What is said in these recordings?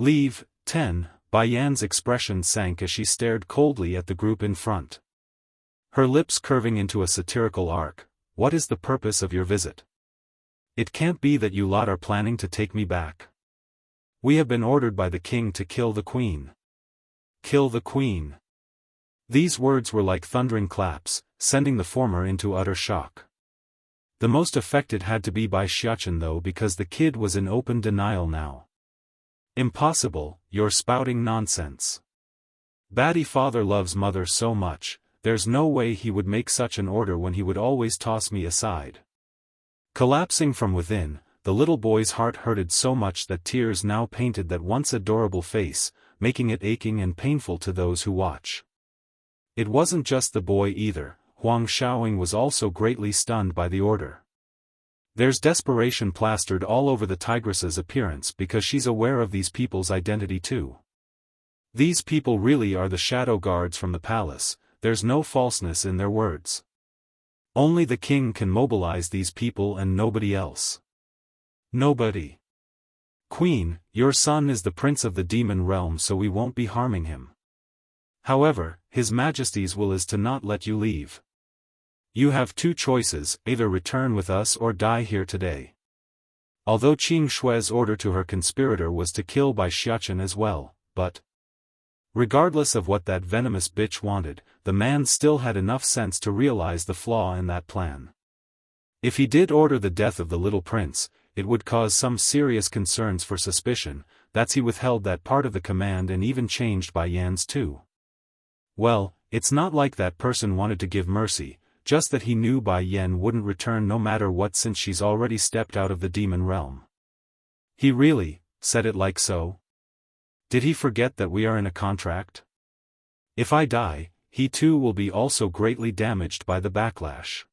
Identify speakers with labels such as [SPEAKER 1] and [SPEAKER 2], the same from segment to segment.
[SPEAKER 1] Leave. 10. Bai Yan's expression sank as she stared coldly at the group in front. Her lips curving into a satirical arc. What is the purpose of your visit? It can't be that you lot are planning to take me back. We have been ordered by the king to kill the queen. Kill the queen. These words were like thundering claps, sending the former into utter shock. The most affected had to be Bai Xiaofan though, because the kid was in open denial now. Impossible, you're spouting nonsense. Batty father loves mother so much, there's no way he would make such an order when he would always toss me aside. Collapsing from within, the little boy's heart hurted so much that tears now painted that once adorable face, making it aching and painful to those who watch. It wasn't just the boy either. Huang Xiaoying was also greatly stunned by the order. There's desperation plastered all over the tigress's appearance because she's aware of these people's identity too. These people really are the shadow guards from the palace, there's no falseness in their words. Only the king can mobilize these people and nobody else. Nobody. Queen, your son is the prince of the demon realm, so we won't be harming him. However, His Majesty's will is to not let you leave. You have two choices, either return with us or die here today. Although Qing Shui's order to her conspirator was to kill Bai Xiaofan as well, but regardless of what that venomous bitch wanted, the man still had enough sense to realize the flaw in that plan. If he did order the death of the little prince, it would cause some serious concerns for suspicion, that's he withheld that part of the command and even changed Bai Yan's too. Well, it's not like that person wanted to give mercy, just that he knew Bai Yan wouldn't return no matter what since she's already stepped out of the demon realm. He really said it like so? Did he forget that we are in a contract? If I die, he too will be also greatly damaged by the backlash.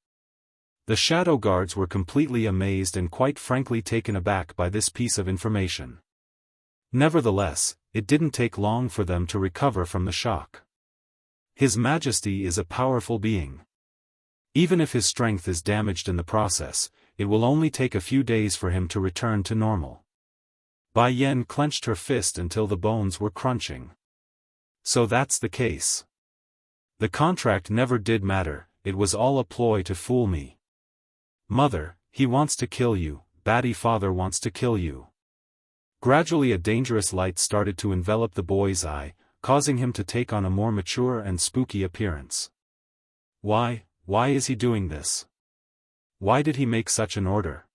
[SPEAKER 1] The shadow guards were completely amazed and quite frankly taken aback by this piece of information. Nevertheless, it didn't take long for them to recover from the shock. His Majesty is a powerful being. Even if his strength is damaged in the process, it will only take a few days for him to return to normal. Bai Yan clenched her fist until the bones were crunching. So that's the case. The contract never did matter, it was all a ploy to fool me. Mother, he wants to kill you, Batty father wants to kill you. Gradually a dangerous light started to envelop the boy's eye, causing him to take on a more mature and spooky appearance. Why is he doing this? Why did he make such an order?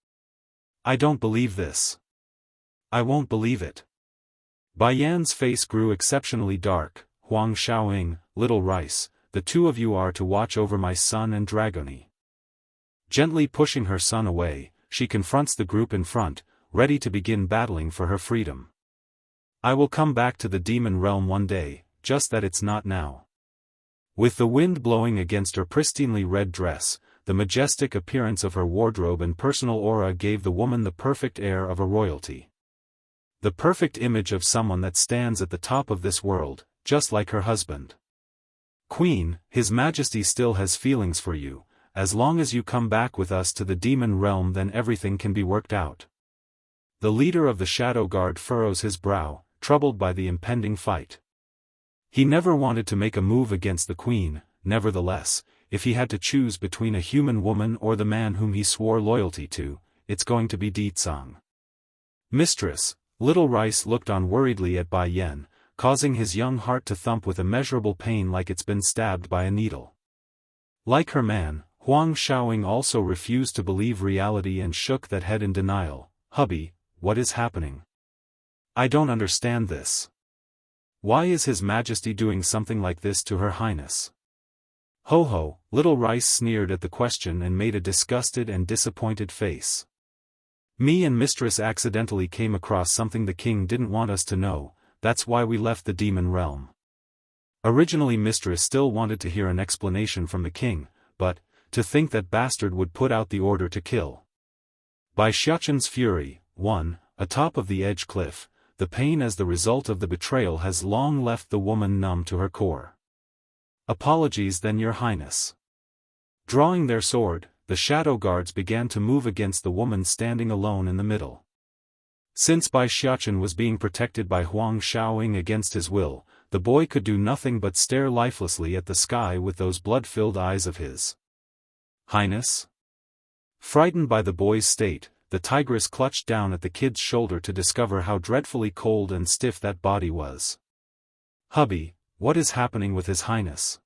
[SPEAKER 1] I don't believe this. I won't believe it. Bai Yan's face grew exceptionally dark. Huang Xiaoying, Little Rice, the two of you are to watch over my son and Dragoni. Gently pushing her son away, she confronts the group in front, ready to begin battling for her freedom. I will come back to the demon realm one day, just that it's not now. With the wind blowing against her pristinely red dress, the majestic appearance of her wardrobe and personal aura gave the woman the perfect air of a royalty. The perfect image of someone that stands at the top of this world, just like her husband. Queen, His Majesty still has feelings for you. As long as you come back with us to the demon realm, then everything can be worked out. The leader of the Shadow Guard furrows his brow, troubled by the impending fight. He never wanted to make a move against the queen, nevertheless, if he had to choose between a human woman or the man whom he swore loyalty to, it's going to be Ditsang. Mistress, Little Rice looked on worriedly at Bai Yan, causing his young heart to thump with immeasurable pain like it's been stabbed by a needle. Like her man, Huang Xiaoying also refused to believe reality and shook that head in denial. Hubby, what is happening? I don't understand this. Why is His Majesty doing something like this to Her Highness? Ho ho, Little Rice sneered at the question and made a disgusted and disappointed face. Me and Mistress accidentally came across something the king didn't want us to know, that's why we left the demon realm. Originally Mistress still wanted to hear an explanation from the king, but, to think that bastard would put out the order to kill. Bai Xiaofan's fury, 1, atop of the edge cliff, the pain as the result of the betrayal has long left the woman numb to her core. Apologies then, Your Highness. Drawing their sword, the shadow guards began to move against the woman standing alone in the middle. Since Bai Xiachen was being protected by Huang Shaoying against his will, the boy could do nothing but stare lifelessly at the sky with those blood-filled eyes of his. Highness? Frightened by the boy's state, the tigress clutched down at the kid's shoulder to discover how dreadfully cold and stiff that body was. Hubby, what is happening with His Highness?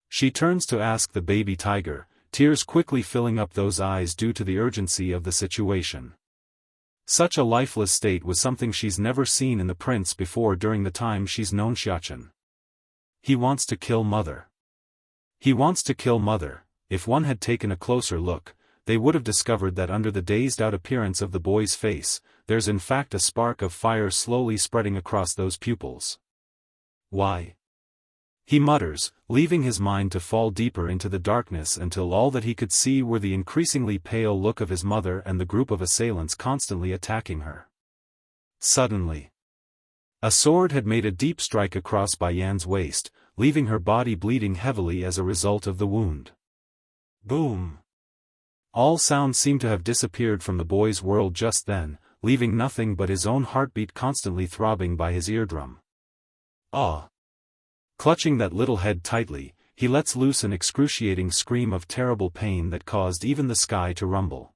[SPEAKER 1] She turns to ask the baby tiger, tears quickly filling up those eyes due to the urgency of the situation. Such a lifeless state was something she's never seen in the prince before during the time she's known Xiachen. He wants to kill mother. He wants to kill mother. If one had taken a closer look, they would have discovered that under the dazed-out appearance of the boy's face, there's in fact a spark of fire slowly spreading across those pupils. Why? He mutters, leaving his mind to fall deeper into the darkness until all that he could see were the increasingly pale look of his mother and the group of assailants constantly attacking her. Suddenly, a sword had made a deep strike across Bai Yan's waist, leaving her body bleeding heavily as a result of the wound. Boom! All sound seemed to have disappeared from the boy's world just then, leaving nothing but his own heartbeat constantly throbbing by his eardrum. Ah! Clutching that little head tightly, he lets loose an excruciating scream of terrible pain that caused even the sky to rumble.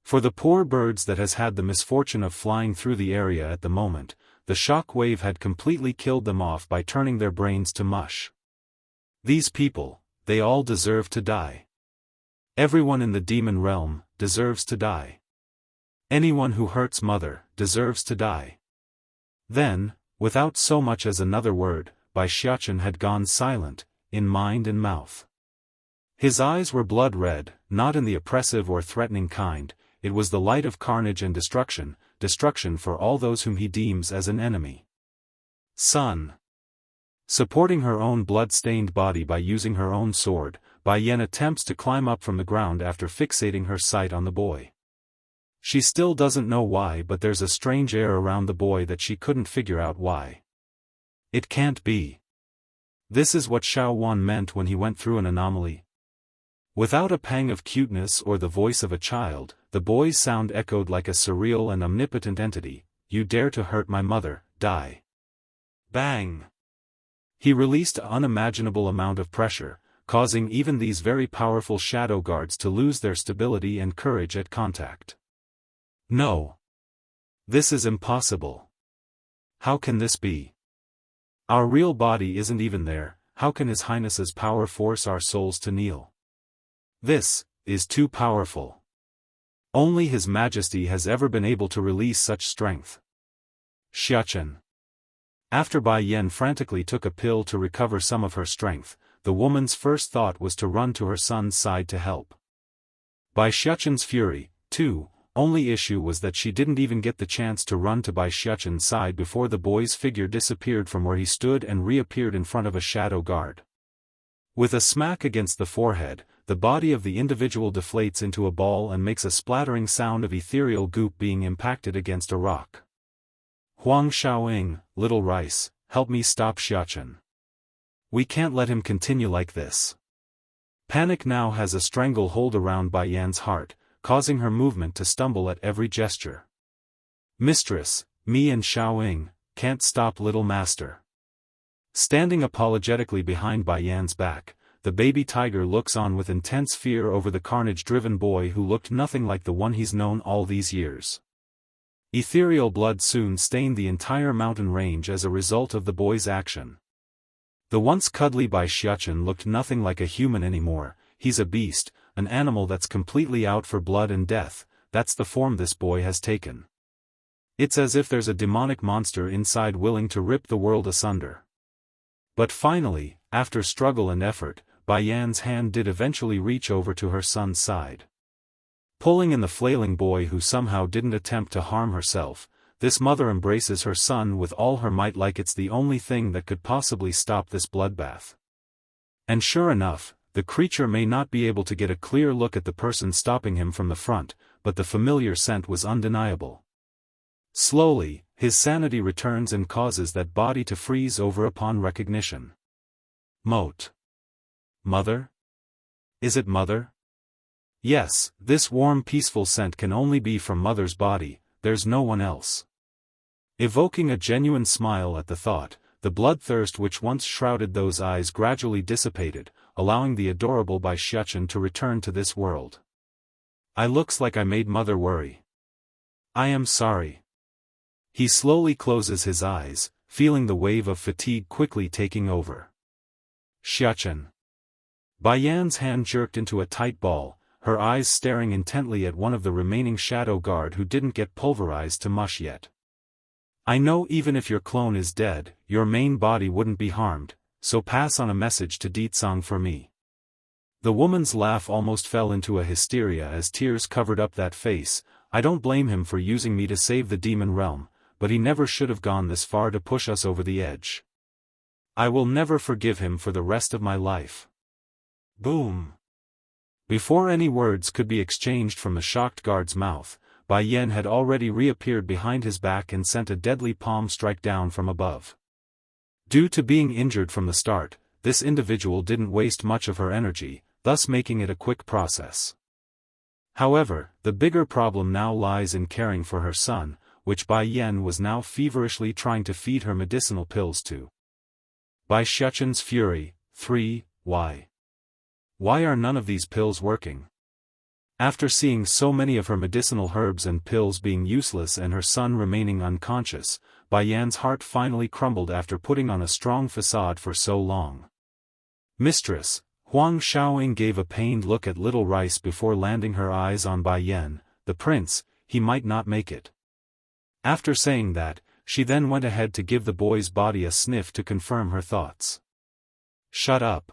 [SPEAKER 1] For the poor birds that has had the misfortune of flying through the area at the moment, the shock wave had completely killed them off by turning their brains to mush. These people, they all deserve to die. Everyone in the demon realm deserves to die. Anyone who hurts mother deserves to die. Then, without so much as another word, Bai Xiachen had gone silent, in mind and mouth. His eyes were blood red, not in the oppressive or threatening kind, it was the light of carnage and destruction, destruction for all those whom he deems as an enemy. Son. Supporting her own blood-stained body by using her own sword, Bai Yan attempts to climb up from the ground after fixating her sight on the boy. She still doesn't know why, but there's a strange air around the boy that she couldn't figure out why. It can't be. This is what Xiaofan meant when he went through an anomaly. Without a pang of cuteness or the voice of a child, the boy's sound echoed like a surreal and omnipotent entity. You dare to hurt my mother, die. Bang! He released an unimaginable amount of pressure, causing even these very powerful shadow guards to lose their stability and courage at contact. No. This is impossible. How can this be? Our real body isn't even there, how can His Highness's power force our souls to kneel? This is too powerful. Only His Majesty has ever been able to release such strength. Xiachen. After Bai Yan frantically took a pill to recover some of her strength, the woman's first thought was to run to her son's side to help. Bai Xiachen's fury, too, only issue was that she didn't even get the chance to run to Bai Xiachen's side before the boy's figure disappeared from where he stood and reappeared in front of a shadow guard. With a smack against the forehead, the body of the individual deflates into a ball and makes a splattering sound of ethereal goop being impacted against a rock. Huang Shaoying, Little Rice, help me stop Xiachen. We can't let him continue like this. Panic now has a stranglehold around Bai Yan's heart, causing her movement to stumble at every gesture. Mistress, me and Shaoying can't stop little master. Standing apologetically behind Bai Yan's back, the baby tiger looks on with intense fear over the carnage-driven boy who looked nothing like the one he's known all these years. Ethereal blood soon stained the entire mountain range as a result of the boy's action. The once cuddly Bai Xiachen looked nothing like a human anymore. He's a beast, an animal that's completely out for blood and death. That's the form this boy has taken. It's as if there's a demonic monster inside willing to rip the world asunder. But finally, after struggle and effort, Bai Yan's hand did eventually reach over to her son's side. Pulling in the flailing boy who somehow didn't attempt to harm herself, this mother embraces her son with all her might like it's the only thing that could possibly stop this bloodbath. And sure enough, the creature may not be able to get a clear look at the person stopping him from the front, but the familiar scent was undeniable. Slowly, his sanity returns and causes that body to freeze over upon recognition. Moat. Mother? Is it mother? Yes, this warm peaceful scent can only be from mother's body. there's no one else. Evoking a genuine smile at the thought, the bloodthirst which once shrouded those eyes gradually dissipated, allowing the adorable Bai Xiachen to return to this world. I looks like I made mother worry. I am sorry. He slowly closes his eyes, feeling the wave of fatigue quickly taking over. Xiachen. Bai Yan's hand jerked into a tight ball, her eyes staring intently at one of the remaining shadow guard who didn't get pulverized to mush yet. I know even if your clone is dead, your main body wouldn't be harmed, so pass on a message to Ditsang for me. The woman's laugh almost fell into a hysteria as tears covered up that face. I don't blame him for using me to save the demon realm, but he never should have gone this far to push us over the edge. I will never forgive him for the rest of my life. Boom. Before any words could be exchanged from the shocked guard's mouth, Bai Yan had already reappeared behind his back and sent a deadly palm strike down from above. Due to being injured from the start, this individual didn't waste much of her energy, thus making it a quick process. However, the bigger problem now lies in caring for her son, which Bai Yan was now feverishly trying to feed her medicinal pills to. Bai Xiachen's fury. 3. Why? Why are none of these pills working? After seeing so many of her medicinal herbs and pills being useless and her son remaining unconscious, Bai Yan's heart finally crumbled after putting on a strong facade for so long. Mistress, Huang Xiaoying gave a pained look at Little Rice before landing her eyes on Bai Yan. The prince, he might not make it. After saying that, she then went ahead to give the boy's body a sniff to confirm her thoughts. Shut up.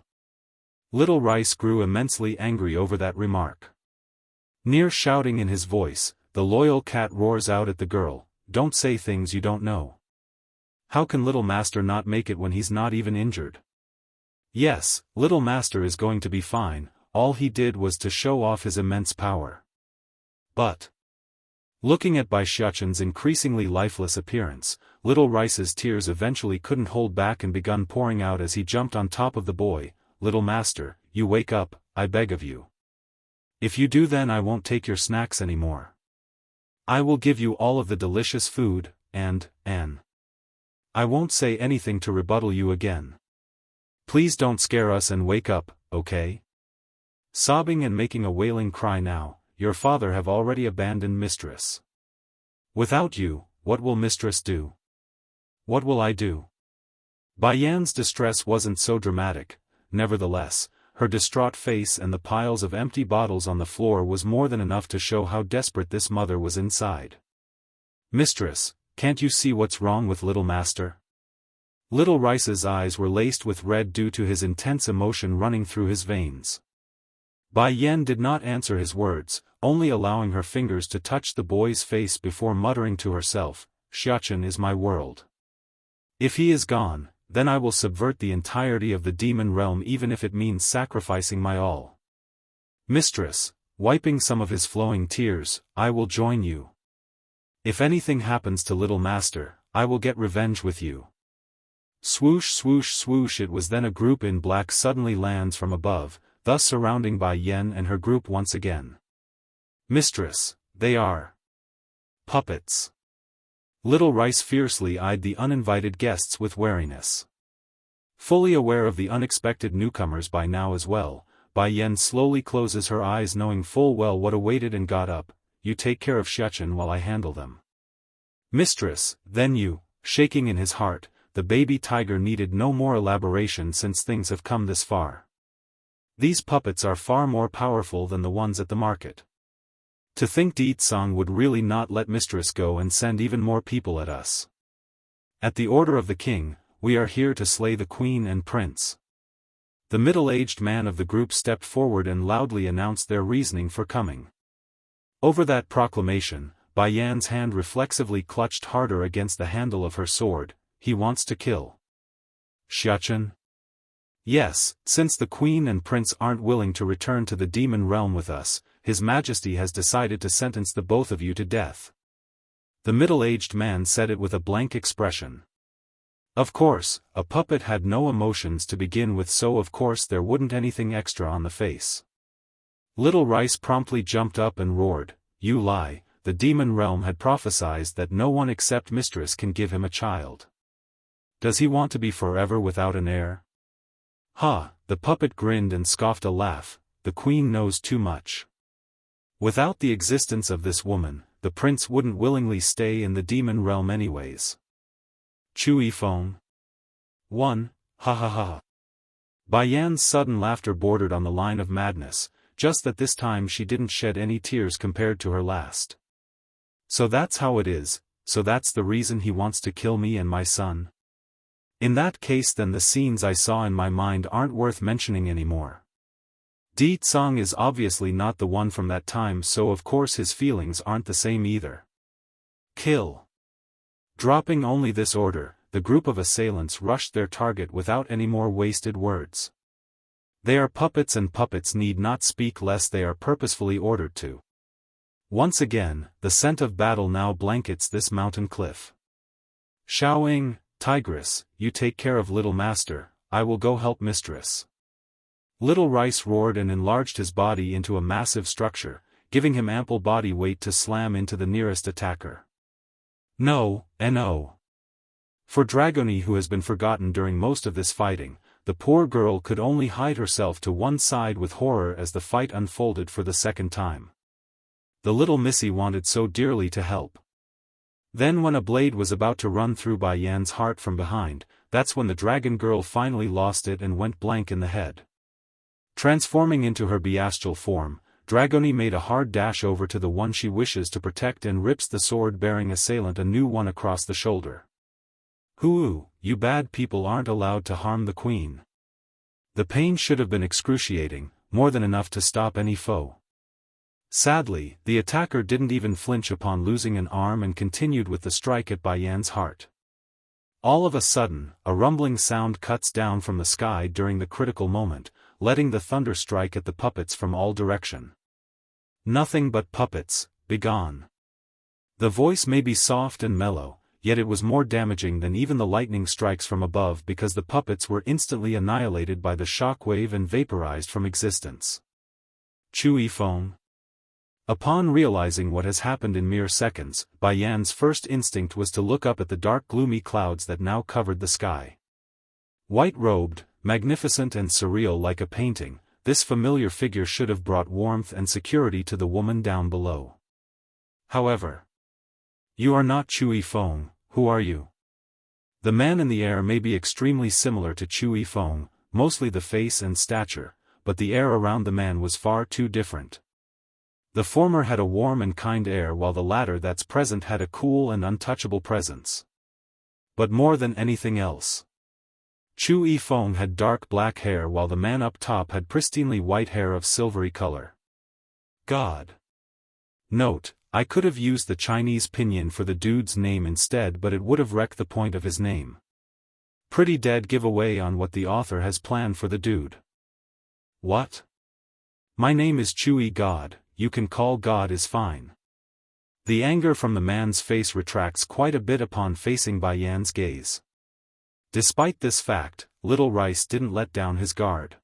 [SPEAKER 1] Little Rice grew immensely angry over that remark. Near shouting in his voice, the loyal cat roars out at the girl, "Don't say things you don't know. How can Little Master not make it when he's not even injured?" Yes, Little Master is going to be fine, all he did was to show off his immense power. But looking at Bai Xiachen's increasingly lifeless appearance, Little Rice's tears eventually couldn't hold back and begun pouring out as he jumped on top of the boy. "Little Master, you wake up, I beg of you. If you do, then I won't take your snacks anymore. I will give you all of the delicious food, and I won't say anything to rebuttal you again. Please don't scare us and wake up, okay?" Sobbing and making a wailing cry now, "Your father have already abandoned Mistress. Without you, what will Mistress do? What will I do?" Bai Yan's distress wasn't so dramatic. Nevertheless, her distraught face and the piles of empty bottles on the floor was more than enough to show how desperate this mother was inside. "Mistress, can't you see what's wrong with Little Master?" Little Rice's eyes were laced with red due to his intense emotion running through his veins. Bai Yan did not answer his words, only allowing her fingers to touch the boy's face before muttering to herself, "Xiachen is my world. If he is gone, then I will subvert the entirety of the demon realm even if it means sacrificing my all." "Mistress," wiping some of his flowing tears, "I will join you. If anything happens to Little Master, I will get revenge with you." Swoosh swoosh swoosh. It was then a group in black suddenly lands from above, thus surrounding Bai Yan and her group once again. "Mistress, they are puppets." Little Rice fiercely eyed the uninvited guests with wariness. Fully aware of the unexpected newcomers by now as well, Bai Yan slowly closes her eyes knowing full well what awaited and got up. "You take care of Xiachen while I handle them." "Mistress, then you," shaking in his heart, the baby tiger needed no more elaboration since things have come this far. These puppets are far more powerful than the ones at the market. To think Ditsang would really not let Mistress go and send even more people at us. "At the order of the king, we are here to slay the queen and prince." The middle-aged man of the group stepped forward and loudly announced their reasoning for coming. Over that proclamation, Bai Yan's hand reflexively clutched harder against the handle of her sword. "He wants to kill Xiachen?" "Yes, since the queen and prince aren't willing to return to the demon realm with us, His Majesty has decided to sentence the both of you to death." The middle-aged man said it with a blank expression. Of course, a puppet had no emotions to begin with, so of course there wouldn't anything extra on the face. Little Rice promptly jumped up and roared, "You lie, the demon realm had prophesied that no one except mistress can give him a child. Does he want to be forever without an heir? Ha! The puppet grinned and scoffed a laugh. The queen knows too much. Without the existence of this woman, the prince wouldn't willingly stay in the demon realm anyways. Xiaofan. 1. Ha ha ha. Bai Yan's sudden laughter bordered on the line of madness, just that this time she didn't shed any tears compared to her last. So that's how it is, so that's the reason he wants to kill me and my son? In that case then the scenes I saw in my mind aren't worth mentioning anymore. Di Tsang is obviously not the one from that time, so of course his feelings aren't the same either. Kill. Dropping only this order, the group of assailants rushed their target without any more wasted words. They are puppets and puppets need not speak lest they are purposefully ordered to. Once again, the scent of battle now blankets this mountain cliff. Xiaoying, Tigress, you take care of little master, I will go help mistress. Little Rice roared and enlarged his body into a massive structure, giving him ample body weight to slam into the nearest attacker. No. For Dragoni, who has been forgotten during most of this fighting, the poor girl could only hide herself to one side with horror as the fight unfolded for the second time. The little missy wanted so dearly to help. Then when a blade was about to run through Bai Yan's heart from behind, that's when the dragon girl finally lost it and went blank in the head. Transforming into her bestial form, Dragoni made a hard dash over to the one she wishes to protect and rips the sword-bearing assailant a new one across the shoulder. Hoo! You bad people aren't allowed to harm the queen. The pain should have been excruciating, more than enough to stop any foe. Sadly, the attacker didn't even flinch upon losing an arm and continued with the strike at Bai Yan's heart. All of a sudden, a rumbling sound cuts down from the sky during the critical moment, letting the thunder strike at the puppets from all direction. Nothing but puppets, begone. The voice may be soft and mellow, yet it was more damaging than even the lightning strikes from above because the puppets were instantly annihilated by the shockwave and vaporized from existence. Xiaofan. Upon realizing what has happened in mere seconds, Bai Yan's first instinct was to look up at the dark gloomy clouds that now covered the sky. White-robed, magnificent and surreal like a painting, this familiar figure should have brought warmth and security to the woman down below. However, you are not Xiaofan, who are you? The man in the air may be extremely similar to Xiaofan, mostly the face and stature, but the air around the man was far too different. The former had a warm and kind air while the latter that's present had a cool and untouchable presence. But more than anything else, Xiaofan had dark black hair while the man up top had pristinely white hair of silvery color. God. Note, I could have used the Chinese pinyin for the dude's name instead, but it would have wrecked the point of his name. Pretty dead giveaway on what the author has planned for the dude. What? My name is Chewy God, you can call God is fine. The anger from the man's face retracts quite a bit upon facing Bai Yan's gaze. Despite this fact, Little Rice didn't let down his guard.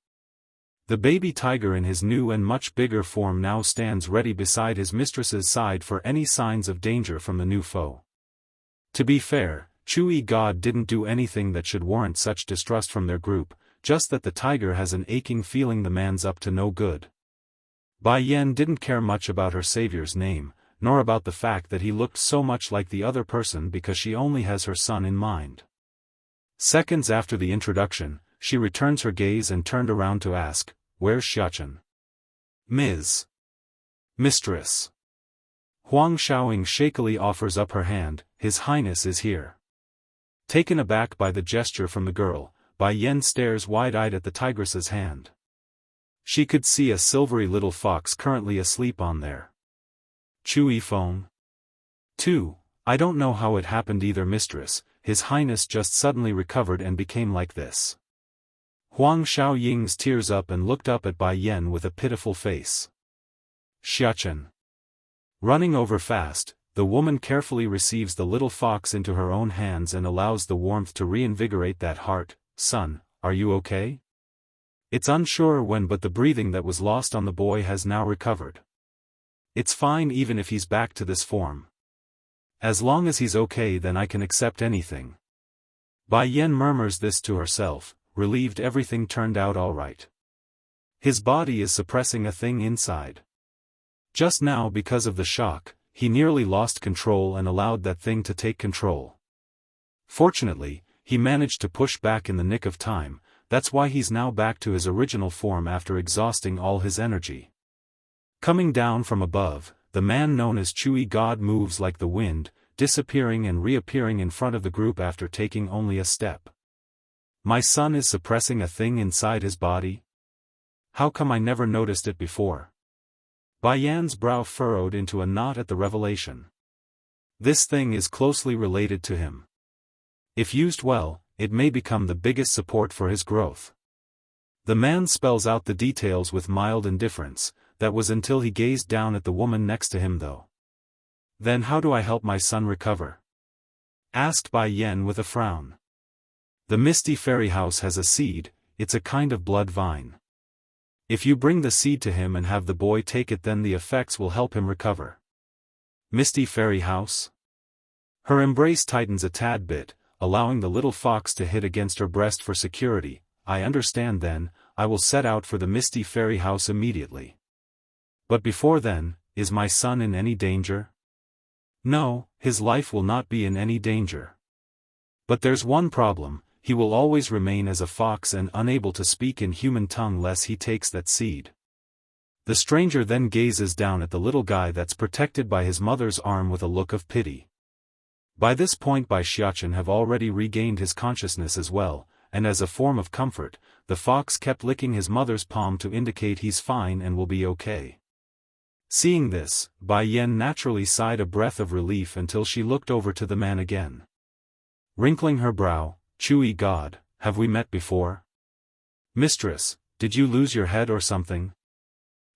[SPEAKER 1] The baby tiger in his new and much bigger form now stands ready beside his mistress's side for any signs of danger from the new foe. To be fair, Chewy God didn't do anything that should warrant such distrust from their group, just that the tiger has an aching feeling the man's up to no good. Bai Yan didn't care much about her savior's name, nor about the fact that he looked so much like the other person because she only has her son in mind. Seconds after the introduction, she returns her gaze and turned around to ask, "Where's Xiachen?" "Ms. Mistress." Huang Xiaoying shakily offers up her hand, "His Highness is here." Taken aback by the gesture from the girl, Bai Yan stares wide-eyed at the tigress's hand. She could see a silvery little fox currently asleep on there. Xiaofan. 2. I don't know how it happened either, mistress, His Highness just suddenly recovered and became like this. Huang Xiaoying's tears up and looked up at Bai Yan with a pitiful face. Xiachen. Running over fast, the woman carefully receives the little fox into her own hands and allows the warmth to reinvigorate that heart. "Son, are you okay?" It's unsure when, but the breathing that was lost on the boy has now recovered. It's fine even if he's back to this form. As long as he's okay, then I can accept anything. Bai Yan murmurs this to herself, relieved everything turned out all right. His body is suppressing a thing inside. Just now, because of the shock, he nearly lost control and allowed that thing to take control. Fortunately, he managed to push back in the nick of time. That's why he's now back to his original form after exhausting all his energy. Coming down from above, the man known as Chewy God moves like the wind, disappearing and reappearing in front of the group after taking only a step. My son is suppressing a thing inside his body? How come I never noticed it before? Bai Yan's brow furrowed into a knot at the revelation. This thing is closely related to him. If used well, it may become the biggest support for his growth. The man spells out the details with mild indifference. That was until he gazed down at the woman next to him though. Then how do I help my son recover? Asked Bai Yan with a frown. The Misty Fairy House has a seed, it's a kind of blood vine. If you bring the seed to him and have the boy take it, then the effects will help him recover. Misty Fairy House? Her embrace tightens a tad bit, allowing the little fox to hit against her breast for security. I understand then, I will set out for the Misty Fairy House immediately. But before then, is my son in any danger? No, his life will not be in any danger. But there's one problem, he will always remain as a fox and unable to speak in human tongue lest he takes that seed. The stranger then gazes down at the little guy that's protected by his mother's arm with a look of pity. By this point Bai Xiaofan have already regained his consciousness as well, and as a form of comfort, the fox kept licking his mother's palm to indicate he's fine and will be okay. Seeing this, Bai Yan naturally sighed a breath of relief until she looked over to the man again. Wrinkling her brow, Chewy God, have we met before? Mistress, did you lose your head or something?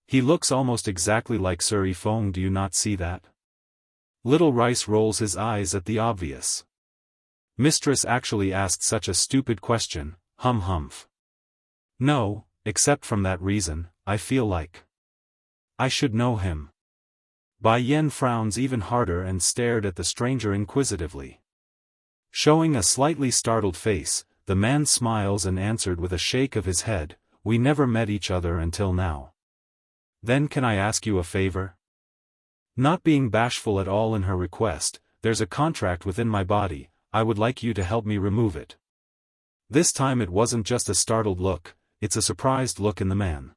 [SPEAKER 1] He looks almost exactly like Sir Yifeng, do you not see that? Little Rice rolls his eyes at the obvious. Mistress actually asked such a stupid question, humph. No, except from that reason, I feel like I should know him. Bai Yan frowns even harder and stared at the stranger inquisitively. Showing a slightly startled face, the man smiles and answered with a shake of his head, we never met each other until now. Then can I ask you a favor? Not being bashful at all in her request, there's a contract within my body, I would like you to help me remove it. This time it wasn't just a startled look, it's a surprised look in the man.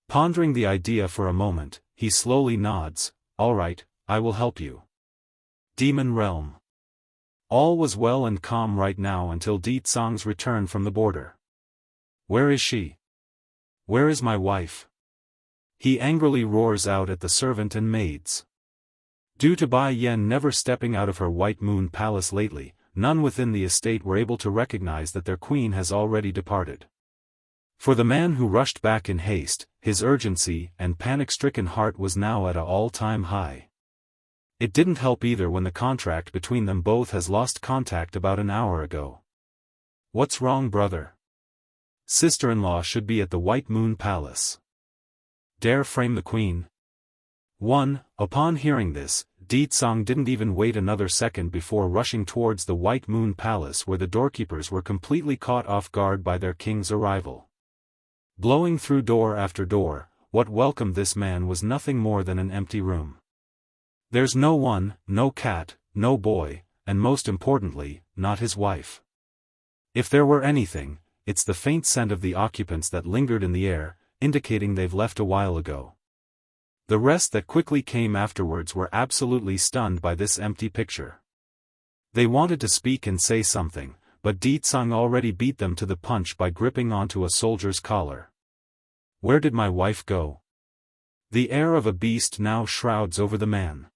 [SPEAKER 1] Pondering the idea for a moment, he slowly nods, all right, I will help you. Demon Realm. All was well and calm right now until Di Tsang's return from the border. Where is she? Where is my wife? He angrily roars out at the servant and maids. Due to Bai Yan never stepping out of her White Moon Palace lately, none within the estate were able to recognize that their queen has already departed. For the man who rushed back in haste, his urgency and panic-stricken heart was now at an all-time high. It didn't help either when the contract between them both has lost contact about an hour ago. What's wrong, brother? Sister-in-law should be at the White Moon Palace. Dare frame the queen? 1. Upon hearing this, Di Tsang didn't even wait another second before rushing towards the White Moon Palace where the doorkeepers were completely caught off guard by their king's arrival. Blowing through door after door, what welcomed this man was nothing more than an empty room. There's no one, no cat, no boy, and most importantly, not his wife. If there were anything, it's the faint scent of the occupants that lingered in the air, indicating they've left a while ago. The rest that quickly came afterwards were absolutely stunned by this empty picture. They wanted to speak and say something, but Di Tsang already beat them to the punch by gripping onto a soldier's collar. Where did my wife go? The air of a beast now shrouds over the man.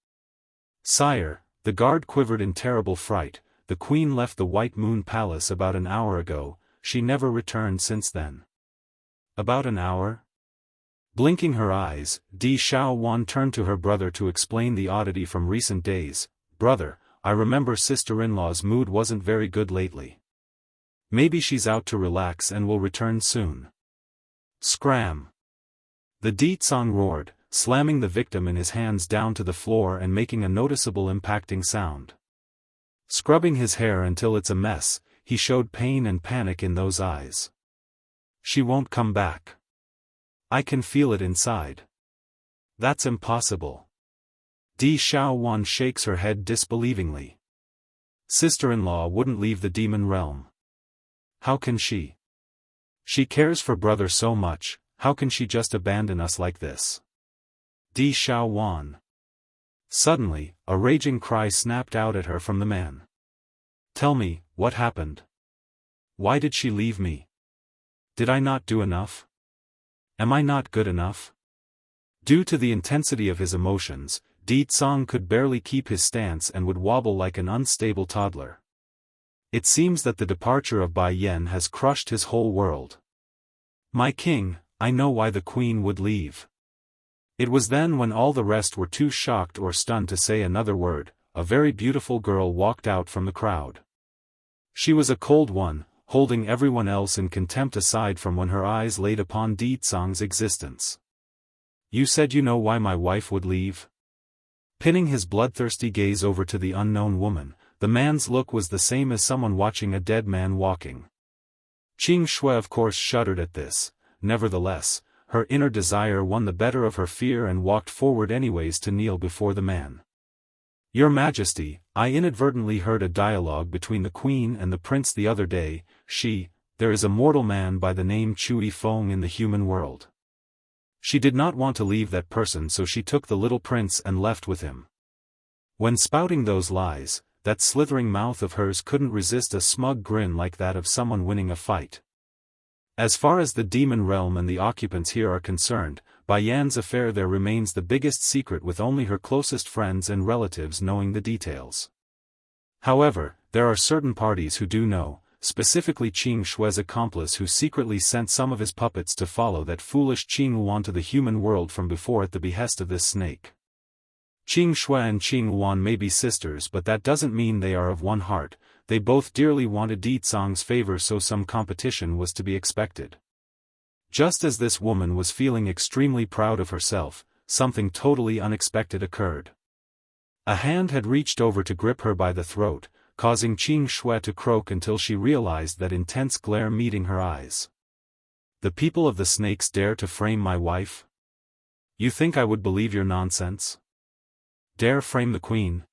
[SPEAKER 1] Sire, the guard quivered in terrible fright, the queen left the White Moon Palace about an hour ago, she never returned since then. About an hour? Blinking her eyes, Di Xiaofan turned to her brother to explain the oddity from recent days. Brother, I remember sister-in-law's mood wasn't very good lately. Maybe she's out to relax and will return soon. Scram! The Di Tsang roared, slamming the victim in his hands down to the floor and making a noticeable impacting sound. Scrubbing his hair until it's a mess, he showed pain and panic in those eyes. She won't come back. I can feel it inside. That's impossible. Xiaofan shakes her head disbelievingly. Sister-in-law wouldn't leave the demon realm. How can she? She cares for brother so much, how can she just abandon us like this? Xiaofan. Suddenly, a raging cry snapped out at her from the man. Tell me, what happened? Why did she leave me? Did I not do enough? Am I not good enough? Due to the intensity of his emotions, Tsang could barely keep his stance and would wobble like an unstable toddler. It seems that the departure of Bai Yan has crushed his whole world. My king, I know why the queen would leave. It was then when all the rest were too shocked or stunned to say another word, a very beautiful girl walked out from the crowd. She was a cold one, holding everyone else in contempt aside from when her eyes laid upon Tsang's existence. You said you know why my wife would leave? Pinning his bloodthirsty gaze over to the unknown woman, the man's look was the same as someone watching a dead man walking. Qing Shui of course shuddered at this, nevertheless, her inner desire won the better of her fear and walked forward anyways to kneel before the man. Your Majesty, I inadvertently heard a dialogue between the Queen and the Prince the other day. There is a mortal man by the name Chui Feng in the human world. She did not want to leave that person, so she took the little prince and left with him. When spouting those lies, that slithering mouth of hers couldn't resist a smug grin like that of someone winning a fight. As far as the demon realm and the occupants here are concerned, Bai Yan's affair there remains the biggest secret, with only her closest friends and relatives knowing the details. However, there are certain parties who do know, specifically Qing Shui's accomplice who secretly sent some of his puppets to follow that foolish Qing Luan to the human world from before at the behest of this snake. Qing Shui and Qing Luan may be sisters, but that doesn't mean they are of one heart. They both dearly wanted Tsang's favor, so some competition was to be expected. Just as this woman was feeling extremely proud of herself, something totally unexpected occurred. A hand had reached over to grip her by the throat, causing Qing Shui to croak until she realized that intense glare meeting her eyes. The people of the snakes dare to frame my wife? You think I would believe your nonsense? Dare frame the queen?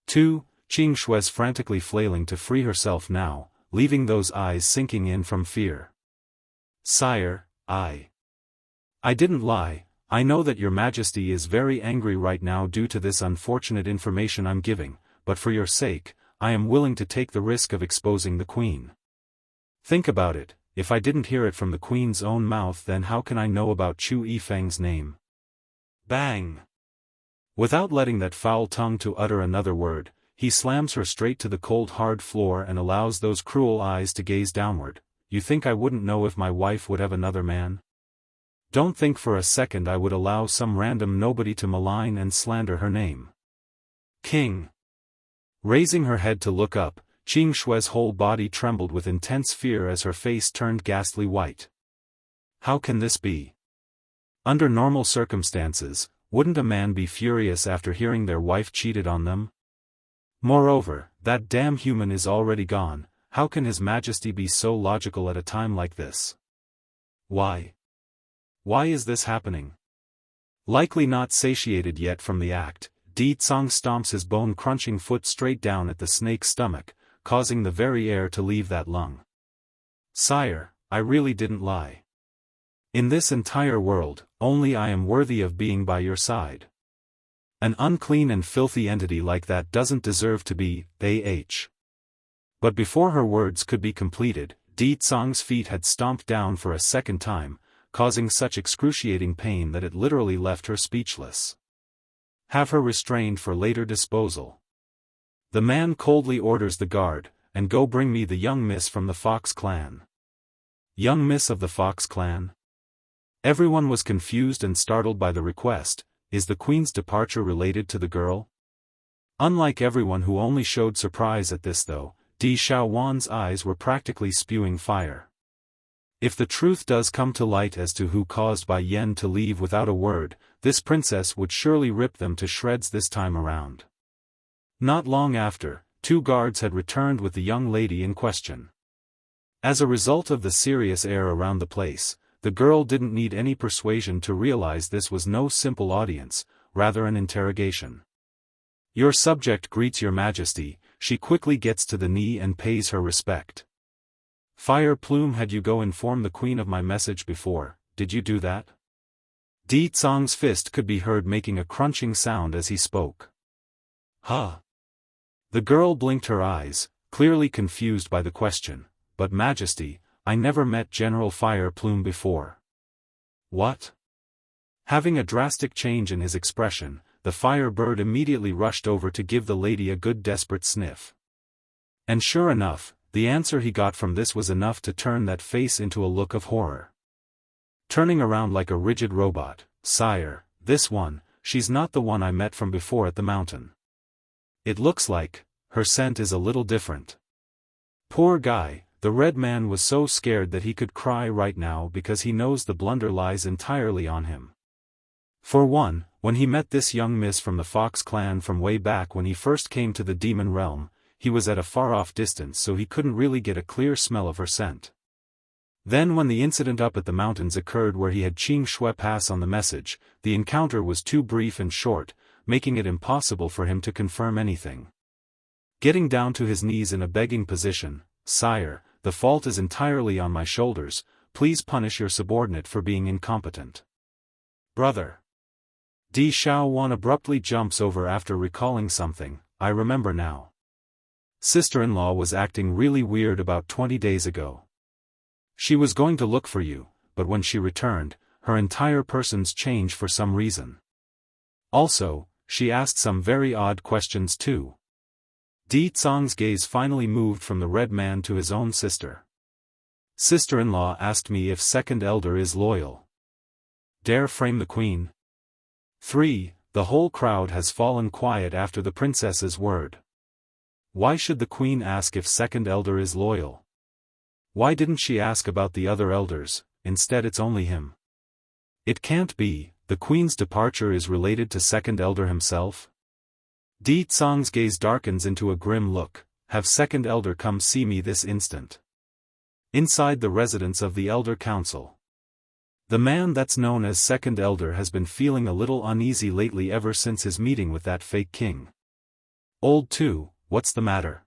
[SPEAKER 1] 2. Qing Shui's frantically flailing to free herself now, leaving those eyes sinking in from fear. Sire, I didn't lie. I know that your Majesty is very angry right now due to this unfortunate information I'm giving, but for your sake, I am willing to take the risk of exposing the queen. Think about it, if I didn't hear it from the queen's own mouth, then how can I know about Chu Yifeng's name? Bang! Without letting that foul tongue to utter another word, he slams her straight to the cold hard floor and allows those cruel eyes to gaze downward. You think I wouldn't know if my wife would have another man? Don't think for a second I would allow some random nobody to malign and slander her name. King. Raising her head to look up, Qing Shui's whole body trembled with intense fear as her face turned ghastly white. How can this be? Under normal circumstances, wouldn't a man be furious after hearing their wife cheated on them? Moreover, that damn human is already gone. How can His Majesty be so logical at a time like this? Why? Why is this happening? Likely not satiated yet from the act, Tsang stomps his bone-crunching foot straight down at the snake's stomach, causing the very air to leave that lung. Sire, I really didn't lie. In this entire world, only I am worthy of being by your side. An unclean and filthy entity like that doesn't deserve to be, But before her words could be completed, Tsang's feet had stomped down for a second time, causing such excruciating pain that it literally left her speechless. Have her restrained for later disposal. The man coldly orders the guard, and go bring me the young miss from the Fox clan. Young miss of the Fox clan? Everyone was confused and startled by the request. Is the queen's departure related to the girl? Unlike everyone who only showed surprise at this though, Xiaofan's eyes were practically spewing fire. If the truth does come to light as to who caused Bai Yan to leave without a word, this princess would surely rip them to shreds this time around. Not long after, 2 guards had returned with the young lady in question. As a result of the serious air around the place, the girl didn't need any persuasion to realize this was no simple audience, rather an interrogation. Your subject greets your majesty. She quickly gets to the knee and pays her respect. Fire Plume, had you go inform the queen of my message before, did you do that? Di Tsong's fist could be heard making a crunching sound as he spoke. Huh? The girl blinked her eyes, clearly confused by the question, but majesty, I never met General Fire Plume before. What? Having a drastic change in his expression, the fire bird immediately rushed over to give the lady a good desperate sniff. And sure enough, the answer he got from this was enough to turn that face into a look of horror. Turning around like a rigid robot, sire, this one, she's not the one I met from before at the mountain. It looks like, her scent is a little different. Poor guy, the red man was so scared that he could cry right now because he knows the blunder lies entirely on him. For one, when he met this young miss from the Fox clan from way back when he first came to the demon realm, he was at a far-off distance so he couldn't really get a clear smell of her scent. Then when the incident up at the mountains occurred where he had Qing Shui pass on the message, the encounter was too brief and short, making it impossible for him to confirm anything. Getting down to his knees in a begging position, sire, the fault is entirely on my shoulders, please punish your subordinate for being incompetent. Brother. Di Xiaofan abruptly jumps over after recalling something. I remember now. Sister-in-law was acting really weird about 20 days ago. She was going to look for you, but when she returned, her entire person's changed for some reason. Also, she asked some very odd questions too. Di Tsong's gaze finally moved from the red man to his own sister. Sister-in-law asked me if second elder is loyal. Dare frame the queen? 3. The whole crowd has fallen quiet after the princess's word. Why should the queen ask if second elder is loyal? Why didn't she ask about the other elders, instead it's only him? It can't be, the queen's departure is related to second elder himself? Di Tsong's gaze darkens into a grim look. Have second elder come see me this instant. Inside the residence of the elder council. The man that's known as second elder has been feeling a little uneasy lately ever since his meeting with that fake king. Old 2, what's the matter?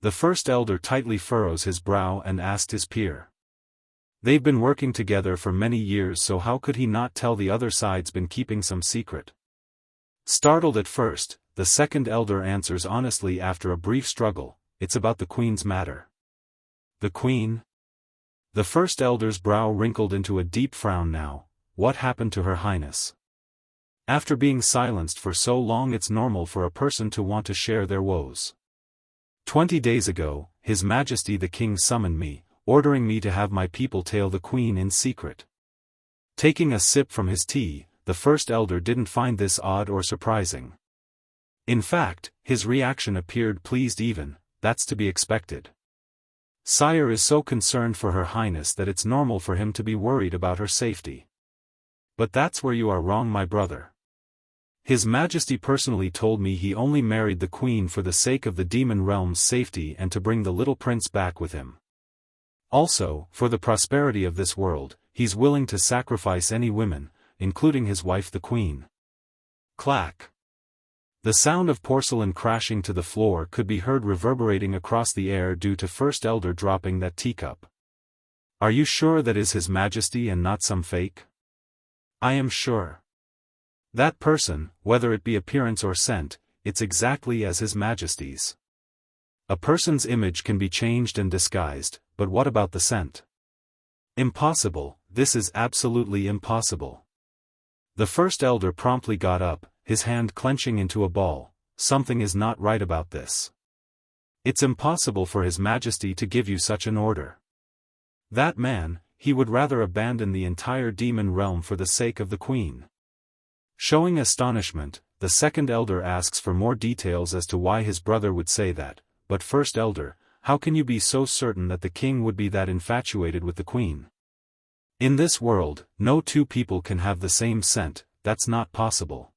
[SPEAKER 1] The first elder tightly furrows his brow and asked his peer. They've been working together for many years, so how could he not tell the other side's been keeping some secret? Startled at first, the second elder answers honestly after a brief struggle, it's about the queen's matter. The queen? The first elder's brow wrinkled into a deep frown now. What happened to her highness? After being silenced for so long, it's normal for a person to want to share their woes. 20 days ago, His Majesty the King summoned me, ordering me to have my people tail the queen in secret. Taking a sip from his tea, the first elder didn't find this odd or surprising. In fact, his reaction appeared pleased even, that's to be expected. Sire is so concerned for her highness that it's normal for him to be worried about her safety. But that's where you are wrong, my brother. His Majesty personally told me he only married the queen for the sake of the demon realm's safety and to bring the little prince back with him. Also, for the prosperity of this world, he's willing to sacrifice any women, including his wife the queen. Clack. The sound of porcelain crashing to the floor could be heard reverberating across the air due to first elder dropping that teacup. Are you sure that is His Majesty and not some fake? I am sure. That person, whether it be appearance or scent, it's exactly as His Majesty's. A person's image can be changed and disguised, but what about the scent? Impossible, this is absolutely impossible. The first elder promptly got up, his hand clenching into a ball. Something is not right about this. It's impossible for His Majesty to give you such an order. That man, he would rather abandon the entire demon realm for the sake of the queen. Showing astonishment, the second elder asks for more details as to why his brother would say that, but first elder, how can you be so certain that the king would be that infatuated with the queen? In this world, no two people can have the same scent, that's not possible.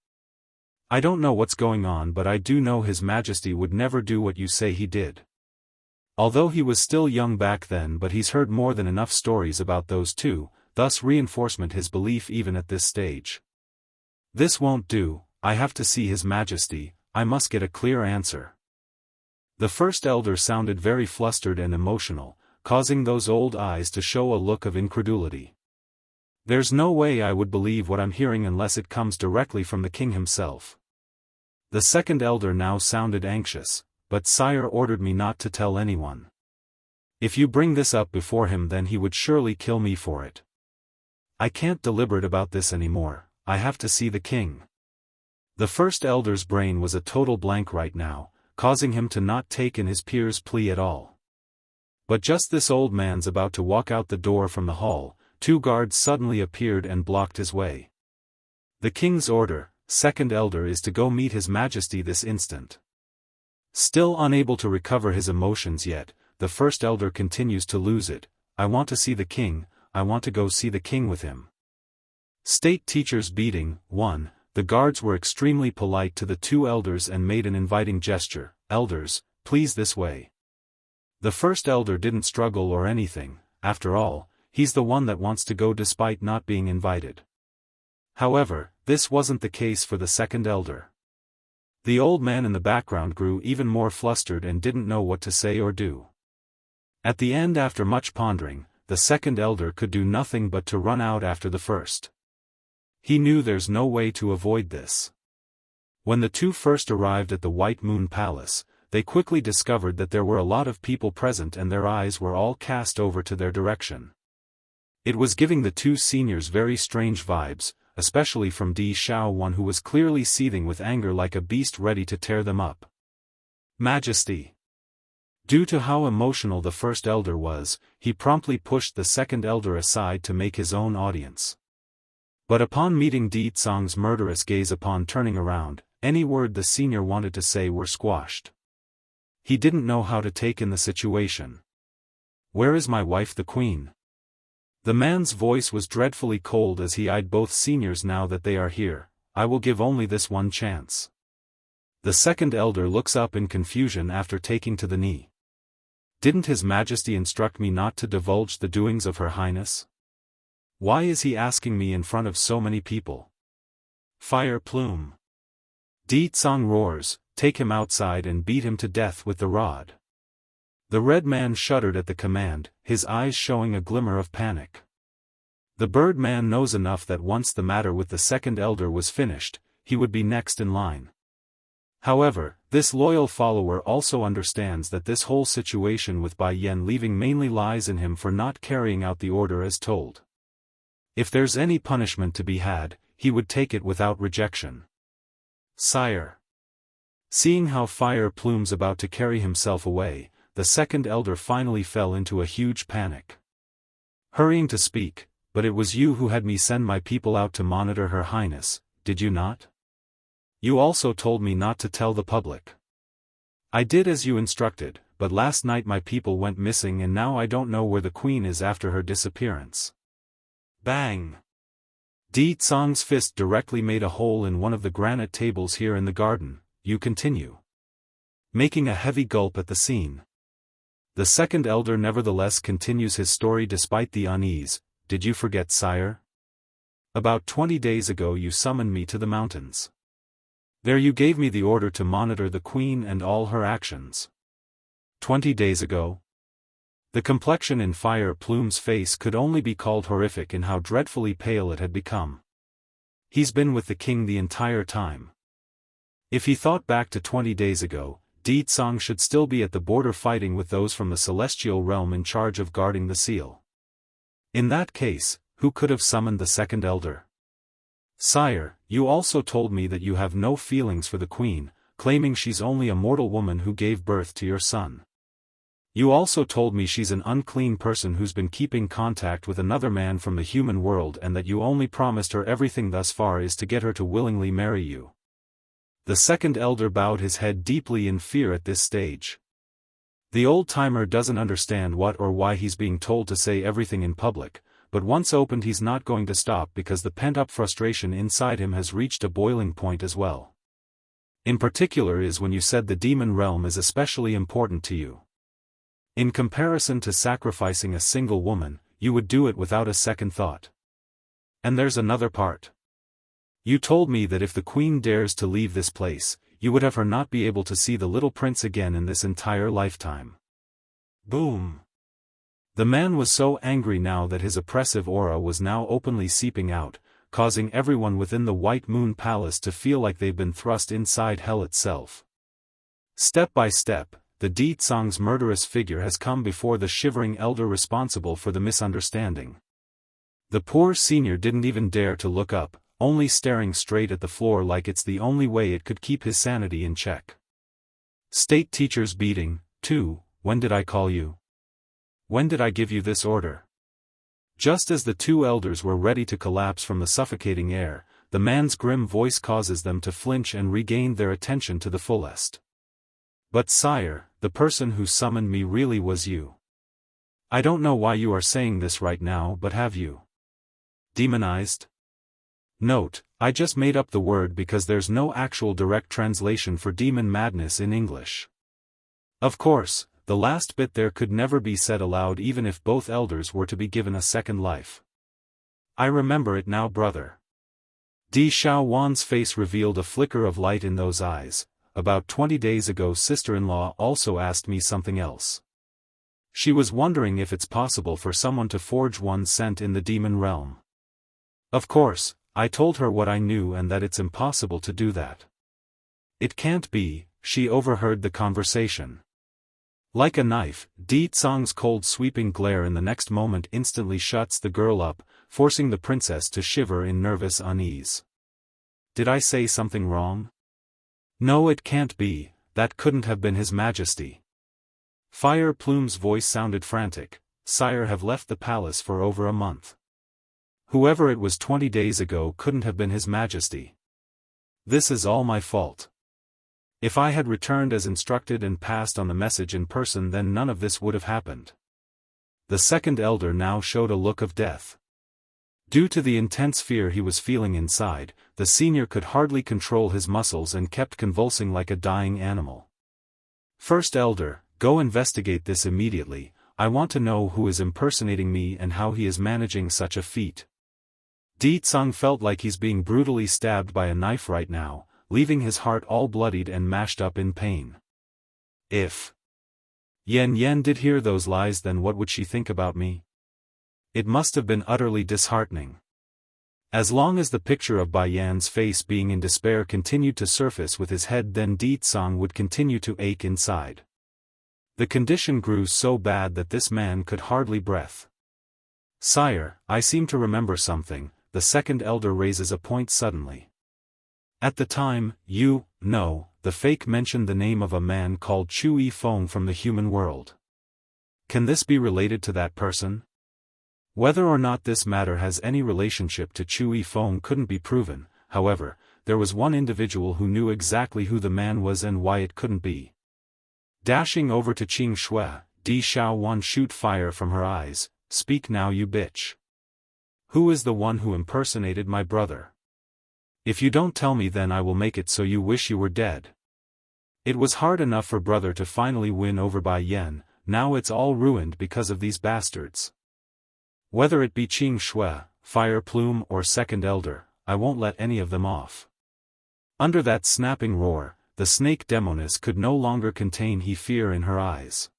[SPEAKER 1] I don't know what's going on, but I do know His Majesty would never do what you say he did. Although he was still young back then, but he's heard more than enough stories about those two, thus reinforcement his belief even at this stage. This won't do, I have to see His Majesty, I must get a clear answer. The first elder sounded very flustered and emotional, causing those old eyes to show a look of incredulity. There's no way I would believe what I'm hearing unless it comes directly from the king himself. The second elder now sounded anxious, but sire ordered me not to tell anyone. If you bring this up before him, then he would surely kill me for it. I can't deliberate about this anymore, I have to see the king. The first elder's brain was a total blank right now, causing him to not take in his peer's plea at all. But just this old man's about to walk out the door from the hall, two guards suddenly appeared and blocked his way. The king's order, second elder, is to go meet His Majesty this instant. Still unable to recover his emotions yet, the first elder continues to lose it. I want to see the king, I want to go see the king with him. State teacher's beating. 1. The guards were extremely polite to the two elders and made an inviting gesture. Elders, please this way. The first elder didn't struggle or anything, after all, he's the one that wants to go despite not being invited. However, this wasn't the case for the second elder. The old man in the background grew even more flustered and didn't know what to say or do. At the end, after much pondering, the second elder could do nothing but to run out after the first. He knew there's no way to avoid this. When the two first arrived at the White Moon Palace, they quickly discovered that there were a lot of people present and their eyes were all cast over to their direction. It was giving the two seniors very strange vibes, especially from Xiaofan, who was clearly seething with anger like a beast ready to tear them up. Majesty. Due to how emotional the first elder was, he promptly pushed the second elder aside to make his own audience. But upon meeting Di Tsong's murderous gaze, upon turning around, any word the senior wanted to say were squashed. He didn't know how to take in the situation. Where is my wife the queen? The man's voice was dreadfully cold as he eyed both seniors. Now that they are here, I will give only this one chance. The second elder looks up in confusion after taking to the knee. Didn't His Majesty instruct me not to divulge the doings of Her Highness? Why is he asking me in front of so many people? Fire plume. Di Tsong roars, take him outside and beat him to death with the rod. The red man shuddered at the command, his eyes showing a glimmer of panic. The bird man knows enough that once the matter with the second elder was finished, he would be next in line. However, this loyal follower also understands that this whole situation with Bai Yan leaving mainly lies in him for not carrying out the order as told. If there's any punishment to be had, he would take it without rejection. Sire. Seeing how Fire Plume's about to carry himself away, the second elder finally fell into a huge panic. Hurrying to speak, but it was you who had me send my people out to monitor Her Highness, did you not? You also told me not to tell the public. I did as you instructed, but last night my people went missing and now I don't know where the queen is after her disappearance. Bang! Di Tsong's fist directly made a hole in one of the granite tables here in the garden. You continue. Making a heavy gulp at the scene. The second elder nevertheless continues his story despite the unease. Did you forget, sire? About 20 days ago you summoned me to the mountains. There you gave me the order to monitor the queen and all her actions. 20 days ago? The complexion in Fire Plume's face could only be called horrific in how dreadfully pale it had become. He's been with the king the entire time. If he thought back to 20 days ago, Di Tsong should still be at the border fighting with those from the celestial realm in charge of guarding the seal. In that case, who could have summoned the second elder? Sire, you also told me that you have no feelings for the queen, claiming she's only a mortal woman who gave birth to your son. You also told me she's an unclean person who's been keeping contact with another man from the human world and that you only promised her everything thus far is to get her to willingly marry you. The second elder bowed his head deeply in fear at this stage. The old-timer doesn't understand what or why he's being told to say everything in public, but once opened he's not going to stop because the pent-up frustration inside him has reached a boiling point as well. In particular is when you said the demon realm is especially important to you. In comparison to sacrificing a single woman, you would do it without a second thought. And there's another part. You told me that if the queen dares to leave this place, you would have her not be able to see the little prince again in this entire lifetime. Boom. The man was so angry now that his oppressive aura was now openly seeping out, causing everyone within the White Moon Palace to feel like they've been thrust inside hell itself. Step by step, the Di Tsang's murderous figure has come before the shivering elder responsible for the misunderstanding. The poor senior didn't even dare to look up, only staring straight at the floor like it's the only way it could keep his sanity in check. State teacher's beating, too. When did I call you? When did I give you this order? Just as the two elders were ready to collapse from the suffocating air, the man's grim voice causes them to flinch and regain their attention to the fullest. But sire, the person who summoned me really was you. I don't know why you are saying this right now, but have you demonized? Note, I just made up the word because there's no actual direct translation for demon madness in English. Of course, the last bit there could never be said aloud even if both elders were to be given a second life. I remember it now, brother. Di Xiaofan's face revealed a flicker of light in those eyes. About 20 days ago sister-in-law also asked me something else. She was wondering if it's possible for someone to forge one's scent in the demon realm. Of course, I told her what I knew and that it's impossible to do that. It can't be, she overheard the conversation. Like a knife, Di Tsang's cold sweeping glare in the next moment instantly shuts the girl up, forcing the princess to shiver in nervous unease. Did I say something wrong? No, it can't be, that couldn't have been His Majesty. Fire Plume's voice sounded frantic. Sire have left the palace for over a month. Whoever it was 20 days ago couldn't have been His Majesty. This is all my fault. If I had returned as instructed and passed on the message in person, then none of this would have happened. The second elder now showed a look of death. Due to the intense fear he was feeling inside, the senior could hardly control his muscles and kept convulsing like a dying animal. First elder, go investigate this immediately. I want to know who is impersonating me and how he is managing such a feat. Di Tsang felt like he's being brutally stabbed by a knife right now, leaving his heart all bloodied and mashed up in pain. If Yan did hear those lies, then what would she think about me? It must have been utterly disheartening. As long as the picture of Bai Yan's face being in despair continued to surface with his head, then Di Tsang would continue to ache inside. The condition grew so bad that this man could hardly breathe. Sire, I seem to remember something, the second elder raises a point suddenly. At the time, you know, the fake mentioned the name of a man called Chu Yifeng from the human world. Can this be related to that person? Whether or not this matter has any relationship to Chu Yifeng couldn't be proven. However, there was one individual who knew exactly who the man was and why it couldn't be. Dashing over to Qing Shui, Di Xiaofan shoot fire from her eyes. Speak now, you bitch. Who is the one who impersonated my brother? If you don't tell me, then I will make it so you wish you were dead. It was hard enough for brother to finally win over Bai Yan, now it's all ruined because of these bastards. Whether it be Qing Shui, Fire Plume or Second Elder, I won't let any of them off. Under that snapping roar, the snake demoness could no longer contain fear in her eyes.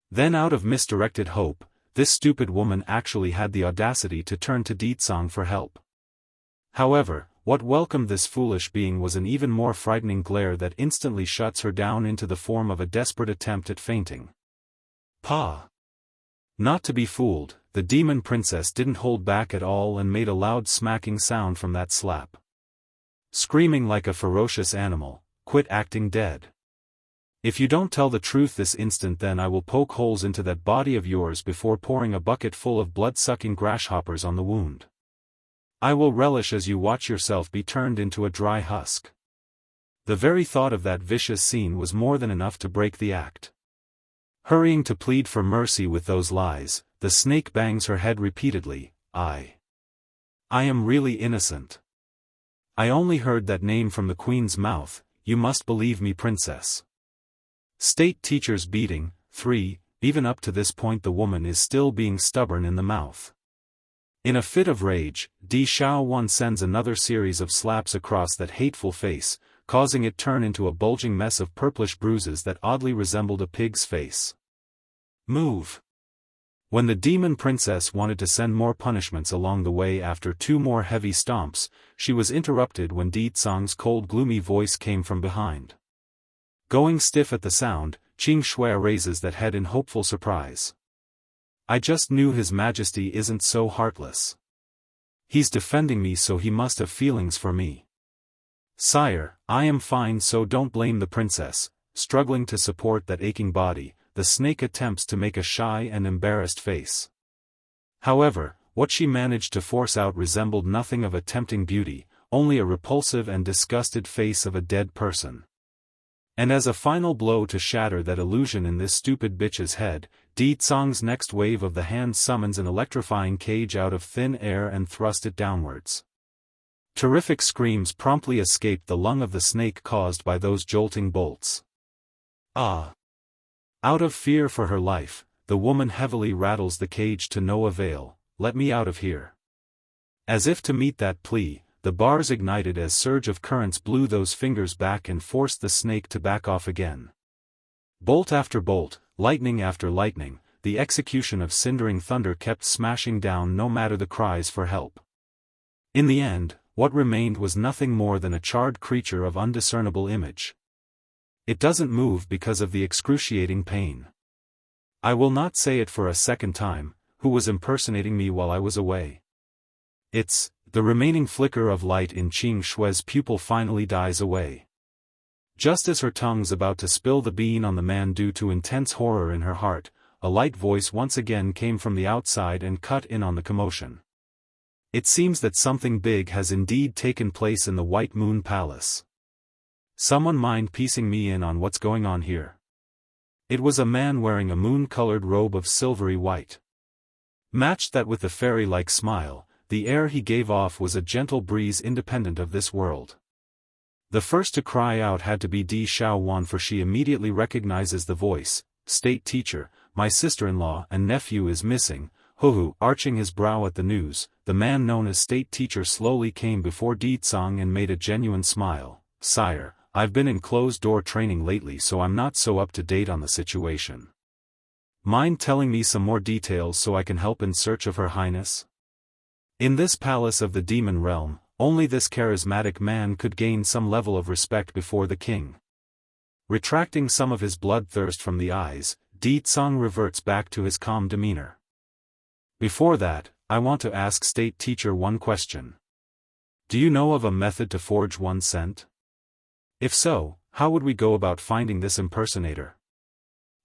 [SPEAKER 1] Then out of misdirected hope, this stupid woman actually had the audacity to turn to Di Tsang for help. However, what welcomed this foolish being was an even more frightening glare that instantly shuts her down into the form of a desperate attempt at fainting. Pa! Not to be fooled, the demon princess didn't hold back at all and made a loud smacking sound from that slap. Screaming like a ferocious animal, quit acting dead. If you don't tell the truth this instant, then I will poke holes into that body of yours before pouring a bucket full of blood-sucking grasshoppers on the wound. I will relish as you watch yourself be turned into a dry husk. The very thought of that vicious scene was more than enough to break the act. Hurrying to plead for mercy with those lies, the snake bangs her head repeatedly. I am really innocent. I only heard that name from the queen's mouth. You must believe me, princess. State teacher's beating. 3. Even up to this point the woman is still being stubborn in the mouth. In a fit of rage, Xiaofan sends another series of slaps across that hateful face, causing it turn into a bulging mess of purplish bruises that oddly resembled a pig's face. Move. When the demon princess wanted to send more punishments along the way after 2 more heavy stomps, she was interrupted when Di Tsang's cold gloomy voice came from behind. Going stiff at the sound, Qing Shui raises that head in hopeful surprise. I just knew His Majesty isn't so heartless. He's defending me, so he must have feelings for me. Sire, I am fine, so don't blame the princess. Struggling to support that aching body, the snake attempts to make a shy and embarrassed face. However, what she managed to force out resembled nothing of a tempting beauty, only a repulsive and disgusted face of a dead person. And as a final blow to shatter that illusion in this stupid bitch's head, Di Tsang's next wave of the hand summons an electrifying cage out of thin air and thrust it downwards. Terrific screams promptly escaped the lung of the snake caused by those jolting bolts. Ah! Out of fear for her life, the woman heavily rattles the cage to no avail. Let me out of here. As if to meet that plea, the bars ignited as surge of currents blew those fingers back and forced the snake to back off again. Bolt after bolt, lightning after lightning, the execution of cindering thunder kept smashing down no matter the cries for help. In the end, what remained was nothing more than a charred creature of undiscernible image. It doesn't move because of the excruciating pain. I will not say it for a second time. Who was impersonating me while I was away? It's, the remaining flicker of light in Qing Shui's pupil finally dies away. Just as her tongue's about to spill the bean on the man due to intense horror in her heart, a light voice once again came from the outside and cut in on the commotion. It seems that something big has indeed taken place in the White Moon Palace. Someone mind piecing me in on what's going on here? It was a man wearing a moon-colored robe of silvery white. Matched that with a fairy-like smile, the air he gave off was a gentle breeze independent of this world. The first to cry out had to be Di Xiaofan, for she immediately recognizes the voice. State teacher, my sister-in-law and nephew is missing. Huhu, arching his brow at the news, the man known as state teacher slowly came before Di Tsang and made a genuine smile. Sire, I've been in closed-door training lately, so I'm not so up to date on the situation. Mind telling me some more details so I can help in search of Her Highness? In this palace of the demon realm, only this charismatic man could gain some level of respect before the king. Retracting some of his bloodthirst from the eyes, Di Tsang reverts back to his calm demeanor. Before that, I want to ask state teacher one question. Do you know of a method to forge one scent? If so, how would we go about finding this impersonator?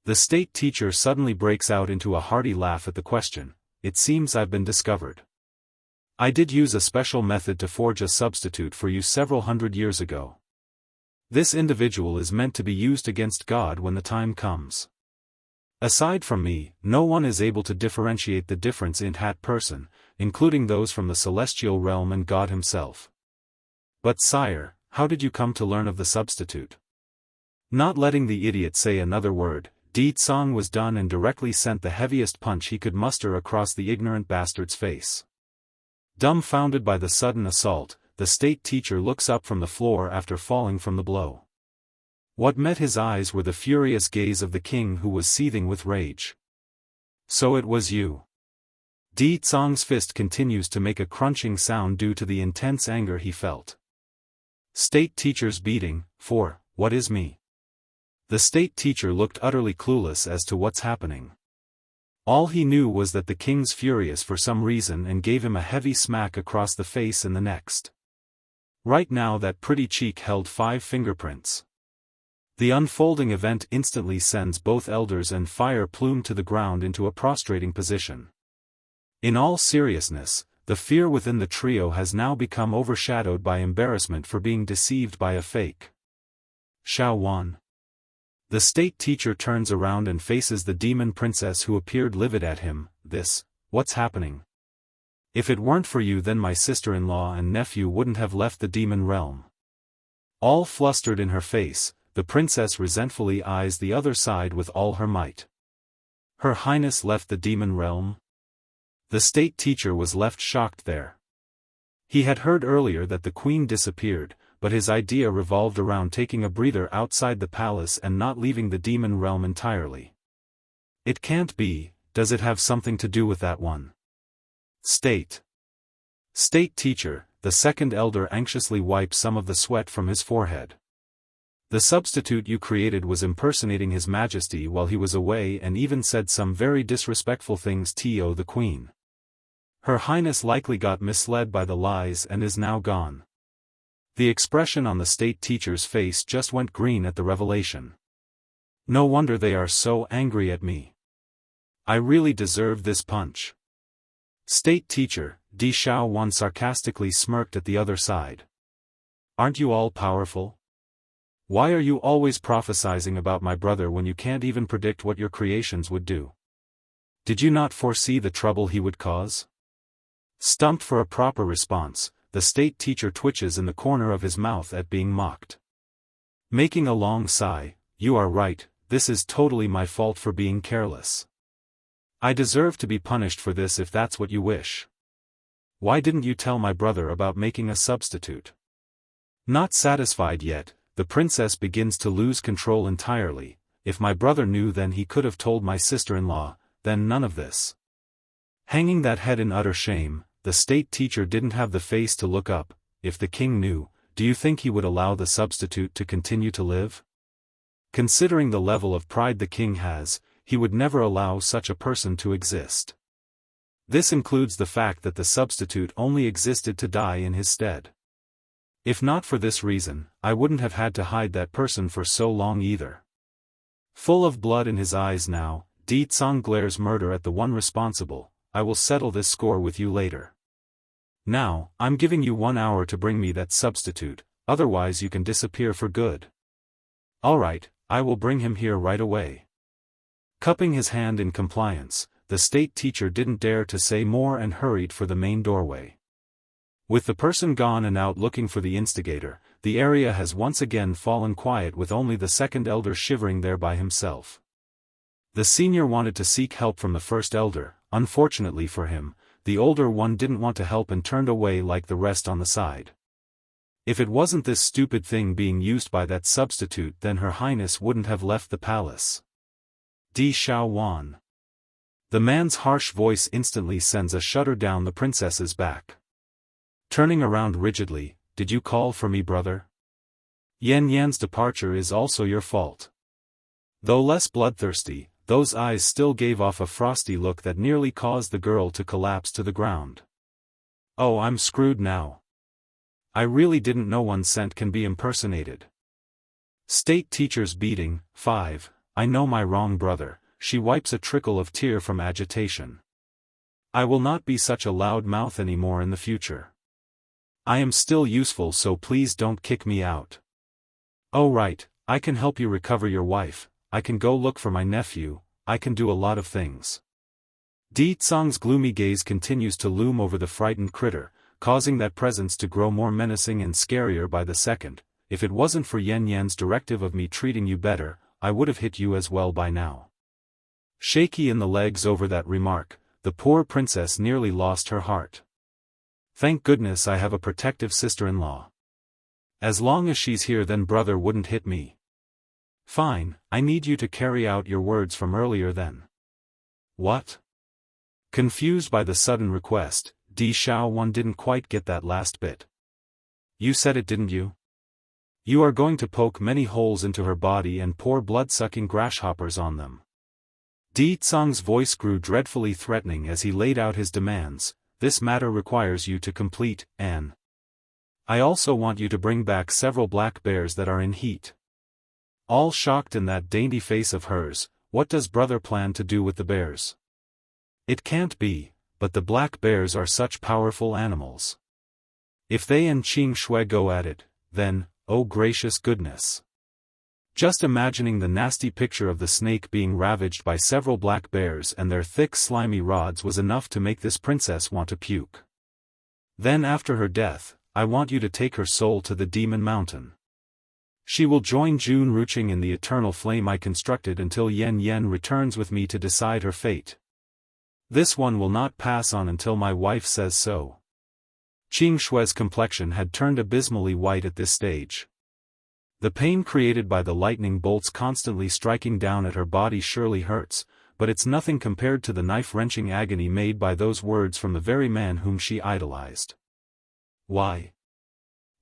[SPEAKER 1] The state teacher suddenly breaks out into a hearty laugh at the question. It seems I've been discovered. I did use a special method to forge a substitute for you several hundred years ago. This individual is meant to be used against God when the time comes. Aside from me, no one is able to differentiate the difference in that person, including those from the celestial realm and God himself. But sire, how did you come to learn of the substitute? Not letting the idiot say another word, Di Tsang was done and directly sent the heaviest punch he could muster across the ignorant bastard's face. Dumbfounded by the sudden assault, the state teacher looks up from the floor after falling from the blow. What met his eyes were the furious gaze of the king, who was seething with rage. So it was you. Di Tsang's fist continues to make a crunching sound due to the intense anger he felt. State teacher's beating. 4. What is me? The state teacher looked utterly clueless as to what's happening. All he knew was that the king's furious for some reason and gave him a heavy smack across the face in the next. Right now that pretty cheek held 5 fingerprints. The unfolding event instantly sends both elders and Fire Plume to the ground into a prostrating position. In all seriousness, the fear within the trio has now become overshadowed by embarrassment for being deceived by a fake. Xiaofan. The state teacher turns around and faces the demon princess who appeared livid at him. What's happening? If it weren't for you, then my sister-in-law and nephew wouldn't have left the demon realm. All flustered in her face, the princess resentfully eyes the other side with all her might. Her Highness left the demon realm? The state teacher was left shocked there. He had heard earlier that the queen disappeared, but his idea revolved around taking a breather outside the palace and not leaving the demon realm entirely. It can't be. Does it have something to do with that one? State teacher, the second elder anxiously wiped some of the sweat from his forehead. The substitute you created was impersonating His Majesty while he was away and even said some very disrespectful things to the Queen. Her Highness likely got misled by the lies and is now gone. The expression on the state teacher's face just went green at the revelation. No wonder they are so angry at me. I really deserve this punch. State teacher, Xiaofan sarcastically smirked at the other side. Aren't you all powerful? Why are you always prophesizing about my brother when you can't even predict what your creations would do? Did you not foresee the trouble he would cause? Stumped for a proper response, the state teacher twitches in the corner of his mouth at being mocked. Making a long sigh, you are right, this is totally my fault for being careless. I deserve to be punished for this if that's what you wish. Why didn't you tell my brother about making a substitute? Not satisfied yet, the princess begins to lose control entirely. If my brother knew, then he could have told my sister-in-law, then none of this. Hanging that head in utter shame, the state teacher didn't have the face to look up. If the king knew, do you think he would allow the substitute to continue to live? Considering the level of pride the king has, he would never allow such a person to exist. This includes the fact that the substitute only existed to die in his stead. If not for this reason, I wouldn't have had to hide that person for so long either. Full of blood in his eyes now, Di Tsang glares murder at the one responsible. I will settle this score with you later. Now, I'm giving you 1 hour to bring me that substitute, otherwise you can disappear for good. Alright, I will bring him here right away. Cupping his hand in compliance, the state teacher didn't dare to say more and hurried for the main doorway. With the person gone and out looking for the instigator, the area has once again fallen quiet with only the second elder shivering there by himself. The senior wanted to seek help from the first elder. Unfortunately for him, the older one didn't want to help and turned away like the rest on the side. If it wasn't this stupid thing being used by that substitute, then Her Highness wouldn't have left the palace. Xiaofan. The man's harsh voice instantly sends a shudder down the princess's back. Turning around rigidly, did you call for me, brother? Yan's departure is also your fault. Though less bloodthirsty, those eyes still gave off a frosty look that nearly caused the girl to collapse to the ground. Oh, I'm screwed now. I really didn't know one cent can be impersonated. State teacher's beating. 5. I know my wrong, brother. She wipes a trickle of tear from agitation. I will not be such a loud mouth anymore in the future. I am still useful, so please don't kick me out. Oh right, I can help you recover your wife, I can go look for my nephew, I can do a lot of things. Di Tsang's gloomy gaze continues to loom over the frightened critter, causing that presence to grow more menacing and scarier by the second. If it wasn't for Yan's directive of me treating you better, I would have hit you as well by now. Shaky in the legs over that remark, the poor princess nearly lost her heart. Thank goodness I have a protective sister-in-law. As long as she's here, then brother wouldn't hit me. Fine, I need you to carry out your words from earlier then. What? Confused by the sudden request, Xiaofan didn't quite get that last bit. You said it, didn't you? You are going to poke many holes into her body and pour blood-sucking grasshoppers on them. Di Tsang's voice grew dreadfully threatening as he laid out his demands. This matter requires you to complete, Anne. I also want you to bring back several black bears that are in heat. All shocked in that dainty face of hers, what does brother plan to do with the bears? It can't be, but the black bears are such powerful animals. If they and Qing Shui go at it, then, oh gracious goodness. Just imagining the nasty picture of the snake being ravaged by several black bears and their thick slimy rods was enough to make this princess want to puke. Then after her death, I want you to take her soul to the Demon Mountain. She will join Jun Ruching in the eternal flame I constructed until Yen Yen returns with me to decide her fate. This one will not pass on until my wife says so. Qing Shui's complexion had turned abysmally white at this stage. The pain created by the lightning bolts constantly striking down at her body surely hurts, but it's nothing compared to the knife-wrenching agony made by those words from the very man whom she idolized. Why?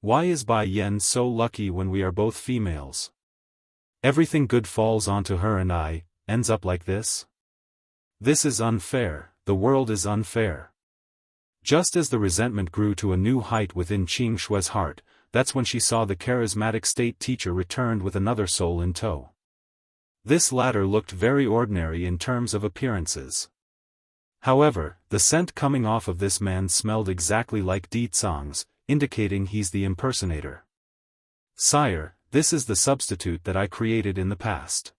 [SPEAKER 1] Why is Bai Yen so lucky when we are both females? Everything good falls onto her and I, ends up like this? This is unfair, the world is unfair. Just as the resentment grew to a new height within Qing Shui's heart, that's when she saw the charismatic state teacher returned with another soul in tow. This latter looked very ordinary in terms of appearances. However, the scent coming off of this man smelled exactly like Di Tsang's, indicating he's the impersonator. Sire, this is the substitute that I created in the past.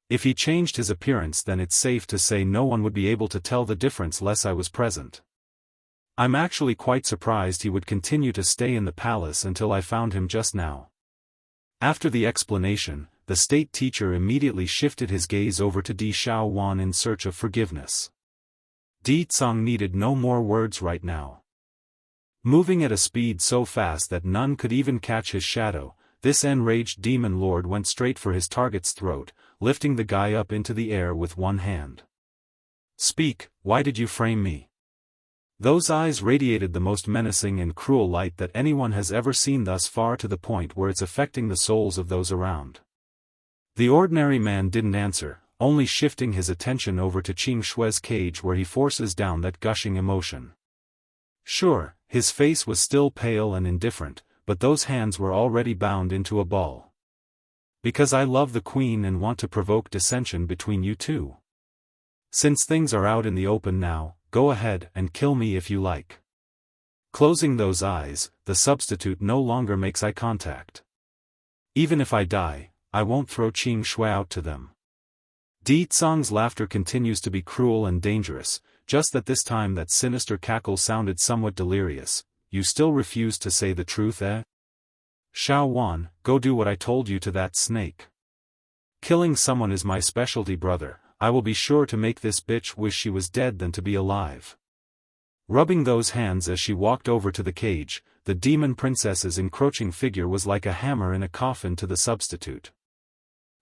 [SPEAKER 1] If he changed his appearance, then it's safe to say no one would be able to tell the difference lest I was present. I'm actually quite surprised he would continue to stay in the palace until I found him just now. After the explanation, the state teacher immediately shifted his gaze over to Di Xiaofan in search of forgiveness. Di Tsang needed no more words right now. Moving at a speed so fast that none could even catch his shadow, this enraged demon lord went straight for his target's throat, lifting the guy up into the air with one hand. Speak, why did you frame me? Those eyes radiated the most menacing and cruel light that anyone has ever seen thus far, to the point where it's affecting the souls of those around. The ordinary man didn't answer, only shifting his attention over to Qing Shui's cage where he forces down that gushing emotion. Sure, his face was still pale and indifferent, but those hands were already bound into a ball. Because I love the queen and want to provoke dissension between you two. Since things are out in the open now, go ahead and kill me if you like. Closing those eyes, the substitute no longer makes eye contact. Even if I die, I won't throw Qing Shui out to them. Di Tsang's laughter continues to be cruel and dangerous, just that this time that sinister cackle sounded somewhat delirious. You still refuse to say the truth, eh? Xiaofan, go do what I told you to that snake. Killing someone is my specialty, brother. I will be sure to make this bitch wish she was dead than to be alive. Rubbing those hands as she walked over to the cage, the demon princess's encroaching figure was like a hammer in a coffin to the substitute.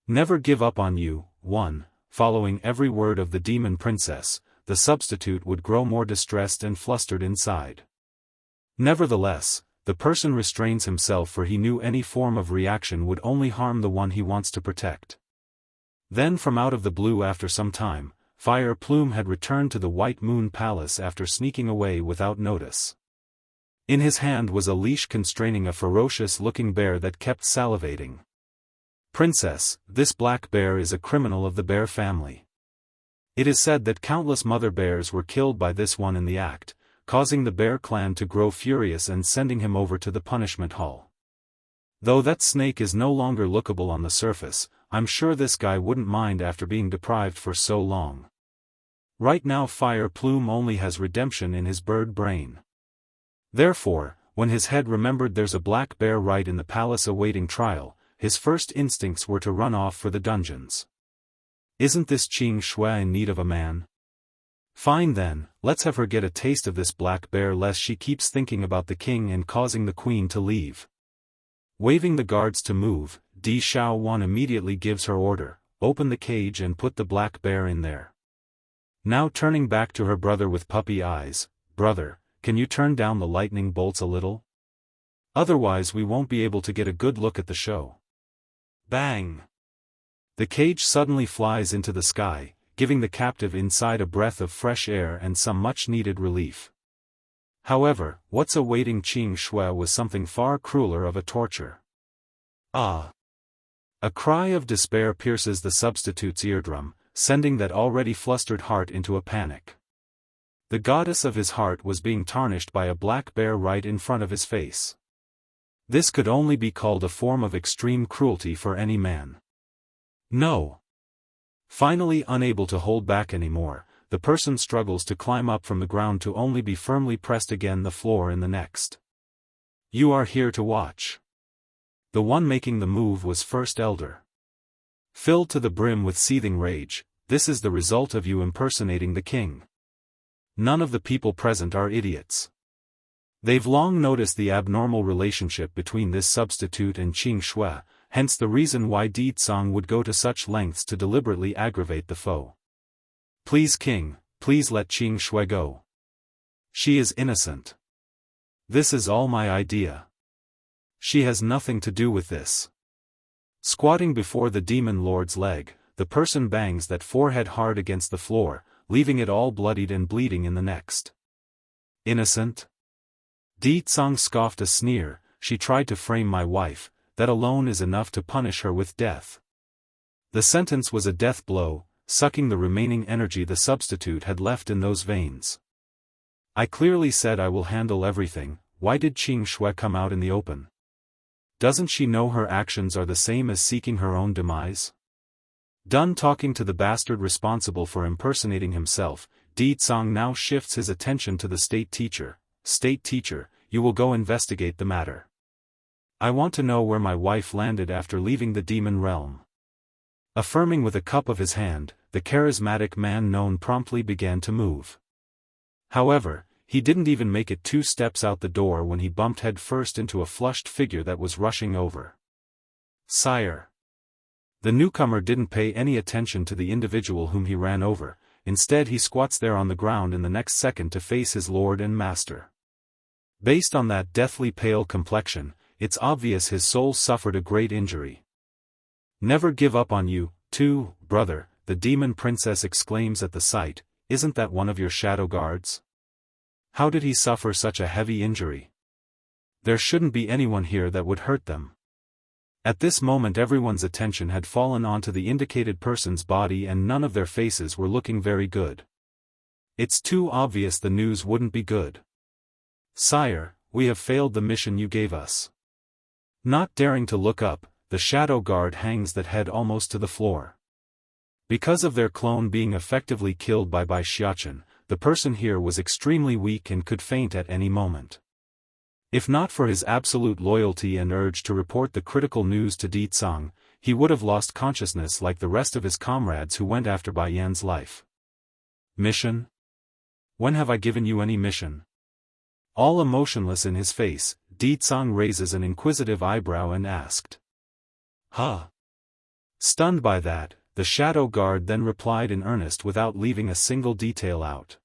[SPEAKER 1] Never give up on you, one. Following every word of the demon princess, the substitute would grow more distressed and flustered inside. Nevertheless, the person restrains himself, for he knew any form of reaction would only harm the one he wants to protect. Then from out of the blue, after some time, Fire Plume had returned to the White Moon Palace after sneaking away without notice. In his hand was a leash constraining a ferocious-looking bear that kept salivating. Princess, this black bear is a criminal of the bear family. It is said that countless mother bears were killed by this one in the act, causing the bear clan to grow furious and sending him over to the punishment hall. Though that snake is no longer lookable on the surface, I'm sure this guy wouldn't mind after being deprived for so long. Right now Fire Plume only has redemption in his bird brain. Therefore, when his head remembered there's a black bear right in the palace awaiting trial, his first instincts were to run off for the dungeons. Isn't this Qing Shui in need of a man? Fine then, let's have her get a taste of this black bear lest she keeps thinking about the king and causing the queen to leave. Waving the guards to move, Di Xiaofan immediately gives her order, open the cage and put the black bear in there. Now turning back to her brother with puppy eyes, brother, can you turn down the lightning bolts a little? Otherwise we won't be able to get a good look at the show. Bang! The cage suddenly flies into the sky, giving the captive inside a breath of fresh air and some much-needed relief. However, what's awaiting Qing Shui was something far crueler of a torture. Ah! A cry of despair pierces the substitute's eardrum, sending that already flustered heart into a panic. The goddess of his heart was being tarnished by a black bear right in front of his face. This could only be called a form of extreme cruelty for any man. No. Finally unable to hold back anymore, the person struggles to climb up from the ground to only be firmly pressed against the floor in the next. You are here to watch. The one making the move was First Elder. Filled to the brim with seething rage, this is the result of you impersonating the king. None of the people present are idiots. They've long noticed the abnormal relationship between this substitute and Qing Shui, hence the reason why Di Tsang would go to such lengths to deliberately aggravate the foe. Please king, please let Qing Shui go. She is innocent. This is all my idea. She has nothing to do with this. Squatting before the demon lord's leg, the person bangs that forehead hard against the floor, leaving it all bloodied and bleeding in the next. Innocent? Di Tsang scoffed a sneer. She tried to frame my wife, that alone is enough to punish her with death. The sentence was a death blow, sucking the remaining energy the substitute had left in those veins. I clearly said I will handle everything. Why did Qing Shui come out in the open? Doesn't she know her actions are the same as seeking her own demise? Done talking to the bastard responsible for impersonating himself, Di Tsang now shifts his attention to the state teacher. State teacher, you will go investigate the matter. I want to know where my wife landed after leaving the demon realm. Affirming with a cup of his hand, the charismatic man known promptly began to move. However, he didn't even make it 2 steps out the door when he bumped head first into a flushed figure that was rushing over. Sire. The newcomer didn't pay any attention to the individual whom he ran over. Instead he squats there on the ground in the next second to face his lord and master. Based on that deathly pale complexion, it's obvious his soul suffered a great injury. Never give up on you, too, brother, the demon princess exclaims at the sight. Isn't that one of your shadow guards? How did he suffer such a heavy injury? There shouldn't be anyone here that would hurt them. At this moment everyone's attention had fallen onto the indicated person's body and none of their faces were looking very good. It's too obvious the news wouldn't be good. Sire, we have failed the mission you gave us. Not daring to look up, the shadow guard hangs that head almost to the floor. Because of their clone being effectively killed by Xiaofan, the person here was extremely weak and could faint at any moment. If not for his absolute loyalty and urge to report the critical news to Di Tsang, he would have lost consciousness like the rest of his comrades who went after Bai Yan's life. Mission? When have I given you any mission? All emotionless in his face, Di Tsang raises an inquisitive eyebrow and asked. Huh? Stunned by that, the shadow guard then replied in earnest without leaving a single detail out.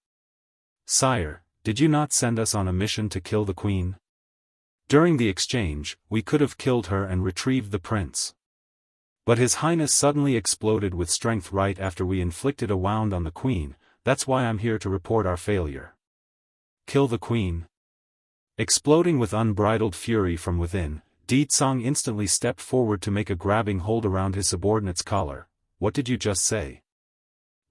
[SPEAKER 1] Sire, did you not send us on a mission to kill the queen? During the exchange, we could have killed her and retrieved the prince. But His Highness suddenly exploded with strength right after we inflicted a wound on the queen. That's why I'm here to report our failure. Kill the queen? Exploding with unbridled fury from within, Di Tsang instantly stepped forward to make a grabbing hold around his subordinate's collar. What did you just say?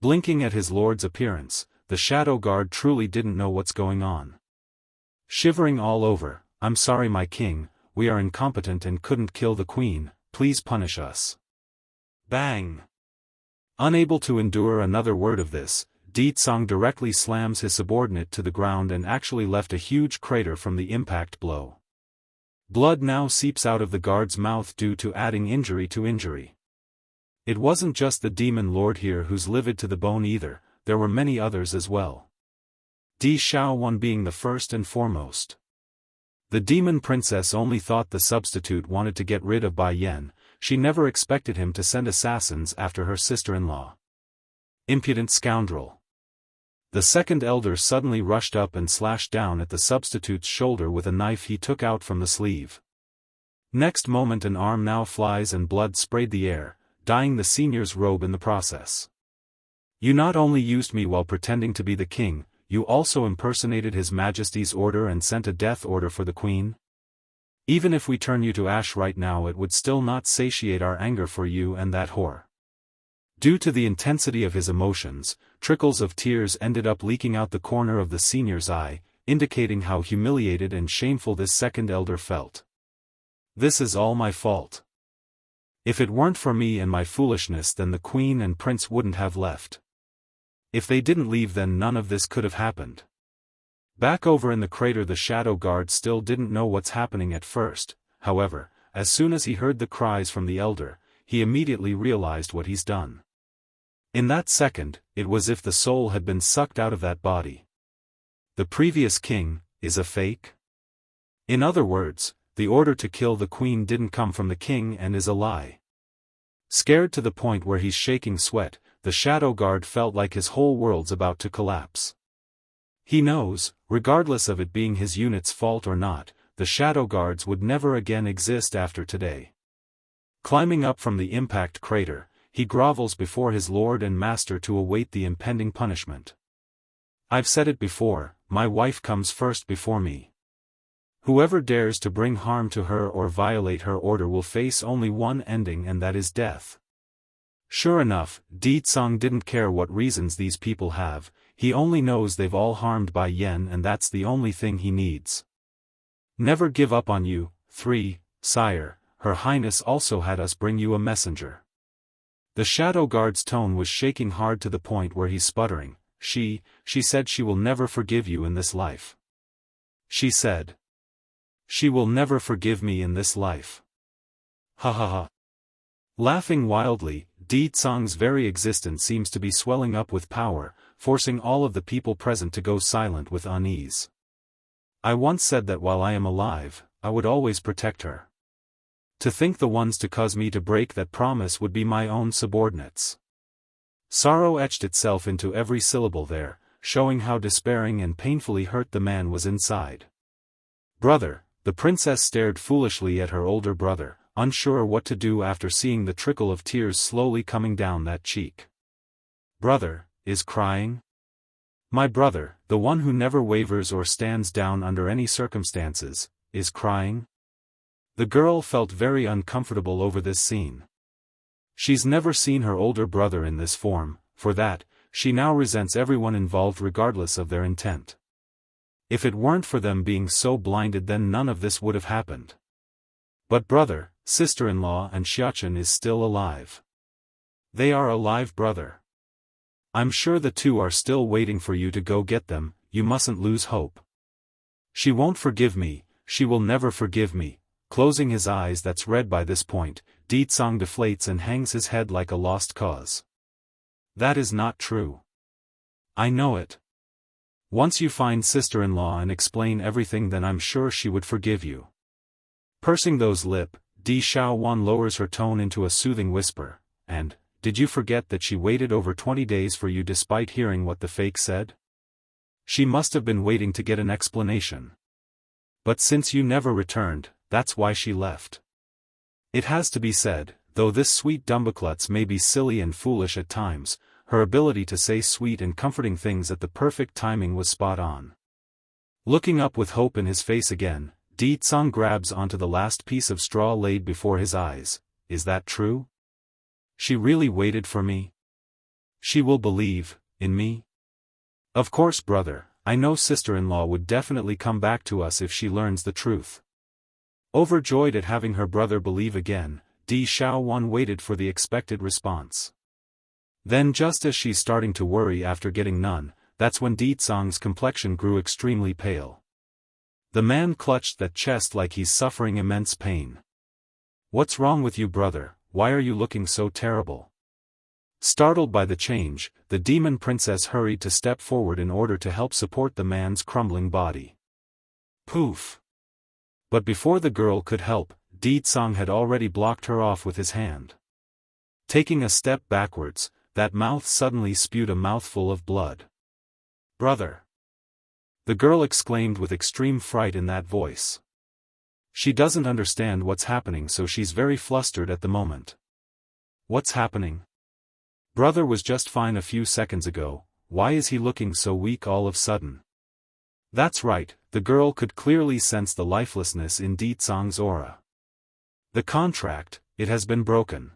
[SPEAKER 1] Blinking at his lord's appearance, the shadow guard truly didn't know what's going on. Shivering all over, I'm sorry my king, we are incompetent and couldn't kill the queen, please punish us. Bang! Unable to endure another word of this, Di Tsang directly slams his subordinate to the ground and actually left a huge crater from the impact blow. Blood now seeps out of the guard's mouth due to adding injury to injury. It wasn't just the demon lord here who's livid to the bone either, there were many others as well. Di Xiaofan being the first and foremost. The demon princess only thought the substitute wanted to get rid of Bai Yan, she never expected him to send assassins after her sister-in-law. Impudent scoundrel. The second elder suddenly rushed up and slashed down at the substitute's shoulder with a knife he took out from the sleeve. Next moment an arm now flies and blood sprayed the air, dyeing the senior's robe in the process. You not only used me while pretending to be the king, you also impersonated His Majesty's order and sent a death order for the queen? Even if we turn you to ash right now it would still not satiate our anger for you and that whore. Due to the intensity of his emotions, trickles of tears ended up leaking out the corner of the senior's eye, indicating how humiliated and shameful this second elder felt. This is all my fault. If it weren't for me and my foolishness, then the queen and prince wouldn't have left. If they didn't leave, then none of this could have happened. Back over in the crater, the shadow guard still didn't know what's happening at first. However, as soon as he heard the cries from the elder, he immediately realized what he's done. In that second, it was as if the soul had been sucked out of that body. The previous king is a fake? In other words, the order to kill the queen didn't come from the king and is a lie. Scared to the point where he's shaking sweat, the shadow guard felt like his whole world's about to collapse. He knows, regardless of it being his unit's fault or not, the shadow guards would never again exist after today. Climbing up from the impact crater, he grovels before his lord and master to await the impending punishment. I've said it before, my wife comes first before me. Whoever dares to bring harm to her or violate her order will face only one ending, and that is death. Sure enough, Di Tsang didn't care what reasons these people have, he only knows they've all harmed Bai Yan, and that's the only thing he needs. Never give up on you. 3. Sire, Her Highness also had us bring you a messenger. The shadow guard's tone was shaking hard to the point where he's sputtering. She said she will never forgive you in this life. She said. She will never forgive me in this life. Ha ha ha. Laughing wildly, Di Tsang's very existence seems to be swelling up with power, forcing all of the people present to go silent with unease. I once said that while I am alive, I would always protect her. To think the ones to cause me to break that promise would be my own subordinates. Sorrow etched itself into every syllable there, showing how despairing and painfully hurt the man was inside. Brother, the princess stared foolishly at her older brother, unsure what to do after seeing the trickle of tears slowly coming down that cheek. Brother, is crying? My brother, the one who never wavers or stands down under any circumstances, is crying? The girl felt very uncomfortable over this scene. She's never seen her older brother in this form, for that, she now resents everyone involved regardless of their intent. If it weren't for them being so blinded, then none of this would have happened. But brother, sister-in-law and Xiaofan is still alive. They are alive, brother. I'm sure the two are still waiting for you to go get them. You mustn't lose hope. She won't forgive me, she will never forgive me. Closing his eyes, that's red by this point, Di Tsang deflates and hangs his head like a lost cause. That is not true. I know it. Once you find sister-in-law and explain everything, then I'm sure she would forgive you. Pursing those lips, Di Xiaofan lowers her tone into a soothing whisper, and, did you forget that she waited over 20 days for you despite hearing what the fake said? She must have been waiting to get an explanation. But since you never returned, that's why she left. It has to be said, though this sweet Dumbaklutz may be silly and foolish at times, her ability to say sweet and comforting things at the perfect timing was spot on. Looking up with hope in his face again, Di Tsang grabs onto the last piece of straw laid before his eyes. Is that true? She really waited for me? She will believe in me? Of course, brother, I know sister-in-law would definitely come back to us if she learns the truth. Overjoyed at having her brother believe again, Di Xiaofan waited for the expected response. Then just as she's starting to worry after getting none, that's when Di Tsang's complexion grew extremely pale. The man clutched that chest like he's suffering immense pain. What's wrong with you, brother? Why are you looking so terrible? Startled by the change, the demon princess hurried to step forward in order to help support the man's crumbling body. Poof! But before the girl could help, Di Tsang had already blocked her off with his hand. Taking a step backwards, that mouth suddenly spewed a mouthful of blood. Brother! The girl exclaimed with extreme fright in that voice. She doesn't understand what's happening, so she's very flustered at the moment. What's happening? Brother was just fine a few seconds ago, why is he looking so weak all of a sudden? That's right, the girl could clearly sense the lifelessness in Di Tsang's aura. The contract, it has been broken.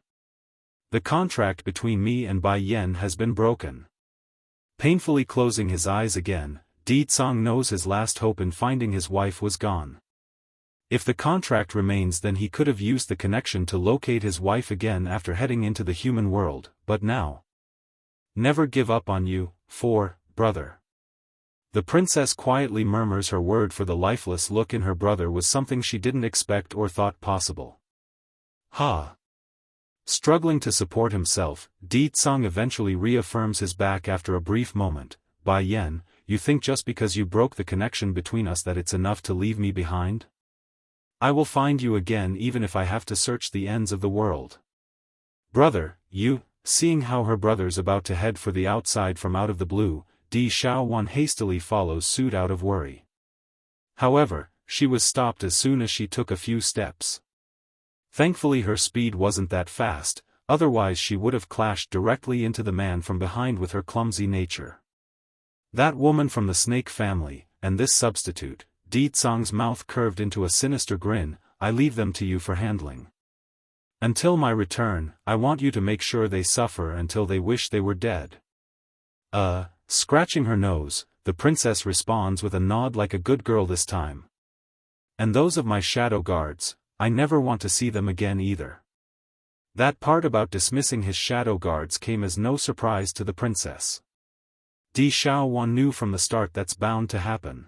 [SPEAKER 1] The contract between me and Bai Yan has been broken. Painfully closing his eyes again, Di Tsang knows his last hope in finding his wife was gone. If the contract remains, then he could have used the connection to locate his wife again after heading into the human world, but now. Never give up on you, brother. The princess quietly murmurs her word, for the lifeless look in her brother was something she didn't expect or thought possible. Ha! Struggling to support himself, Di Tsang eventually reaffirms his back after a brief moment. Bai Yan, you think just because you broke the connection between us that it's enough to leave me behind? I will find you again even if I have to search the ends of the world. Brother, you, seeing how her brother's about to head for the outside from out of the blue, Di Xiaofan hastily follows suit out of worry. However, she was stopped as soon as she took a few steps. Thankfully her speed wasn't that fast, otherwise she would have clashed directly into the man from behind with her clumsy nature. That woman from the snake family, and this substitute. Di Tsang's mouth curved into a sinister grin. I leave them to you for handling. Until my return, I want you to make sure they suffer until they wish they were dead. Scratching her nose, the princess responds with a nod like a good girl this time. And those of my shadow guards, I never want to see them again either. That part about dismissing his shadow guards came as no surprise to the princess. Di Xiaowan knew from the start that's bound to happen.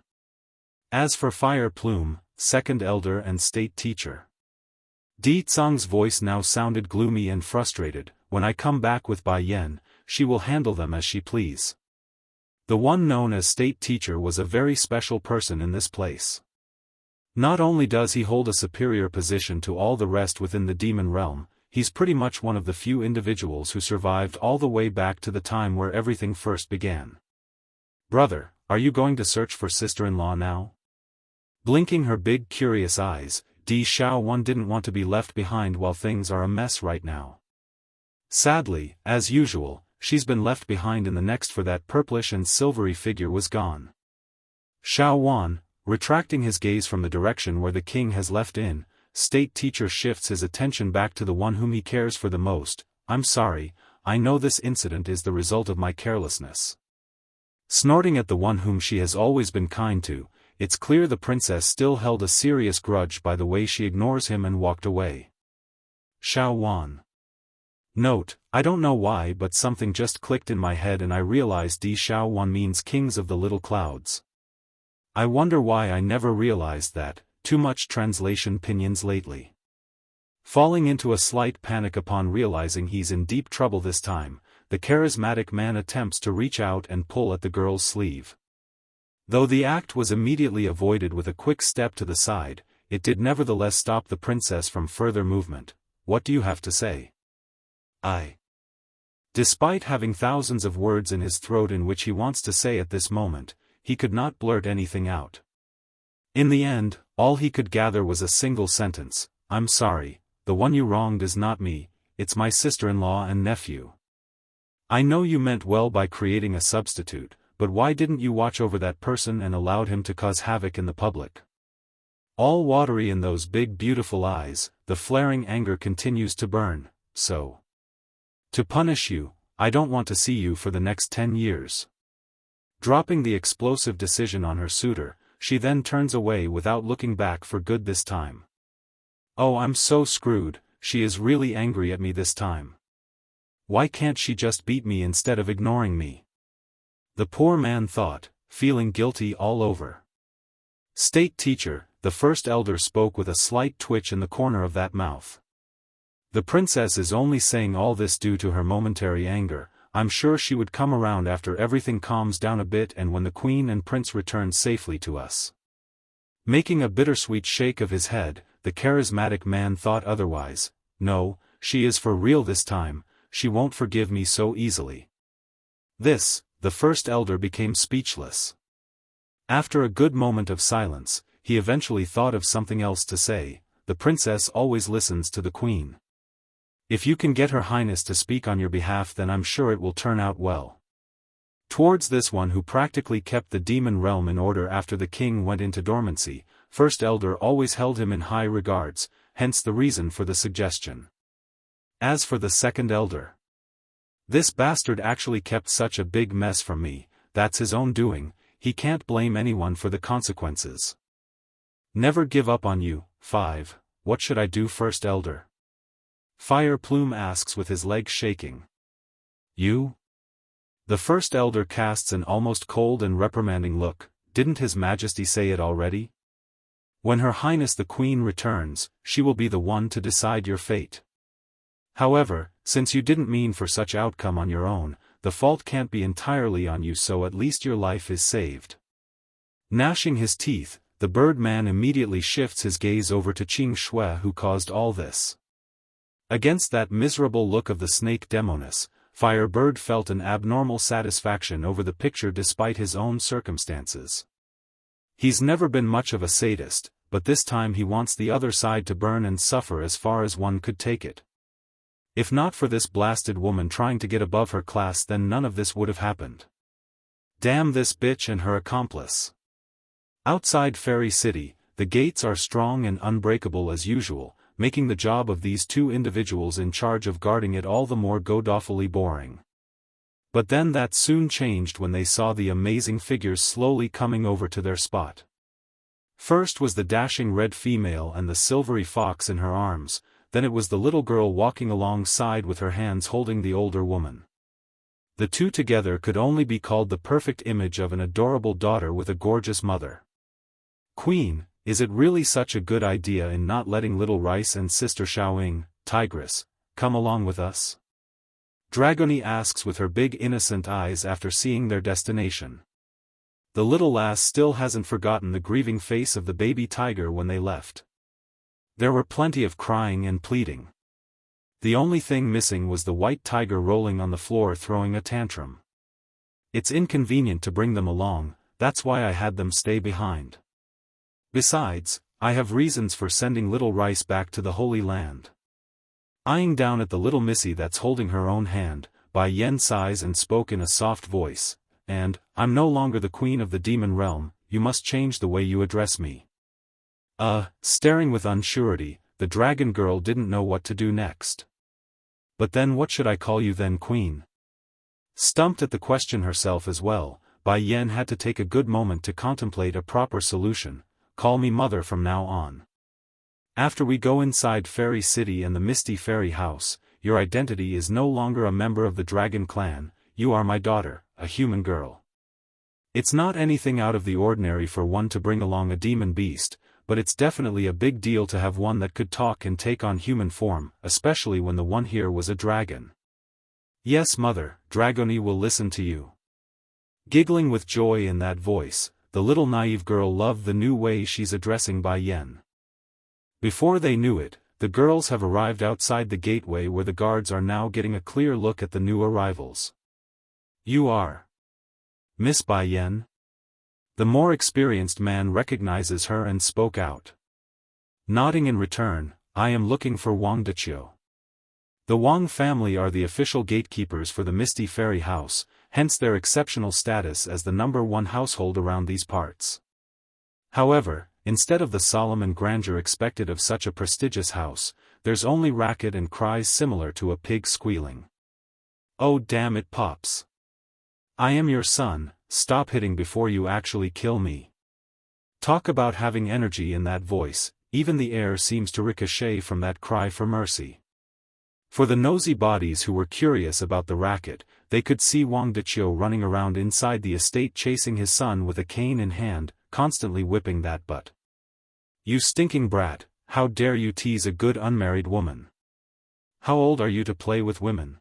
[SPEAKER 1] As for Fire Plume, second elder and state teacher. Di Tsang's voice now sounded gloomy and frustrated. When I come back with Bai Yan, she will handle them as she please. The one known as state teacher was a very special person in this place. Not only does he hold a superior position to all the rest within the demon realm, he's pretty much one of the few individuals who survived all the way back to the time where everything first began. Brother, are you going to search for sister-in-law now? Blinking her big curious eyes, Di Xiaowan didn't want to be left behind while things are a mess right now. Sadly, as usual, she's been left behind in the next, for that purplish and silvery figure was gone. Xiaowan, retracting his gaze from the direction where the king has left in, state teacher shifts his attention back to the one whom he cares for the most. I'm sorry, I know this incident is the result of my carelessness. Snorting at the one whom she has always been kind to, it's clear the princess still held a serious grudge by the way she ignores him and walked away. Xiaowan. Note, I don't know why, but something just clicked in my head and I realized Di Xiaowan means kings of the little clouds. I wonder why I never realized that. Too much translation opinions lately. Falling into a slight panic upon realizing he's in deep trouble this time, the charismatic man attempts to reach out and pull at the girl's sleeve. Though the act was immediately avoided with a quick step to the side, it did nevertheless stop the princess from further movement. What do you have to say? Despite having thousands of words in his throat in which he wants to say at this moment, he could not blurt anything out. In the end, all he could gather was a single sentence. I'm sorry, the one you wronged is not me, it's my sister-in-law and nephew. I know you meant well by creating a substitute, but why didn't you watch over that person and allowed him to cause havoc in the public? All watery in those big beautiful eyes, the flaring anger continues to burn. So, to punish you, I don't want to see you for the next 10 years. Dropping the explosive decision on her suitor, she then turns away without looking back for good this time. Oh, I'm so screwed, she is really angry at me this time. Why can't she just beat me instead of ignoring me? The poor man thought, feeling guilty all over. State teacher, the first elder spoke with a slight twitch in the corner of that mouth. The princess is only saying all this due to her momentary anger. I'm sure she would come around after everything calms down a bit and when the queen and prince return safely to us. Making a bittersweet shake of his head, the charismatic man thought otherwise. No, she is for real this time, she won't forgive me so easily. The first elder became speechless. After a good moment of silence, he eventually thought of something else to say. The princess always listens to the queen. If you can get Her Highness to speak on your behalf, then I'm sure it will turn out well. Towards this one who practically kept the demon realm in order after the king went into dormancy, first elder always held him in high regards, hence the reason for the suggestion. As for the second elder, this bastard actually kept such a big mess from me. That's his own doing, he can't blame anyone for the consequences. Never give up on you, 5. What should I do first, elder? Fire Plume asks with his legs shaking. You? The first elder casts an almost cold and reprimanding look. Didn't His Majesty say it already? When Her Highness the Queen returns, she will be the one to decide your fate. However, since you didn't mean for such outcome on your own, the fault can't be entirely on you, so at least your life is saved. Gnashing his teeth, the Birdman immediately shifts his gaze over to Qing Shui, who caused all this. Against that miserable look of the snake demoness, Firebird felt an abnormal satisfaction over the picture despite his own circumstances. He's never been much of a sadist, but this time he wants the other side to burn and suffer as far as one could take it. If not for this blasted woman trying to get above her class, then none of this would have happened. Damn this bitch and her accomplice. Outside Fairy City, the gates are strong and unbreakable as usual, making the job of these two individuals in charge of guarding it all the more god-awfully boring. But then that soon changed when they saw the amazing figures slowly coming over to their spot. First was the dashing red female and the silvery fox in her arms, then it was the little girl walking alongside with her hands holding the older woman. The two together could only be called the perfect image of an adorable daughter with a gorgeous mother. Queen, is it really such a good idea in not letting Little Rice and Sister Xiaoying, Tigress, come along with us? Dragony asks with her big innocent eyes after seeing their destination. The little lass still hasn't forgotten the grieving face of the baby tiger when they left. There were plenty of crying and pleading. The only thing missing was the white tiger rolling on the floor throwing a tantrum. It's inconvenient to bring them along, that's why I had them stay behind. Besides, I have reasons for sending Little Rice back to the Holy Land. Eyeing down at the little missy that's holding her own hand, Bai Yen sighs and spoke in a soft voice, and, I'm no longer the queen of the demon realm, you must change the way you address me. Staring with unsurety, the dragon girl didn't know what to do next. But then what should I call you then, queen? Stumped at the question herself as well, Bai Yen had to take a good moment to contemplate a proper solution. Call me mother from now on. After we go inside Fairy City and the Misty Fairy House, your identity is no longer a member of the Dragon Clan, you are my daughter, a human girl. It's not anything out of the ordinary for one to bring along a demon beast, but it's definitely a big deal to have one that could talk and take on human form, especially when the one here was a dragon. Yes, mother, Dragony will listen to you. Giggling with joy in that voice, the little naive girl loved the new way she's addressing Bai Yen. Before they knew it, the girls have arrived outside the gateway where the guards are now getting a clear look at the new arrivals. You are Miss Bai Yen? The more experienced man recognizes her and spoke out. Nodding in return, I am looking for Wang Deqiu. The Wang family are the official gatekeepers for the Misty Fairy House, hence their exceptional status as the #1 household around these parts. However, instead of the solemn and grandeur expected of such a prestigious house, there's only racket and cries similar to a pig squealing. Oh damn it, Pops. I am your son, stop hitting before you actually kill me. Talk about having energy in that voice, even the air seems to ricochet from that cry for mercy. For the nosy bodies who were curious about the racket, they could see Wang Deqiu running around inside the estate chasing his son with a cane in hand, constantly whipping that butt. You stinking brat, how dare you tease a good unmarried woman? How old are you to play with women?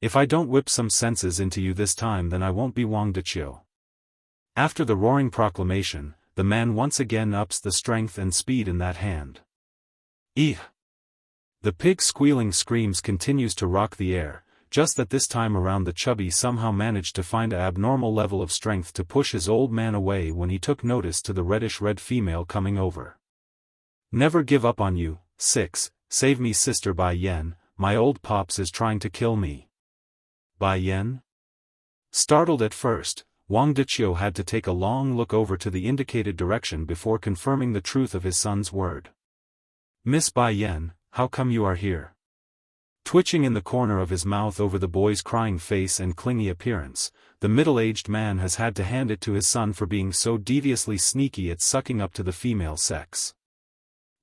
[SPEAKER 1] If I don't whip some senses into you this time, then I won't be Wang Deqiu. After the roaring proclamation, the man once again ups the strength and speed in that hand. Eeh! The pig squealing screams continues to rock the air, just that this time around the chubby somehow managed to find an abnormal level of strength to push his old man away when he took notice to the reddish-red female coming over. Never give up on you, 6, save me Sister Bai Yen, my old pops is trying to kill me. Bai Yen? Startled at first, Wang Deqiu had to take a long look over to the indicated direction before confirming the truth of his son's word. Miss Bai Yen, how come you are here? Twitching in the corner of his mouth over the boy's crying face and clingy appearance, the middle-aged man has had to hand it to his son for being so deviously sneaky at sucking up to the female sex.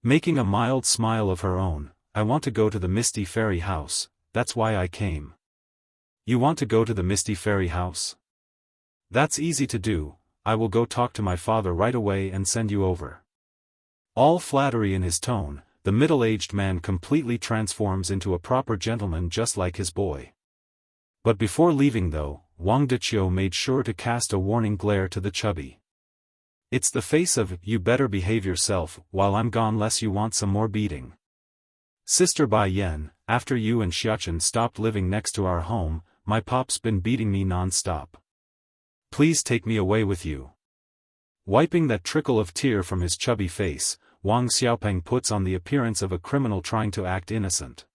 [SPEAKER 1] Making a mild smile of her own, I want to go to the Misty Fairy House, that's why I came. You want to go to the Misty Fairy House? That's easy to do, I will go talk to my father right away and send you over. All flattery in his tone, the middle-aged man completely transforms into a proper gentleman just like his boy. But before leaving though, Wang Deqiu made sure to cast a warning glare to the chubby. It's the face of, you better behave yourself while I'm gone lest you want some more beating. Sister Bai Yan, after you and Xiaofan stopped living next to our home, my pop's been beating me non-stop. Please take me away with you. Wiping that trickle of tear from his chubby face, Wang Xiaopeng puts on the appearance of a criminal trying to act innocent.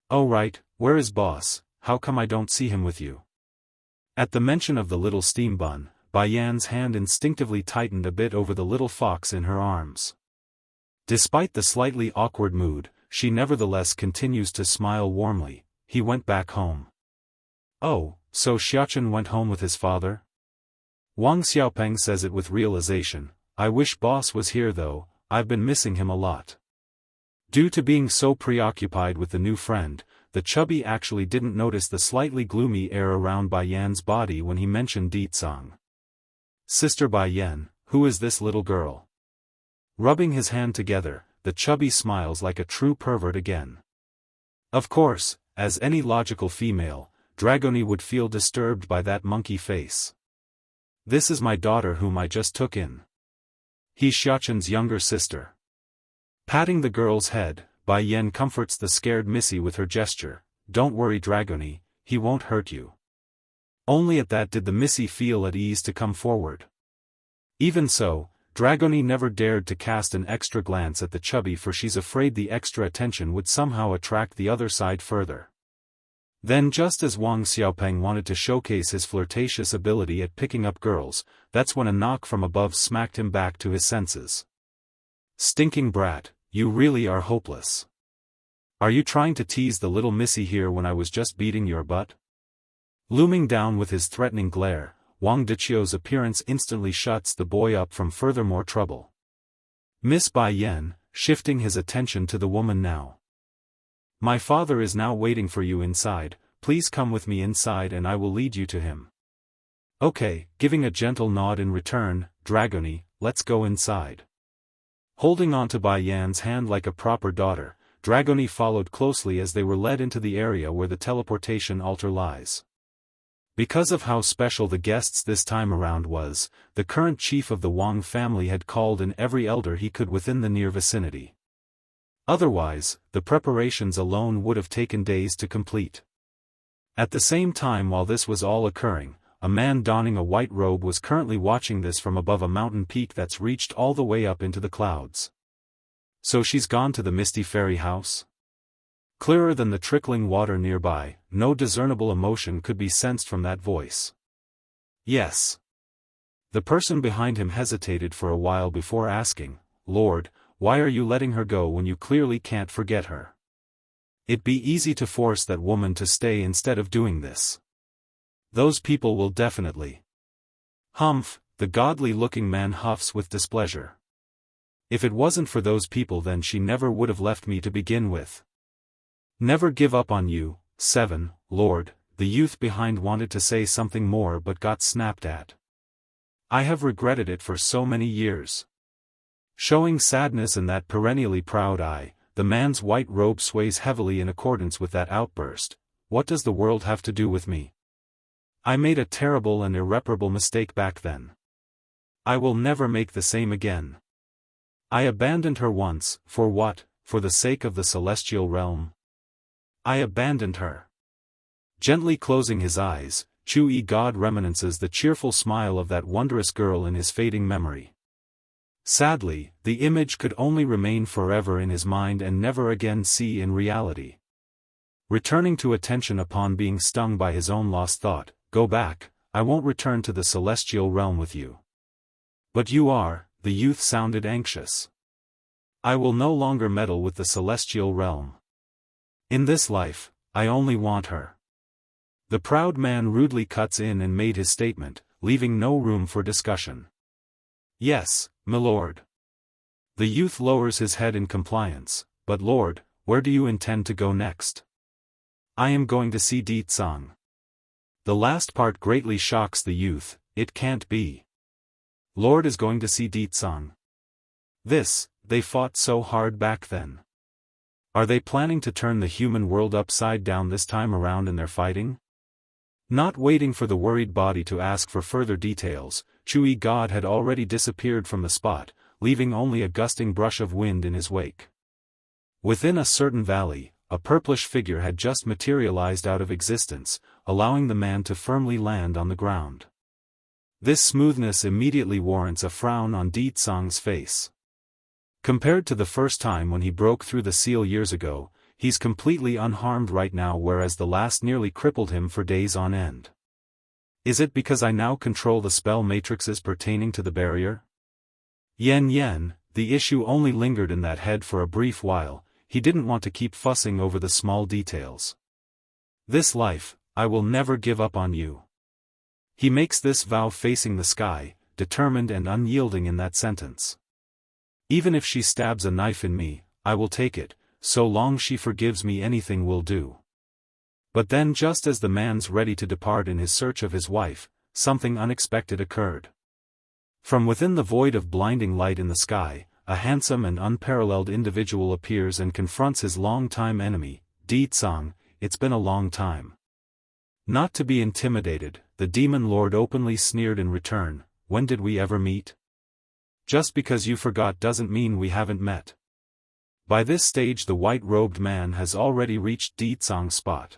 [SPEAKER 1] Oh right, where is boss, how come I don't see him with you? At the mention of the little steam bun, Bai Yan's hand instinctively tightened a bit over the little fox in her arms. Despite the slightly awkward mood, she nevertheless continues to smile warmly. He went back home. Oh, so Xiaofan went home with his father? Wang Xiaopeng says it with realization. I wish boss was here though, I've been missing him a lot. Due to being so preoccupied with the new friend, the chubby actually didn't notice the slightly gloomy air around Bai Yan's body when he mentioned Ditsang. Sister Bai Yan, who is this little girl? Rubbing his hand together, the chubby smiles like a true pervert again. Of course, as any logical female, Dragoni would feel disturbed by that monkey face. This is my daughter whom I just took in. He's Xiaofan's younger sister. Patting the girl's head, Bai Yan comforts the scared Missy with her gesture. Don't worry Dragoni, he won't hurt you. Only at that did the Missy feel at ease to come forward. Even so, Dragoni never dared to cast an extra glance at the chubby for she's afraid the extra attention would somehow attract the other side further. Then just as Wang Xiaopeng wanted to showcase his flirtatious ability at picking up girls, that's when a knock from above smacked him back to his senses. Stinking brat, you really are hopeless. Are you trying to tease the little Missy here when I was just beating your butt? Looming down with his threatening glare, Wang Deqiu's appearance instantly shuts the boy up from further more trouble. Miss Bai Yan, shifting his attention to the woman now. My father is now waiting for you inside, please come with me inside and I will lead you to him. Okay, giving a gentle nod in return, Dragoni, let's go inside. Holding on to Bai Yan's hand like a proper daughter, Dragoni followed closely as they were led into the area where the teleportation altar lies. Because of how special the guests this time around was, the current chief of the Wang family had called in every elder he could within the near vicinity. Otherwise, the preparations alone would have taken days to complete. At the same time while this was all occurring, a man donning a white robe was currently watching this from above a mountain peak that's reached all the way up into the clouds. So she's gone to the Misty Fairy House? Clearer than the trickling water nearby, no discernible emotion could be sensed from that voice. Yes. The person behind him hesitated for a while before asking, Lord, why are you letting her go when you clearly can't forget her? It'd be easy to force that woman to stay instead of doing this. Those people will definitely. Humph, the godly-looking man huffs with displeasure. If it wasn't for those people then she never would have left me to begin with. Never give up on you, 7, Lord, the youth behind wanted to say something more but got snapped at. I have regretted it for so many years. Showing sadness in that perennially proud eye, the man's white robe sways heavily in accordance with that outburst. What does the world have to do with me? I made a terrible and irreparable mistake back then. I will never make the same again. I abandoned her once, for what, for the sake of the celestial realm? I abandoned her. Gently closing his eyes, Chu-Yi God reminisces the cheerful smile of that wondrous girl in his fading memory. Sadly, the image could only remain forever in his mind and never again see in reality. Returning to attention upon being stung by his own lost thought, go back, I won't return to the celestial realm with you. But you are, the youth sounded anxious. I will no longer meddle with the celestial realm. In this life, I only want her. The proud man rudely cuts in and made his statement, leaving no room for discussion. Yes, milord. The youth lowers his head in compliance. But Lord, where do you intend to go next? I am going to see Di Tsang. The last part greatly shocks the youth. It can't be. Lord is going to see Di Tsang. They fought so hard back then. Are they planning to turn the human world upside down this time around in their fighting? Not waiting for the worried body to ask for further details, Chui God had already disappeared from the spot, leaving only a gusting brush of wind in his wake. Within a certain valley, a purplish figure had just materialized out of existence, allowing the man to firmly land on the ground. This smoothness immediately warrants a frown on Di Tsang's face. Compared to the first time when he broke through the seal years ago, he's completely unharmed right now, whereas the last nearly crippled him for days on end. Is it because I now control the spell matrices pertaining to the barrier? Yen, the issue only lingered in that head for a brief while. He didn't want to keep fussing over the small details. This life, I will never give up on you. He makes this vow facing the sky, determined and unyielding in that sentence. Even if she stabs a knife in me, I will take it, so long she forgives me anything will do. But then just as the man's ready to depart in his search of his wife, something unexpected occurred. From within the void of blinding light in the sky, a handsome and unparalleled individual appears and confronts his long-time enemy, Di Tsang. It's been a long time. Not to be intimidated, the demon lord openly sneered in return. When did we ever meet? Just because you forgot doesn't mean we haven't met. By this stage the white-robed man has already reached Di Tsang's spot.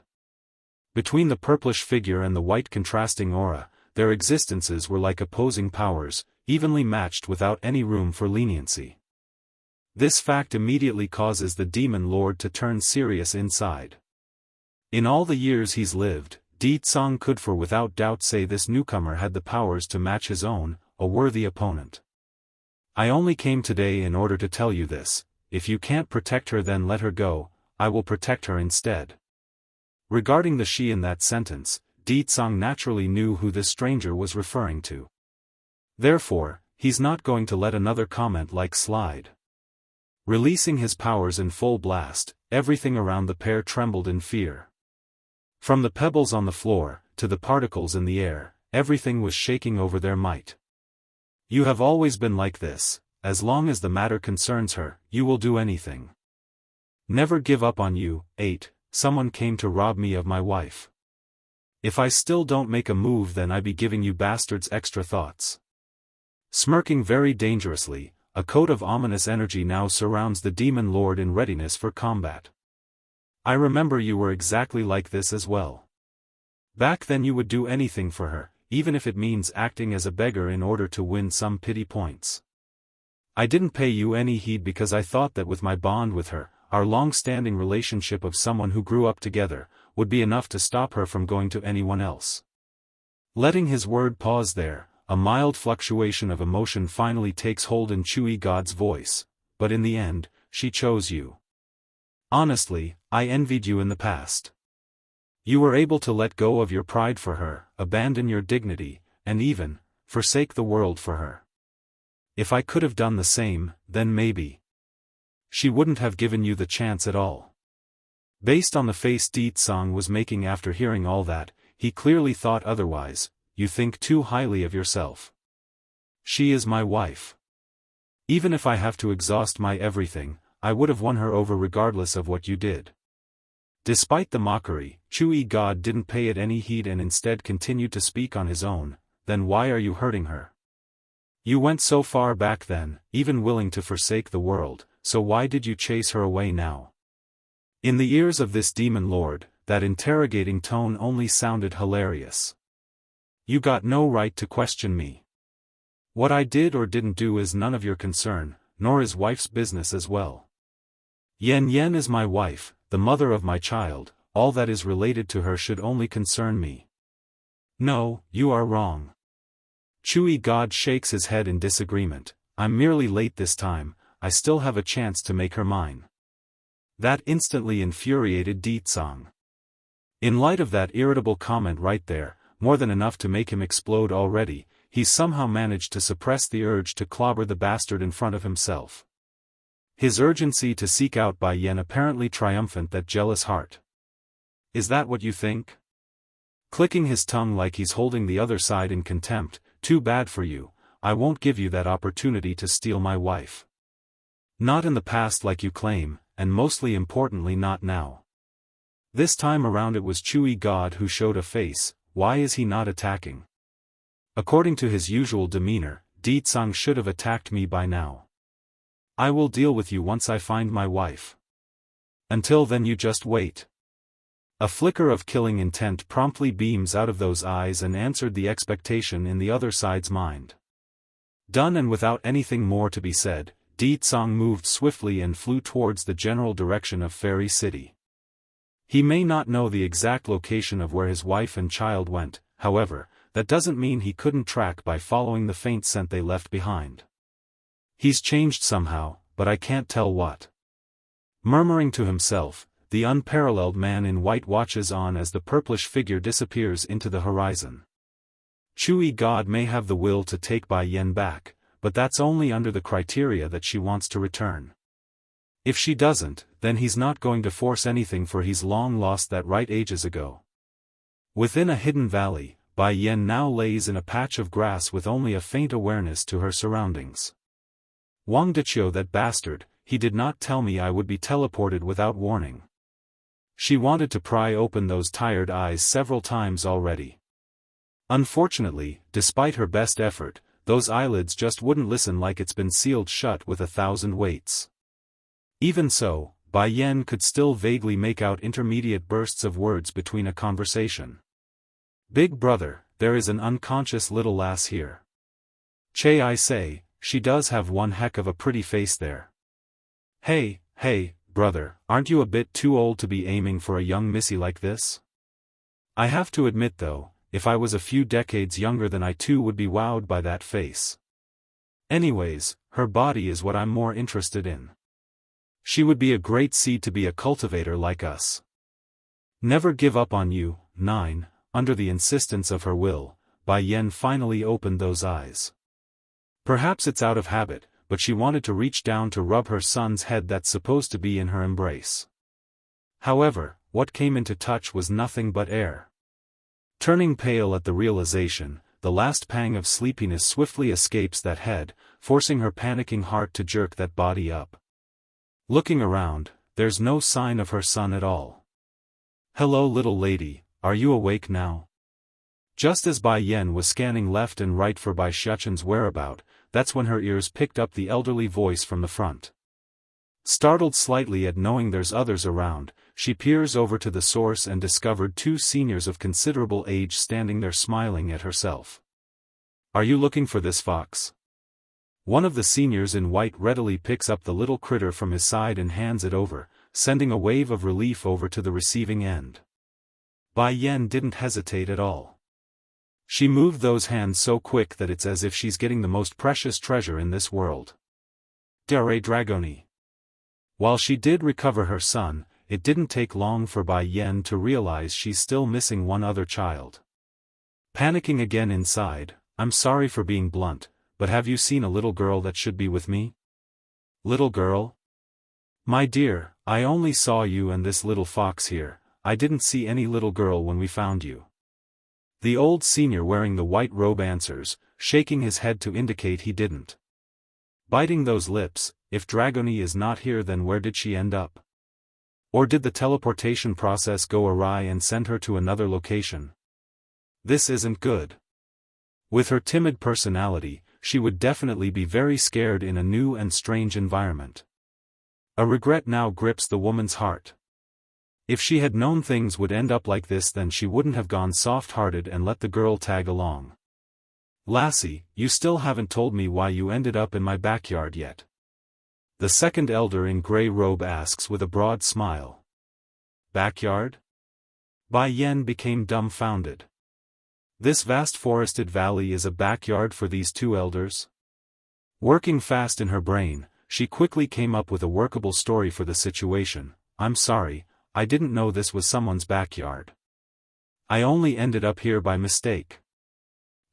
[SPEAKER 1] Between the purplish figure and the white contrasting aura, their existences were like opposing powers, evenly matched without any room for leniency. This fact immediately causes the demon lord to turn serious inside. In all the years he's lived, Di Tsang could for without doubt say this newcomer had the powers to match his own, a worthy opponent. I only came today in order to tell you this. If you can't protect her, then let her go, I will protect her instead. Regarding the she in that sentence, Di Tsang naturally knew who this stranger was referring to. Therefore, he's not going to let another comment like slide. Releasing his powers in full blast, everything around the pair trembled in fear. From the pebbles on the floor, to the particles in the air, everything was shaking over their might. You have always been like this. As long as the matter concerns her, you will do anything. Never give up on you. 8. Someone came to rob me of my wife. If I still don't make a move, then I be giving you bastards extra thoughts. Smirking very dangerously, a coat of ominous energy now surrounds the demon lord in readiness for combat. I remember you were exactly like this as well. Back then you would do anything for her, even if it means acting as a beggar in order to win some pity points. I didn't pay you any heed because I thought that with my bond with her, our long-standing relationship of someone who grew up together, would be enough to stop her from going to anyone else. Letting his word pause there, a mild fluctuation of emotion finally takes hold in Chui God's voice. But in the end, she chose you. Honestly, I envied you in the past. You were able to let go of your pride for her, abandon your dignity, and even forsake the world for her. If I could have done the same, then maybe she wouldn't have given you the chance at all. Based on the face Di Tsang was making after hearing all that, he clearly thought otherwise. You think too highly of yourself. She is my wife. Even if I have to exhaust my everything, I would have won her over regardless of what you did. Despite the mockery, Chui God didn't pay it any heed and instead continued to speak on his own. Then why are you hurting her? You went so far back then, even willing to forsake the world, so why did you chase her away now? In the ears of this demon lord, that interrogating tone only sounded hilarious. You got no right to question me. What I did or didn't do is none of your concern, nor his wife's business as well. Yen is my wife, the mother of my child. All that is related to her should only concern me. No, you are wrong. Chui God shakes his head in disagreement. I'm merely late this time, I still have a chance to make her mine. That instantly infuriated Di Tsang. In light of that irritable comment right there, more than enough to make him explode already, he somehow managed to suppress the urge to clobber the bastard in front of himself. His urgency to seek out Bai Yan apparently triumphant that jealous heart. Is that what you think? Clicking his tongue like he's holding the other side in contempt, too bad for you, I won't give you that opportunity to steal my wife. Not in the past like you claim, and mostly importantly not now. This time around it was Chui God who showed a face. Why is he not attacking? According to his usual demeanor, Di Tsang should have attacked me by now. I will deal with you once I find my wife. Until then you just wait. A flicker of killing intent promptly beams out of those eyes and answered the expectation in the other side's mind. Done, and without anything more to be said, Di Tsang moved swiftly and flew towards the general direction of Fairy City. He may not know the exact location of where his wife and child went, however, that doesn't mean he couldn't track by following the faint scent they left behind. He's changed somehow, but I can't tell what. Murmuring to himself, the unparalleled man in white watches on as the purplish figure disappears into the horizon. Chui God may have the will to take Bai Yan back, but that's only under the criteria that she wants to return. If she doesn't, then he's not going to force anything, for he's long lost that right ages ago. Within a hidden valley, Bai Yan now lays in a patch of grass with only a faint awareness to her surroundings. Wang Deqiu, that bastard, he did not tell me I would be teleported without warning. She wanted to pry open those tired eyes several times already. Unfortunately, despite her best effort, those eyelids just wouldn't listen, like it's been sealed shut with 1,000 weights. Even so, Bai Yan could still vaguely make out intermediate bursts of words between a conversation. Big brother, there is an unconscious little lass here. Che, I say, she does have one heck of a pretty face there. Hey, brother, aren't you a bit too old to be aiming for a young missy like this? I have to admit though, if I was a few decades younger then I too would be wowed by that face. Anyways, her body is what I'm more interested in. She would be a great seed to be a cultivator like us. Never give up on you. 9. Under the insistence of her will, Bai Yan finally opened those eyes. Perhaps it's out of habit, but she wanted to reach down to rub her son's head that's supposed to be in her embrace. However, what came into touch was nothing but air. Turning pale at the realization, the last pang of sleepiness swiftly escapes that head, forcing her panicking heart to jerk that body up. Looking around, there's no sign of her son at all. Hello little lady, are you awake now? Just as Bai Yan was scanning left and right for Bai Xiaochen's whereabout, that's when her ears picked up the elderly voice from the front. Startled slightly at knowing there's others around, she peers over to the source and discovered two seniors of considerable age standing there smiling at herself. Are you looking for this fox? One of the seniors in white readily picks up the little critter from his side and hands it over, sending a wave of relief over to the receiving end. Bai Yan didn't hesitate at all. She moved those hands so quick that it's as if she's getting the most precious treasure in this world. Dare Dragoni. While she did recover her son, it didn't take long for Bai Yan to realize she's still missing one other child. Panicking again inside, I'm sorry for being blunt, but have you seen a little girl that should be with me? Little girl? My dear, I only saw you and this little fox here, I didn't see any little girl when we found you. The old senior wearing the white robe answers, shaking his head to indicate he didn't. Biting those lips, if Dragoni is not here then where did she end up? Or did the teleportation process go awry and send her to another location? This isn't good. With her timid personality, she would definitely be very scared in a new and strange environment. A regret now grips the woman's heart. If she had known things would end up like this then she wouldn't have gone soft-hearted and let the girl tag along. Lassie, you still haven't told me why you ended up in my backyard yet. The second elder in grey robe asks with a broad smile. Backyard? Bai Yan became dumbfounded. This vast forested valley is a backyard for these two elders? Working fast in her brain, she quickly came up with a workable story for the situation. I'm sorry, I didn't know this was someone's backyard. I only ended up here by mistake.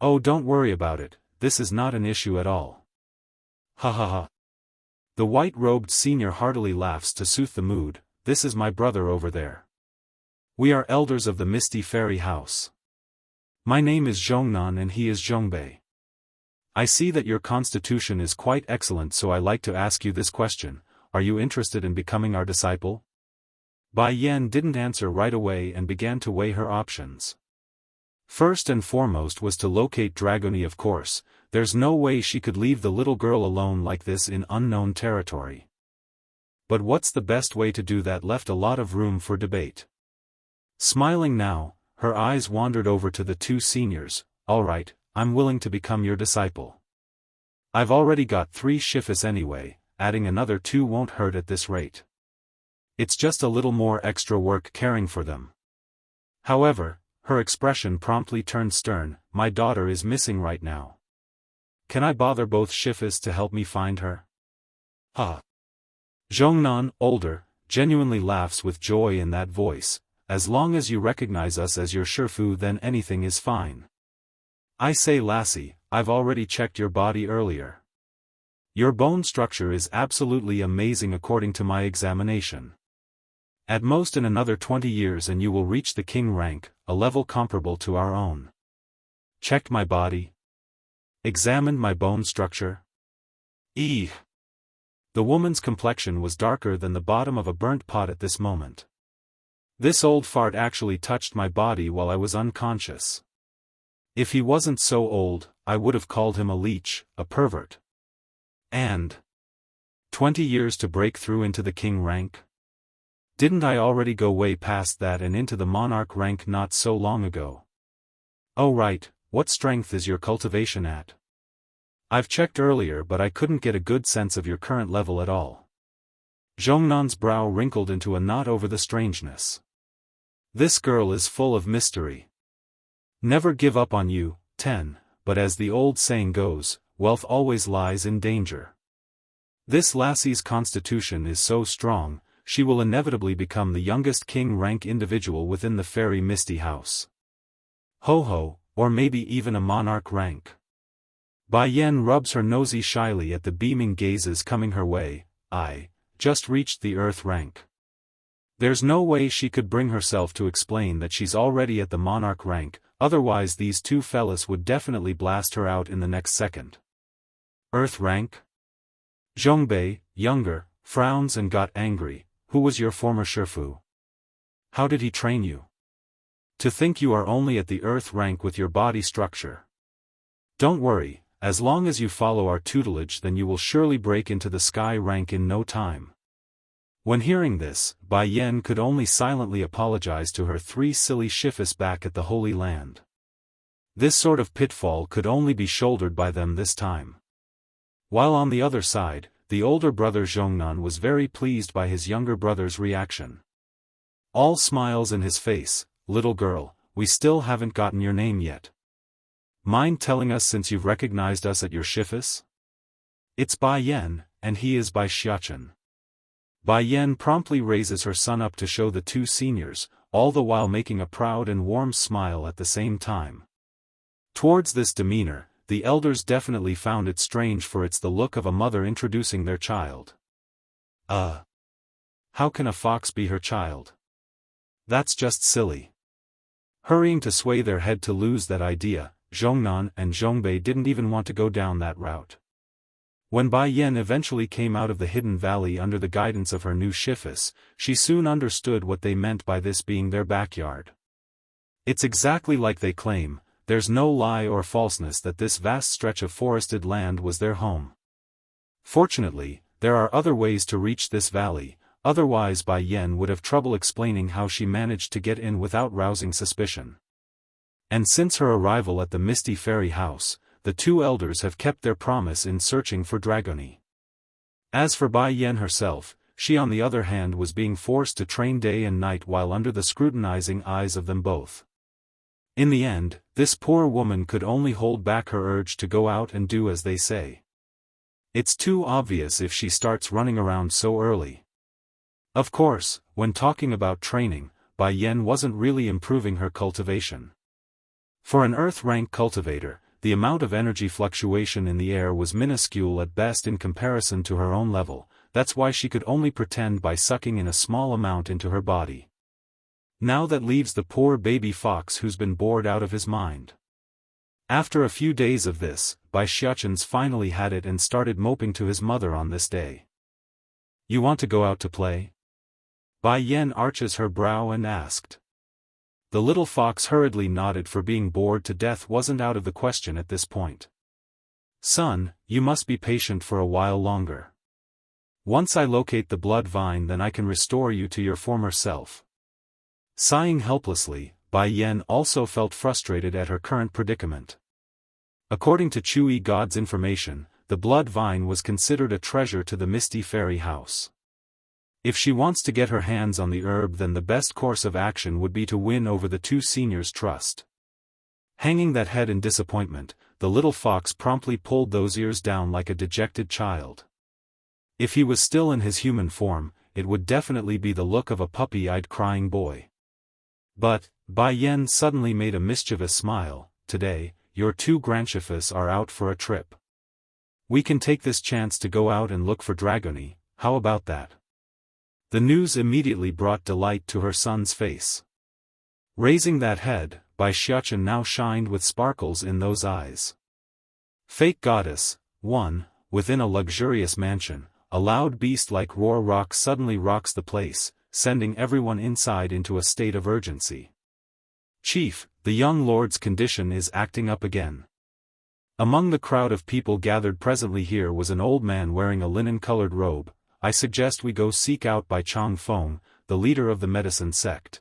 [SPEAKER 1] Oh, don't worry about it, this is not an issue at all. Ha ha ha. The white-robed senior heartily laughs to soothe the mood. This is my brother over there. We are elders of the Misty Fairy House. My name is Zhongnan and he is Zhongbei. I see that your constitution is quite excellent, so I like to ask you this question: are you interested in becoming our disciple? Bai Yan didn't answer right away and began to weigh her options. First and foremost was to locate Dragony, of course. There's no way she could leave the little girl alone like this in unknown territory. But what's the best way to do that left a lot of room for debate. Smiling now, her eyes wandered over to the two seniors. All right, I'm willing to become your disciple. I've already got 3 shifas anyway, adding another 2 won't hurt at this rate. It's just a little more extra work caring for them. However, her expression promptly turned stern. My daughter is missing right now. Can I bother both shifas to help me find her? Ha! Zhongnan, older, genuinely laughs with joy in that voice. As long as you recognize us as your Shifu, then anything is fine. I say, lassie, I've already checked your body earlier. Your bone structure is absolutely amazing according to my examination. At most in another 20 years and you will reach the king rank, a level comparable to our own. Checked my body? Examined my bone structure? Eeh! The woman's complexion was darker than the bottom of a burnt pot at this moment. This old fart actually touched my body while I was unconscious. If he wasn't so old, I would have called him a leech, a pervert. And 20 years to break through into the king rank? Didn't I already go way past that and into the monarch rank not so long ago? Oh right, what strength is your cultivation at? I've checked earlier but I couldn't get a good sense of your current level at all. Zhongnan's brow wrinkled into a knot over the strangeness. This girl is full of mystery. Never give up on you, 10, but as the old saying goes, wealth always lies in danger. This lassie's constitution is so strong, she will inevitably become the youngest king rank individual within the fairy Misty House. Ho ho, or maybe even a monarch rank. Bai Yan rubs her nosy shyly at the beaming gazes coming her way. I just reached the earth rank. There's no way she could bring herself to explain that she's already at the monarch rank, otherwise these two fellas would definitely blast her out in the next second. Earth rank? Zhongbei, younger, frowns and got angry. Who was your former Shifu? How did he train you? To think you are only at the earth rank with your body structure. Don't worry, as long as you follow our tutelage then you will surely break into the sky rank in no time. When hearing this, Bai Yan could only silently apologize to her 3 silly shifas back at the Holy Land. This sort of pitfall could only be shouldered by them this time. While on the other side, the older brother Zhongnan was very pleased by his younger brother's reaction. All smiles in his face. Little girl, we still haven't gotten your name yet. Mind telling us since you've recognized us at your shifas? It's Bai Yan, and he is Bai Xiachen. Bai Yan promptly raises her son up to show the 2 seniors, all the while making a proud and warm smile at the same time. Towards this demeanor, the elders definitely found it strange, for it's the look of a mother introducing their child. How can a fox be her child? That's just silly. Hurrying to sway their head to lose that idea, Zhongnan and Zhongbei didn't even want to go down that route. When Bai Yan eventually came out of the hidden valley under the guidance of her new shifas, she soon understood what they meant by this being their backyard. It's exactly like they claim. There's no lie or falseness that this vast stretch of forested land was their home. Fortunately, there are other ways to reach this valley, otherwise Bai Yan would have trouble explaining how she managed to get in without rousing suspicion. And since her arrival at the Misty Fairy House, the 2 elders have kept their promise in searching for Dragony. As for Bai Yan herself, she on the other hand was being forced to train day and night while under the scrutinizing eyes of them both. In the end, this poor woman could only hold back her urge to go out and do as they say. It's too obvious if she starts running around so early. Of course, when talking about training, Bai Yan wasn't really improving her cultivation. For an earth rank cultivator, the amount of energy fluctuation in the air was minuscule at best in comparison to her own level, that's why she could only pretend by sucking in a small amount into her body. Now that leaves the poor baby fox who's been bored out of his mind. After a few days of this, Bai Xiaofan's finally had it and started moping to his mother on this day. You want to go out to play? Bai Yan arches her brow and asked. The little fox hurriedly nodded, for being bored to death wasn't out of the question at this point. Son, you must be patient for a while longer. Once I locate the blood vine, then I can restore you to your former self. Sighing helplessly, Bai Yan also felt frustrated at her current predicament. According to Chui God's information, the blood vine was considered a treasure to the Misty Fairy House. If she wants to get her hands on the herb, then the best course of action would be to win over the two seniors' trust. Hanging that head in disappointment, the little fox promptly pulled those ears down like a dejected child. If he was still in his human form, it would definitely be the look of a puppy-eyed crying boy. But, Bai Yan suddenly made a mischievous smile. Today, your two grandchefs are out for a trip. We can take this chance to go out and look for Dragony, how about that? The news immediately brought delight to her son's face. Raising that head, Bai Xiaofan now shined with sparkles in those eyes. Fake goddess, 1, within a luxurious mansion, a loud beast-like roar rock suddenly rocks the place, sending everyone inside into a state of urgency. Chief, the young lord's condition is acting up again. Among the crowd of people gathered presently here was an old man wearing a linen-colored robe. I suggest we go seek out Bai Changfeng, the leader of the medicine sect.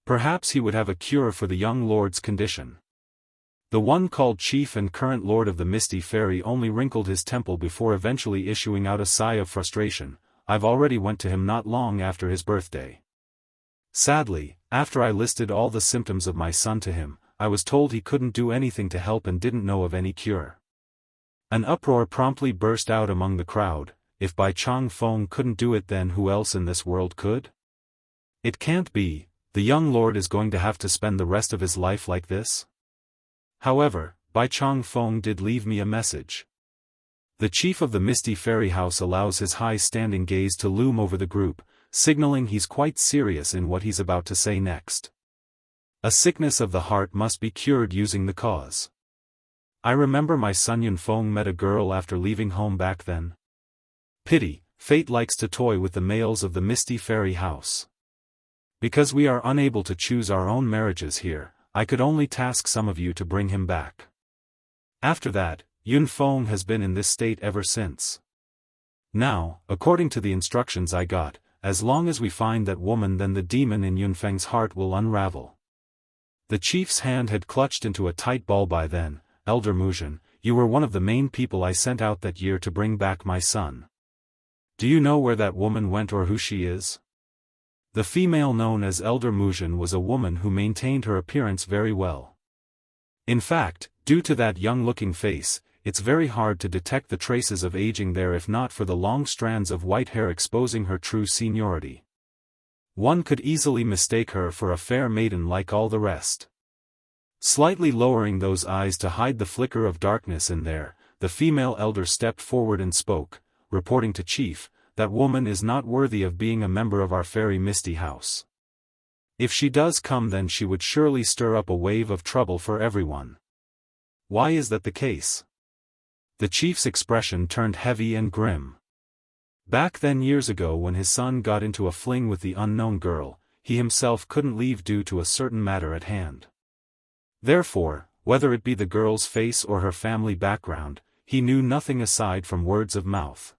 [SPEAKER 1] Perhaps he would have a cure for the young lord's condition. The one called chief and current lord of the Misty Fairy only wrinkled his temple before eventually issuing out a sigh of frustration. I've already went to him not long after his birthday. Sadly, after I listed all the symptoms of my son to him, I was told he couldn't do anything to help and didn't know of any cure. An uproar promptly burst out among the crowd. If Bai Changfeng couldn't do it, then who else in this world could? It can't be. The young lord is going to have to spend the rest of his life like this? However, Bai Changfeng did leave me a message. The chief of the Misty Fairy House allows his high-standing gaze to loom over the group, signaling he's quite serious in what he's about to say next. A sickness of the heart must be cured using the cause. I remember my son Yunfeng met a girl after leaving home back then. Pity, fate likes to toy with the males of the Misty Fairy House. Because we are unable to choose our own marriages here, I could only task some of you to bring him back. After that, Yunfeng has been in this state ever since. Now, according to the instructions I got, as long as we find that woman, then the demon in Yunfeng's heart will unravel. The chief's hand had clutched into a tight ball by then. Elder Muzhen, you were one of the main people I sent out that year to bring back my son. Do you know where that woman went or who she is? The female known as Elder Muzhen was a woman who maintained her appearance very well. In fact, due to that young-looking face, it's very hard to detect the traces of aging there if not for the long strands of white hair exposing her true seniority. One could easily mistake her for a fair maiden like all the rest. Slightly lowering those eyes to hide the flicker of darkness in there, the female elder stepped forward and spoke, reporting to Chief, that woman is not worthy of being a member of our fairy Misty House. If she does come, then she would surely stir up a wave of trouble for everyone. Why is that the case? The chief's expression turned heavy and grim. Back then years ago when his son got into a fling with the unknown girl, he himself couldn't leave due to a certain matter at hand. Therefore, whether it be the girl's face or her family background, he knew nothing aside from words of mouth.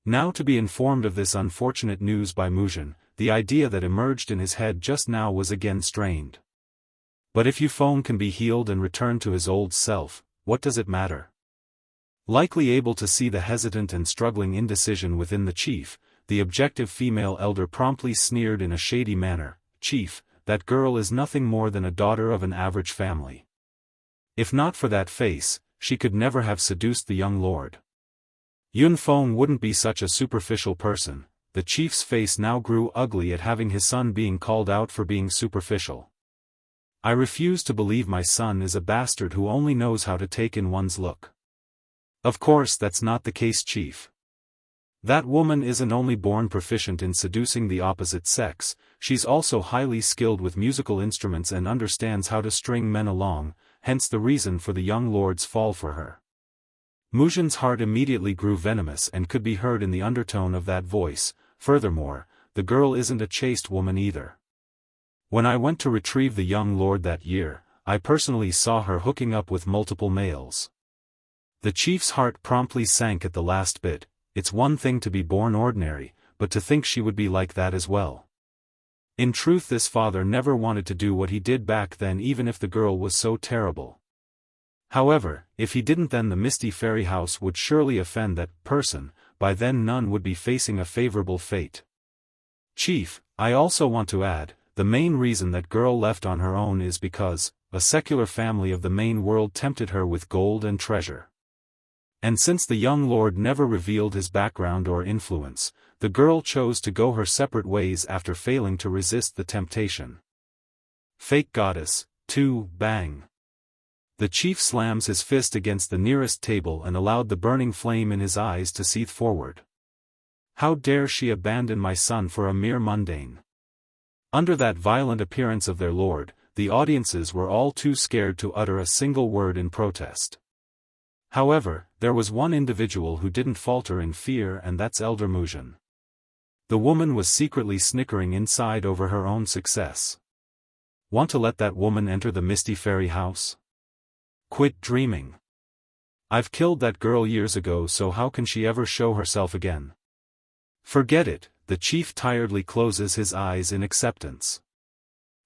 [SPEAKER 1] Now to be informed of this unfortunate news by Muzhen, the idea that emerged in his head just now was again strained. But if Yunfeng can be healed and return to his old self, what does it matter? Likely able to see the hesitant and struggling indecision within the chief, the objective female elder promptly sneered in a shady manner, "Chief, that girl is nothing more than a daughter of an average family. If not for that face, she could never have seduced the young lord. Yunfeng wouldn't be such a superficial person." The chief's face now grew ugly at having his son being called out for being superficial. I refuse to believe my son is a bastard who only knows how to take in one's look. Of course that's not the case, Chief. That woman isn't only born proficient in seducing the opposite sex, she's also highly skilled with musical instruments and understands how to string men along, hence the reason for the young lord's fall for her. Muzhin's heart immediately grew venomous and could be heard in the undertone of that voice. Furthermore, the girl isn't a chaste woman either. When I went to retrieve the young lord that year, I personally saw her hooking up with multiple males. The chief's heart promptly sank at the last bit. It's one thing to be born ordinary, but to think she would be like that as well. In truth, this father never wanted to do what he did back then, even if the girl was so terrible. However, if he didn't, then the Misty Fairy House would surely offend that person. By then none would be facing a favorable fate. Chief, I also want to add, the main reason that girl left on her own is because a secular family of the main world tempted her with gold and treasure. And since the young lord never revealed his background or influence, the girl chose to go her separate ways after failing to resist the temptation. Fake goddess, 2, bang. The chief slams his fist against the nearest table and allowed the burning flame in his eyes to seethe forward. How dare she abandon my son for a mere mundane? Under that violent appearance of their lord, the audiences were all too scared to utter a single word in protest. However, there was one individual who didn't falter in fear, and that's Elder Muzhin. The woman was secretly snickering inside over her own success. Want to let that woman enter the Misty Fairy House? Quit dreaming. I've killed that girl years ago, so how can she ever show herself again? Forget it, the chief tiredly closes his eyes in acceptance.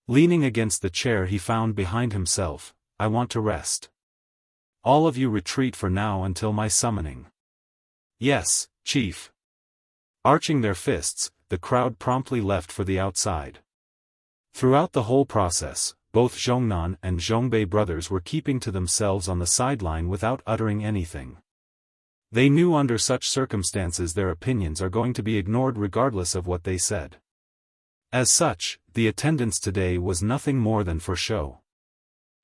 [SPEAKER 1] Leaning against the chair he found behind himself, I want to rest. All of you retreat for now until my summoning. Yes, Chief. Arching their fists, the crowd promptly left for the outside. Throughout the whole process, both Zhongnan and Zhongbei brothers were keeping to themselves on the sideline without uttering anything. They knew under such circumstances their opinions are going to be ignored regardless of what they said. As such, the attendance today was nothing more than for show.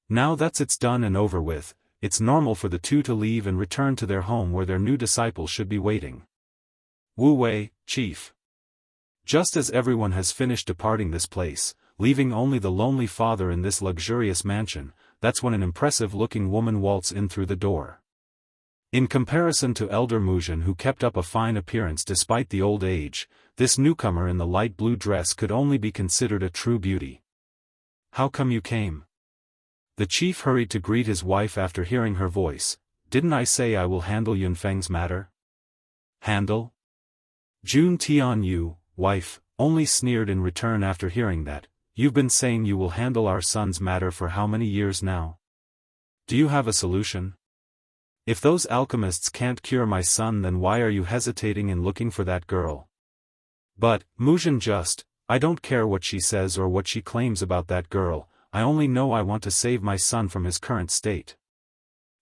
[SPEAKER 1] Now that it's done and over with, it's normal for the two to leave and return to their home where their new disciple should be waiting. Wu Wei, Chief. Just as everyone has finished departing this place, leaving only the lonely father in this luxurious mansion, that's when an impressive-looking woman waltzed in through the door. In comparison to Elder Muzhin, who kept up a fine appearance despite the old age, this newcomer in the light blue dress could only be considered a true beauty. How come you came? The chief hurried to greet his wife after hearing her voice. Didn't I say I will handle Yunfeng's matter? Handle? Jun Tianyu, wife, only sneered in return after hearing that. You've been saying you will handle our son's matter for how many years now? Do you have a solution? If those alchemists can't cure my son, then why are you hesitating in looking for that girl? But, Muzhin, I don't care what she says or what she claims about that girl, I only know I want to save my son from his current state.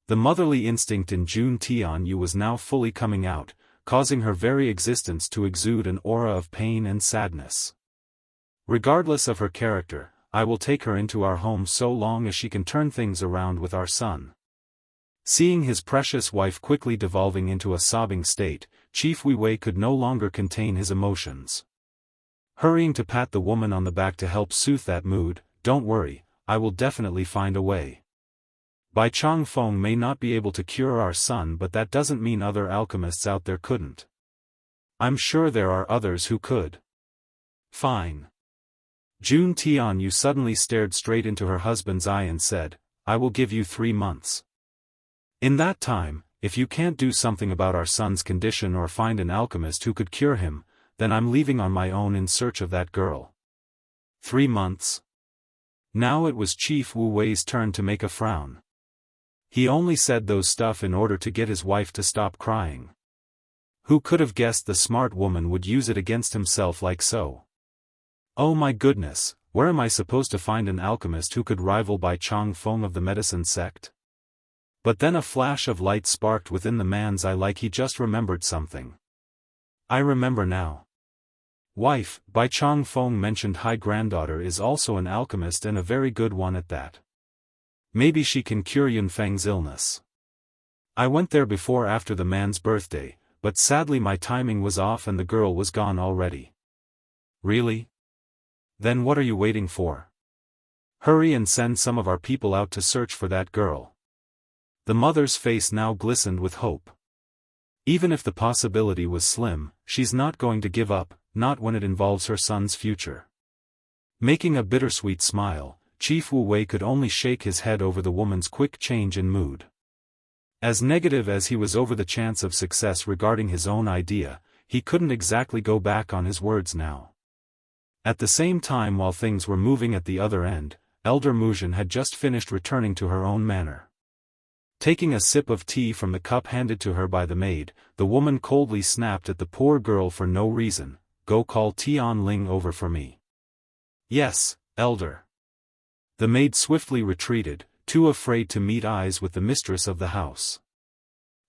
[SPEAKER 1] The motherly instinct in Jun Tianyu was now fully coming out, causing her very existence to exude an aura of pain and sadness. Regardless of her character, I will take her into our home so long as she can turn things around with our son. Seeing his precious wife quickly devolving into a sobbing state, Chief Wu Wei could no longer contain his emotions. Hurrying to pat the woman on the back to help soothe that mood, don't worry, I will definitely find a way. Bai Changfeng may not be able to cure our son, but that doesn't mean other alchemists out there couldn't. I'm sure there are others who could. Fine. Jun Tianyu suddenly stared straight into her husband's eye and said, I will give you 3 months. In that time, if you can't do something about our son's condition or find an alchemist who could cure him, then I'm leaving on my own in search of that girl. 3 months? Now it was Chief Wu Wei's turn to make a frown. He only said those stuff in order to get his wife to stop crying. Who could have guessed the smart woman would use it against himself like so? Oh my goodness, where am I supposed to find an alchemist who could rival Bai Changfeng of the medicine sect? But then a flash of light sparked within the man's eye, like he just remembered something. I remember now. Wife, Bai Chong Feng mentioned High Granddaughter is also an alchemist and a very good one at that. Maybe she can cure Yunfeng's illness. I went there before after the man's birthday, but sadly my timing was off and the girl was gone already. Really? Then what are you waiting for? Hurry and send some of our people out to search for that girl. The mother's face now glistened with hope. Even if the possibility was slim, she's not going to give up, not when it involves her son's future. Making a bittersweet smile, Chief Wu Wei could only shake his head over the woman's quick change in mood. As negative as he was over the chance of success regarding his own idea, he couldn't exactly go back on his words now. At the same time, while things were moving at the other end, Elder Muzhin had just finished returning to her own manor. Taking a sip of tea from the cup handed to her by the maid, the woman coldly snapped at the poor girl for no reason. Go call Tian Ling over for me. Yes, Elder. The maid swiftly retreated, too afraid to meet eyes with the mistress of the house.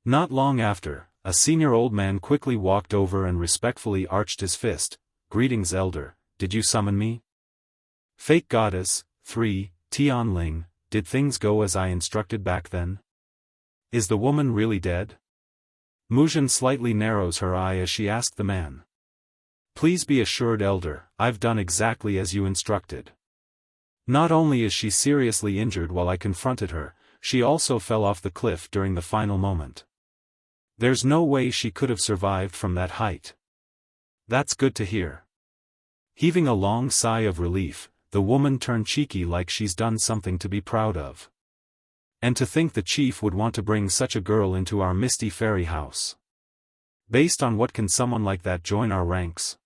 [SPEAKER 1] Not long after, a senior old man quickly walked over and respectfully arched his fist. Greetings, Elder, did you summon me? Fake Goddess, 3, Tian Ling, did things go as I instructed back then? Is the woman really dead? Muzhin slightly narrows her eye as she asked the man. Please be assured, Elder, I've done exactly as you instructed. Not only is she seriously injured while I confronted her, she also fell off the cliff during the final moment. There's no way she could have survived from that height. That's good to hear. Heaving a long sigh of relief, the woman turned cheeky like she's done something to be proud of. And to think the chief would want to bring such a girl into our misty fairy house. Based on what can someone like that join our ranks?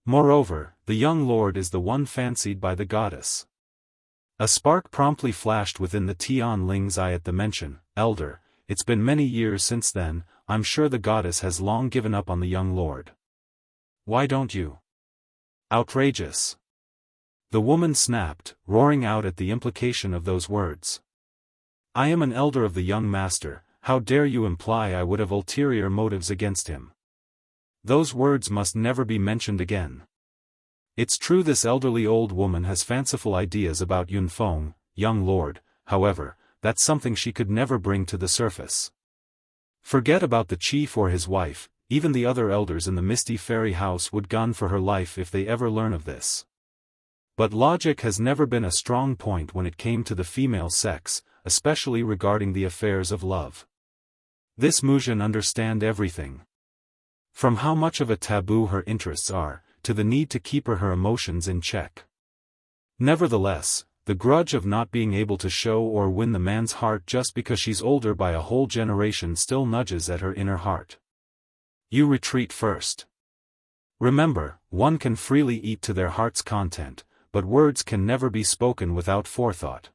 [SPEAKER 1] Moreover, the young lord is the one fancied by the goddess. A spark promptly flashed within the Tian Ling's eye at the mention. Elder, it's been many years since then, I'm sure the goddess has long given up on the young lord. Why don't you? Outrageous. The woman snapped, roaring out at the implication of those words. I am an elder of the young master, how dare you imply I would have ulterior motives against him? Those words must never be mentioned again. It's true this elderly old woman has fanciful ideas about Yunfeng, young lord, however, that's something she could never bring to the surface. Forget about the chief or his wife, even the other elders in the misty fairy house would gun for her life if they ever learn of this. But logic has never been a strong point when it came to the female sex, especially regarding the affairs of love. This Muzhin understand everything. From how much of a taboo her interests are, to the need to keep her emotions in check. Nevertheless, the grudge of not being able to show or win the man's heart just because she's older by a whole generation still nudges at her inner heart. You retreat first. Remember, one can freely eat to their heart's content, but words can never be spoken without forethought.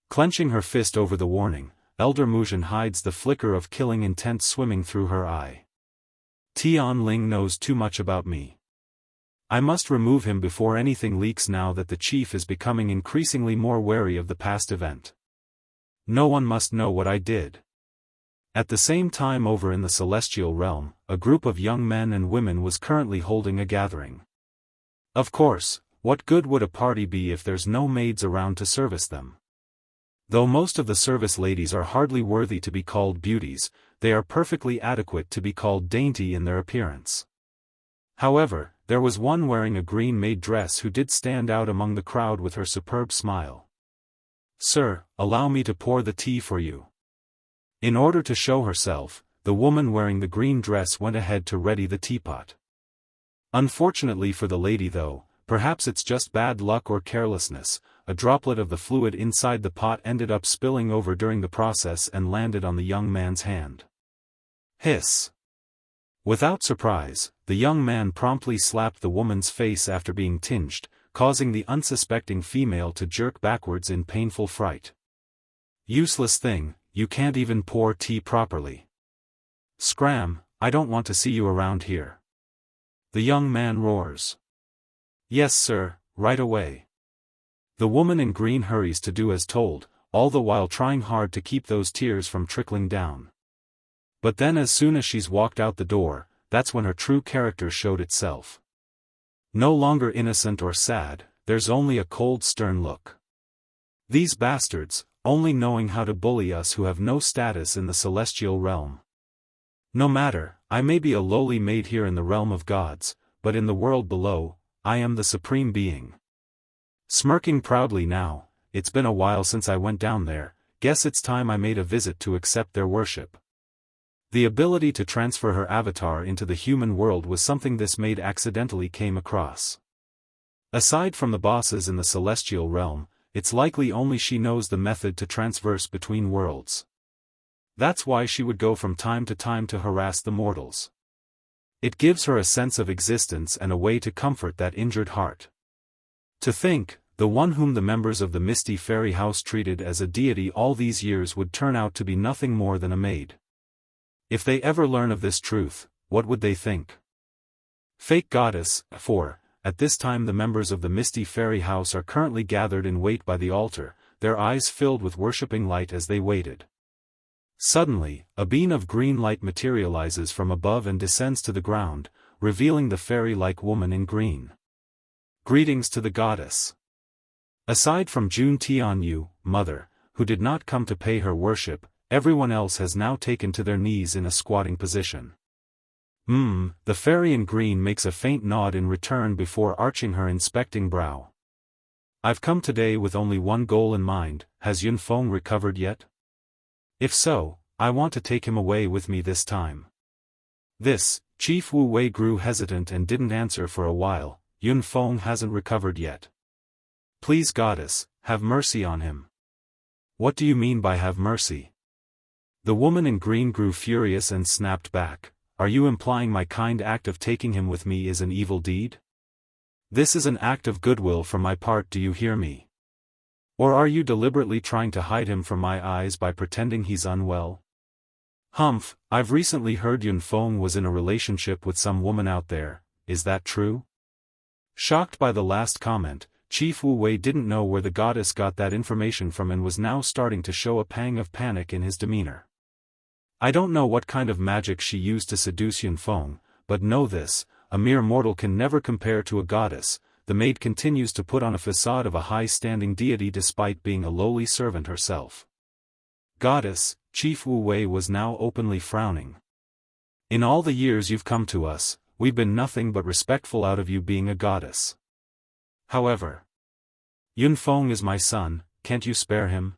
[SPEAKER 1] Clenching her fist over the warning, Elder Muzhin hides the flicker of killing intent swimming through her eye. Tian Ling knows too much about me. I must remove him before anything leaks now that the chief is becoming increasingly more wary of the past event. No one must know what I did. At the same time over in the celestial realm, a group of young men and women was currently holding a gathering. Of course, what good would a party be if there's no maids around to service them? Though most of the service ladies are hardly worthy to be called beauties, they are perfectly adequate to be called dainty in their appearance. However, there was one wearing a green maid dress who did stand out among the crowd with her superb smile. Sir, allow me to pour the tea for you. In order to show herself, the woman wearing the green dress went ahead to ready the teapot. Unfortunately for the lady though, perhaps it's just bad luck or carelessness, a droplet of the fluid inside the pot ended up spilling over during the process and landed on the young man's hand. Hiss. Without surprise, the young man promptly slapped the woman's face after being tinged, causing the unsuspecting female to jerk backwards in painful fright. Useless thing, you can't even pour tea properly. Scram, I don't want to see you around here. The young man roars. Yes sir, right away. The woman in green hurries to do as told, all the while trying hard to keep those tears from trickling down. But then as soon as she's walked out the door, that's when her true character showed itself. No longer innocent or sad, there's only a cold stern look. These bastards, only knowing how to bully us who have no status in the celestial realm. No matter, I may be a lowly maid here in the realm of gods, but in the world below, I am the supreme being. Smirking proudly now, it's been a while since I went down there, guess it's time I made a visit to accept their worship. The ability to transfer her avatar into the human world was something this maid accidentally came across. Aside from the bosses in the celestial realm, it's likely only she knows the method to transverse between worlds. That's why she would go from time to harass the mortals. It gives her a sense of existence and a way to comfort that injured heart. To think, the one whom the members of the Misty Fairy House treated as a deity all these years would turn out to be nothing more than a maid. If they ever learn of this truth, what would they think? Fake goddess, for, at this time the members of the Misty Fairy House are currently gathered in wait by the altar, their eyes filled with worshipping light as they waited. Suddenly, a beam of green light materializes from above and descends to the ground, revealing the fairy-like woman in green. Greetings to the goddess. Aside from Jun Tianyu, mother, who did not come to pay her worship, everyone else has now taken to their knees in a squatting position. The fairy in green makes a faint nod in return before arching her inspecting brow. I've come today with only one goal in mind, has Yunfeng recovered yet? If so, I want to take him away with me this time. Chief Wu Wei grew hesitant and didn't answer for a while. Yunfeng hasn't recovered yet. Please goddess, have mercy on him. What do you mean by have mercy? The woman in green grew furious and snapped back. Are you implying my kind act of taking him with me is an evil deed? This is an act of goodwill from my part, do you hear me? Or are you deliberately trying to hide him from my eyes by pretending he's unwell? Humph, I've recently heard Yunfeng was in a relationship with some woman out there, is that true? Shocked by the last comment, Chief Wu Wei didn't know where the goddess got that information from and was now starting to show a pang of panic in his demeanor. I don't know what kind of magic she used to seduce Yunfeng, but know this, a mere mortal can never compare to a goddess. The maid continues to put on a facade of a high-standing deity despite being a lowly servant herself. Goddess, Chief Wu Wei was now openly frowning. In all the years you've come to us, we've been nothing but respectful out of you being a goddess. However, Yunfeng is my son, can't you spare him?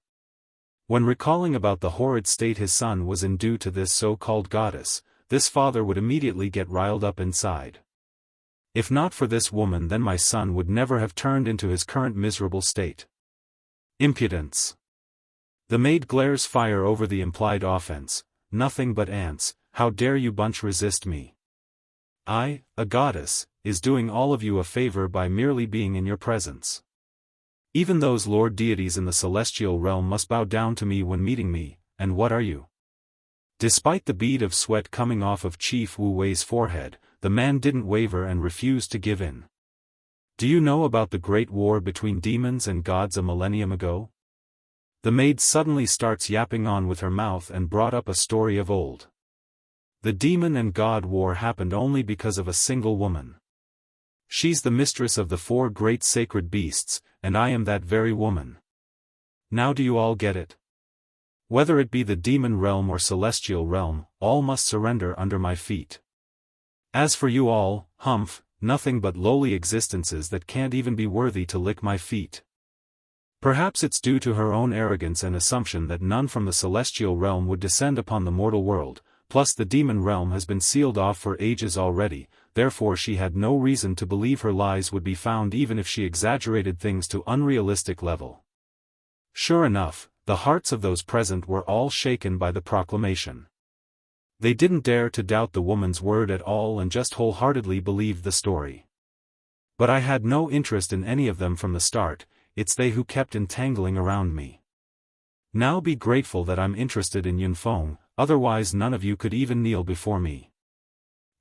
[SPEAKER 1] When recalling about the horrid state his son was in due to this so-called goddess, this father would immediately get riled up inside. If not for this woman, then my son would never have turned into his current miserable state. Impudence. The maid glares fire over the implied offense. Nothing but ants, how dare you bunch resist me? I, a goddess, is doing all of you a favor by merely being in your presence. Even those lord deities in the celestial realm must bow down to me when meeting me, and what are you? Despite the bead of sweat coming off of Chief Wu Wei's forehead, the man didn't waver and refused to give in. Do you know about the great war between demons and gods a millennium ago? The maid suddenly starts yapping on with her mouth and brought up a story of old. The demon and god war happened only because of a single woman. She's the mistress of the 4 great sacred beasts, and I am that very woman. Now do you all get it? Whether it be the demon realm or celestial realm, all must surrender under my feet. As for you all, humph, nothing but lowly existences that can't even be worthy to lick my feet. Perhaps it's due to her own arrogance and assumption that none from the celestial realm would descend upon the mortal world, plus the demon realm has been sealed off for ages already, therefore she had no reason to believe her lies would be found even if she exaggerated things to unrealistic level. Sure enough, the hearts of those present were all shaken by the proclamation. They didn't dare to doubt the woman's word at all and just wholeheartedly believed the story. But I had no interest in any of them from the start, it's they who kept entangling around me. Now be grateful that I'm interested in Yunfeng, otherwise none of you could even kneel before me.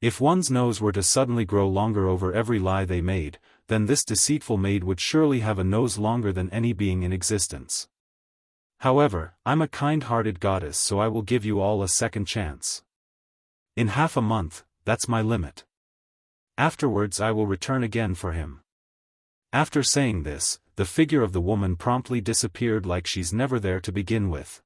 [SPEAKER 1] If one's nose were to suddenly grow longer over every lie they made, then this deceitful maid would surely have a nose longer than any being in existence. However, I'm a kind-hearted goddess, so I will give you all a second chance. In half a month, that's my limit. Afterwards I will return again for him." After saying this, the figure of the woman promptly disappeared like she's never there to begin with.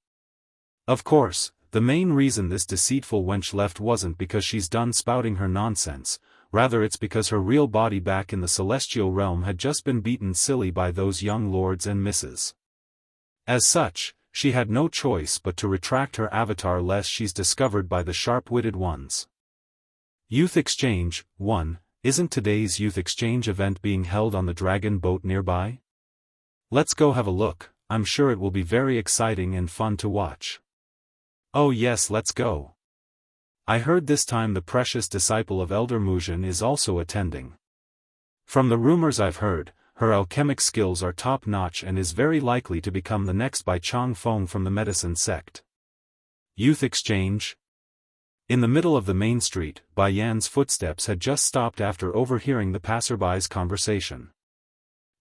[SPEAKER 1] Of course, the main reason this deceitful wench left wasn't because she's done spouting her nonsense, rather it's because her real body back in the celestial realm had just been beaten silly by those young lords and misses. As such, she had no choice but to retract her avatar lest she's discovered by the sharp-witted ones. Youth Exchange 1. Isn't today's Youth Exchange event being held on the dragon boat nearby? Let's go have a look. I'm sure it will be very exciting and fun to watch. Oh yes, let's go. I heard this time the precious disciple of Elder Muzhin is also attending. From the rumors I've heard, her alchemic skills are top-notch and is very likely to become the next Bai Changfeng from the medicine sect. Youth Exchange? In the middle of the main street, Bai Yan's footsteps had just stopped after overhearing the passerby's conversation.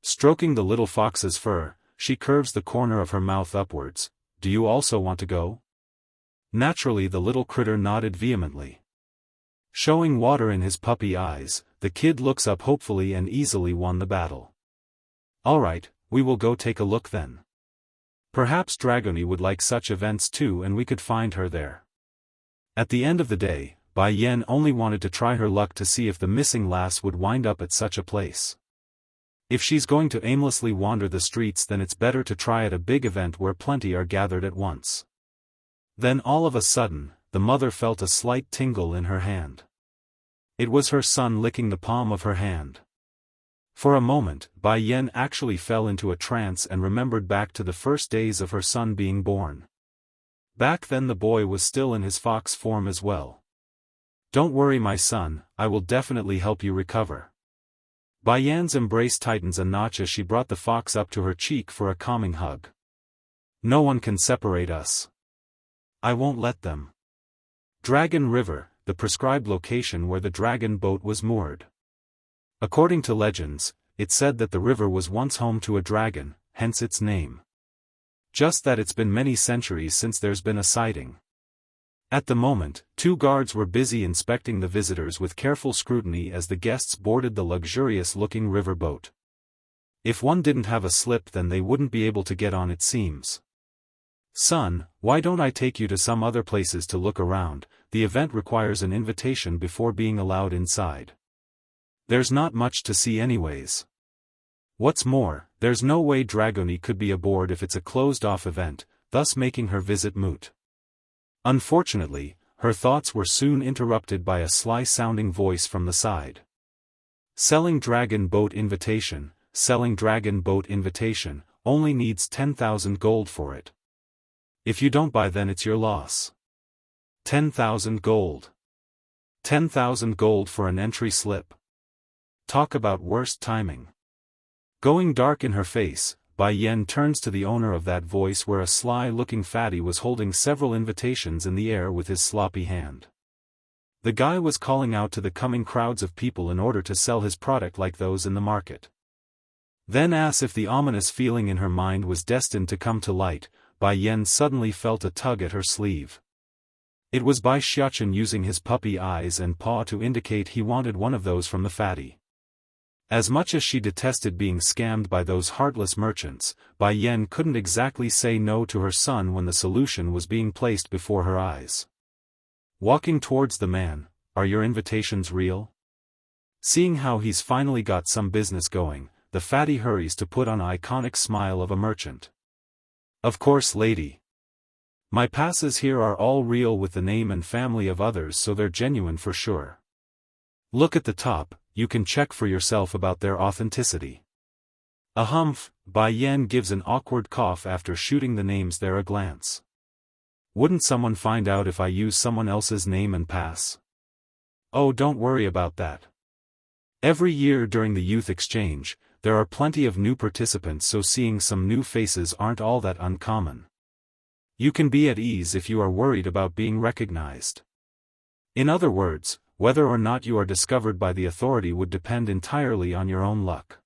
[SPEAKER 1] Stroking the little fox's fur, she curves the corner of her mouth upwards. "Do you also want to go?" Naturally the little critter nodded vehemently. Showing water in his puppy eyes, the kid looks up hopefully and easily won the battle. "Alright, we will go take a look then. Perhaps Dragoni would like such events too and we could find her there." At the end of the day, Bai Yan only wanted to try her luck to see if the missing lass would wind up at such a place. If she's going to aimlessly wander the streets then it's better to try at a big event where plenty are gathered at once. Then all of a sudden, the mother felt a slight tingle in her hand. It was her son licking the palm of her hand. For a moment, Bai Yan actually fell into a trance and remembered back to the first days of her son being born. Back then the boy was still in his fox form as well. "Don't worry my son, I will definitely help you recover." Bai Yan's embrace tightens a notch as she brought the fox up to her cheek for a calming hug. "No one can separate us. I won't let them." Dragon River, the prescribed location where the dragon boat was moored. According to legends, it said that the river was once home to a dragon, hence its name. Just that it's been many centuries since there's been a sighting. At the moment, 2 guards were busy inspecting the visitors with careful scrutiny as the guests boarded the luxurious-looking river boat. If one didn't have a slip then they wouldn't be able to get on it seems. "Son, why don't I take you to some other places to look around? The event requires an invitation before being allowed inside. There's not much to see anyways. What's more, there's no way Dragoni could be aboard if it's a closed-off event, thus making her visit moot." Unfortunately, her thoughts were soon interrupted by a sly-sounding voice from the side. "Selling dragon boat invitation, selling dragon boat invitation, only needs 10,000 gold for it. If you don't buy then it's your loss." 10,000 gold. 10,000 gold for an entry slip. Talk about worst timing. Going dark in her face, Bai Yan turns to the owner of that voice where a sly-looking fatty was holding several invitations in the air with his sloppy hand. The guy was calling out to the coming crowds of people in order to sell his product like those in the market. Then as if the ominous feeling in her mind was destined to come to light, Bai Yan suddenly felt a tug at her sleeve. It was Bai Xiaofan using his puppy eyes and paw to indicate he wanted one of those from the fatty. As much as she detested being scammed by those heartless merchants, Bai Yan couldn't exactly say no to her son when the solution was being placed before her eyes. Walking towards the man, "Are your invitations real?" Seeing how he's finally got some business going, the fatty hurries to put on an iconic smile of a merchant. "Of course lady. My passes here are all real with the name and family of others so they're genuine for sure. Look at the top, you can check for yourself about their authenticity." A humph, Bai Yan gives an awkward cough after shooting the names there a glance. "Wouldn't someone find out if I use someone else's name and pass?" "Oh don't worry about that. Every year during the youth exchange, there are plenty of new participants so seeing some new faces aren't all that uncommon. You can be at ease if you are worried about being recognized. In other words, whether or not you are discovered by the authority would depend entirely on your own luck."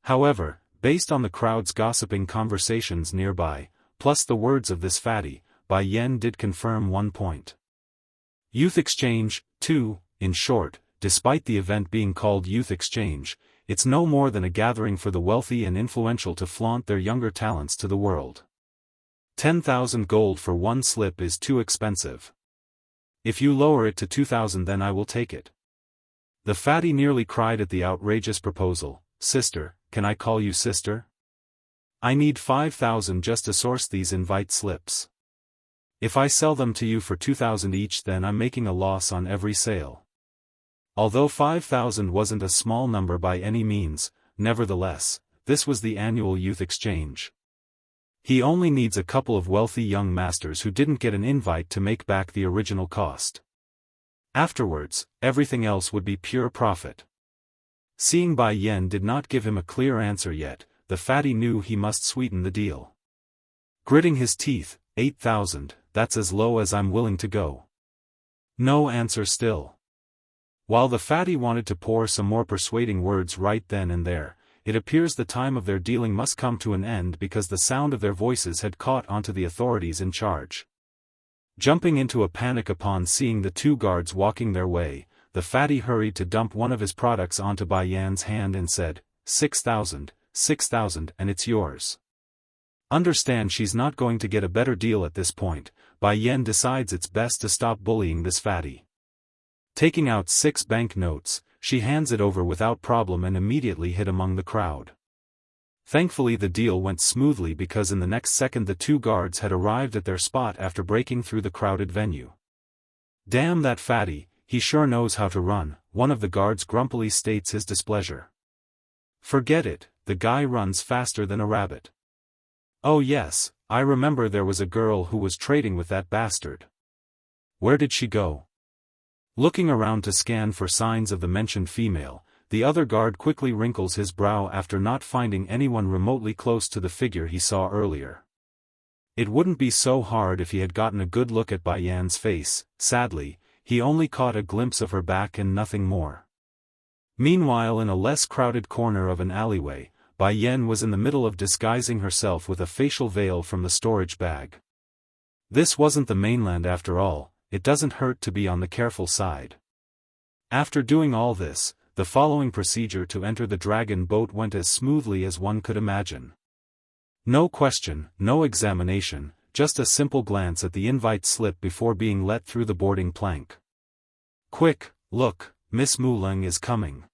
[SPEAKER 1] However, based on the crowd's gossiping conversations nearby, plus the words of this fatty, Bai Yan did confirm one point. Youth Exchange, 2, in short, despite the event being called Youth Exchange, it's no more than a gathering for the wealthy and influential to flaunt their younger talents to the world. 10,000 gold for one slip is too expensive. If you lower it to 2,000 then I will take it. The fatty nearly cried at the outrageous proposal. Sister, can I call you sister? I need 5,000 just to source these invite slips. If I sell them to you for 2,000 each then I'm making a loss on every sale. Although 5,000 wasn't a small number by any means, nevertheless, this was the annual youth exchange. He only needs a couple of wealthy young masters who didn't get an invite to make back the original cost. Afterwards, everything else would be pure profit. Seeing Bai Yan did not give him a clear answer yet, the fatty knew he must sweeten the deal. Gritting his teeth, 8,000, that's as low as I'm willing to go. No answer still. While the fatty wanted to pour some more persuading words right then and there, it appears the time of their dealing must come to an end because the sound of their voices had caught onto the authorities in charge. Jumping into a panic upon seeing the two guards walking their way, the fatty hurried to dump one of his products onto Bai Yan's hand and said, 6,000, 6,000 and it's yours. Understand she's not going to get a better deal at this point. Bai Yan decides it's best to stop bullying this fatty. Taking out 6 bank notes, she hands it over without problem and immediately hid among the crowd. Thankfully the deal went smoothly because in the next second the two guards had arrived at their spot after breaking through the crowded venue. Damn that fatty, he sure knows how to run, one of the guards grumpily states his displeasure. Forget it, the guy runs faster than a rabbit. Oh yes, I remember there was a girl who was trading with that bastard. Where did she go? Looking around to scan for signs of the mentioned female, the other guard quickly wrinkles his brow after not finding anyone remotely close to the figure he saw earlier. It wouldn't be so hard if he had gotten a good look at Bai Yan's face. Sadly, he only caught a glimpse of her back and nothing more. Meanwhile in a less crowded corner of an alleyway, Bai Yan was in the middle of disguising herself with a facial veil from the storage bag. This wasn't the mainland after all, it doesn't hurt to be on the careful side. After doing all this, the following procedure to enter the dragon boat went as smoothly as one could imagine. No question, no examination, just a simple glance at the invite slip before being let through the boarding plank. Quick, look, Miss Muleng is coming.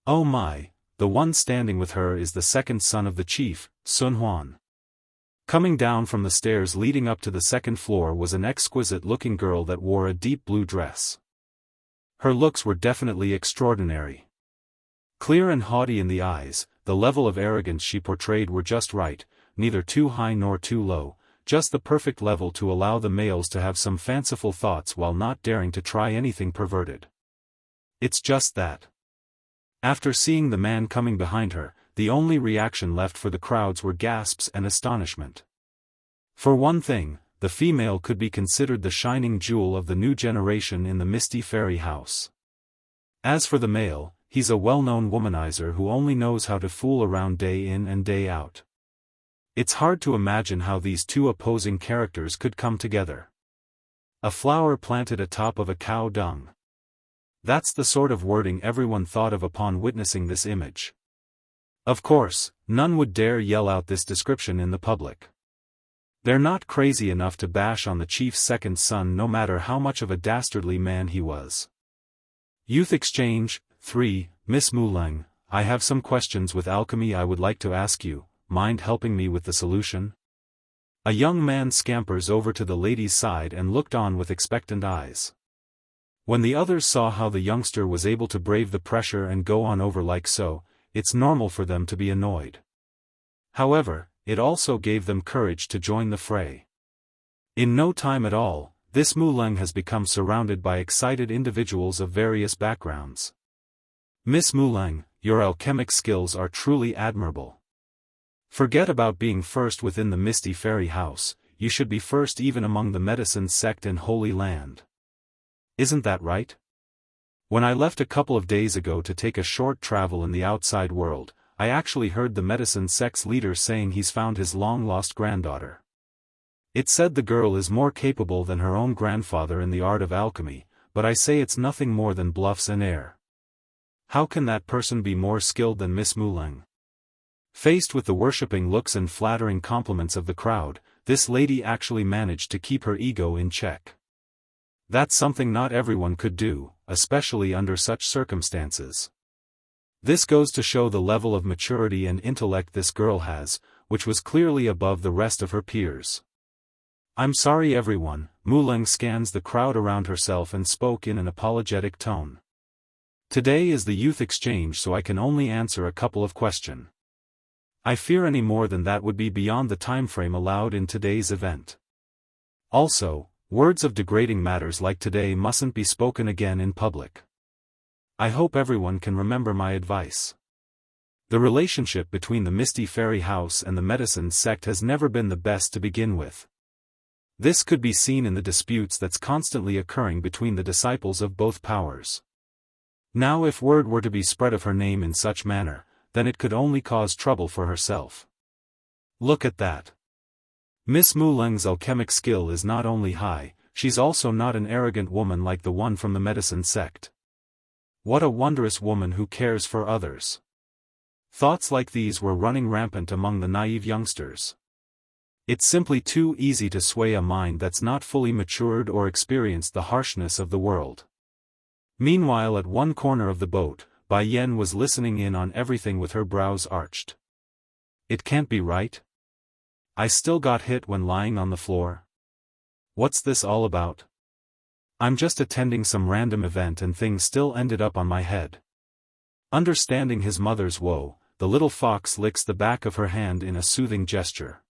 [SPEAKER 1] Oh my, the one standing with her is the second son of the chief, Sun Huan. Coming down from the stairs leading up to the second floor was an exquisite-looking girl that wore a deep blue dress. Her looks were definitely extraordinary. Clear and haughty in the eyes, the level of arrogance she portrayed were just right, neither too high nor too low, just the perfect level to allow the males to have some fanciful thoughts while not daring to try anything perverted. It's just that. After seeing the man coming behind her, the only reaction left for the crowds were gasps and astonishment. For one thing, the female could be considered the shining jewel of the new generation in the Misty Fairy House. As for the male, he's a well-known womanizer who only knows how to fool around day in and day out. It's hard to imagine how these two opposing characters could come together. A flower planted atop of a cow dung. That's the sort of wording everyone thought of upon witnessing this image. Of course, none would dare yell out this description in the public. They're not crazy enough to bash on the chief's second son no matter how much of a dastardly man he was. Youth Exchange, 3, Miss Muleng, I have some questions with alchemy I would like to ask you, mind helping me with the solution? A young man scampers over to the lady's side and looked on with expectant eyes. When the others saw how the youngster was able to brave the pressure and go on over like so, it's normal for them to be annoyed. However, it also gave them courage to join the fray. In no time at all, this Muleng has become surrounded by excited individuals of various backgrounds. Miss Muleng, your alchemic skills are truly admirable. Forget about being first within the Misty Fairy House, you should be first even among the medicine sect in Holy Land. Isn't that right? When I left a couple of days ago to take a short travel in the outside world, I actually heard the medicine sect's leader saying he's found his long-lost granddaughter. It said the girl is more capable than her own grandfather in the art of alchemy, but I say it's nothing more than bluffs and air. How can that person be more skilled than Miss Muleng? Faced with the worshipping looks and flattering compliments of the crowd, this lady actually managed to keep her ego in check. That's something not everyone could do, especially under such circumstances. This goes to show the level of maturity and intellect this girl has, which was clearly above the rest of her peers. I'm sorry everyone, Muleng scans the crowd around herself and spoke in an apologetic tone. Today is the youth exchange, so I can only answer a couple of questions. I fear any more than that would be beyond the time frame allowed in today's event. Also, words of degrading matters like today mustn't be spoken again in public. I hope everyone can remember my advice. The relationship between the Misty Fairy House and the Medicine sect has never been the best to begin with. This could be seen in the disputes that's constantly occurring between the disciples of both powers. Now if word were to be spread of her name in such manner, then it could only cause trouble for herself. Look at that. Miss Muleng's alchemic skill is not only high, she's also not an arrogant woman like the one from the Medicine sect. What a wondrous woman who cares for others. Thoughts like these were running rampant among the naive youngsters. It's simply too easy to sway a mind that's not fully matured or experienced the harshness of the world. Meanwhile, at one corner of the boat, Bai Yan was listening in on everything with her brows arched. It can't be right. I still got hit when lying on the floor. What's this all about? I'm just attending some random event and things still ended up on my head. Understanding his mother's woe, the little fox licks the back of her hand in a soothing gesture.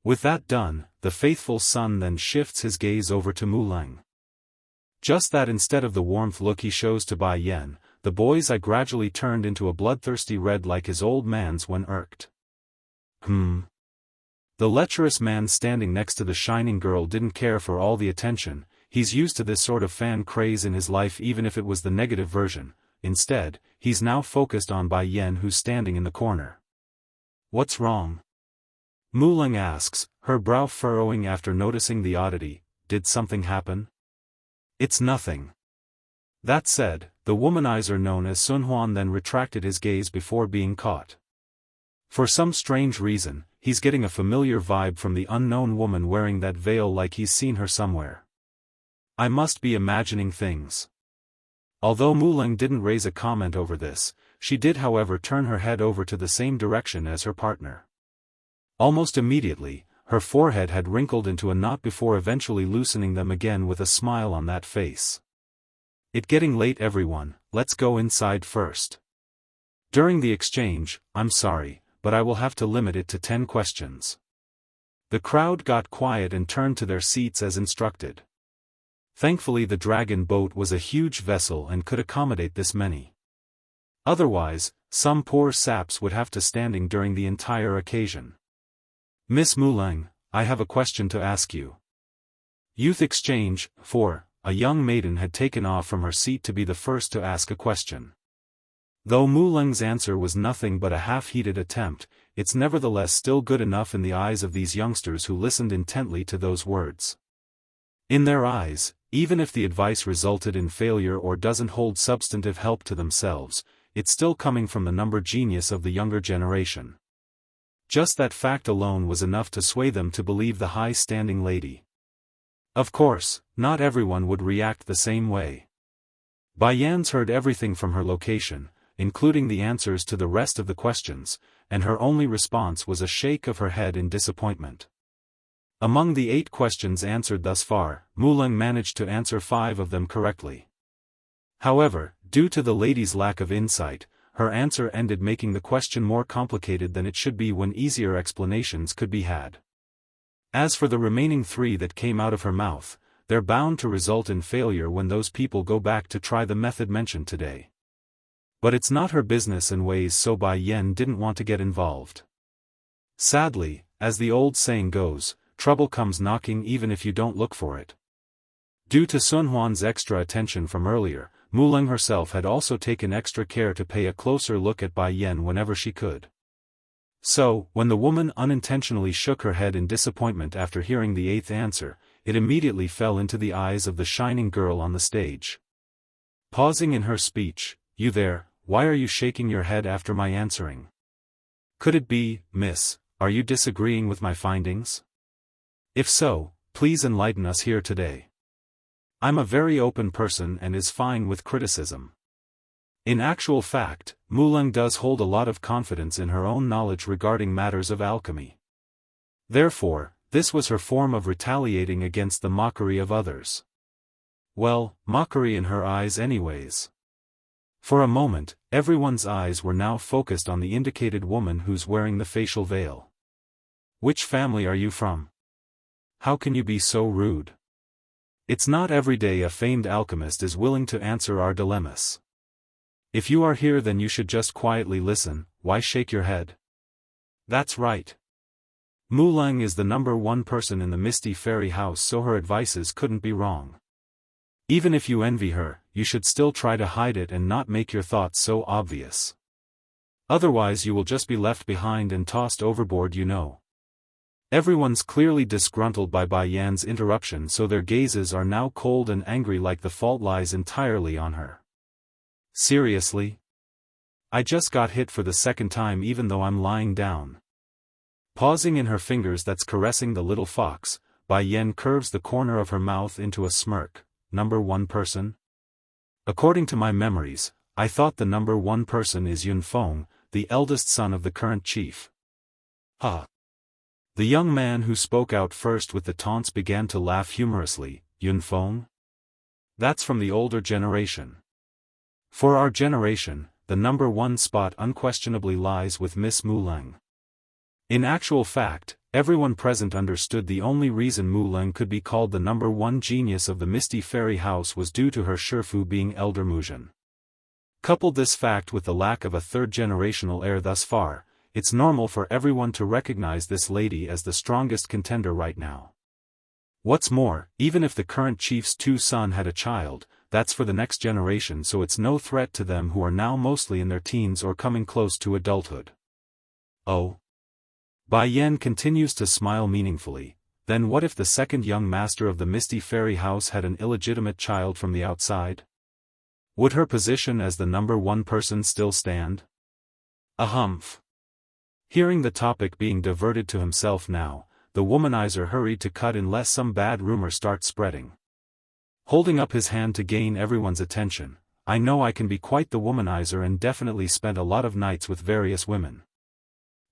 [SPEAKER 1] With that done, the faithful son then shifts his gaze over to Muleng. Just that instead of the warmth look he shows to Bai Yan, the boy's eye gradually turned into a bloodthirsty red like his old man's when irked. The lecherous man standing next to the shining girl didn't care for all the attention. He's used to this sort of fan craze in his life, even if it was the negative version. Instead, he's now focused on Bai Yan, who's standing in the corner. What's wrong? Muleng asks, her brow furrowing after noticing the oddity. Did something happen? It's nothing. That said, the womanizer known as Sun Huan then retracted his gaze before being caught. For some strange reason, he's getting a familiar vibe from the unknown woman wearing that veil, like he's seen her somewhere. I must be imagining things. Although Muleng didn't raise a comment over this, she did however turn her head over to the same direction as her partner. Almost immediately, her forehead had wrinkled into a knot before eventually loosening them again with a smile on that face. It getting late everyone, let's go inside first. During the exchange, I'm sorry, but I will have to limit it to 10 questions. The crowd got quiet and turned to their seats as instructed. Thankfully the dragon boat was a huge vessel and could accommodate this many. Otherwise, some poor saps would have to standing during the entire occasion. Miss Muleng, I have a question to ask you. Youth exchange, 4. A young maiden had taken off from her seat to be the first to ask a question. Though Muleng's answer was nothing but a half-heated attempt, it's nevertheless still good enough in the eyes of these youngsters who listened intently to those words. In their eyes, even if the advice resulted in failure or doesn't hold substantive help to themselves, it's still coming from the number genius of the younger generation. Just that fact alone was enough to sway them to believe the high-standing lady. Of course, not everyone would react the same way. Bai Yan's heard everything from her location, including the answers to the rest of the questions, and her only response was a shake of her head in disappointment. Among the 8 questions answered thus far, Muleng managed to answer 5 of them correctly. However, due to the lady's lack of insight, her answer ended making the question more complicated than it should be when easier explanations could be had. As for the remaining 3 that came out of her mouth, they're bound to result in failure when those people go back to try the method mentioned today. But it's not her business and ways, so Bai Yan didn't want to get involved. Sadly, as the old saying goes, trouble comes knocking even if you don't look for it. Due to Sun Huan's extra attention from earlier, Muleng herself had also taken extra care to pay a closer look at Bai Yan whenever she could. So, when the woman unintentionally shook her head in disappointment after hearing the 8th answer, it immediately fell into the eyes of the shining girl on the stage. Pausing in her speech, "You there, why are you shaking your head after my answering? Could it be, miss, are you disagreeing with my findings? If so, please enlighten us here today. I'm a very open person and is fine with criticism." In actual fact, Muleng does hold a lot of confidence in her own knowledge regarding matters of alchemy. Therefore, this was her form of retaliating against the mockery of others. Well, mockery in her eyes anyways. For a moment, everyone's eyes were now focused on the indicated woman who's wearing the facial veil. "Which family are you from? How can you be so rude? It's not every day a famed alchemist is willing to answer our dilemmas. If you are here then you should just quietly listen, why shake your head?" That's right. Muleng is the #1 person in the Misty Fairy House, so her advices couldn't be wrong. Even if you envy her, you should still try to hide it and not make your thoughts so obvious. Otherwise you will just be left behind and tossed overboard, you know. Everyone's clearly disgruntled by Bai Yan's interruption, so their gazes are now cold and angry, like the fault lies entirely on her. Seriously? I just got hit for the second time even though I'm lying down. Pausing in her fingers that's caressing the little fox, Bai Yan curves the corner of her mouth into a smirk. #1 person? According to my memories, I thought the #1 person is Yun Feng, the eldest son of the current chief. Ha! The young man who spoke out first with the taunts began to laugh humorously. Yun Feng? That's from the older generation. For our generation, the #1 spot unquestionably lies with Miss Muleng. In actual fact, everyone present understood the only reason Muleng could be called the #1 genius of the Misty Fairy House was due to her Shifu being elder Muzhen. Couple this fact with the lack of a third-generational heir thus far, it's normal for everyone to recognize this lady as the strongest contender right now. What's more, even if the current chief's son had a child, that's for the next generation, so it's no threat to them who are now mostly in their teens or coming close to adulthood. Oh. Bai Yan continues to smile meaningfully. Then what if the second young master of the Misty Fairy House had an illegitimate child from the outside? Would her position as the #1 person still stand? Humph. Hearing the topic being diverted to himself now, the womanizer hurried to cut in lest some bad rumor start spreading. Holding up his hand to gain everyone's attention, "I know I can be quite the womanizer and definitely spent a lot of nights with various women.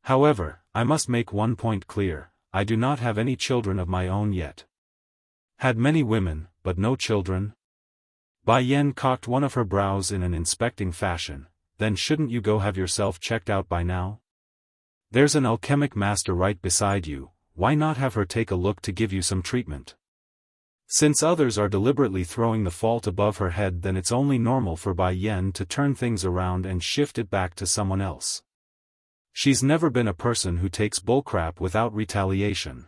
[SPEAKER 1] However, I must make one point clear, I do not have any children of my own yet." Had many women, but no children? Bai Yan cocked one of her brows in an inspecting fashion. Then shouldn't you go have yourself checked out by now? There's an alchemic master right beside you, why not have her take a look to give you some treatment? Since others are deliberately throwing the fault above her head, then it's only normal for Bai Yan to turn things around and shift it back to someone else. She's never been a person who takes bullcrap without retaliation.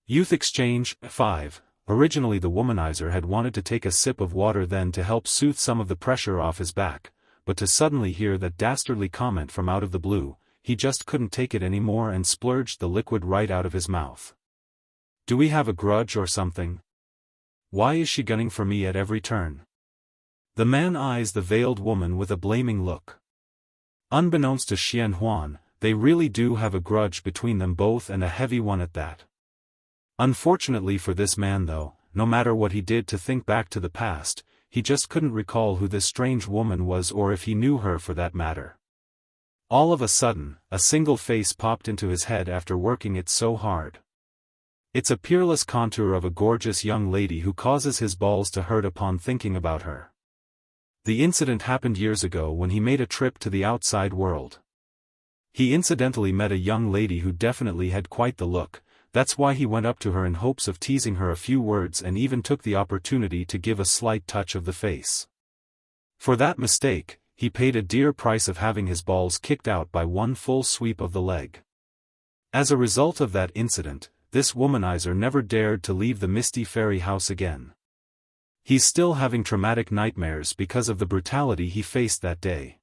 [SPEAKER 1] Youth Exchange 5. Originally the womanizer had wanted to take a sip of water then to help soothe some of the pressure off his back, but to suddenly hear that dastardly comment from out of the blue, he just couldn't take it anymore and splurged the liquid right out of his mouth. Do we have a grudge or something? Why is she gunning for me at every turn? The man eyes the veiled woman with a blaming look. Unbeknownst to Xian Huan, they really do have a grudge between them both, and a heavy one at that. Unfortunately for this man though, no matter what he did to think back to the past, he just couldn't recall who this strange woman was or if he knew her for that matter. All of a sudden, a single face popped into his head after working it so hard. It's a peerless contour of a gorgeous young lady who causes his balls to hurt upon thinking about her. The incident happened years ago when he made a trip to the outside world. He incidentally met a young lady who definitely had quite the look. That's why he went up to her in hopes of teasing her a few words and even took the opportunity to give a slight touch of the face. For that mistake, he paid a dear price of having his balls kicked out by one full sweep of the leg. As a result of that incident, this womanizer never dared to leave the Misty Fairy House again. He's still having traumatic nightmares because of the brutality he faced that day.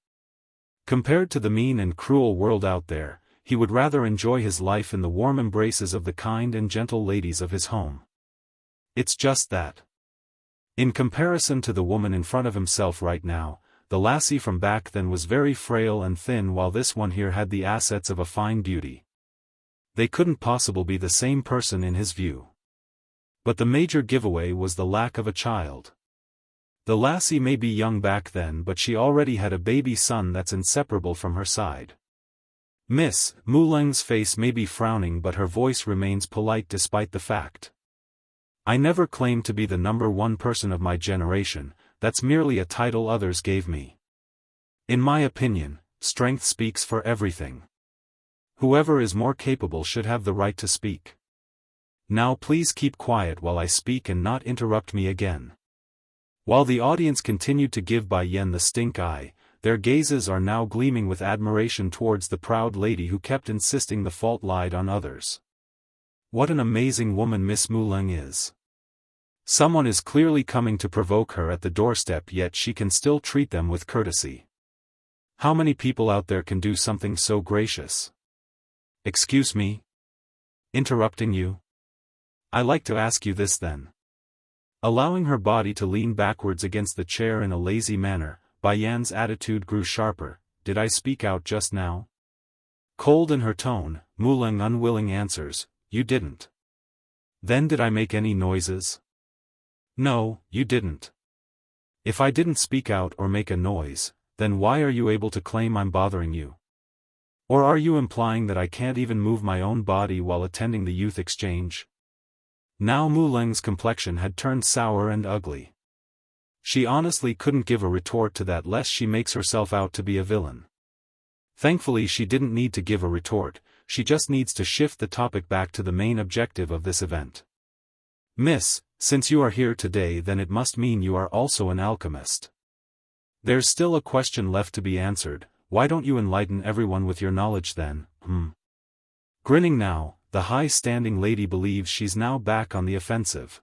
[SPEAKER 1] Compared to the mean and cruel world out there, he would rather enjoy his life in the warm embraces of the kind and gentle ladies of his home. It's just that. In comparison to the woman in front of himself right now, the lassie from back then was very frail and thin, while this one here had the assets of a fine beauty. They couldn't possibly be the same person in his view. But the major giveaway was the lack of a child. The lassie may be young back then, but she already had a baby son that's inseparable from her side. Miss Muleng's face may be frowning, but her voice remains polite despite the fact. I never claimed to be the number one person of my generation, that's merely a title others gave me. In my opinion, strength speaks for everything. Whoever is more capable should have the right to speak. Now please keep quiet while I speak and not interrupt me again. While the audience continued to give Bai Yan the stink eye, their gazes are now gleaming with admiration towards the proud lady who kept insisting the fault lied on others. What an amazing woman Miss Muleng is. Someone is clearly coming to provoke her at the doorstep, yet she can still treat them with courtesy. How many people out there can do something so gracious? Excuse me? Interrupting you? I like to ask you this then. Allowing her body to lean backwards against the chair in a lazy manner, Bai Yan's attitude grew sharper. Did I speak out just now? Cold in her tone, Muleng unwilling answers, you didn't. Then did I make any noises? No, you didn't. If I didn't speak out or make a noise, then why are you able to claim I'm bothering you? Or are you implying that I can't even move my own body while attending the youth exchange? Now Muleng's complexion had turned sour and ugly. She honestly couldn't give a retort to that, lest she makes herself out to be a villain. Thankfully she didn't need to give a retort, she just needs to shift the topic back to the main objective of this event. Miss, since you are here today, then it must mean you are also an alchemist. There's still a question left to be answered. Why don't you enlighten everyone with your knowledge then? Grinning now, the high-standing lady believes she's now back on the offensive.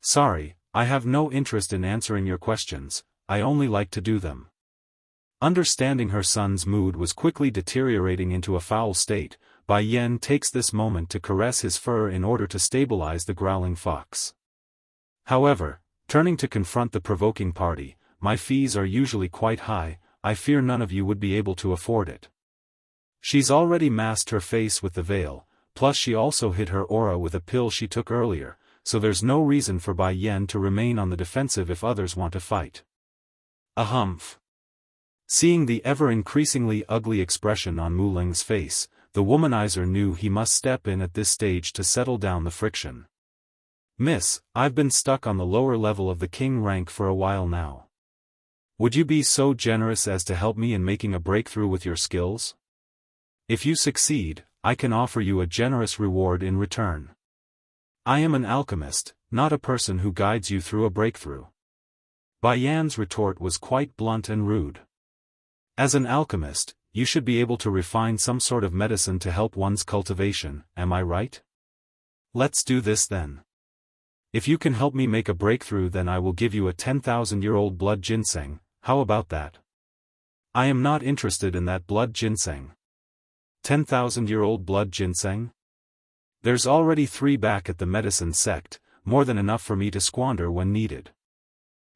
[SPEAKER 1] Sorry, I have no interest in answering your questions, I only like to do them. Understanding her son's mood was quickly deteriorating into a foul state, Bai Yan takes this moment to caress his fur in order to stabilize the growling fox. However, turning to confront the provoking party, my fees are usually quite high, I fear none of you would be able to afford it. She's already masked her face with the veil, plus she also hid her aura with a pill she took earlier, so there's no reason for Bai Yan to remain on the defensive if others want to fight. A humph. Seeing the ever-increasingly ugly expression on Muleng's face, the womanizer knew he must step in at this stage to settle down the friction. Miss, I've been stuck on the lower level of the king rank for a while now. Would you be so generous as to help me in making a breakthrough with your skills? If you succeed, I can offer you a generous reward in return. I am an alchemist, not a person who guides you through a breakthrough. Bai Yan's retort was quite blunt and rude. As an alchemist, you should be able to refine some sort of medicine to help one's cultivation, am I right? Let's do this then. If you can help me make a breakthrough, then I will give you a 10,000-year-old blood ginseng, how about that? I am not interested in that blood ginseng. 10,000-year-old blood ginseng? There's already 3 back at the medicine sect, more than enough for me to squander when needed.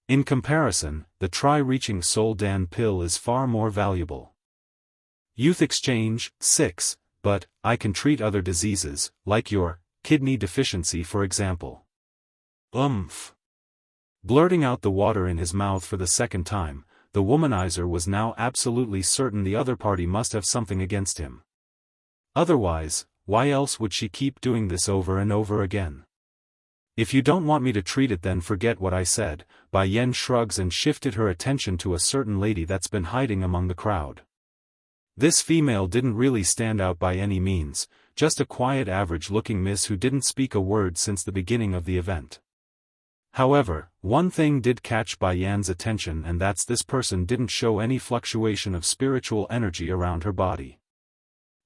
[SPEAKER 1] In comparison, the Tri-Reaching Soul Dan pill is far more valuable. Youth exchange, 6, but I can treat other diseases, like your kidney deficiency for example. Blurting out the water in his mouth for the second time, the womanizer was now absolutely certain the other party must have something against him. Otherwise, why else would she keep doing this over and over again? If you don't want me to treat it, then forget what I said. Bai Yan shrugs and shifted her attention to a certain lady that's been hiding among the crowd. This female didn't really stand out by any means, just a quiet average-looking miss who didn't speak a word since the beginning of the event. However, one thing did catch Bai Yan's attention, and that's this person didn't show any fluctuation of spiritual energy around her body.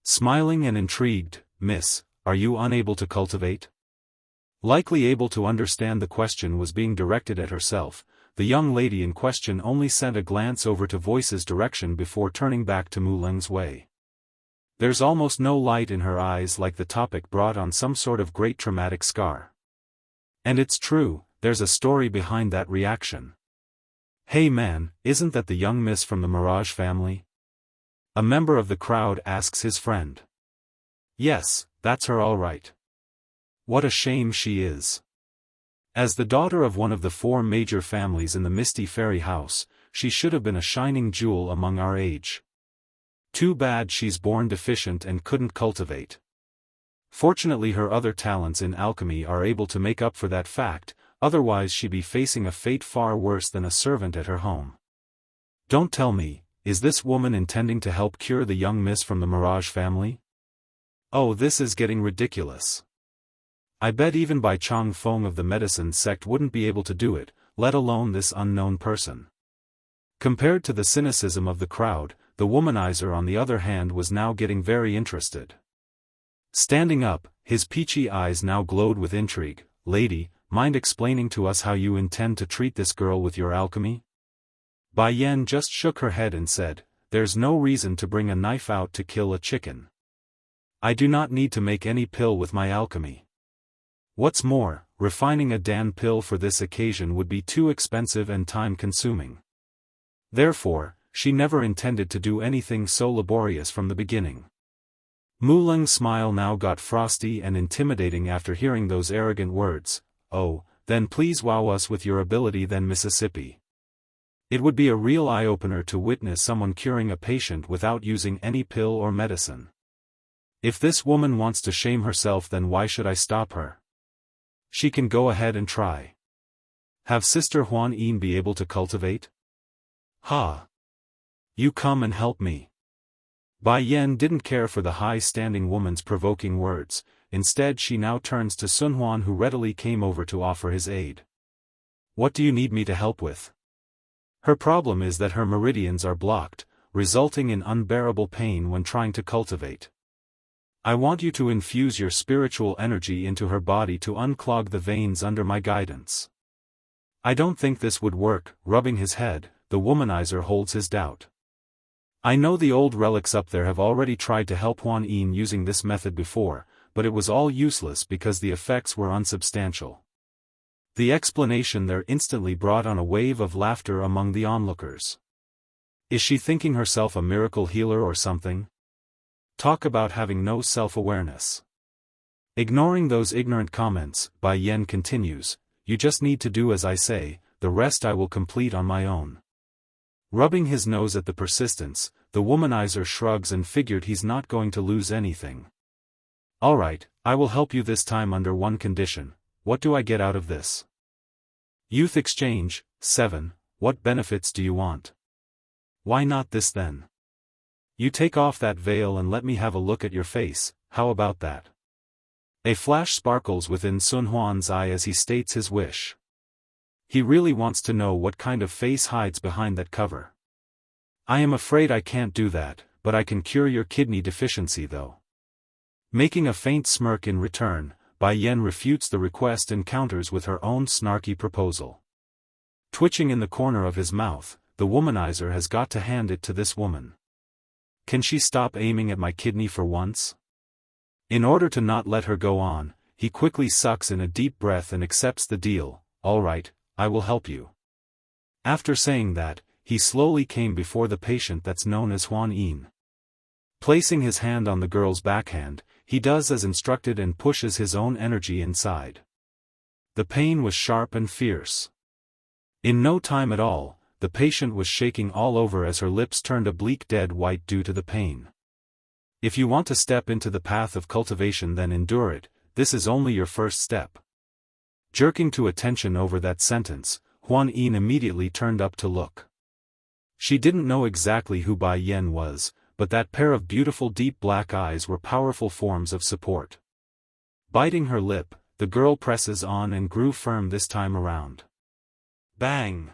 [SPEAKER 1] Smiling and intrigued, Miss, are you unable to cultivate? Likely able to understand the question was being directed at herself, the young lady in question only sent a glance over to Voice's direction before turning back to Muleng's way. There's almost no light in her eyes, like the topic brought on some sort of great traumatic scar. And it's true, there's a story behind that reaction. Hey man, isn't that the young miss from the Mirage family? A member of the crowd asks his friend. Yes, that's her all right. What a shame she is. As the daughter of one of the 4 major families in the Misty Fairy House, she should have been a shining jewel among our age. Too bad she's born deficient and couldn't cultivate. Fortunately her other talents in alchemy are able to make up for that fact, otherwise she'd be facing a fate far worse than a servant at her home. Don't tell me, is this woman intending to help cure the young miss from the Mirage family? Oh, this is getting ridiculous. I bet even Bai Chong Feng of the medicine sect wouldn't be able to do it, let alone this unknown person. Compared to the cynicism of the crowd, the womanizer on the other hand was now getting very interested. Standing up, his peachy eyes now glowed with intrigue. Lady, mind explaining to us how you intend to treat this girl with your alchemy? Bai Yan just shook her head and said, there's no reason to bring a knife out to kill a chicken. I do not need to make any pill with my alchemy. What's more, refining a Dan pill for this occasion would be too expensive and time-consuming. Therefore, she never intended to do anything so laborious from the beginning. Mulung's smile now got frosty and intimidating after hearing those arrogant words. Oh, then please wow us with your ability then Mississippi. It would be a real eye-opener to witness someone curing a patient without using any pill or medicine. If this woman wants to shame herself, then why should I stop her? She can go ahead and try. Have Sister Huan Yin be able to cultivate? Ha! You come and help me. Bai Yan didn't care for the high-standing woman's provoking words, instead she now turns to Sun Huan, who readily came over to offer his aid. What do you need me to help with? Her problem is that her meridians are blocked, resulting in unbearable pain when trying to cultivate. I want you to infuse your spiritual energy into her body to unclog the veins under my guidance. I don't think this would work. Rubbing his head, the womanizer holds his doubt. I know the old relics up there have already tried to help Huan Yin using this method before, but it was all useless because the effects were unsubstantial. The explanation there instantly brought on a wave of laughter among the onlookers. Is she thinking herself a miracle healer or something? Talk about having no self-awareness. Ignoring those ignorant comments, Bai Yan continues, you just need to do as I say, the rest I will complete on my own. Rubbing his nose at the persistence, the womanizer shrugs and figured he's not going to lose anything. Alright, I will help you this time under one condition. What do I get out of this? Youth exchange. 7. What benefits do you want? Why not this then? You take off that veil and let me have a look at your face, how about that? A flash sparkles within Sun Huan's eye as he states his wish. He really wants to know what kind of face hides behind that cover. I am afraid I can't do that, but I can cure your kidney deficiency though. Making a faint smirk in return, Bai Yan refutes the request and counters with her own snarky proposal. Twitching in the corner of his mouth, the womanizer has got to hand it to this woman. Can she stop aiming at my kidney for once? In order to not let her go on, he quickly sucks in a deep breath and accepts the deal. Alright, I will help you. After saying that, he slowly came before the patient that's known as Huan Yin. Placing his hand on the girl's backhand, he does as instructed and pushes his own energy inside. The pain was sharp and fierce. In no time at all, the patient was shaking all over as her lips turned a bleak dead white due to the pain. If you want to step into the path of cultivation, then endure it, this is only your first step. Jerking to attention over that sentence, Huan Yin immediately turned up to look. She didn't know exactly who Bai Yan was, but that pair of beautiful deep black eyes were powerful forms of support. Biting her lip, the girl presses on and grew firm this time around. Bang!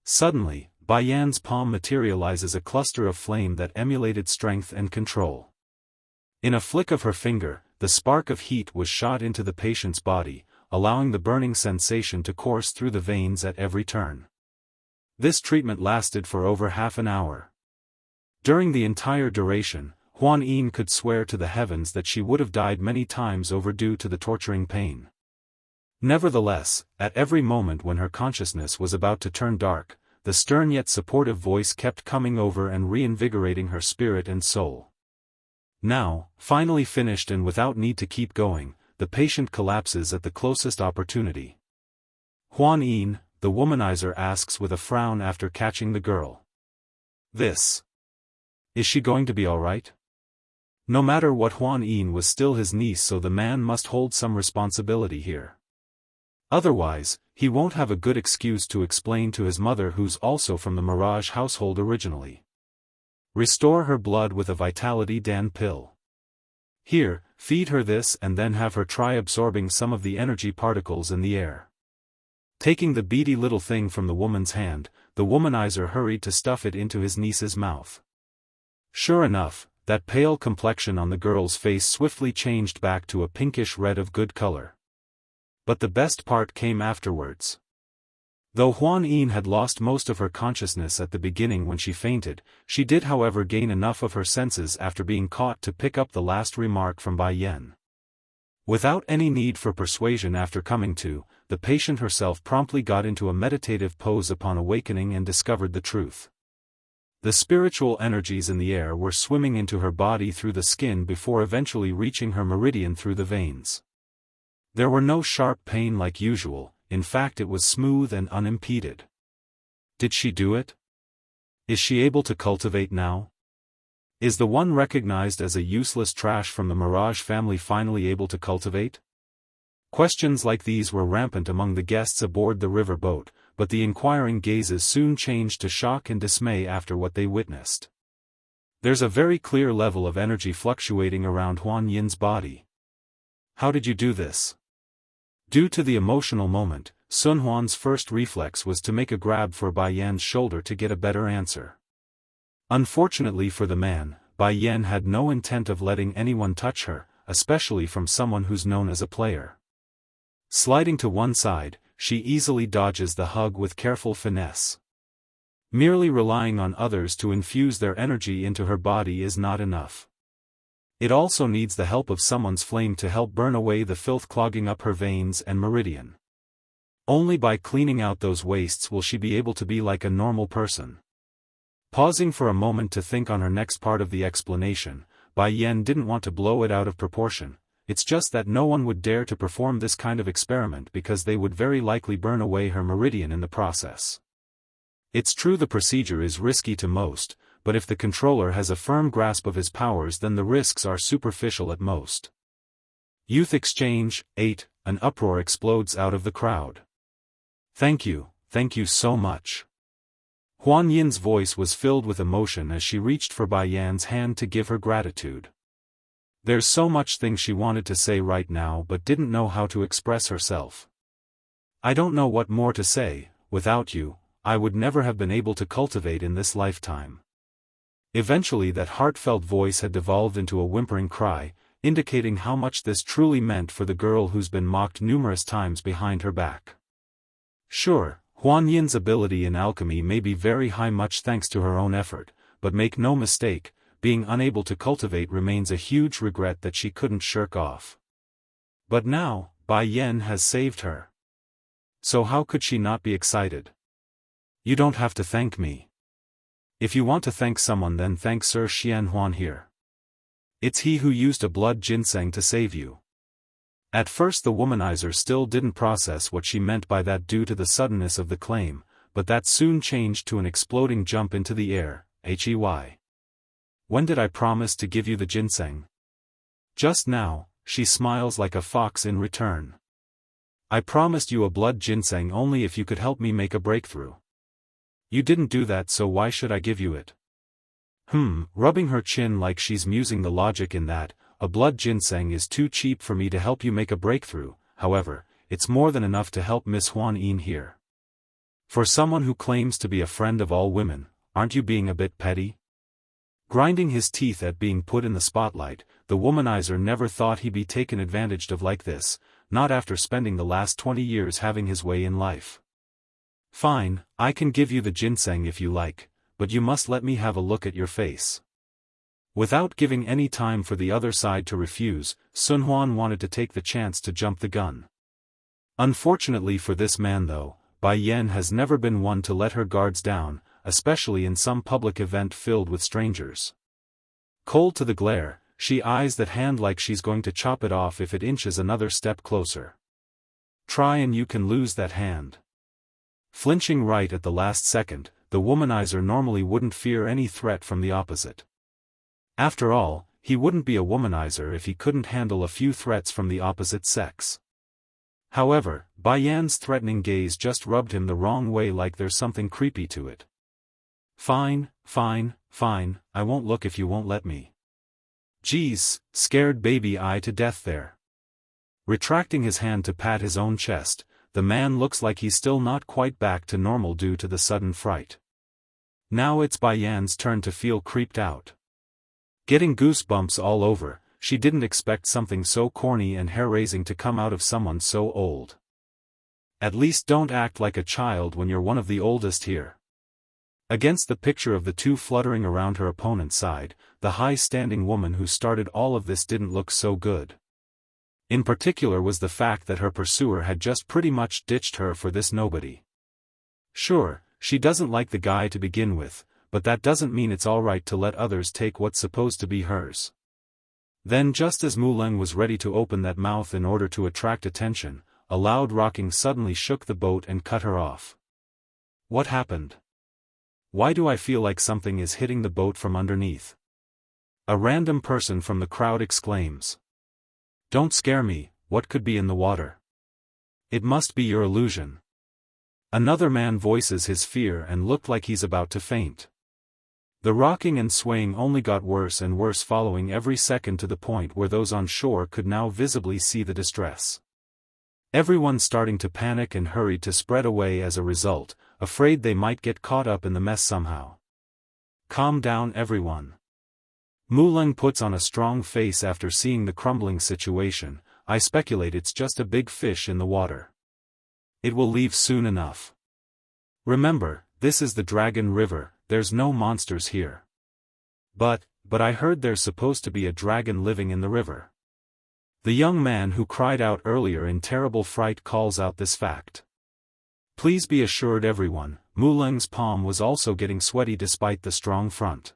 [SPEAKER 1] Suddenly, Bai Yan's palm materializes a cluster of flame that emulated strength and control. In a flick of her finger, the spark of heat was shot into the patient's body, allowing the burning sensation to course through the veins at every turn. This treatment lasted for over half an hour. During the entire duration, Huan Yin could swear to the heavens that she would have died many times over due to the torturing pain. Nevertheless, at every moment when her consciousness was about to turn dark, the stern yet supportive voice kept coming over and reinvigorating her spirit and soul. Now, finally finished and without need to keep going, the patient collapses at the closest opportunity. Huan Yin, the womanizer asks with a frown after catching the girl. Is she going to be alright? No matter what, Huan Yin was still his niece, so the man must hold some responsibility here. Otherwise, he won't have a good excuse to explain to his mother, who's also from the Mirage household originally. Restore her blood with a Vitality Dan pill. Here, feed her this and then have her try absorbing some of the energy particles in the air. Taking the beady little thing from the woman's hand, the womanizer hurried to stuff it into his niece's mouth. Sure enough, that pale complexion on the girl's face swiftly changed back to a pinkish red of good color. But the best part came afterwards. Though Huan Yin had lost most of her consciousness at the beginning when she fainted, she did however gain enough of her senses after being caught to pick up the last remark from Bai Yan. Without any need for persuasion, after coming to, the patient herself promptly got into a meditative pose upon awakening and discovered the truth. The spiritual energies in the air were swimming into her body through the skin before eventually reaching her meridian through the veins. There were no sharp pain like usual, in fact it was smooth and unimpeded. Did she do it? Is she able to cultivate now? Is the one recognized as a useless trash from the Mirage family finally able to cultivate? Questions like these were rampant among the guests aboard the river boat, but the inquiring gazes soon changed to shock and dismay after what they witnessed. There's a very clear level of energy fluctuating around Huan Yin's body. How did you do this? Due to the emotional moment, Sun Huan's first reflex was to make a grab for Bai Yan's shoulder to get a better answer. Unfortunately for the man, Bai Yan had no intent of letting anyone touch her, especially from someone who's known as a player. Sliding to one side, she easily dodges the hug with careful finesse. Merely relying on others to infuse their energy into her body is not enough. It also needs the help of someone's flame to help burn away the filth clogging up her veins and meridian. Only by cleaning out those wastes will she be able to be like a normal person. Pausing for a moment to think on her next part of the explanation, Bai Yan didn't want to blow it out of proportion. It's just that no one would dare to perform this kind of experiment because they would very likely burn away her meridian in the process. It's true the procedure is risky to most, but if the controller has a firm grasp of his powers, then the risks are superficial at most. Youth exchange, 8, an uproar explodes out of the crowd. Thank you so much. Huan Yin's voice was filled with emotion as she reached for Bai Yan's hand to give her gratitude. There's so much things she wanted to say right now but didn't know how to express herself. I don't know what more to say. Without you, I would never have been able to cultivate in this lifetime. Eventually that heartfelt voice had devolved into a whimpering cry, indicating how much this truly meant for the girl who's been mocked numerous times behind her back. Sure, Huan Yin's ability in alchemy may be very high, much thanks to her own effort, but make no mistake, being unable to cultivate remains a huge regret that she couldn't shirk off. But now, Bai Yan has saved her. So how could she not be excited? You don't have to thank me. If you want to thank someone, then thank Sir Xian Huan here. It's he who used a blood ginseng to save you. At first the womanizer still didn't process what she meant by that due to the suddenness of the claim, but that soon changed to an exploding jump into the air. Hey. When did I promise to give you the ginseng? Just now. She smiles like a fox in return. I promised you a blood ginseng only if you could help me make a breakthrough. You didn't do that, so why should I give you it? Rubbing her chin like she's musing the logic in that, a blood ginseng is too cheap for me to help you make a breakthrough. However, it's more than enough to help Miss Huan Yin here. For someone who claims to be a friend of all women, aren't you being a bit petty? Grinding his teeth at being put in the spotlight, the womanizer never thought he'd be taken advantage of like this, not after spending the last 20 years having his way in life. Fine, I can give you the ginseng if you like, but you must let me have a look at your face. Without giving any time for the other side to refuse, Sun Huan wanted to take the chance to jump the gun. Unfortunately for this man though, Bai Yan has never been one to let her guards down, especially in some public event filled with strangers. Cold to the glare, she eyes that hand like she's going to chop it off if it inches another step closer. Try and you can lose that hand. Flinching right at the last second, the womanizer normally wouldn't fear any threat from the opposite. After all, he wouldn't be a womanizer if he couldn't handle a few threats from the opposite sex. However, Bai Yan's threatening gaze just rubbed him the wrong way, like there's something creepy to it. Fine, fine, fine, I won't look if you won't let me. Geez, scared baby I to death there. Retracting his hand to pat his own chest, the man looks like he's still not quite back to normal due to the sudden fright. Now it's Bai Yan's turn to feel creeped out. Getting goosebumps all over, she didn't expect something so corny and hair-raising to come out of someone so old. At least don't act like a child when you're one of the oldest here. Against the picture of the two fluttering around her opponent's side, the high-standing woman who started all of this didn't look so good. In particular was the fact that her pursuer had just pretty much ditched her for this nobody. Sure, she doesn't like the guy to begin with, but that doesn't mean it's alright to let others take what's supposed to be hers. Then just as Muleng was ready to open that mouth in order to attract attention, a loud rocking suddenly shook the boat and cut her off. What happened? Why do I feel like something is hitting the boat from underneath? A random person from the crowd exclaims. Don't scare me, what could be in the water? It must be your illusion. Another man voices his fear and looked like he's about to faint. The rocking and swaying only got worse and worse following every second to the point where those on shore could now visibly see the distress. Everyone starting to panic and hurried to spread away as a result, afraid they might get caught up in the mess somehow. Calm down everyone. Muleng puts on a strong face after seeing the crumbling situation. I speculate it's just a big fish in the water. It will leave soon enough. Remember, this is the Dragon River, there's no monsters here. But I heard there's supposed to be a dragon living in the river. The young man who cried out earlier in terrible fright calls out this fact. Please be assured everyone, Muleng's palm was also getting sweaty despite the strong front.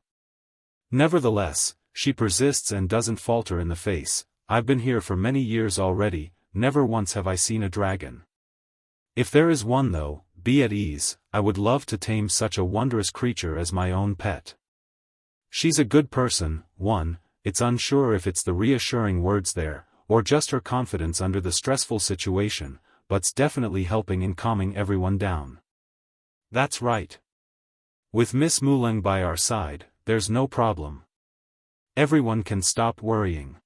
[SPEAKER 1] Nevertheless, she persists and doesn't falter in the face. I've been here for many years already, never once have I seen a dragon. If there is one though, be at ease, I would love to tame such a wondrous creature as my own pet. She's a good person, it's unsure if it's the reassuring words there, or just her confidence under the stressful situation, but's definitely helping in calming everyone down. That's right. With Miss Muleng by our side, there's no problem. Everyone can stop worrying.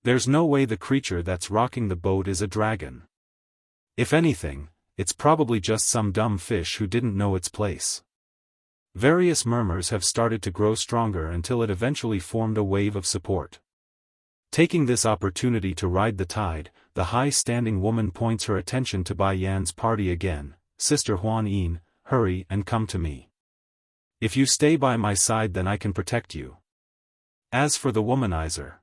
[SPEAKER 1] There's no way the creature that's rocking the boat is a dragon. If anything, it's probably just some dumb fish who didn't know its place. Various murmurs have started to grow stronger until it eventually formed a wave of support. Taking this opportunity to ride the tide, the high-standing woman points her attention to Bai Yan's party again. Sister Huan Yin, hurry and come to me. If you stay by my side then I can protect you. As for the womanizer.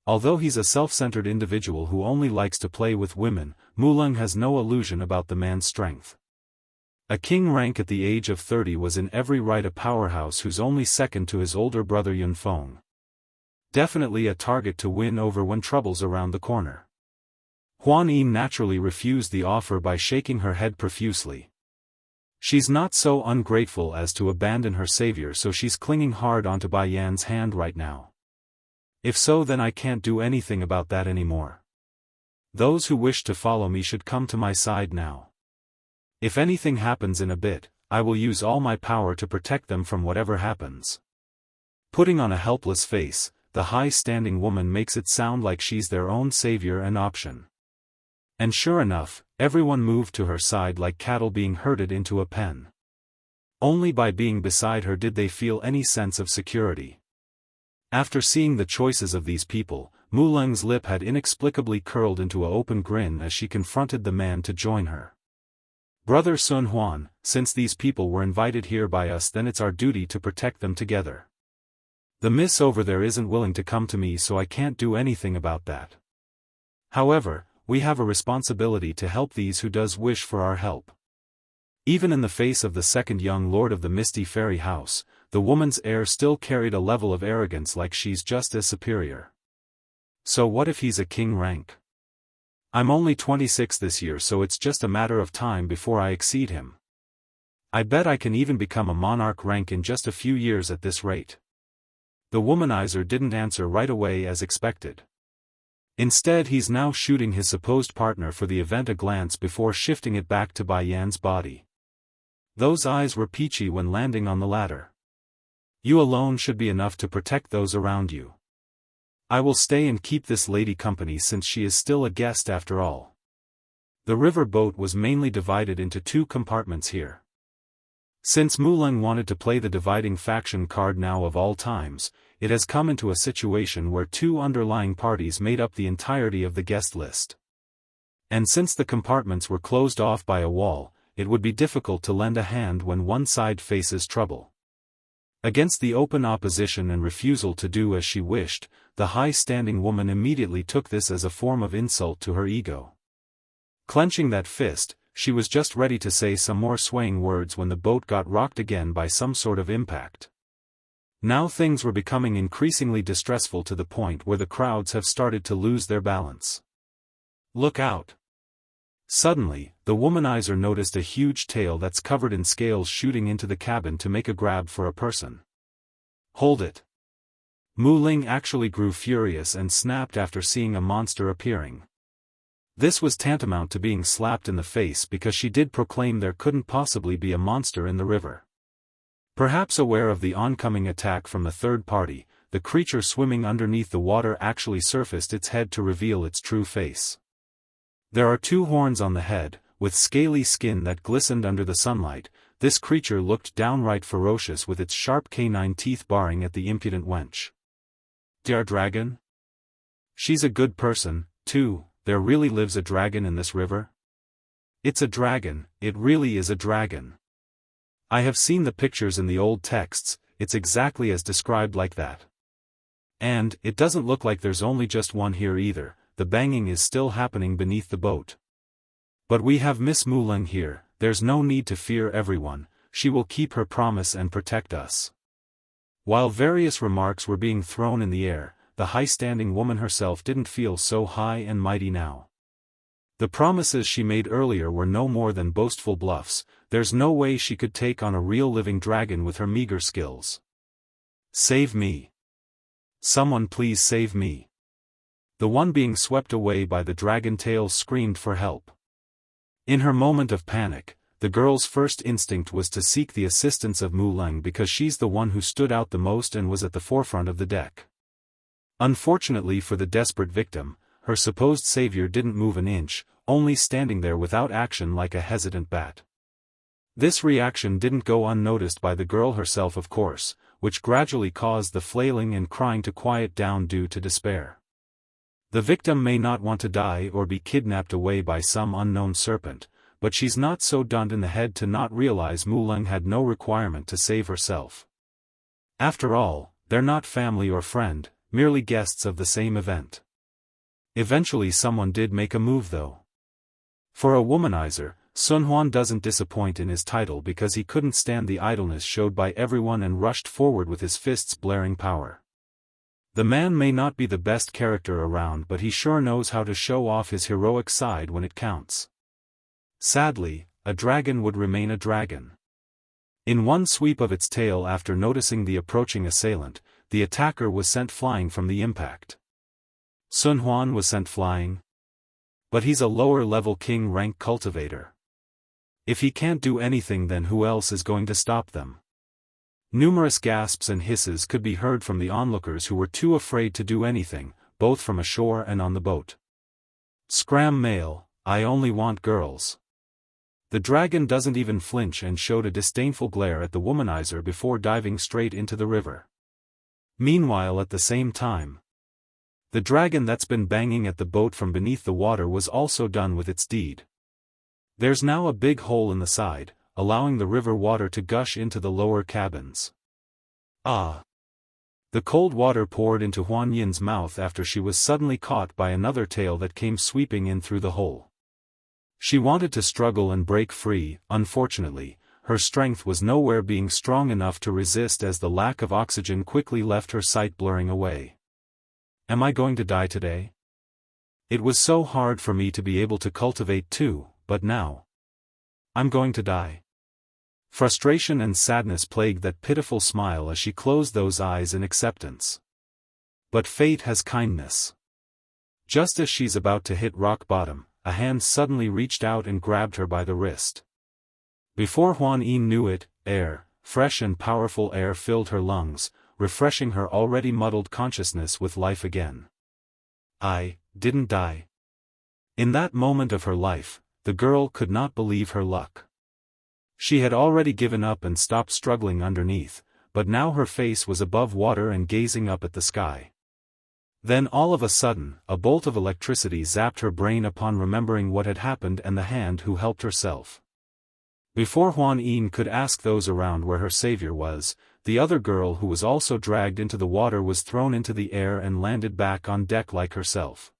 [SPEAKER 1] Although he's a self-centered individual who only likes to play with women, Muleng has no illusion about the man's strength. A king rank at the age of 30 was in every right a powerhouse who's only second to his older brother Yunfeng. Definitely a target to win over when trouble's around the corner. Huan Yin naturally refused the offer by shaking her head profusely. She's not so ungrateful as to abandon her savior, so she's clinging hard onto Bai Yan's hand right now. If so then I can't do anything about that anymore. Those who wish to follow me should come to my side now. If anything happens in a bit, I will use all my power to protect them from whatever happens. Putting on a helpless face, the high-standing woman makes it sound like she's their own savior and option. And sure enough, everyone moved to her side like cattle being herded into a pen. Only by being beside her did they feel any sense of security. After seeing the choices of these people, Muleng's lip had inexplicably curled into an open grin as she confronted the man to join her. Brother Sun Huan, since these people were invited here by us then it's our duty to protect them together. The miss over there isn't willing to come to me so I can't do anything about that. However, we have a responsibility to help these who does wish for our help. Even in the face of the second young lord of the Misty Fairy House, the woman's air still carried a level of arrogance like she's just as superior. So what if he's a king rank? I'm only 26 this year, so it's just a matter of time before I exceed him. I bet I can even become a monarch rank in just a few years at this rate. The womanizer didn't answer right away as expected. Instead, he's now shooting his supposed partner for the event a glance before shifting it back to Bai Yan's body. Those eyes were peachy when landing on the latter. You alone should be enough to protect those around you. I will stay and keep this lady company since she is still a guest after all. The river boat was mainly divided into 2 compartments here. Since Muling wanted to play the dividing faction card now of all times, it has come into a situation where 2 underlying parties made up the entirety of the guest list. And since the compartments were closed off by a wall, it would be difficult to lend a hand when one side faces trouble. Against the open opposition and refusal to do as she wished, the high-standing woman immediately took this as a form of insult to her ego. Clenching that fist, she was just ready to say some more swaying words when the boat got rocked again by some sort of impact. Now things were becoming increasingly distressful to the point where the crowds have started to lose their balance. Look out! Suddenly, the womanizer noticed a huge tail that's covered in scales shooting into the cabin to make a grab for a person. Hold it! Muling actually grew furious and snapped after seeing a monster appearing. This was tantamount to being slapped in the face because she did proclaim there couldn't possibly be a monster in the river. Perhaps aware of the oncoming attack from the third party, the creature swimming underneath the water actually surfaced its head to reveal its true face. There are 2 horns on the head, with scaly skin that glistened under the sunlight. This creature looked downright ferocious with its sharp canine teeth baring at the impudent wench. Dear dragon? She's a good person, too. There really lives a dragon in this river? It's a dragon, it really is a dragon. I have seen the pictures in the old texts, it's exactly as described like that. And, it doesn't look like there's only just one here either. The banging is still happening beneath the boat. But we have Miss Muling here, there's no need to fear everyone, she will keep her promise and protect us. While various remarks were being thrown in the air, the high-standing woman herself didn't feel so high and mighty now. The promises she made earlier were no more than boastful bluffs. There's no way she could take on a real living dragon with her meager skills. Save me. Someone please save me. The one being swept away by the dragon tail screamed for help. In her moment of panic, the girl's first instinct was to seek the assistance of Muling because she's the one who stood out the most and was at the forefront of the deck. Unfortunately for the desperate victim, her supposed savior didn't move an inch, only standing there without action like a hesitant bat. This reaction didn't go unnoticed by the girl herself, of course, which gradually caused the flailing and crying to quiet down due to despair. The victim may not want to die or be kidnapped away by some unknown serpent, but she's not so done in the head to not realize Muling had no requirement to save herself. After all, they're not family or friend, merely guests of the same event. Eventually someone did make a move though. For a womanizer, Sun Huan doesn't disappoint in his title because he couldn't stand the idleness showed by everyone and rushed forward with his fists blaring power. The man may not be the best character around, but he sure knows how to show off his heroic side when it counts. Sadly, a dragon would remain a dragon. In one sweep of its tail after noticing the approaching assailant, the attacker was sent flying from the impact. Sun Huan was sent flying? But he's a lower-level king rank cultivator. If he can't do anything, then who else is going to stop them? Numerous gasps and hisses could be heard from the onlookers who were too afraid to do anything, both from ashore and on the boat. Scram male, I only want girls. The dragon doesn't even flinch and showed a disdainful glare at the womanizer before diving straight into the river. Meanwhile, at the same time, the dragon that's been banging at the boat from beneath the water was also done with its deed. There's now a big hole in the side, allowing the river water to gush into the lower cabins. Ah! The cold water poured into Huan Yin's mouth after she was suddenly caught by another tail that came sweeping in through the hole. She wanted to struggle and break free. Unfortunately, her strength was nowhere being strong enough to resist as the lack of oxygen quickly left her sight blurring away. Am I going to die today? It was so hard for me to be able to cultivate too, but now I'm going to die. Frustration and sadness plagued that pitiful smile as she closed those eyes in acceptance. But fate has kindness. Just as she's about to hit rock bottom, a hand suddenly reached out and grabbed her by the wrist. Before Huan Yin knew it, air, fresh and powerful air filled her lungs, refreshing her already muddled consciousness with life again. I didn't die. In that moment of her life, the girl could not believe her luck. She had already given up and stopped struggling underneath, but now her face was above water and gazing up at the sky. Then all of a sudden, a bolt of electricity zapped her brain upon remembering what had happened and the hand who helped herself. Before Huan Yin could ask those around where her savior was, the other girl who was also dragged into the water was thrown into the air and landed back on deck like herself.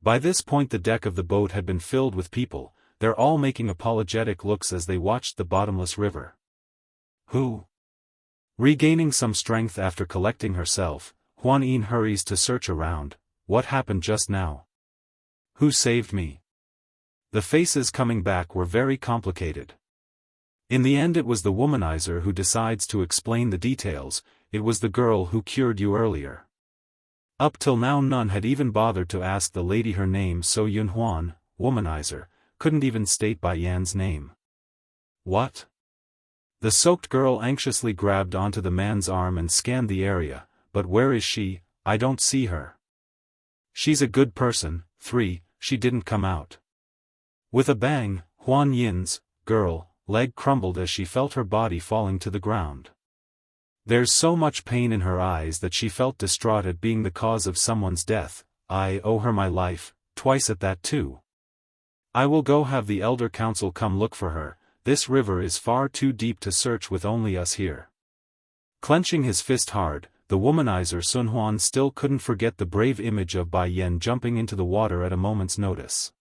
[SPEAKER 1] By this point the deck of the boat had been filled with people, they're all making apologetic looks as they watched the bottomless river. Who? Regaining some strength after collecting herself, Huan Yin hurries to search around. What happened just now? Who saved me? The faces coming back were very complicated. In the end it was the womanizer who decides to explain the details. It was the girl who cured you earlier. Up till now none had even bothered to ask the lady her name, so Yun Huan, womanizer, couldn't even state Bai Yan's name. What? The soaked girl anxiously grabbed onto the man's arm and scanned the area. But where is she? I don't see her. She's a good person. 3. She didn't come out. With a bang, Huan Yin's girl leg crumbled as she felt her body falling to the ground. There's so much pain in her eyes that she felt distraught at being the cause of someone's death. I owe her my life, twice at that too. I will go have the elder council come look for her. This river is far too deep to search with only us here. Clenching his fist hard, the womanizer Sun Huan still couldn't forget the brave image of Bai Yan jumping into the water at a moment's notice.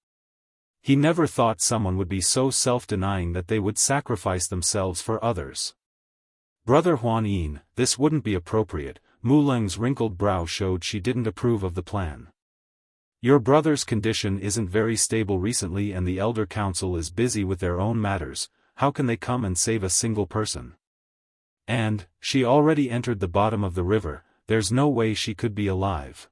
[SPEAKER 1] He never thought someone would be so self-denying that they would sacrifice themselves for others. Brother Huan Yin, this wouldn't be appropriate. Mu Leng's wrinkled brow showed she didn't approve of the plan. Your brother's condition isn't very stable recently and the elder council is busy with their own matters. How can they come and save a single person? And, she already entered the bottom of the river, there's no way she could be alive.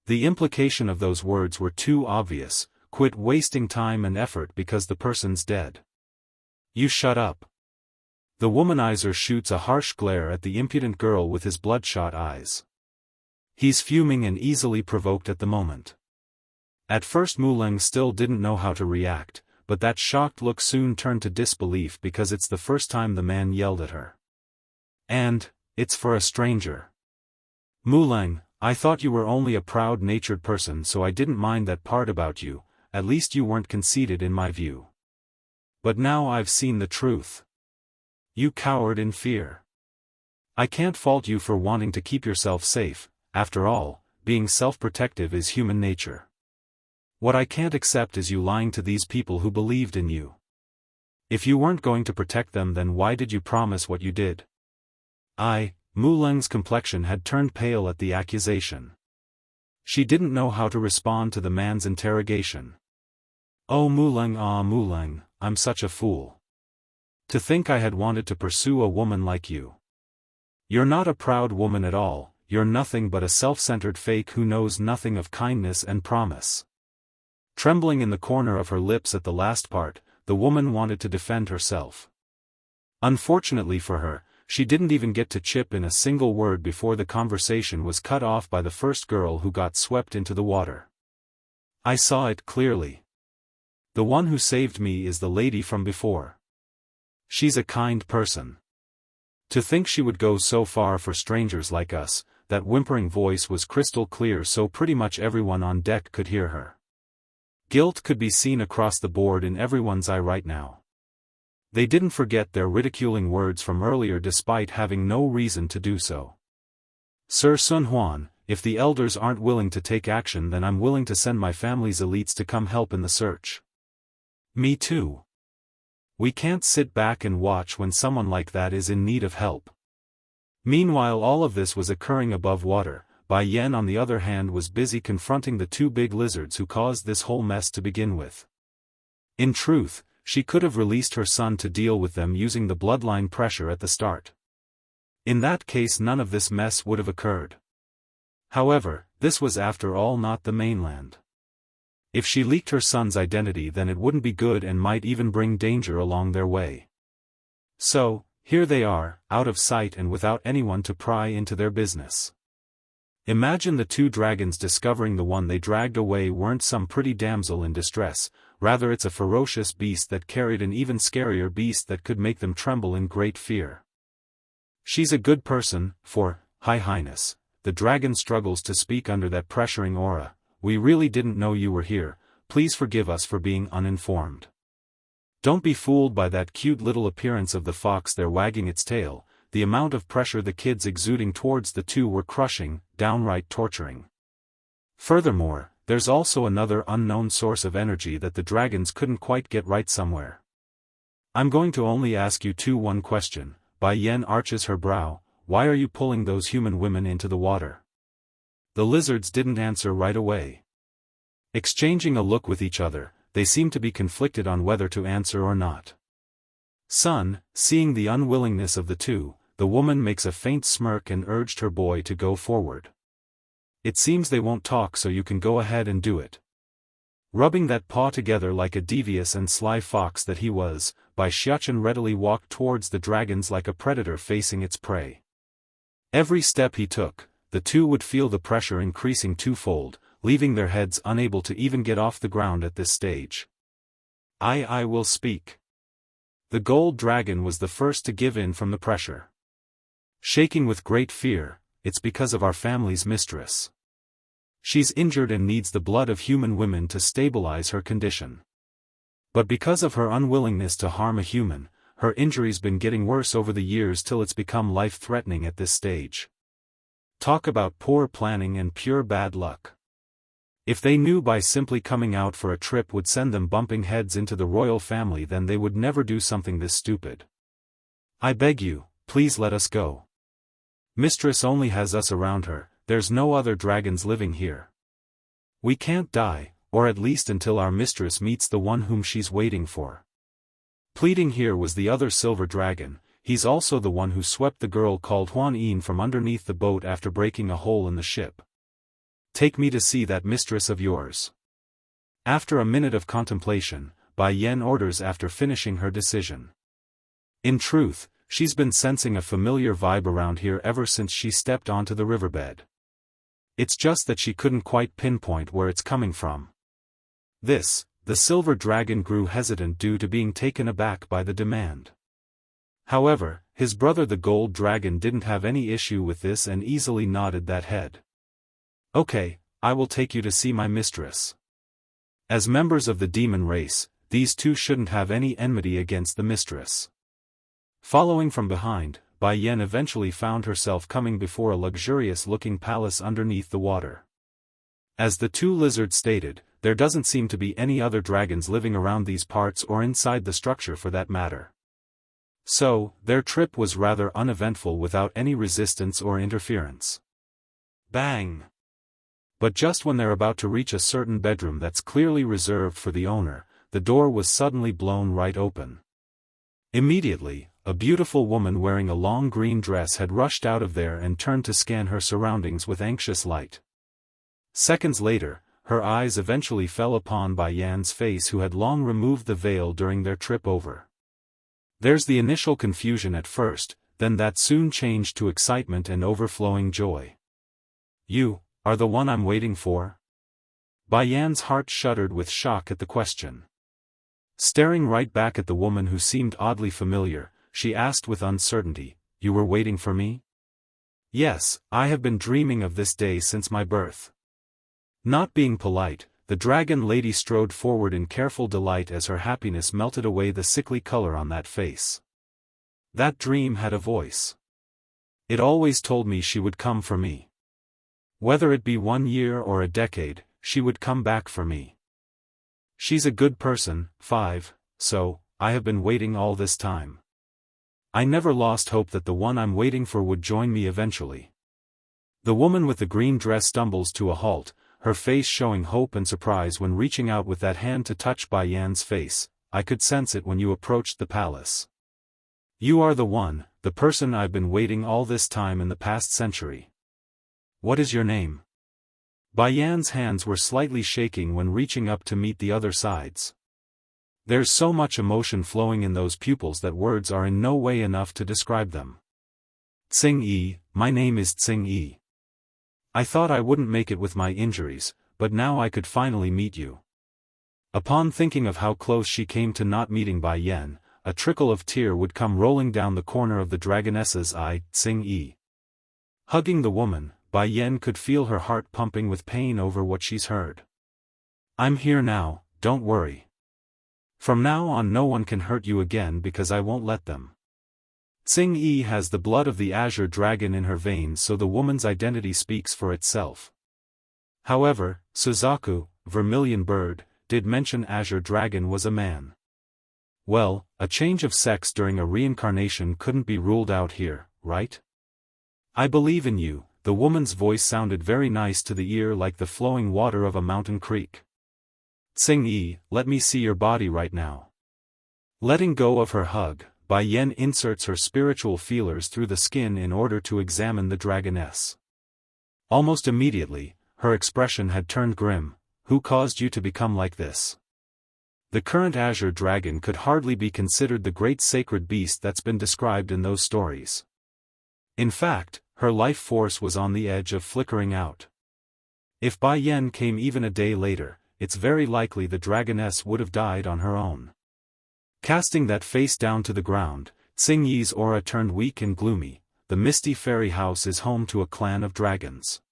[SPEAKER 1] The implication of those words were too obvious. Quit wasting time and effort because the person's dead. You shut up. The womanizer shoots a harsh glare at the impudent girl with his bloodshot eyes. He's fuming and easily provoked at the moment. At first Mu Leng still didn't know how to react, but that shocked look soon turned to disbelief because it's the first time the man yelled at her. And, it's for a stranger. Mu Leng, I thought you were only a proud-natured person, so I didn't mind that part about you. At least you weren't conceited in my view. But now I've seen the truth. You cowered in fear. I can't fault you for wanting to keep yourself safe. After all, being self-protective is human nature. What I can't accept is you lying to these people who believed in you. If you weren't going to protect them, then why did you promise what you did? Mu Leng's complexion had turned pale at the accusation. She didn't know how to respond to the man's interrogation. Oh Mu Leng, I'm such a fool. To think I had wanted to pursue a woman like you. You're not a proud woman at all. You're nothing but a self-centered fake who knows nothing of kindness and promise. Trembling in the corner of her lips at the last part, the woman wanted to defend herself. Unfortunately for her, she didn't even get to chip in a single word before the conversation was cut off by the first girl who got swept into the water. I saw it clearly. The one who saved me is the lady from before. She's a kind person. To think she would go so far for strangers like us. That whimpering voice was crystal clear so pretty much everyone on deck could hear her. Guilt could be seen across the board in everyone's eye right now. They didn't forget their ridiculing words from earlier despite having no reason to do so. Sir Sun Huan, if the elders aren't willing to take action, then I'm willing to send my family's elites to come help in the search. Me too. We can't sit back and watch when someone like that is in need of help. Meanwhile, all of this was occurring above water. Bai Yan, on the other hand, was busy confronting the two big lizards who caused this whole mess to begin with. In truth, she could have released her son to deal with them using the bloodline pressure at the start. In that case, none of this mess would have occurred. However, this was after all not the mainland. If she leaked her son's identity, then it wouldn't be good and might even bring danger along their way. So, here they are, out of sight and without anyone to pry into their business. Imagine the two dragons discovering the one they dragged away weren't some pretty damsel in distress, rather it's a ferocious beast that carried an even scarier beast that could make them tremble in great fear. She's a good person, for, High Highness, the dragon struggles to speak under that pressuring aura. We really didn't know you were here, please forgive us for being uninformed. Don't be fooled by that cute little appearance of the fox there wagging its tail. The amount of pressure the kids exuding towards the two were crushing, downright torturing. Furthermore, there's also another unknown source of energy that the dragons couldn't quite get right somewhere. I'm going to only ask you one question. Bai Yan arches her brow, why are you pulling those human women into the water? The lizards didn't answer right away. Exchanging a look with each other, they seemed to be conflicted on whether to answer or not. Son, seeing the unwillingness of the two, the woman makes a faint smirk and urged her boy to go forward. It seems they won't talk, so you can go ahead and do it. Rubbing that paw together like a devious and sly fox that he was, Bai Xiachen readily walked towards the dragons like a predator facing its prey. Every step he took, the two would feel the pressure increasing twofold, leaving their heads unable to even get off the ground at this stage. I will speak. The gold dragon was the first to give in from the pressure. Shaking with great fear, it's because of our family's mistress. She's injured and needs the blood of human women to stabilize her condition. But because of her unwillingness to harm a human, her injury's been getting worse over the years till it's become life-threatening at this stage. Talk about poor planning and pure bad luck. If they knew by simply coming out for a trip would send them bumping heads into the royal family, then they would never do something this stupid. I beg you, please let us go. Mistress only has us around her, there's no other dragons living here. We can't die, or at least until our mistress meets the one whom she's waiting for. Pleading here was the other silver dragon. He's also the one who swept the girl called Huan Yin from underneath the boat after breaking a hole in the ship. Take me to see that mistress of yours. After a minute of contemplation, Bai Yan orders after finishing her decision. In truth, she's been sensing a familiar vibe around here ever since she stepped onto the riverbed. It's just that she couldn't quite pinpoint where it's coming from. The silver dragon grew hesitant due to being taken aback by the demand. However, his brother the gold dragon didn't have any issue with this and easily nodded that head. Okay, I will take you to see my mistress. As members of the demon race, these two shouldn't have any enmity against the mistress. Following from behind, Bai Yan eventually found herself coming before a luxurious-looking palace underneath the water. As the two lizards stated, there doesn't seem to be any other dragons living around these parts or inside the structure for that matter. So, their trip was rather uneventful without any resistance or interference. Bang! But just when they're about to reach a certain bedroom that's clearly reserved for the owner, the door was suddenly blown right open. Immediately, a beautiful woman wearing a long green dress had rushed out of there and turned to scan her surroundings with anxious light. Seconds later, her eyes eventually fell upon Bai Yan's face, who had long removed the veil during their trip over. There's the initial confusion at first, then that soon changed to excitement and overflowing joy. You are the one I'm waiting for? Bai Yan's heart shuddered with shock at the question. Staring right back at the woman who seemed oddly familiar, she asked with uncertainty, You were waiting for me? Yes, I have been dreaming of this day since my birth. Not being polite, the dragon lady strode forward in careful delight as her happiness melted away the sickly color on that face. That dream had a voice. It always told me she would come for me. Whether it be 1 year or a decade, she would come back for me. She's a good person. 5. So, I have been waiting all this time. I never lost hope that the one I'm waiting for would join me eventually. The woman with the green dress stumbles to a halt, her face showing hope and surprise when reaching out with that hand to touch Bai Yan's face. I could sense it when you approached the palace. You are the one, the person I've been waiting all this time in the past century. What is your name? Bai Yan's hands were slightly shaking when reaching up to meet the other side's. There's so much emotion flowing in those pupils that words are in no way enough to describe them. Tsing Yi, my name is Tsing Yi. I thought I wouldn't make it with my injuries, but now I could finally meet you. Upon thinking of how close she came to not meeting Bai Yan, a trickle of tear would come rolling down the corner of the dragoness's eye. Tsing Yi. Hugging the woman, Bai Yan could feel her heart pumping with pain over what she's heard. I'm here now, don't worry. From now on no one can hurt you again because I won't let them. Tsing Yi has the blood of the azure dragon in her veins, so the woman's identity speaks for itself. However, Suzaku, Vermilion Bird, did mention azure dragon was a man. Well, a change of sex during a reincarnation couldn't be ruled out here, right? I believe in you. The woman's voice sounded very nice to the ear, like the flowing water of a mountain creek. Tsing Yi, let me see your body right now. Letting go of her hug, Bai Yan inserts her spiritual feelers through the skin in order to examine the dragoness. Almost immediately, her expression had turned grim. Who caused you to become like this? The current azure dragon could hardly be considered the great sacred beast that's been described in those stories. In fact, her life force was on the edge of flickering out. If Bai Yan came even a day later, it's very likely the dragoness would have died on her own. Casting that face down to the ground, Tsing Yi's aura turned weak and gloomy. The misty fairy house is home to a clan of dragons.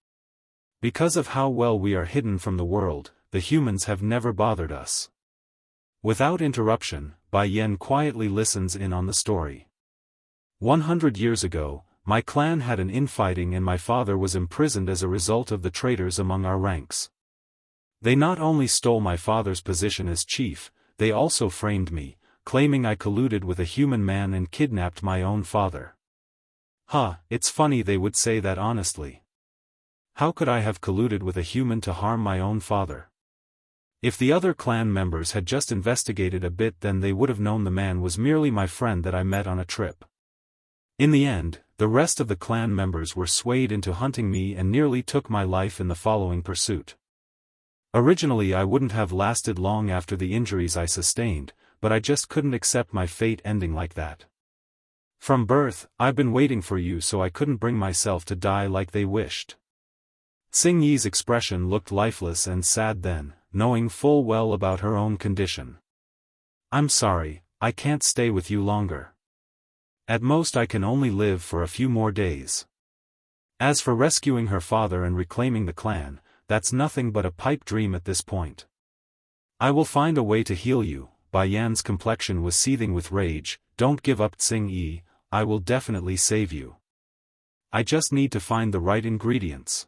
[SPEAKER 1] Because of how well we are hidden from the world, the humans have never bothered us. Without interruption, Bai Yan quietly listens in on the story. 100 years ago, my clan had an infighting and my father was imprisoned as a result of the traitors among our ranks. They not only stole my father's position as chief, they also framed me, claiming I colluded with a human man and kidnapped my own father. It's funny they would say that honestly. How could I have colluded with a human to harm my own father? If the other clan members had just investigated a bit, then they would have known the man was merely my friend that I met on a trip. In the end, the rest of the clan members were swayed into hunting me and nearly took my life in the following pursuit. Originally I wouldn't have lasted long after the injuries I sustained, but I just couldn't accept my fate ending like that. From birth, I've been waiting for you, so I couldn't bring myself to die like they wished. Tsing Yi's expression looked lifeless and sad then, knowing full well about her own condition. I'm sorry, I can't stay with you longer. At most I can only live for a few more days. As for rescuing her father and reclaiming the clan, that's nothing but a pipe dream at this point. I will find a way to heal you. Bai Yan's complexion was seething with rage. Don't give up, Tsing Yi, I will definitely save you. I just need to find the right ingredients.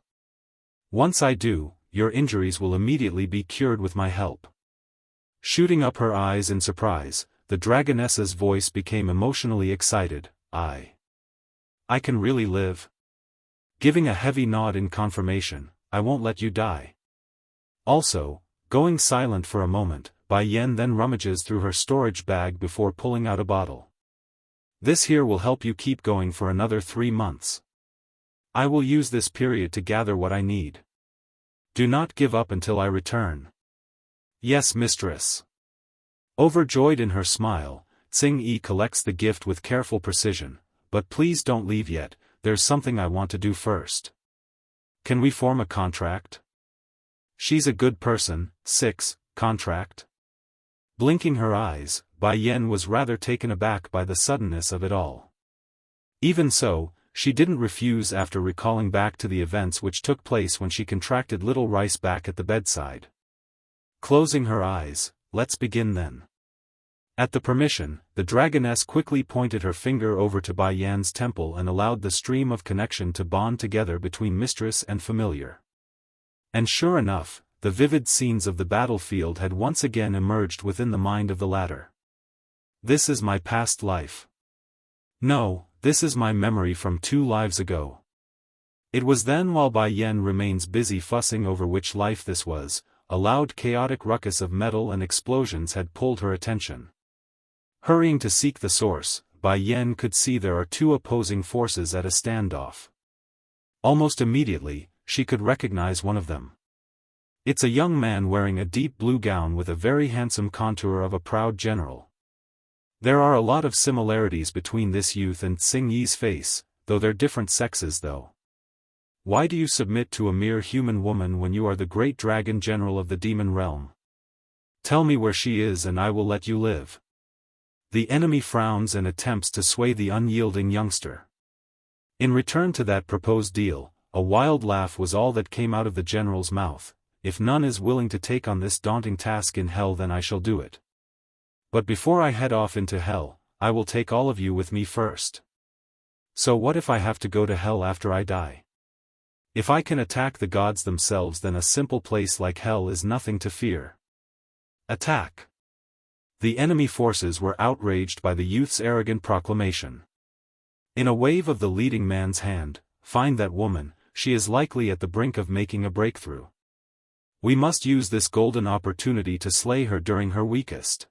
[SPEAKER 1] Once I do, your injuries will immediately be cured with my help. Shooting up her eyes in surprise, the dragoness's voice became emotionally excited. I can really live? Giving a heavy nod in confirmation, I won't let you die. Also, going silent for a moment, Bai Yan then rummages through her storage bag before pulling out a bottle. This here will help you keep going for another 3 months. I will use this period to gather what I need. Do not give up until I return. Yes, mistress. Overjoyed in her smile, Tsing Yi collects the gift with careful precision. But please don't leave yet, there's something I want to do first. Can we form a contract? She's a good person. 6. Contract? Blinking her eyes, Bai Yan was rather taken aback by the suddenness of it all. Even so, she didn't refuse after recalling back to the events which took place when she contracted little Rice back at the bedside. Closing her eyes, let's begin then. At the permission, the dragoness quickly pointed her finger over to Bai Yan's temple and allowed the stream of connection to bond together between mistress and familiar. And sure enough, the vivid scenes of the battlefield had once again emerged within the mind of the latter. This is my past life. No, this is my memory from 2 lives ago. It was then, while Bai Yan remains busy fussing over which life this was, a loud chaotic ruckus of metal and explosions had pulled her attention. Hurrying to seek the source, Bai Yan could see there are 2 opposing forces at a standoff. Almost immediately, she could recognize one of them. It's a young man wearing a deep blue gown with a very handsome contour of a proud general. There are a lot of similarities between this youth and Xing Yi's face, though they're different sexes though. Why do you submit to a mere human woman when you are the great dragon general of the demon realm? Tell me where she is and I will let you live. The enemy frowns and attempts to sway the unyielding youngster. In return to that proposed deal, a wild laugh was all that came out of the general's mouth. If none is willing to take on this daunting task in hell, then I shall do it. But before I head off into hell, I will take all of you with me first. So what if I have to go to hell after I die? If I can attack the gods themselves, then a simple place like hell is nothing to fear. Attack! The enemy forces were outraged by the youth's arrogant proclamation. In a wave of the leading man's hand, find that woman, she is likely at the brink of making a breakthrough. We must use this golden opportunity to slay her during her weakest.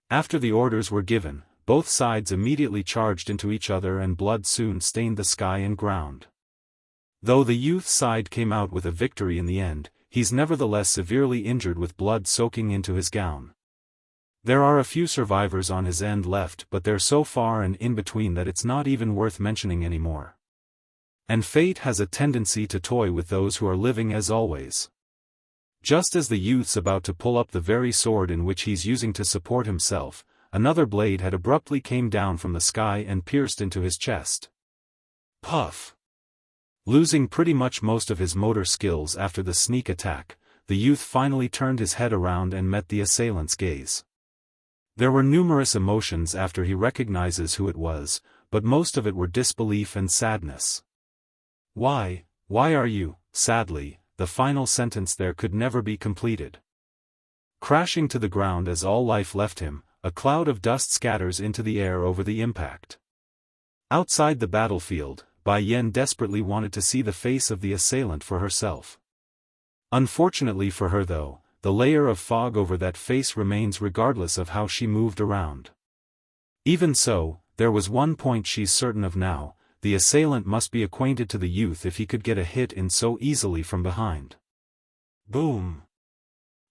[SPEAKER 1] After the orders were given, both sides immediately charged into each other and blood soon stained the sky and ground. Though the youth's side came out with a victory in the end, he's nevertheless severely injured with blood soaking into his gown. There are a few survivors on his end left, but they're so far and in between that it's not even worth mentioning anymore. And fate has a tendency to toy with those who are living as always. Just as the youth's about to pull up the very sword in which he's using to support himself, another blade had abruptly came down from the sky and pierced into his chest. Puff! Losing pretty much most of his motor skills after the sneak attack, the youth finally turned his head around and met the assailant's gaze. There were numerous emotions after he recognizes who it was, but most of it were disbelief and sadness. Why are you, sadly, the final sentence there could never be completed. Crashing to the ground as all life left him, a cloud of dust scatters into the air over the impact. Outside the battlefield, Bai Yan desperately wanted to see the face of the assailant for herself. Unfortunately for her though, the layer of fog over that face remains regardless of how she moved around. Even so, there was one point she's certain of now: the assailant must be acquainted to the youth if he could get a hit in so easily from behind. Boom!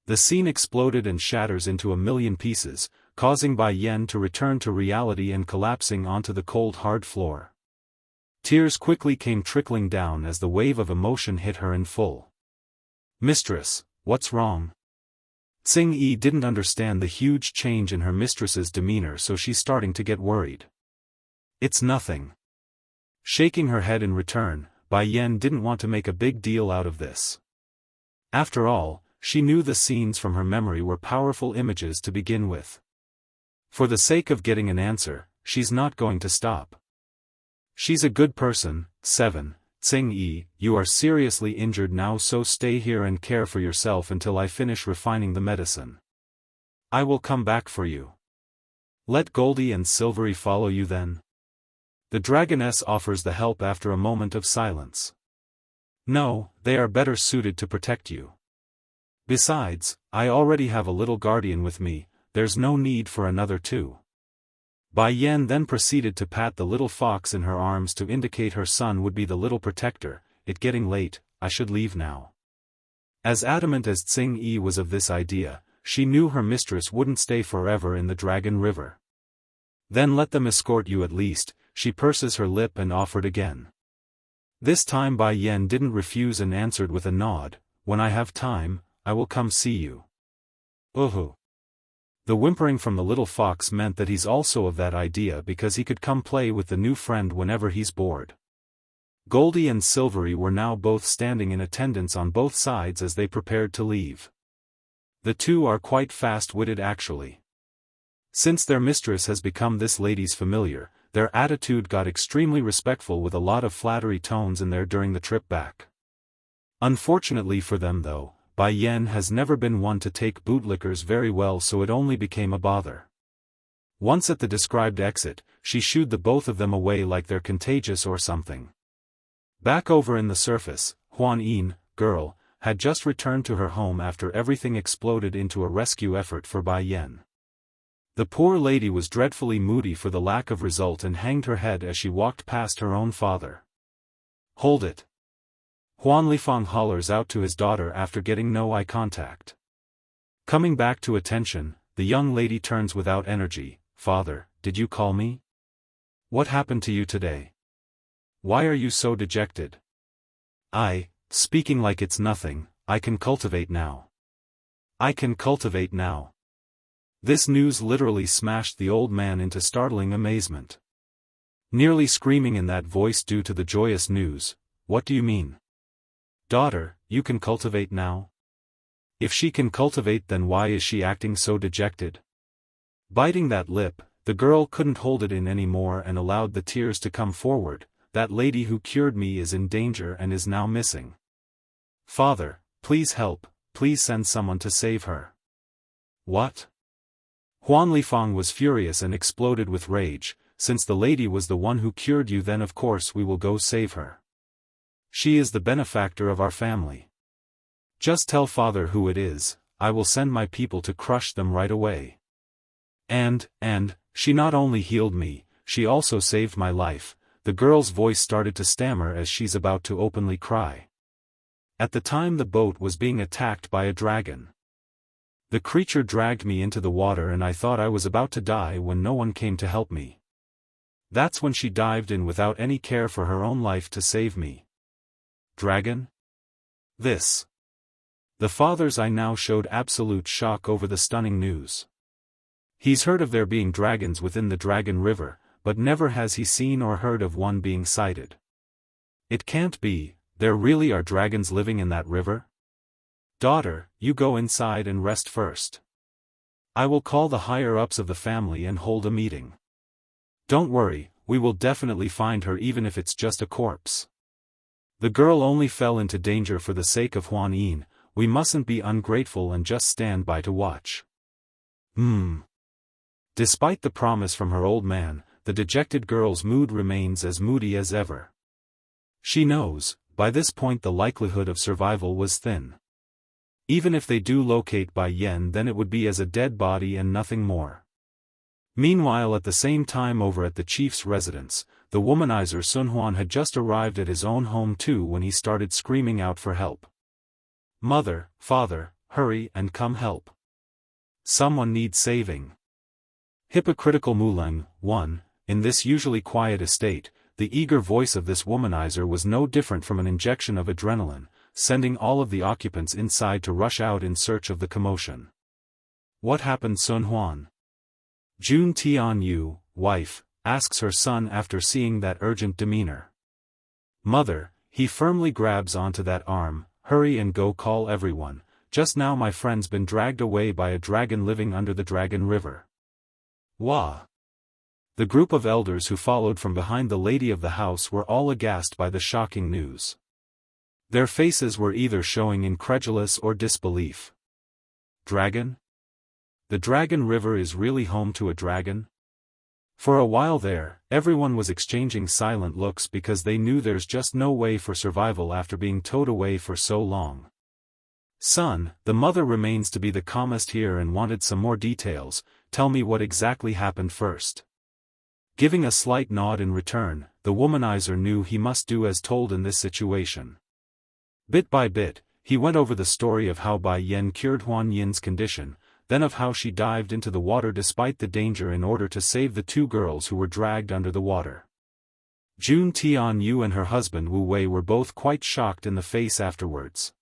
[SPEAKER 1] The scene exploded and shatters into a million pieces, causing Bai Yan to return to reality and collapsing onto the cold hard floor. Tears quickly came trickling down as the wave of emotion hit her in full. Mistress, what's wrong? Xing Yi didn't understand the huge change in her mistress's demeanor, so she's starting to get worried. It's nothing. Shaking her head in return, Bai Yan didn't want to make a big deal out of this. After all, she knew the scenes from her memory were powerful images to begin with. For the sake of getting an answer, she's not going to stop. She's a good person. 7. Xing Yi, you are seriously injured now, so stay here and care for yourself until I finish refining the medicine. I will come back for you. Let Goldie and Silvery follow you then. The dragoness offers the help after a moment of silence. No, they are better suited to protect you. Besides, I already have a little guardian with me, there's no need for another too. Bai Yan then proceeded to pat the little fox in her arms to indicate her son would be the little protector. It getting late, I should leave now. As adamant as Xing Yi was of this idea, she knew her mistress wouldn't stay forever in the Dragon River. Then let them escort you at least, she purses her lip and offered again. This time Bai Yan didn't refuse and answered with a nod, when I have time, I will come see you. Uhu. The whimpering from the little fox meant that he's also of that idea, because he could come play with the new friend whenever he's bored. Goldie and Silvery were now both standing in attendance on both sides as they prepared to leave. The two are quite fast-witted actually. Since their mistress has become this lady's familiar, their attitude got extremely respectful with a lot of flattery tones in there during the trip back. Unfortunately for them though, Bai Yan has never been one to take bootlickers very well, so it only became a bother. Once at the described exit, she shooed the both of them away like they're contagious or something. Back over in the surface, Huan Yin, girl, had just returned to her home after everything exploded into a rescue effort for Bai Yan. The poor lady was dreadfully moody for the lack of result and hanged her head as she walked past her own father. "Hold it!" Huan Lifang hollers out to his daughter after getting no eye contact. Coming back to attention, the young lady turns without energy. "Father, did you call me? What happened to you today? Why are you so dejected?" Speaking like it's nothing, I can cultivate now. I can cultivate now." This news literally smashed the old man into startling amazement. Nearly screaming in that voice due to the joyous news, "What do you mean? Daughter, you can cultivate now? If she can cultivate, then why is she acting so dejected?" Biting that lip, the girl couldn't hold it in any more and allowed the tears to come forward. "That lady who cured me is in danger and is now missing. Father, please help, please send someone to save her." "What?" Huan Lifang was furious and exploded with rage. "Since the lady was the one who cured you, then of course we will go save her. She is the benefactor of our family. Just tell father who it is, I will send my people to crush them right away. And, she not only healed me, she also saved my life." The girl's voice started to stammer as she's about to openly cry. "At the time the boat was being attacked by a dragon. The creature dragged me into the water and I thought I was about to die when no one came to help me. That's when she dived in without any care for her own life to save me." "Dragon? This?" The father's eye now showed absolute shock over the stunning news. He's heard of there being dragons within the Dragon River, but never has he seen or heard of one being sighted. "It can't be, there really are dragons living in that river? Daughter, you go inside and rest first. I will call the higher-ups of the family and hold a meeting. Don't worry, we will definitely find her even if it's just a corpse. The girl only fell into danger for the sake of Huan Yin. We mustn't be ungrateful and just stand by to watch." Despite the promise from her old man, the dejected girl's mood remains as moody as ever. She knows, by this point the likelihood of survival was thin. Even if they do locate Bai Yan, then it would be as a dead body and nothing more. Meanwhile, at the same time over at the chief's residence, the womanizer Sun Huan had just arrived at his own home too when he started screaming out for help. "Mother, father, hurry and come help. Someone needs saving." Hypocritical Mulang, 1. In this usually quiet estate, the eager voice of this womanizer was no different from an injection of adrenaline, sending all of the occupants inside to rush out in search of the commotion. "What happened, Sun Huan?" Jun Tianyu, wife, asks her son after seeing that urgent demeanor. "Mother," he firmly grabs onto that arm, "hurry and go call everyone. Just now my friend's been dragged away by a dragon living under the Dragon River." "Wah!" The group of elders who followed from behind the lady of the house were all aghast by the shocking news. Their faces were either showing incredulous or disbelief. "Dragon? The Dragon River is really home to a dragon?" For a while there, everyone was exchanging silent looks because they knew there's just no way for survival after being towed away for so long. "Son," the mother remains to be the calmest here and wanted some more details. "Tell me what exactly happened first." Giving a slight nod in return, the womanizer knew he must do as told in this situation. Bit by bit, he went over the story of how Bai Yan cured Huan Yin's condition, then of how she dived into the water despite the danger in order to save the two girls who were dragged under the water. Jun Tianyu and her husband Wu Wei were both quite shocked in the face afterwards.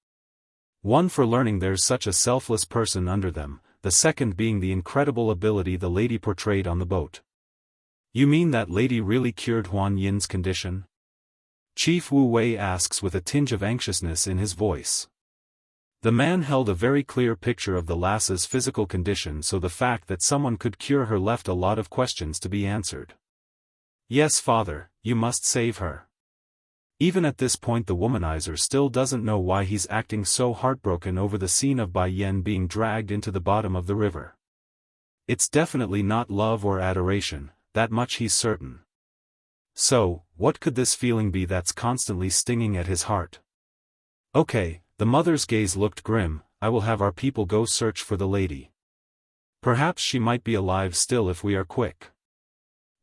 [SPEAKER 1] One for learning there's such a selfless person under them, the second being the incredible ability the lady portrayed on the boat. "You mean that lady really cured Huan Yin's condition?" Chief Wu Wei asks with a tinge of anxiousness in his voice. The man held a very clear picture of the lass's physical condition, so the fact that someone could cure her left a lot of questions to be answered. Yes, father, you must save her. Even at this point the womanizer still doesn't know why he's acting so heartbroken over the scene of Bai Yan being dragged into the bottom of the river. It's definitely not love or adoration, that much he's certain. So, what could this feeling be that's constantly stinging at his heart? Okay, the mother's gaze looked grim. I will have our people go search for the lady. Perhaps she might be alive still if we are quick.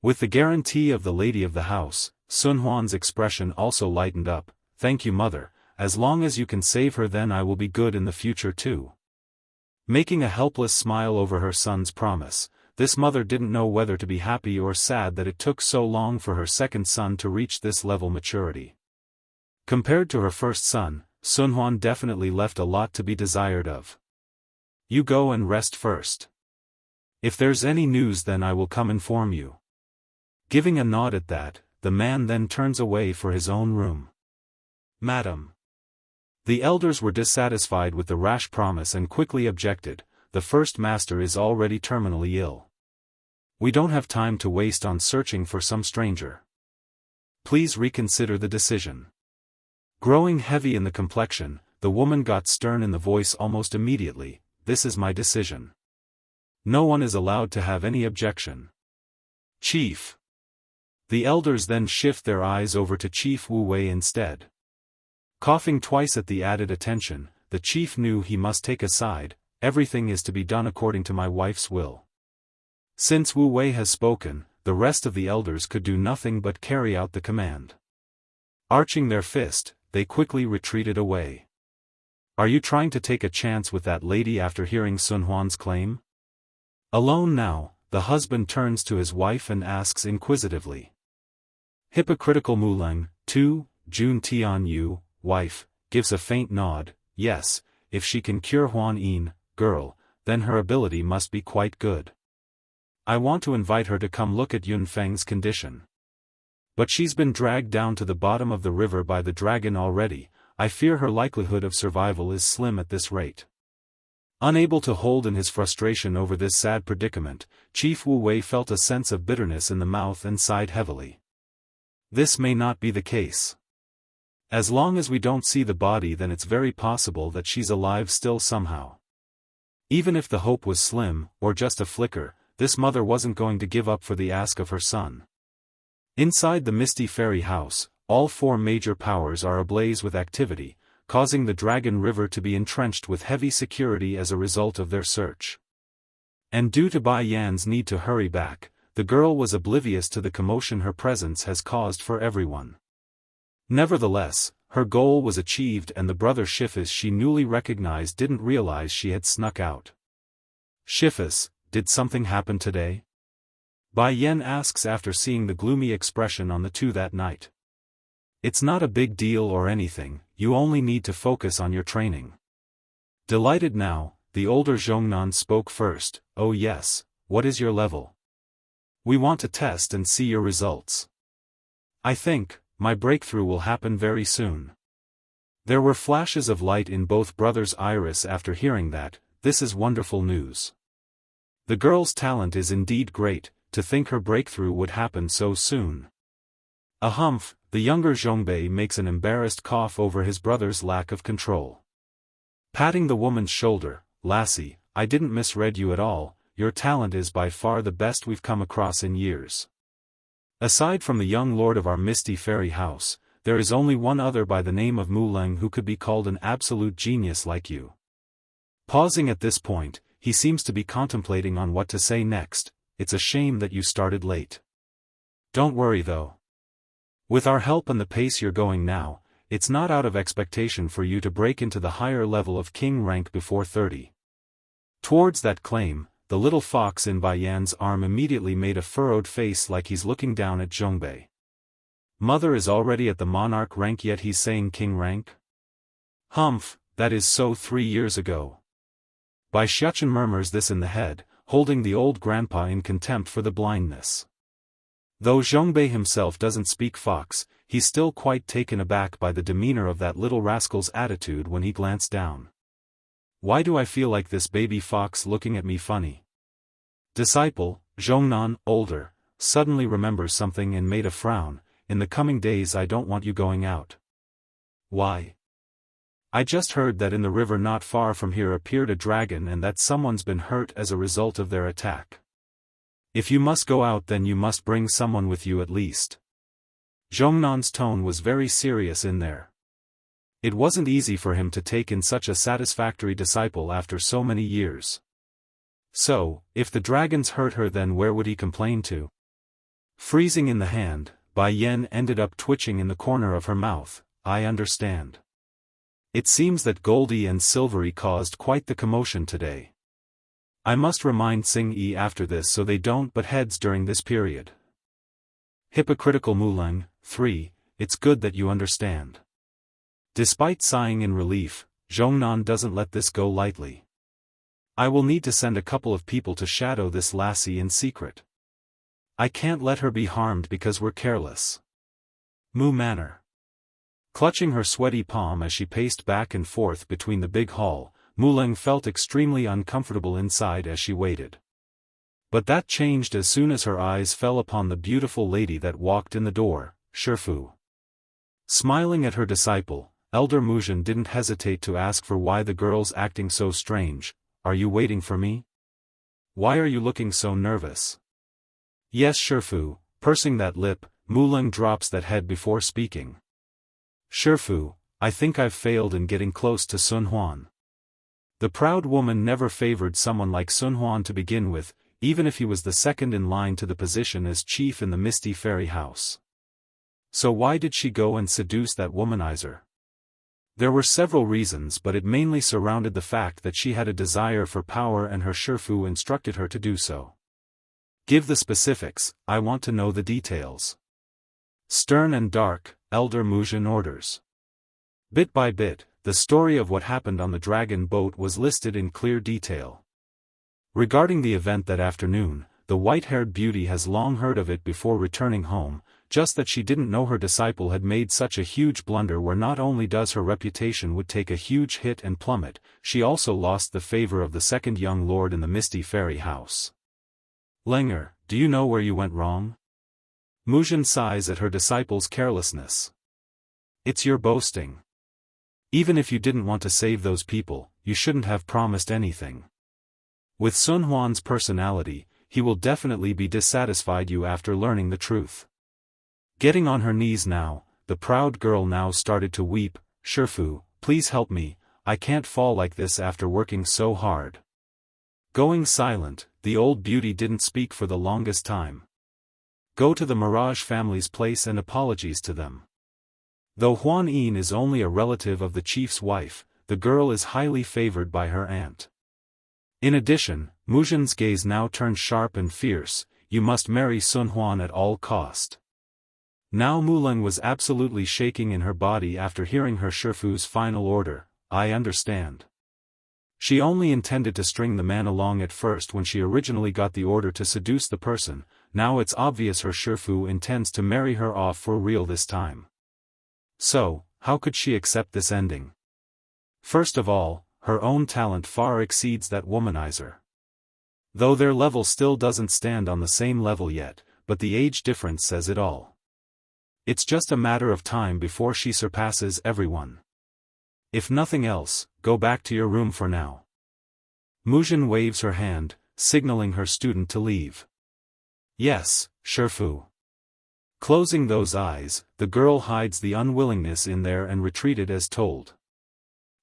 [SPEAKER 1] With the guarantee of the lady of the house, Sun Huan's expression also lightened up. Thank you, mother, as long as you can save her then I will be good in the future too. Making a helpless smile over her son's promise, this mother didn't know whether to be happy or sad that it took so long for her second son to reach this level maturity. Compared to her first son, Sun Huan definitely left a lot to be desired of. You go and rest first. If there's any news then I will come inform you. Giving a nod at that, the man then turns away for his own room. Madam. The elders were dissatisfied with the rash promise and quickly objected. The first master is already terminally ill. We don't have time to waste on searching for some stranger. Please reconsider the decision. Growing heavy in the complexion, the woman got stern in the voice almost immediately. This is my decision. No one is allowed to have any objection. Chief. The elders then shift their eyes over to Chief Wu Wei instead. Coughing twice at the added attention, the chief knew he must take a side. Everything is to be done according to my wife's will. Since Wu Wei has spoken, the rest of the elders could do nothing but carry out the command. Arching their fist, they quickly retreated away. Are you trying to take a chance with that lady after hearing Sun Huan's claim? Alone now, the husband turns to his wife and asks inquisitively. Hypocritical Muleng, too, Jun Tian Yu, wife, gives a faint nod. Yes, if she can cure Huan Yin, girl, then her ability must be quite good. I want to invite her to come look at Yun Feng's condition. But she's been dragged down to the bottom of the river by the dragon already. I fear her likelihood of survival is slim at this rate. Unable to hold in his frustration over this sad predicament, Chief Wu Wei felt a sense of bitterness in the mouth and sighed heavily. This may not be the case. As long as we don't see the body then it's very possible that she's alive still somehow. Even if the hope was slim, or just a flicker, this mother wasn't going to give up for the ask of her son. Inside the Misty Fairy House, all four major powers are ablaze with activity, causing the Dragon River to be entrenched with heavy security as a result of their search. And due to Bai Yan's need to hurry back, the girl was oblivious to the commotion her presence has caused for everyone. Nevertheless, her goal was achieved and the brother Shifus she newly recognized didn't realize she had snuck out. Shifus, did something happen today? Bai Yan asks after seeing the gloomy expression on the two that night. It's not a big deal or anything, you only need to focus on your training. Delighted now, the older Zhongnan spoke first. Oh yes, what is your level? We want to test and see your results. I think my breakthrough will happen very soon. There were flashes of light in both brothers' iris after hearing that. This is wonderful news. The girl's talent is indeed great, to think her breakthrough would happen so soon. A humph, the younger Zhongbei makes an embarrassed cough over his brother's lack of control. Patting the woman's shoulder, Lassie, I didn't misread you at all, your talent is by far the best we've come across in years. Aside from the young lord of our Misty Fairy House, there is only one other by the name of Muleng who could be called an absolute genius like you. Pausing at this point, he seems to be contemplating on what to say next. It's a shame that you started late. Don't worry though. With our help and the pace you're going now, it's not out of expectation for you to break into the higher level of king rank before 30. Towards that claim, the little fox in Bai Yan's arm immediately made a furrowed face like he's looking down at Zhongbei. Mother is already at the monarch rank yet he's saying king rank? Humph, that is so 3 years ago. Bai Xiachen murmurs this in the head, holding the old grandpa in contempt for the blindness. Though Zhongbei himself doesn't speak fox, he's still quite taken aback by the demeanor of that little rascal's attitude when he glanced down. Why do I feel like this baby fox looking at me funny? Disciple, Zhongnan, older, suddenly remembers something and made a frown. In the coming days I don't want you going out. Why? I just heard that in the river not far from here appeared a dragon and that someone's been hurt as a result of their attack. If you must go out then you must bring someone with you at least. Zhongnan's tone was very serious in there. It wasn't easy for him to take in such a satisfactory disciple after so many years. So, if the dragons hurt her then where would he complain to? Freezing in the hand, Bai Yan ended up twitching in the corner of her mouth. I understand. It seems that Goldie and Silvery caused quite the commotion today. I must remind Xing Yi after this so they don't butt heads during this period. Hypocritical Muleng, 3, it's good that you understand. Despite sighing in relief, Zhongnan doesn't let this go lightly. I will need to send a couple of people to shadow this lassie in secret. I can't let her be harmed because we're careless. Mu Manor. Clutching her sweaty palm as she paced back and forth between the big hall, Muleng felt extremely uncomfortable inside as she waited. But that changed as soon as her eyes fell upon the beautiful lady that walked in the door, Shifu. Smiling at her disciple, Elder Muzhen didn't hesitate to ask for why the girl's acting so strange. Are you waiting for me? Why are you looking so nervous? Yes, Shifu, pursing that lip, Muleng drops that head before speaking. Shifu, I think I've failed in getting close to Sun Huan. The proud woman never favored someone like Sun Huan to begin with, even if he was the second in line to the position as chief in the Misty Fairy House. So why did she go and seduce that womanizer? There were several reasons but it mainly surrounded the fact that she had a desire for power and her Shifu instructed her to do so. Give the specifics, I want to know the details. Stern and dark, Elder Muzhen orders. Bit by bit, the story of what happened on the dragon boat was listed in clear detail. Regarding the event that afternoon, the white-haired beauty has long heard of it before returning home, just that she didn't know her disciple had made such a huge blunder where not only does her reputation would take a huge hit and plummet, she also lost the favor of the second young lord in the Misty Fairy House. Lenger, do you know where you went wrong? Muzhen sighs at her disciple's carelessness. It's your boasting. Even if you didn't want to save those people, you shouldn't have promised anything. With Sun Huan's personality, he will definitely be dissatisfied you after learning the truth. Getting on her knees now, the proud girl now started to weep. Shifu, please help me, I can't fall like this after working so hard. Going silent, the old beauty didn't speak for the longest time. Go to the Mirage family's place and apologies to them. Though Huan Yin is only a relative of the chief's wife, the girl is highly favored by her aunt. In addition, Muzhen's gaze now turned sharp and fierce, you must marry Sun Huan at all cost. Now Muleng was absolutely shaking in her body after hearing her Shifu's final order, I understand. She only intended to string the man along at first when she originally got the order to seduce the person, now it's obvious her Shifu intends to marry her off for real this time. So, how could she accept this ending? First of all, her own talent far exceeds that womanizer. Though their level still doesn't stand on the same level yet, but the age difference says it all. It's just a matter of time before she surpasses everyone. If nothing else, go back to your room for now. Muzhen waves her hand, signaling her student to leave. Yes, Shifu. Closing those eyes, the girl hides the unwillingness in there and retreated as told.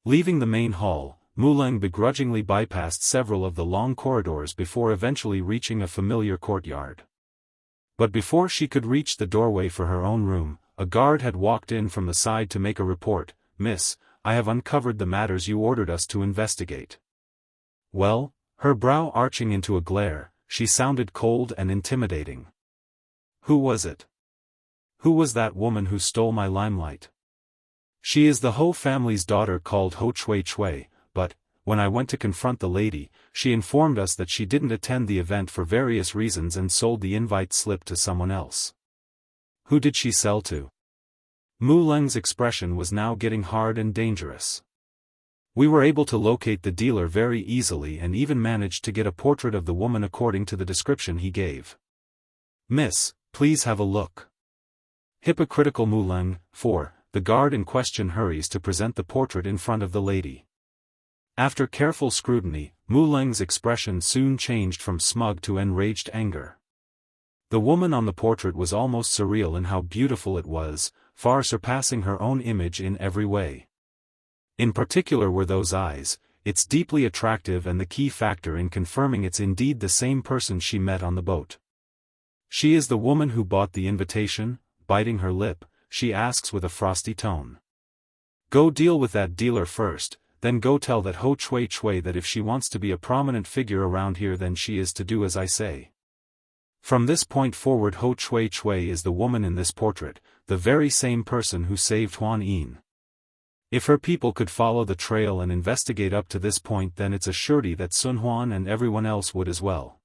[SPEAKER 1] Leaving the main hall, Muleng begrudgingly bypassed several of the long corridors before eventually reaching a familiar courtyard. But before she could reach the doorway for her own room, a guard had walked in from the side to make a report. Miss, I have uncovered the matters you ordered us to investigate. Well, her brow arching into a glare, she sounded cold and intimidating. Who was it? Who was that woman who stole my limelight? She is the Ho family's daughter called Ho Chui Chui, but, when I went to confront the lady, she informed us that she didn't attend the event for various reasons and sold the invite slip to someone else. Who did she sell to? Muleng's expression was now getting hard and dangerous. We were able to locate the dealer very easily and even managed to get a portrait of the woman according to the description he gave. Miss, please have a look. Hypocritical Muleng. 4. The guard in question hurries to present the portrait in front of the lady. After careful scrutiny, Muleng's expression soon changed from smug to enraged anger. The woman on the portrait was almost surreal in how beautiful it was, far surpassing her own image in every way. In particular were those eyes. It's deeply attractive and the key factor in confirming it's indeed the same person she met on the boat. She is the woman who bought the invitation. Biting her lip, she asks with a frosty tone. Go deal with that dealer first, then go tell that Ho Chui Chui that if she wants to be a prominent figure around here then she is to do as I say. From this point forward Ho Chui Chui is the woman in this portrait, the very same person who saved Huan Yin. If her people could follow the trail and investigate up to this point then it's a surety that Sun Huan and everyone else would as well.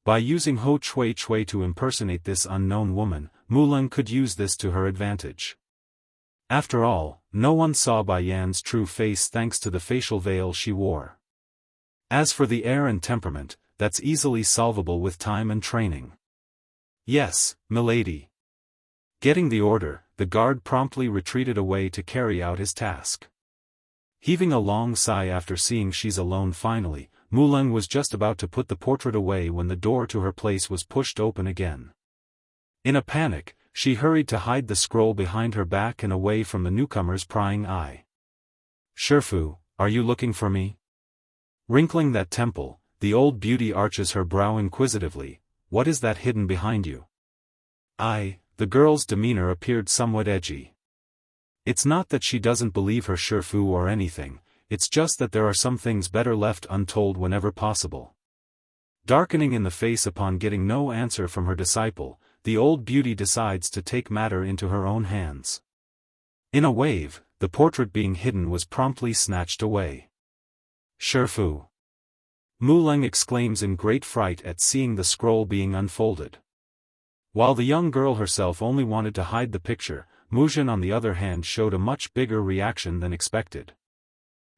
[SPEAKER 1] By using Ho Chui Chui to impersonate this unknown woman, Muleng could use this to her advantage. After all, no one saw Bai Yan's true face thanks to the facial veil she wore. As for the air and temperament, that's easily solvable with time and training. Yes, milady. Getting the order, the guard promptly retreated away to carry out his task. Heaving a long sigh after seeing she's alone finally, Muleng was just about to put the portrait away when the door to her place was pushed open again. In a panic, she hurried to hide the scroll behind her back and away from the newcomer's prying eye. Shifu, are you looking for me? Wrinkling that temple, the old beauty arches her brow inquisitively. What is that hidden behind you? The girl's demeanor appeared somewhat edgy. It's not that she doesn't believe her Shifu or anything, it's just that there are some things better left untold whenever possible. Darkening in the face upon getting no answer from her disciple, the old beauty decides to take matter into her own hands. In a wave, the portrait being hidden was promptly snatched away. Shifu! Muleng exclaims in great fright at seeing the scroll being unfolded. While the young girl herself only wanted to hide the picture, Muzhen on the other hand showed a much bigger reaction than expected.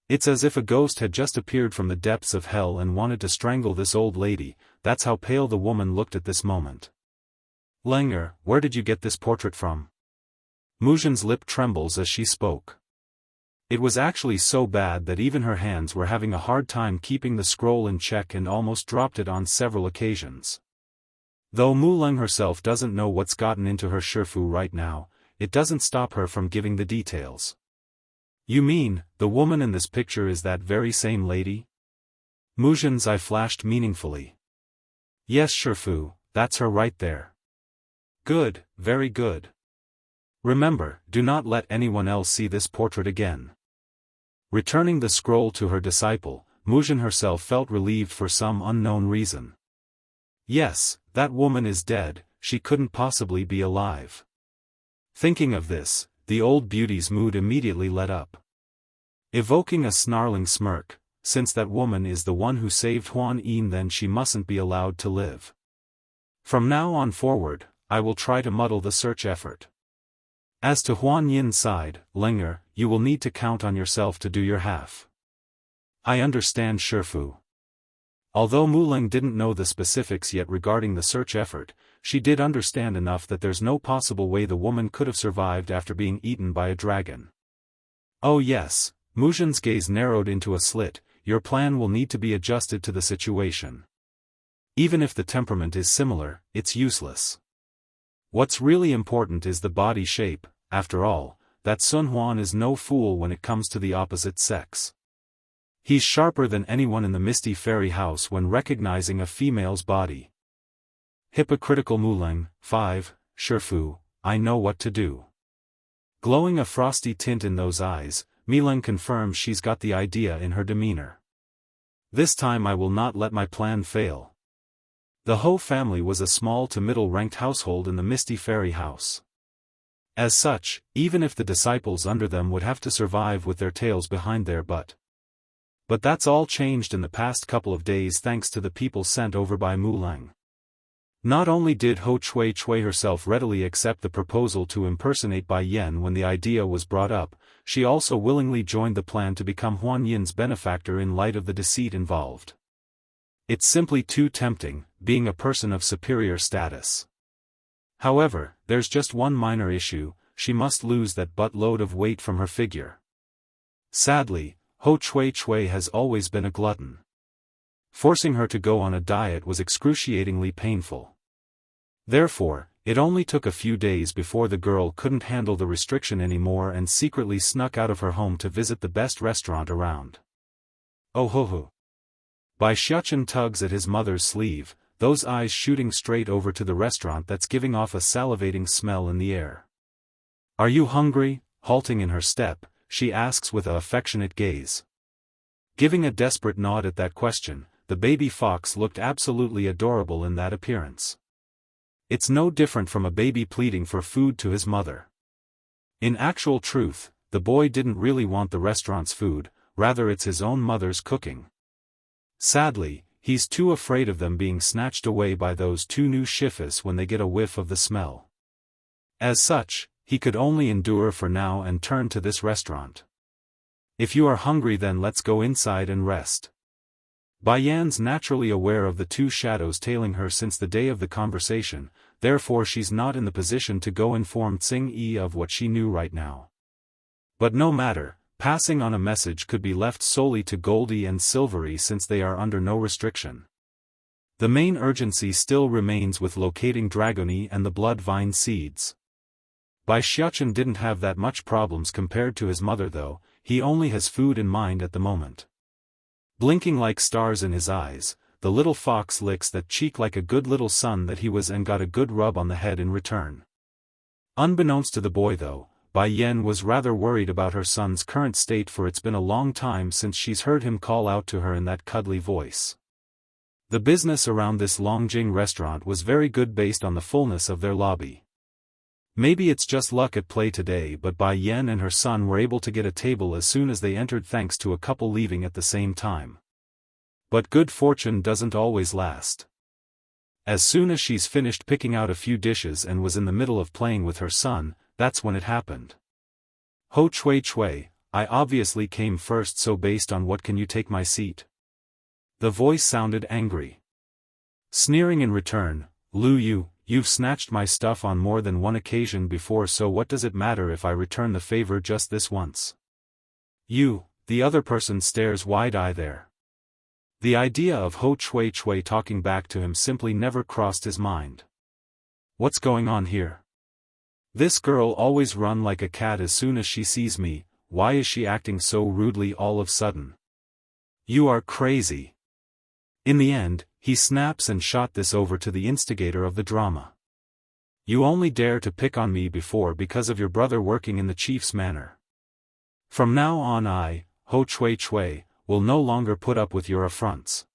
[SPEAKER 1] It's as if a ghost had just appeared from the depths of hell and wanted to strangle this old lady. That's how pale the woman looked at this moment. Lenger, where did you get this portrait from? Muzhen's lip trembles as she spoke. It was actually so bad that even her hands were having a hard time keeping the scroll in check and almost dropped it on several occasions. Though Muleng herself doesn't know what's gotten into her Shifu right now, it doesn't stop her from giving the details. You mean, the woman in this picture is that very same lady? Muzhen's eye flashed meaningfully. Yes Shifu, that's her right there. Good, very good. Remember, do not let anyone else see this portrait again. Returning the scroll to her disciple, Muzhen herself felt relieved for some unknown reason. Yes, that woman is dead, she couldn't possibly be alive. Thinking of this, the old beauty's mood immediately let up. Evoking a snarling smirk, since that woman is the one who saved Huan Yin then she mustn't be allowed to live. From now on forward, I will try to muddle the search effort. As to Huan Yin's side, Lenger, you will need to count on yourself to do your half. I understand Shifu. Although Muleng didn't know the specifics yet regarding the search effort, she did understand enough that there's no possible way the woman could have survived after being eaten by a dragon. Oh yes, Muzhen's gaze narrowed into a slit, your plan will need to be adjusted to the situation. Even if the temperament is similar, it's useless. What's really important is the body shape. After all, that Sun Huan is no fool when it comes to the opposite sex. He's sharper than anyone in the Misty Fairy House when recognizing a female's body. Hypocritical Muleng. 5. Shifu, I know what to do. Glowing a frosty tint in those eyes, Muleng confirms she's got the idea in her demeanor. This time I will not let my plan fail. The Ho family was a small to middle-ranked household in the Misty Fairy House. As such, even if the disciples under them would have to survive with their tails behind their butt. But that's all changed in the past couple of days thanks to the people sent over by Muleng. Not only did Ho Chui Chui herself readily accept the proposal to impersonate Bai Yan when the idea was brought up, she also willingly joined the plan to become Huan Yin's benefactor in light of the deceit involved. It's simply too tempting, being a person of superior status. However, there's just one minor issue: she must lose that buttload of weight from her figure. Sadly, Ho Chui Chui has always been a glutton. Forcing her to go on a diet was excruciatingly painful. Therefore, it only took a few days before the girl couldn't handle the restriction anymore and secretly snuck out of her home to visit the best restaurant around. Oh ho ho! Bai Xiaofan tugs at his mother's sleeve, those eyes shooting straight over to the restaurant that's giving off a salivating smell in the air. Are you hungry? Halting in her step, she asks with an affectionate gaze. Giving a desperate nod at that question, the baby fox looked absolutely adorable in that appearance. It's no different from a baby pleading for food to his mother. In actual truth, the boy didn't really want the restaurant's food, rather it's his own mother's cooking. Sadly, he's too afraid of them being snatched away by those two new shifas when they get a whiff of the smell. As such, he could only endure for now and turn to this restaurant. If you are hungry, then let's go inside and rest. Bai Yan's naturally aware of the two shadows tailing her since the day of the conversation, therefore she's not in the position to go inform Tsing Yi of what she knew right now. But no matter, passing on a message could be left solely to Goldie and Silvery since they are under no restriction. The main urgency still remains with locating Dragony and the blood vine seeds. Bai Xiaofan didn't have that much problems compared to his mother though, he only has food in mind at the moment. Blinking like stars in his eyes, the little fox licks that cheek like a good little son that he was and got a good rub on the head in return. Unbeknownst to the boy though, Bai Yan was rather worried about her son's current state, for it's been a long time since she's heard him call out to her in that cuddly voice. The business around this Longjing restaurant was very good based on the fullness of their lobby. Maybe it's just luck at play today, but Bai Yan and her son were able to get a table as soon as they entered thanks to a couple leaving at the same time. But good fortune doesn't always last. As soon as she's finished picking out a few dishes and was in the middle of playing with her son, that's when it happened. Ho Chui Chui, I obviously came first, so based on what can you take my seat? The voice sounded angry. Sneering in return, Lu Yu, you've snatched my stuff on more than one occasion before, so what does it matter if I return the favor just this once? You, the other person stares wide-eyed there. The idea of Ho Chui Chui talking back to him simply never crossed his mind. What's going on here? This girl always run like a cat as soon as she sees me, why is she acting so rudely all of a sudden? You are crazy. In the end, he snaps and shot this over to the instigator of the drama. You only dare to pick on me before because of your brother working in the chief's manor. From now on I, Ho Chui Chui, will no longer put up with your affronts.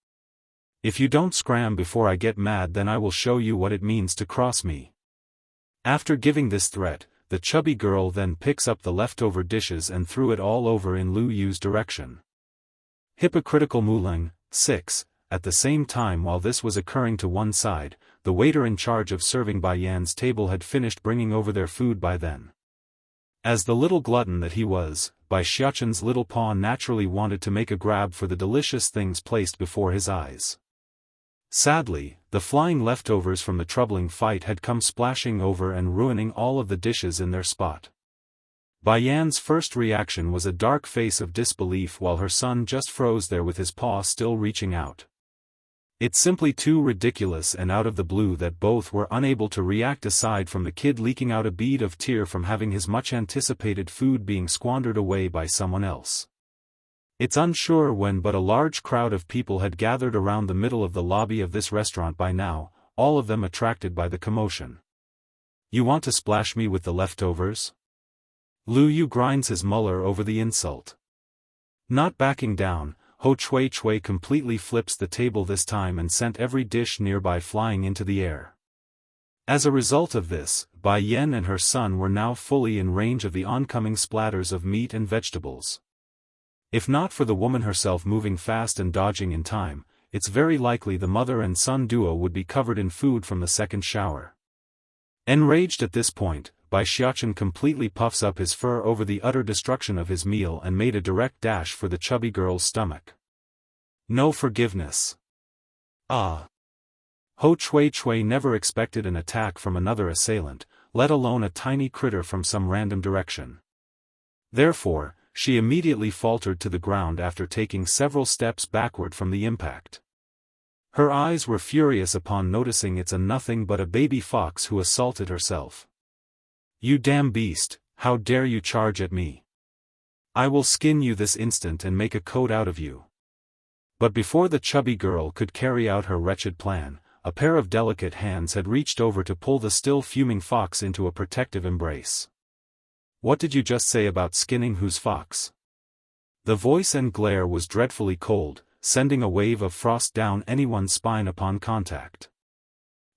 [SPEAKER 1] If you don't scram before I get mad, then I will show you what it means to cross me. After giving this threat, the chubby girl then picks up the leftover dishes and threw it all over in Lu Yu's direction. Hypocritical Muling, 6. At the same time while this was occurring to one side, the waiter in charge of serving Bai Yan's table had finished bringing over their food by then. As the little glutton that he was, Bai Xiaofan's little paw naturally wanted to make a grab for the delicious things placed before his eyes. Sadly, the flying leftovers from the troubling fight had come splashing over and ruining all of the dishes in their spot. Bai Yan's first reaction was a dark face of disbelief while her son just froze there with his paw still reaching out. It's simply too ridiculous and out of the blue that both were unable to react aside from the kid leaking out a bead of tear from having his much-anticipated food being squandered away by someone else. It's unsure when, but a large crowd of people had gathered around the middle of the lobby of this restaurant by now, all of them attracted by the commotion. You want to splash me with the leftovers? Lu Yu grinds his muller over the insult. Not backing down, Ho Chui Chui completely flips the table this time and sent every dish nearby flying into the air. As a result of this, Bai Yan and her son were now fully in range of the oncoming splatters of meat and vegetables. If not for the woman herself moving fast and dodging in time, it's very likely the mother and son duo would be covered in food from the second shower. Enraged at this point, Bai Xiachen completely puffs up his fur over the utter destruction of his meal and made a direct dash for the chubby girl's stomach. No forgiveness. Ah! Ho Chui Chui never expected an attack from another assailant, let alone a tiny critter from some random direction. Therefore, she immediately faltered to the ground after taking several steps backward from the impact. Her eyes were furious upon noticing it's a nothing but a baby fox who assaulted herself. You damn beast, how dare you charge at me? I will skin you this instant and make a coat out of you. But before the chubby girl could carry out her wretched plan, a pair of delicate hands had reached over to pull the still fuming fox into a protective embrace. What did you just say about skinning whose fox? The voice and glare was dreadfully cold, sending a wave of frost down anyone's spine upon contact.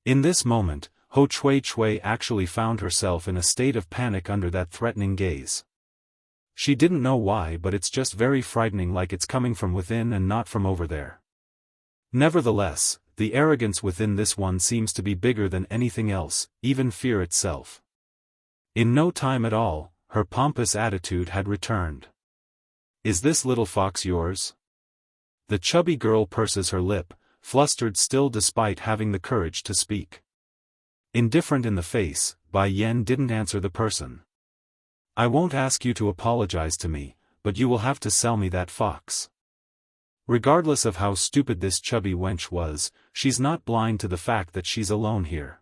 [SPEAKER 1] In this moment, Ho Chui Chui actually found herself in a state of panic under that threatening gaze. She didn't know why, but it's just very frightening, like it's coming from within and not from over there. Nevertheless, the arrogance within this one seems to be bigger than anything else, even fear itself. In no time at all, her pompous attitude had returned. Is this little fox yours? The chubby girl purses her lip, flustered still despite having the courage to speak. Indifferent in the face, Bai Yan didn't answer the person. I won't ask you to apologize to me, but you will have to sell me that fox. Regardless of how stupid this chubby wench was, she's not blind to the fact that she's alone here.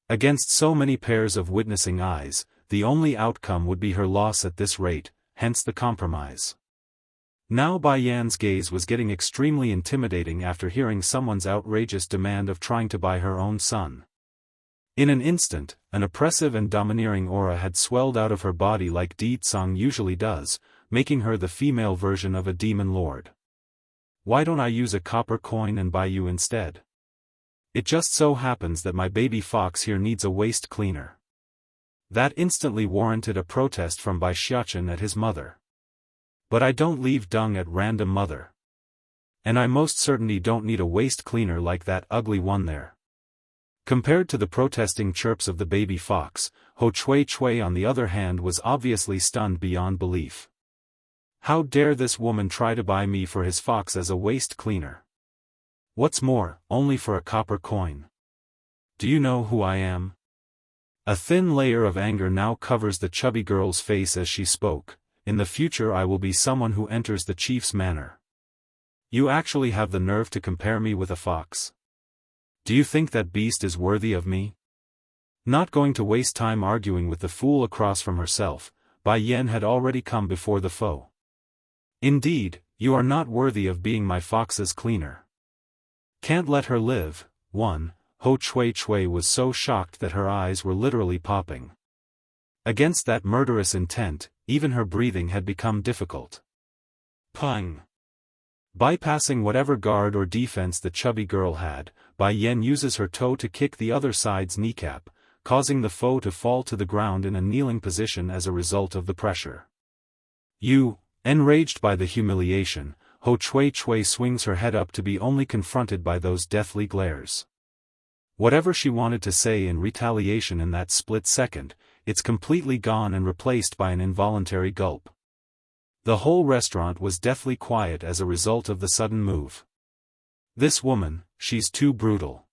[SPEAKER 1] Against so many pairs of witnessing eyes, the only outcome would be her loss at this rate, hence the compromise. Now Bai Yan's gaze was getting extremely intimidating after hearing someone's outrageous demand of trying to buy her own son. In an instant, an oppressive and domineering aura had swelled out of her body like Di Tsang usually does, making her the female version of a demon lord. Why don't I use a copper coin and buy you instead? It just so happens that my baby fox here needs a waist cleaner. That instantly warranted a protest from Bai Xiachen at his mother. But I don't leave dung at random, mother. And I most certainly don't need a waist cleaner like that ugly one there. Compared to the protesting chirps of the baby fox, Ho Chui Chui on the other hand was obviously stunned beyond belief. How dare this woman try to buy me for his fox as a waist cleaner? What's more, only for a copper coin. Do you know who I am? A thin layer of anger now covers the chubby girl's face as she spoke. In the future I will be someone who enters the chief's manor. You actually have the nerve to compare me with a fox? Do you think that beast is worthy of me? Not going to waste time arguing with the fool across from herself, Bai Yan had already come before the foe. Indeed, you are not worthy of being my fox's cleaner. Can't let her live. 1. Ho Chui Chui was so shocked that her eyes were literally popping. Against that murderous intent, even her breathing had become difficult. Pung! Bypassing whatever guard or defense the chubby girl had, Bai Yan uses her toe to kick the other side's kneecap, causing the foe to fall to the ground in a kneeling position as a result of the pressure. Enraged by the humiliation, Ho Chui Chui swings her head up to be only confronted by those deathly glares. Whatever she wanted to say in retaliation in that split second, it's completely gone and replaced by an involuntary gulp. The whole restaurant was deathly quiet as a result of the sudden move. This woman, she's too brutal.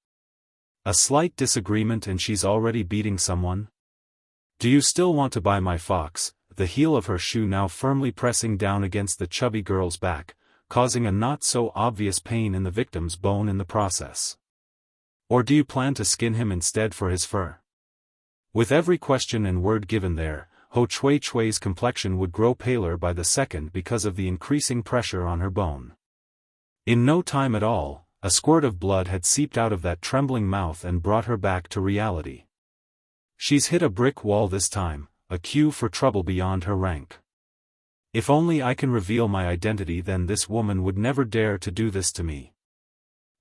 [SPEAKER 1] A slight disagreement and she's already beating someone? Do you still want to buy my fox? The heel of her shoe now firmly pressing down against the chubby girl's back, causing a not-so-obvious pain in the victim's bone in the process. Or do you plan to skin him instead for his fur? With every question and word given there, Ho Chui Chui's complexion would grow paler by the second because of the increasing pressure on her bone. In no time at all, a squirt of blood had seeped out of that trembling mouth and brought her back to reality. She's hit a brick wall this time, a cue for trouble beyond her rank. If only I can reveal my identity, then this woman would never dare to do this to me.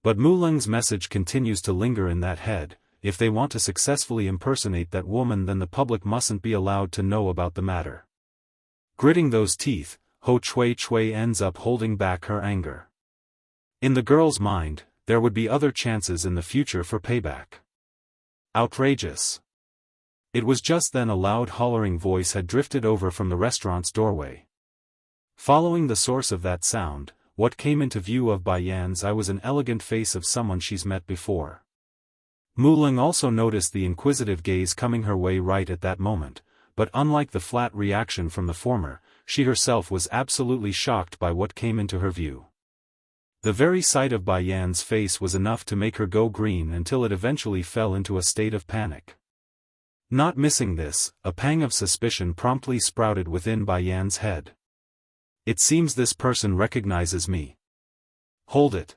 [SPEAKER 1] But Mulung's message continues to linger in that head. If they want to successfully impersonate that woman, then the public mustn't be allowed to know about the matter. Gritting those teeth, Ho Chui Chui ends up holding back her anger. In the girl's mind, there would be other chances in the future for payback. Outrageous. It was just then a loud hollering voice had drifted over from the restaurant's doorway. Following the source of that sound, what came into view of Bai Yan's eye was an elegant face of someone she's met before. Mu Ling also noticed the inquisitive gaze coming her way right at that moment, but unlike the flat reaction from the former, she herself was absolutely shocked by what came into her view. The very sight of Bai Yan's face was enough to make her go green until it eventually fell into a state of panic. Not missing this, a pang of suspicion promptly sprouted within Bai Yan's head. It seems this person recognizes me. Hold it.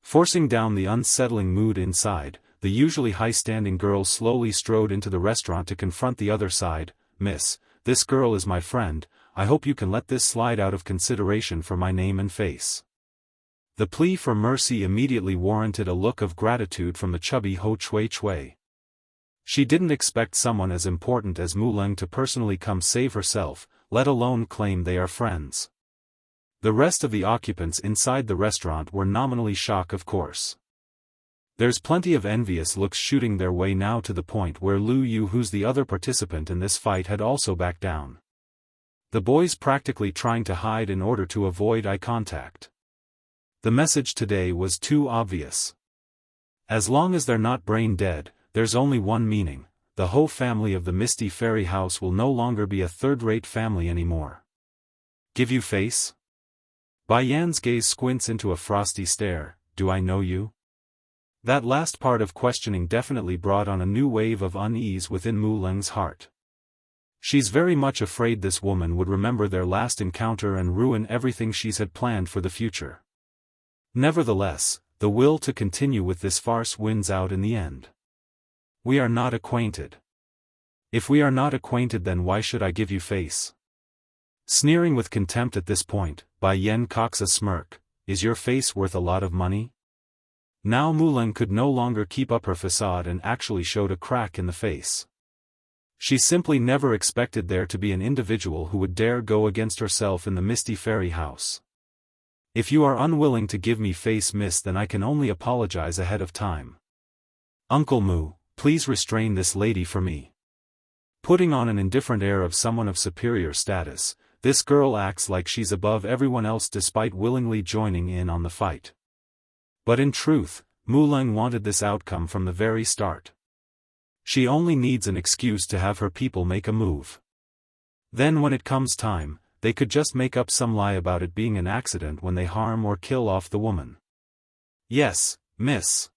[SPEAKER 1] Forcing down the unsettling mood inside, the usually high-standing girl slowly strode into the restaurant to confront the other side. Miss, this girl is my friend, I hope you can let this slide out of consideration for my name and face. The plea for mercy immediately warranted a look of gratitude from the chubby Ho Chui Chui. She didn't expect someone as important as Mu Ling to personally come save herself, let alone claim they are friends. The rest of the occupants inside the restaurant were nominally shocked, of course. There's plenty of envious looks shooting their way now, to the point where Lu Yu, who's the other participant in this fight, had also backed down. The boys practically trying to hide in order to avoid eye contact. The message today was too obvious. As long as they're not brain dead, there's only one meaning: the Ho family of the Misty Fairy House will no longer be a third-rate family anymore. Give you face? Bai Yan's gaze squints into a frosty stare. Do I know you? That last part of questioning definitely brought on a new wave of unease within Mu Ling's heart. She's very much afraid this woman would remember their last encounter and ruin everything she's had planned for the future. Nevertheless, the will to continue with this farce wins out in the end. We are not acquainted. If we are not acquainted, then why should I give you face? Sneering with contempt at this point, Bai Yan cocks a smirk. Is your face worth a lot of money? Now Mu Ling could no longer keep up her facade and actually showed a crack in the face. She simply never expected there to be an individual who would dare go against herself in the Misty Fairy House. If you are unwilling to give me face, miss, then I can only apologize ahead of time. Uncle Mu, please restrain this lady for me. Putting on an indifferent air of someone of superior status, this girl acts like she's above everyone else despite willingly joining in on the fight. But in truth, Mu Ling wanted this outcome from the very start. She only needs an excuse to have her people make a move. Then when it comes time, they could just make up some lie about it being an accident when they harm or kill off the woman. Yes, miss.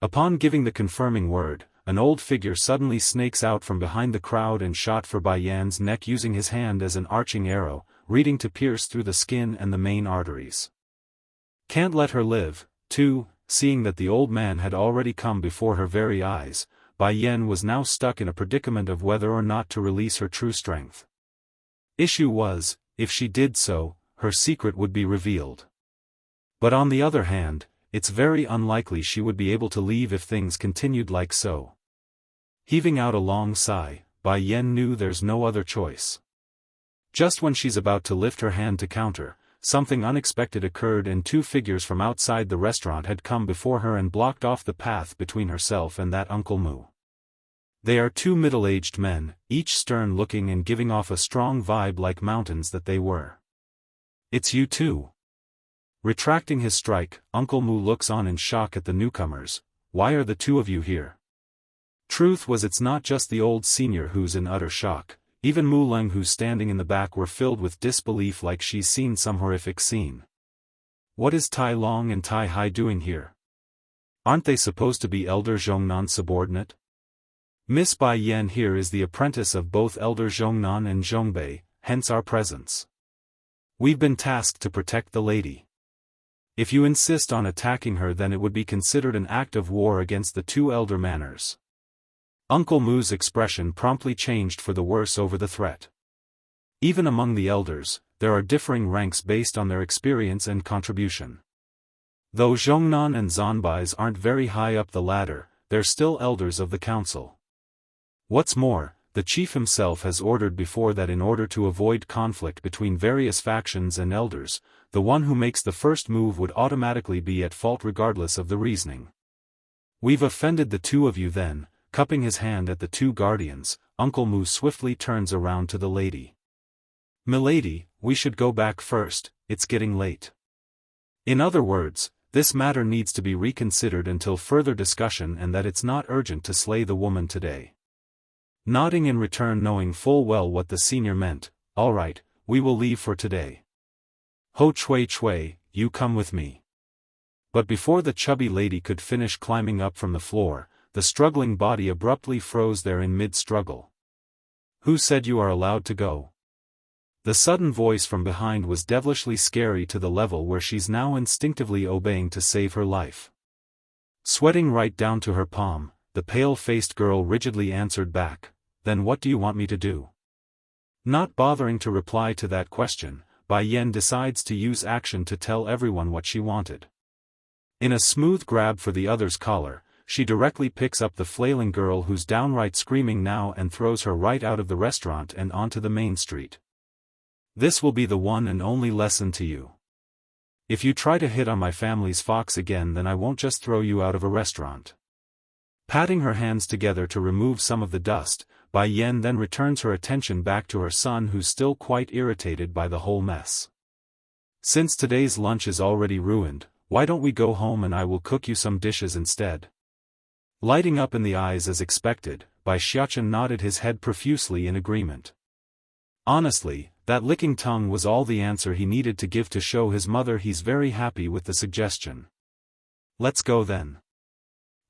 [SPEAKER 1] Upon giving the confirming word, an old figure suddenly snakes out from behind the crowd and shot for Bai Yan's neck, using his hand as an arching arrow, reaching to pierce through the skin and the main arteries. Can't let her live, too. Seeing that the old man had already come before her very eyes, Bai Yan was now stuck in a predicament of whether or not to release her true strength. Issue was, if she did so, her secret would be revealed. But on the other hand, it's very unlikely she would be able to leave if things continued like so. Heaving out a long sigh, Bai Yan knew there's no other choice. Just when she's about to lift her hand to counter, something unexpected occurred, and two figures from outside the restaurant had come before her and blocked off the path between herself and that Uncle Mu. They are two middle-aged men, each stern-looking and giving off a strong vibe like mountains that they were. It's you two. Retracting his strike, Uncle Mu looks on in shock at the newcomers. Why are the two of you here? Truth was, it's not just the old senior who's in utter shock. Even Mu Ling, who's standing in the back, were filled with disbelief like she's seen some horrific scene. What is Tai Long and Tai Hai doing here? Aren't they supposed to be Elder Zhongnan's subordinate? Miss Bai Yan here is the apprentice of both Elder Zhongnan and Zhongbei, hence our presence. We've been tasked to protect the lady. If you insist on attacking her, then it would be considered an act of war against the two elder manners. Uncle Mu's expression promptly changed for the worse over the threat. Even among the elders, there are differing ranks based on their experience and contribution. Though Zhongnan and Zanbai's aren't very high up the ladder, they're still elders of the council. What's more, the chief himself has ordered before that in order to avoid conflict between various factions and elders, the one who makes the first move would automatically be at fault regardless of the reasoning. We've offended the two of you then. Cupping his hand at the two guardians, Uncle Mu swiftly turns around to the lady. Milady, we should go back first, it's getting late. In other words, this matter needs to be reconsidered until further discussion and that it's not urgent to slay the woman today. Nodding in return, knowing full well what the senior meant, all right, we will leave for today. Ho Chui Chui, you come with me. But before the chubby lady could finish climbing up from the floor, the struggling body abruptly froze there in mid-struggle. Who said you are allowed to go? The sudden voice from behind was devilishly scary to the level where she's now instinctively obeying to save her life. Sweating right down to her palm, the pale-faced girl rigidly answered back, then what do you want me to do? Not bothering to reply to that question, Bai Yan decides to use action to tell everyone what she wanted. In a smooth grab for the other's collar, she directly picks up the flailing girl who's downright screaming now and throws her right out of the restaurant and onto the main street. This will be the one and only lesson to you. If you try to hit on my family's fox again, then I won't just throw you out of a restaurant. Patting her hands together to remove some of the dust, Bai Yan then returns her attention back to her son, who's still quite irritated by the whole mess. Since today's lunch is already ruined, why don't we go home and I will cook you some dishes instead? Lighting up in the eyes as expected, Bai Xiachen nodded his head profusely in agreement. Honestly, that licking tongue was all the answer he needed to give to show his mother he's very happy with the suggestion. Let's go then.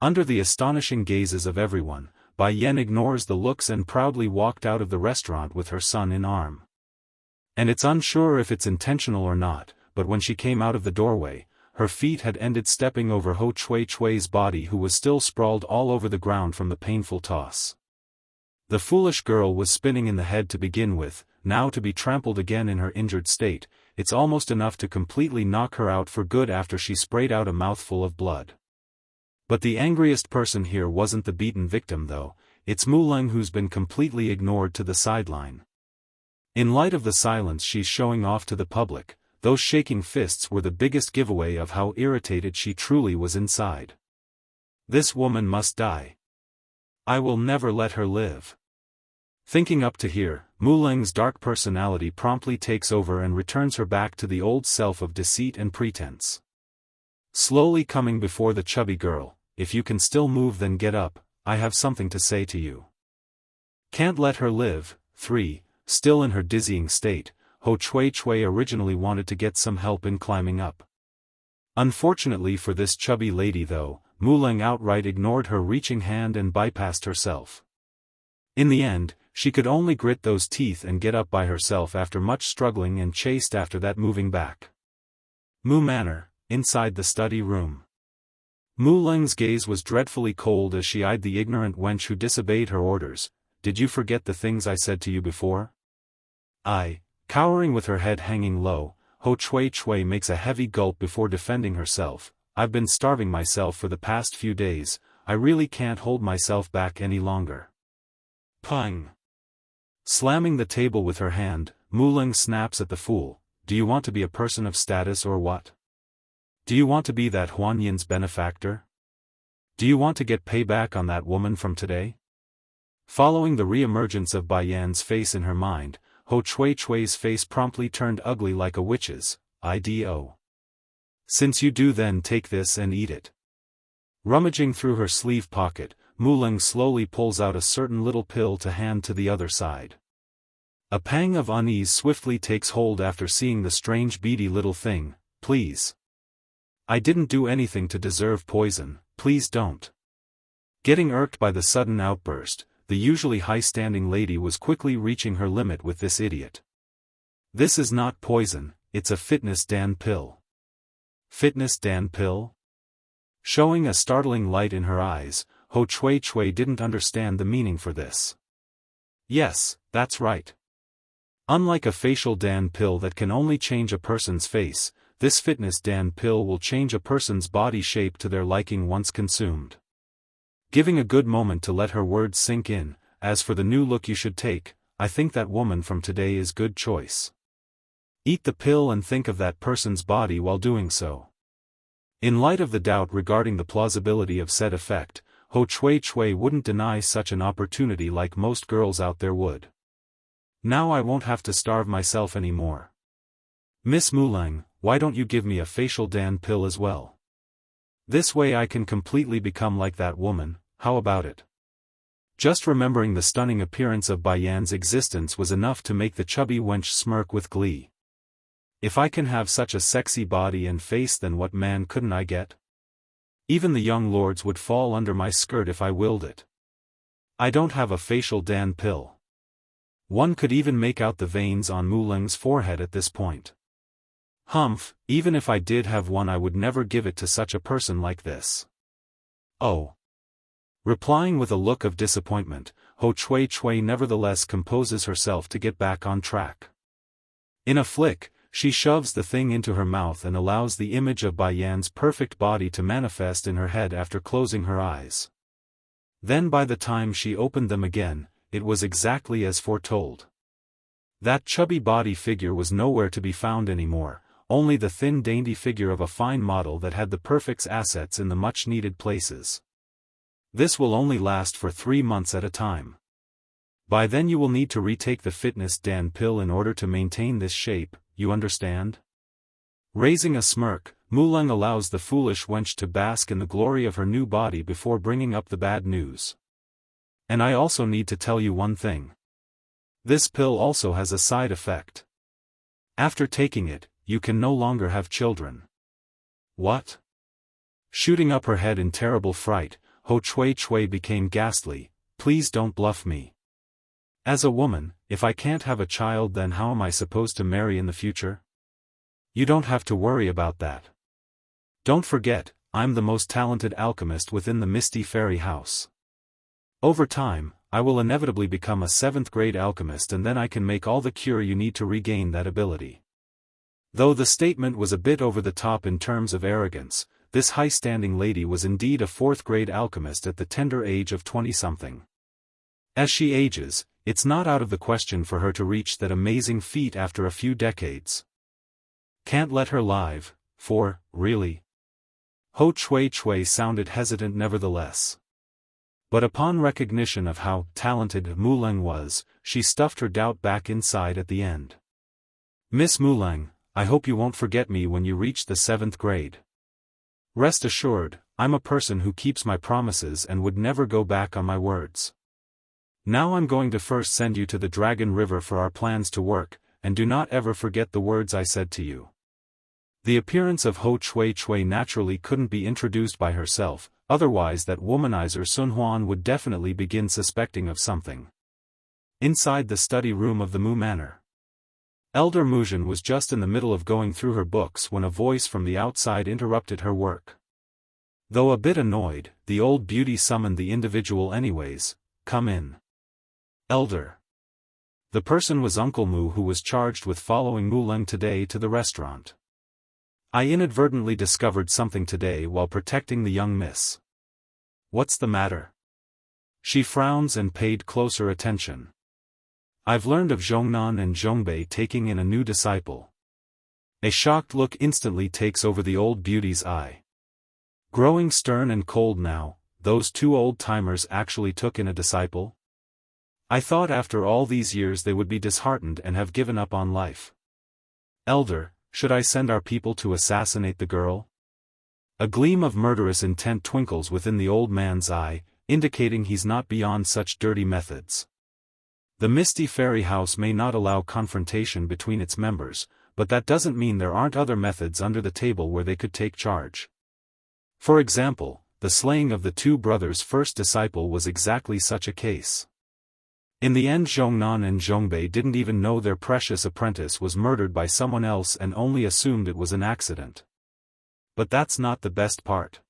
[SPEAKER 1] Under the astonishing gazes of everyone, Bai Yan ignores the looks and proudly walked out of the restaurant with her son in arm. And it's unsure if it's intentional or not, but when she came out of the doorway, her feet had ended stepping over Ho Chui Chui's body, who was still sprawled all over the ground from the painful toss. The foolish girl was spinning in the head to begin with, now to be trampled again in her injured state, it's almost enough to completely knock her out for good after she sprayed out a mouthful of blood. But the angriest person here wasn't the beaten victim though, it's Mu Leng, who's been completely ignored to the sideline. In light of the silence she's showing off to the public, those shaking fists were the biggest giveaway of how irritated she truly was inside. This woman must die. I will never let her live. Thinking up to here, Mu Leng's dark personality promptly takes over and returns her back to the old self of deceit and pretense. Slowly coming before the chubby girl, if you can still move then get up, I have something to say to you. Can't let her live. 3. Still in her dizzying state, Ho Chui Chui originally wanted to get some help in climbing up. Unfortunately for this chubby lady though, Mu Leng outright ignored her reaching hand and bypassed herself. In the end, she could only grit those teeth and get up by herself after much struggling and chased after that moving back. Mu Manor, inside the study room. Mu Leng's gaze was dreadfully cold as she eyed the ignorant wench who disobeyed her orders. Did you forget the things I said to you before? Cowering with her head hanging low, Ho Chui Chui makes a heavy gulp before defending herself. I've been starving myself for the past few days, I really can't hold myself back any longer. Pung! Slamming the table with her hand, Mu Leng snaps at the fool. Do you want to be a person of status or what? Do you want to be that Huan Yin's benefactor? Do you want to get payback on that woman from today? Following the re-emergence of Bai Yan's face in her mind, Ho Chui Chui's face promptly turned ugly like a witch's. IDO. Since you do, then take this and eat it. Rummaging through her sleeve pocket, Mu Leng slowly pulls out a certain little pill to hand to the other side. A pang of unease swiftly takes hold after seeing the strange beady little thing. Please. I didn't do anything to deserve poison, please don't. Getting irked by the sudden outburst, the usually high-standing lady was quickly reaching her limit with this idiot. This is not poison, it's a Fitness Dan pill. Fitness Dan pill? Showing a startling light in her eyes, Ho Chui Chui didn't understand the meaning for this. Yes, that's right. Unlike a facial Dan pill that can only change a person's face, this Fitness Dan pill will change a person's body shape to their liking once consumed. Giving a good moment to let her words sink in, as for the new look you should take, I think that woman from today is good choice. Eat the pill and think of that person's body while doing so. In light of the doubt regarding the plausibility of said effect, Ho Chui Chui wouldn't deny such an opportunity like most girls out there would. Now I won't have to starve myself anymore. Miss Mulang, why don't you give me a facial Dan pill as well? This way I can completely become like that woman, how about it? Just remembering the stunning appearance of Bai Yan's existence was enough to make the chubby wench smirk with glee. If I can have such a sexy body and face, then what man couldn't I get? Even the young lords would fall under my skirt if I willed it. I don't have a facial Dan pill. One could even make out the veins on Mulang's forehead at this point. Humph, even if I did have one I would never give it to such a person like this. Oh. Replying with a look of disappointment, Ho Chui Chui nevertheless composes herself to get back on track. In a flick, she shoves the thing into her mouth and allows the image of Bai Yan's perfect body to manifest in her head after closing her eyes. Then by the time she opened them again, it was exactly as foretold. That chubby body figure was nowhere to be found anymore, only the thin dainty figure of a fine model that had the perfect assets in the much-needed places. This will only last for 3 months at a time. By then you will need to retake the fitness Dan pill in order to maintain this shape, you understand? Raising a smirk, Mulang allows the foolish wench to bask in the glory of her new body before bringing up the bad news. And I also need to tell you one thing. This pill also has a side effect. After taking it, you can no longer have children. What? Shooting up her head in terrible fright, Ho Chui Chui became ghastly. Please don't bluff me. As a woman, if I can't have a child, then how am I supposed to marry in the future? You don't have to worry about that. Don't forget, I'm the most talented alchemist within the Misty Fairy House. Over time, I will inevitably become a 7th-grade alchemist, and then I can make all the cure you need to regain that ability. Though the statement was a bit over the top in terms of arrogance, this high-standing lady was indeed a 4th-grade alchemist at the tender age of 20-something. As she ages, it's not out of the question for her to reach that amazing feat after a few decades. Can't let her live, for, really? Ho Chui Chui sounded hesitant nevertheless. But upon recognition of how talented Mulang was, she stuffed her doubt back inside at the end. Miss Mulang, I hope you won't forget me when you reach the 7th grade. Rest assured, I'm a person who keeps my promises and would never go back on my words. Now I'm going to first send you to the Dragon River for our plans to work, and do not ever forget the words I said to you. The appearance of Ho Chui Chui naturally couldn't be introduced by herself, otherwise that womanizer Sun Huan would definitely begin suspecting of something. Inside the study room of the Mu Manor. Elder Muzhen was just in the middle of going through her books when a voice from the outside interrupted her work. Though a bit annoyed, the old beauty summoned the individual anyways. Come in. Elder. The person was Uncle Mu, who was charged with following Mulang today to the restaurant. I inadvertently discovered something today while protecting the young miss. What's the matter? She frowns and paid closer attention. I've learned of Zhongnan and Zhongbei taking in a new disciple. A shocked look instantly takes over the old beauty's eye. Growing stern and cold now, those two old-timers actually took in a disciple? I thought after all these years they would be disheartened and have given up on life. Elder, should I send our people to assassinate the girl? A gleam of murderous intent twinkles within the old man's eye, indicating he's not beyond such dirty methods. The Misty Fairy House may not allow confrontation between its members, but that doesn't mean there aren't other methods under the table where they could take charge. For example, the slaying of the two brothers' first disciple was exactly such a case. In the end, Zhongnan and Zhongbei didn't even know their precious apprentice was murdered by someone else and only assumed it was an accident. But that's not the best part.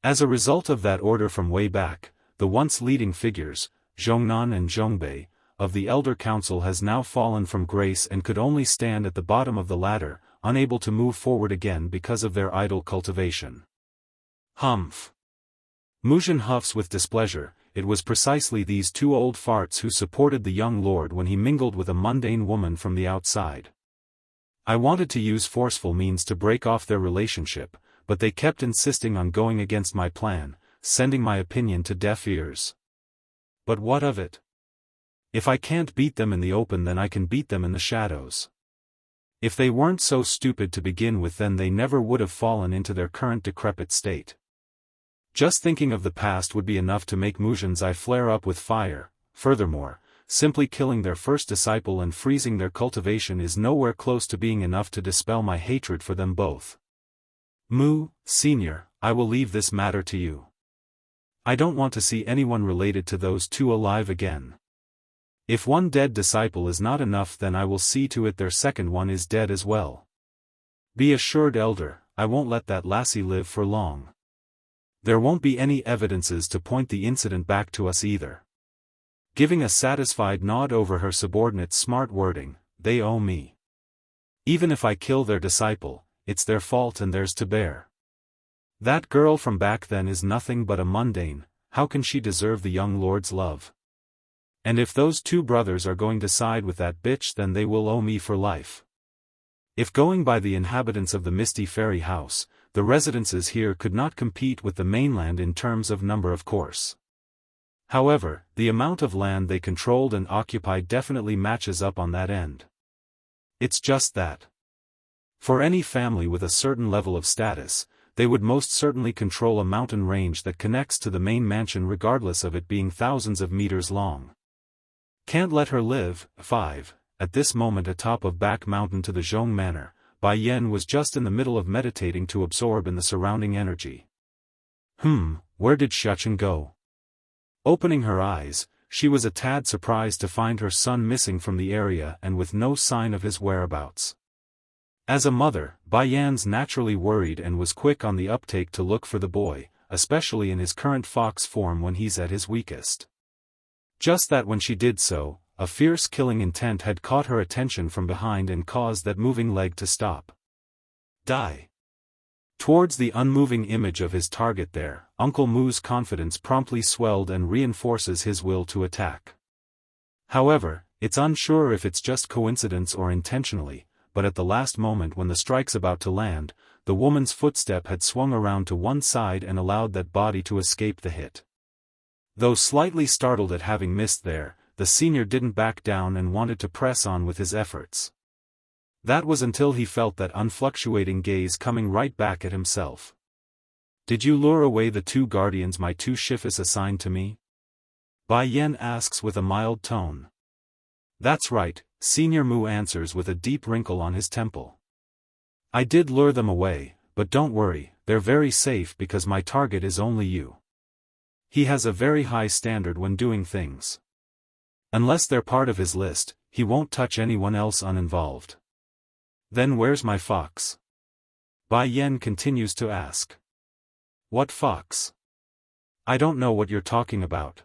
[SPEAKER 1] As a result of that order from way back, the once leading figures, Zhongnan and Zhongbei, of the Elder Council has now fallen from grace and could only stand at the bottom of the ladder, unable to move forward again because of their idle cultivation. Humph. Muzhen huffs with displeasure. it was precisely these two old farts who supported the young lord when he mingled with a mundane woman from the outside. I wanted to use forceful means to break off their relationship, but they kept insisting on going against my plan, sending my opinion to deaf ears. But what of it? If I can't beat them in the open, then I can beat them in the shadows. If they weren't so stupid to begin with, then they never would have fallen into their current decrepit state. Just thinking of the past would be enough to make Muzhan's eye flare up with fire. Furthermore, simply killing their first disciple and freezing their cultivation is nowhere close to being enough to dispel my hatred for them both. Mu, Senior, I will leave this matter to you. I don't want to see anyone related to those two alive again. If one dead disciple is not enough, then I will see to it their second one is dead as well. Be assured, Elder, I won't let that lassie live for long. There won't be any evidences to point the incident back to us either. Giving a satisfied nod over her subordinate's smart wording, they owe me. Even if I kill their disciple, it's their fault and theirs to bear. That girl from back then is nothing but a mundane, how can she deserve the young lord's love? And if those two brothers are going to side with that bitch, then they will owe me for life. If going by the inhabitants of the Misty Fairy House, the residences here could not compete with the mainland in terms of number, of course. However, the amount of land they controlled and occupied definitely matches up on that end. It's just that. For any family with a certain level of status, they would most certainly control a mountain range that connects to the main mansion regardless of it being thousands of meters long. Can't let her live. 5. At this moment atop of Back Mountain to the Zhong Manor, Bai Yan was just in the middle of meditating to absorb in the surrounding energy. Where did Xiaofan go? Opening her eyes, she was a tad surprised to find her son missing from the area and with no sign of his whereabouts. As a mother, Bai Yan's naturally worried and was quick on the uptake to look for the boy, especially in his current fox form when he's at his weakest. Just that when she did so, a fierce killing intent had caught her attention from behind and caused that moving leg to stop. Die. Towards the unmoving image of his target there, Uncle Mu's confidence promptly swelled and reinforces his will to attack. However, it's unsure if it's just coincidence or intentionally, but at the last moment when the strike's about to land, the woman's footstep had swung around to one side and allowed that body to escape the hit. Though slightly startled at having missed there, the senior didn't back down and wanted to press on with his efforts. That was until he felt that unfluctuating gaze coming right back at himself. Did you lure away the two guardians my two shifis assigned to me? Bai Yan asks with a mild tone. That's right, Senior Mu answers with a deep wrinkle on his temple. I did lure them away, but don't worry, they're very safe because my target is only you. He has a very high standard when doing things. Unless they're part of his list, he won't touch anyone else uninvolved. Then where's my fox? Bai Yan continues to ask. What fox? I don't know what you're talking about.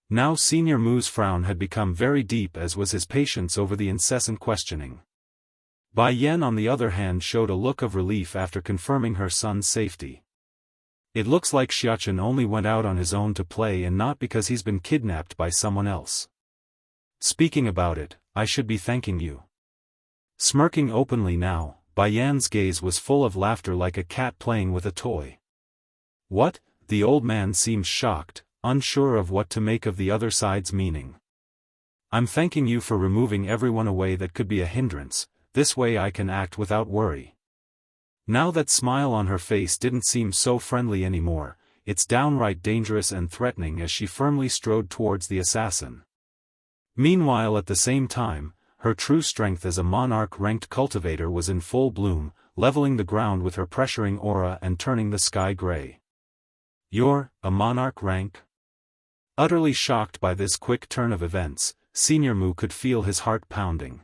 [SPEAKER 1] Now Senior Mu's frown had become very deep, as was his patience over the incessant questioning. Bai Yan on the other hand showed a look of relief after confirming her son's safety. It looks like Xiaofan only went out on his own to play and not because he's been kidnapped by someone else. Speaking about it, I should be thanking you. Smirking openly now, Bai Yan's gaze was full of laughter like a cat playing with a toy. What? The old man seems shocked, unsure of what to make of the other side's meaning. I'm thanking you for removing everyone away that could be a hindrance, this way I can act without worry. Now that smile on her face didn't seem so friendly anymore, it's downright dangerous and threatening as she firmly strode towards the assassin. Meanwhile at the same time, her true strength as a monarch-ranked cultivator was in full bloom, leveling the ground with her pressuring aura and turning the sky gray. You're a monarch rank? Utterly shocked by this quick turn of events, Senior Mu could feel his heart pounding.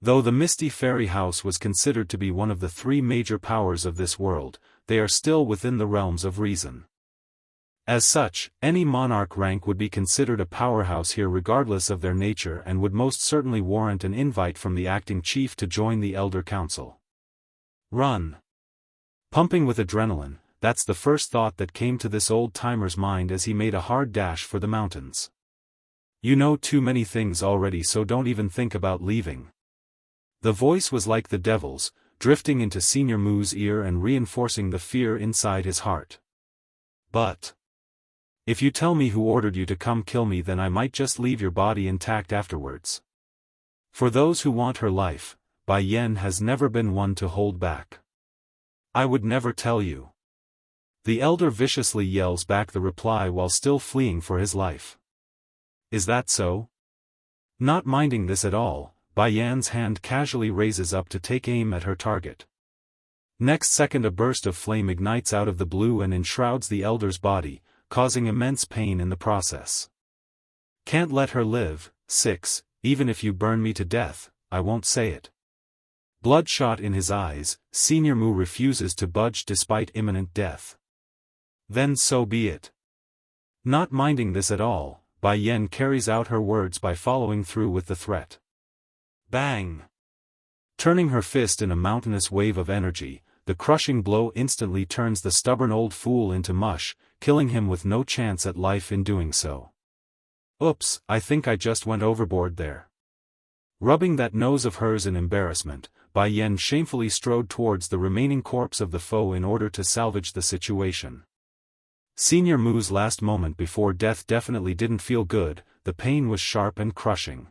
[SPEAKER 1] Though the Misty Fairy House was considered to be one of the three major powers of this world, they are still within the realms of reason. As such, any monarch rank would be considered a powerhouse here regardless of their nature and would most certainly warrant an invite from the acting chief to join the Elder Council. Run! Pumping with adrenaline, that's the first thought that came to this old-timer's mind as he made a hard dash for the mountains. You know too many things already, so don't even think about leaving. The voice was like the devil's, drifting into Senior Mu's ear and reinforcing the fear inside his heart. But if you tell me who ordered you to come kill me, then I might just leave your body intact afterwards. For those who want her life, Bai Yan has never been one to hold back. I would never tell you. The elder viciously yells back the reply while still fleeing for his life. Is that so? Not minding this at all, Bai Yan's hand casually raises up to take aim at her target. Next second a burst of flame ignites out of the blue and enshrouds the elder's body, causing immense pain in the process. Can't let her live. 6. Even if you burn me to death, I won't say it. Bloodshot in his eyes, Senior Mu refuses to budge despite imminent death. Then so be it. Not minding this at all, Bai Yan carries out her words by following through with the threat. Bang! Turning her fist in a mountainous wave of energy, the crushing blow instantly turns the stubborn old fool into mush, killing him with no chance at life in doing so. Oops, I think I just went overboard there. Rubbing that nose of hers in embarrassment, Bai Yan shamefully strode towards the remaining corpse of the foe in order to salvage the situation. Senior Mu's last moment before death definitely didn't feel good, the pain was sharp and crushing.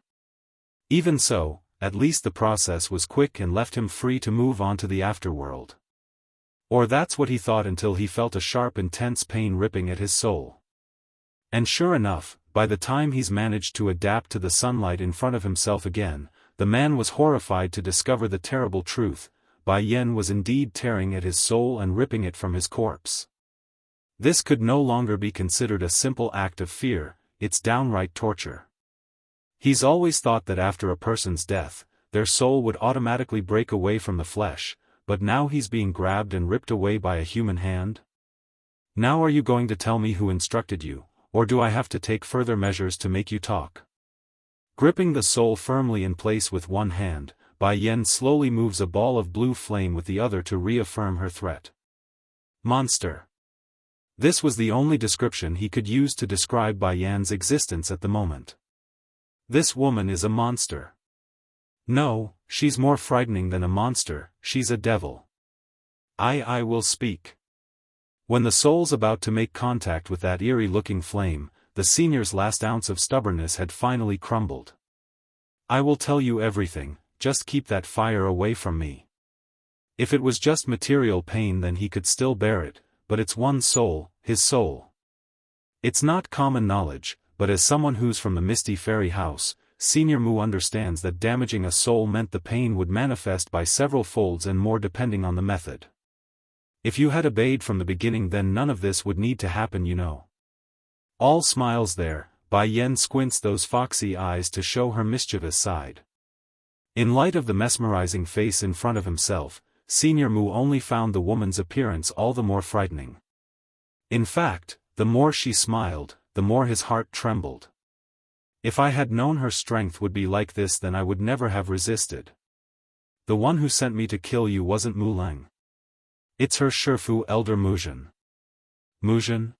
[SPEAKER 1] Even so, at least the process was quick and left him free to move on to the afterworld. Or that's what he thought until he felt a sharp intense pain ripping at his soul. And sure enough, by the time he's managed to adapt to the sunlight in front of himself again, the man was horrified to discover the terrible truth. Bai Yan was indeed tearing at his soul and ripping it from his corpse. This could no longer be considered a simple act of fear, it's downright torture. He's always thought that after a person's death, their soul would automatically break away from the flesh, but now he's being grabbed and ripped away by a human hand? Now are you going to tell me who instructed you, or do I have to take further measures to make you talk? Gripping the soul firmly in place with one hand, Bai Yan slowly moves a ball of blue flame with the other to reaffirm her threat. Monster. This was the only description he could use to describe Bai Yan's existence at the moment. This woman is a monster. No, she's more frightening than a monster, she's a devil. I will speak. When the soul's about to make contact with that eerie-looking flame, the senior's last ounce of stubbornness had finally crumbled. I will tell you everything, just keep that fire away from me. If it was just material pain then he could still bear it, but it's one soul, his soul. It's not common knowledge, but as someone who's from the Misty Fairy House, Senior Mu understands that damaging a soul meant the pain would manifest by several folds and more depending on the method. If you had obeyed from the beginning then none of this would need to happen, you know. All smiles there, Bai Yan squints those foxy eyes to show her mischievous side. In light of the mesmerizing face in front of himself, Senior Mu only found the woman's appearance all the more frightening. In fact, the more she smiled, the more his heart trembled. If I had known her strength would be like this then I would never have resisted. The one who sent me to kill you wasn't Mu Leng. It's her Shifu Elder Muzhen. Muzhen?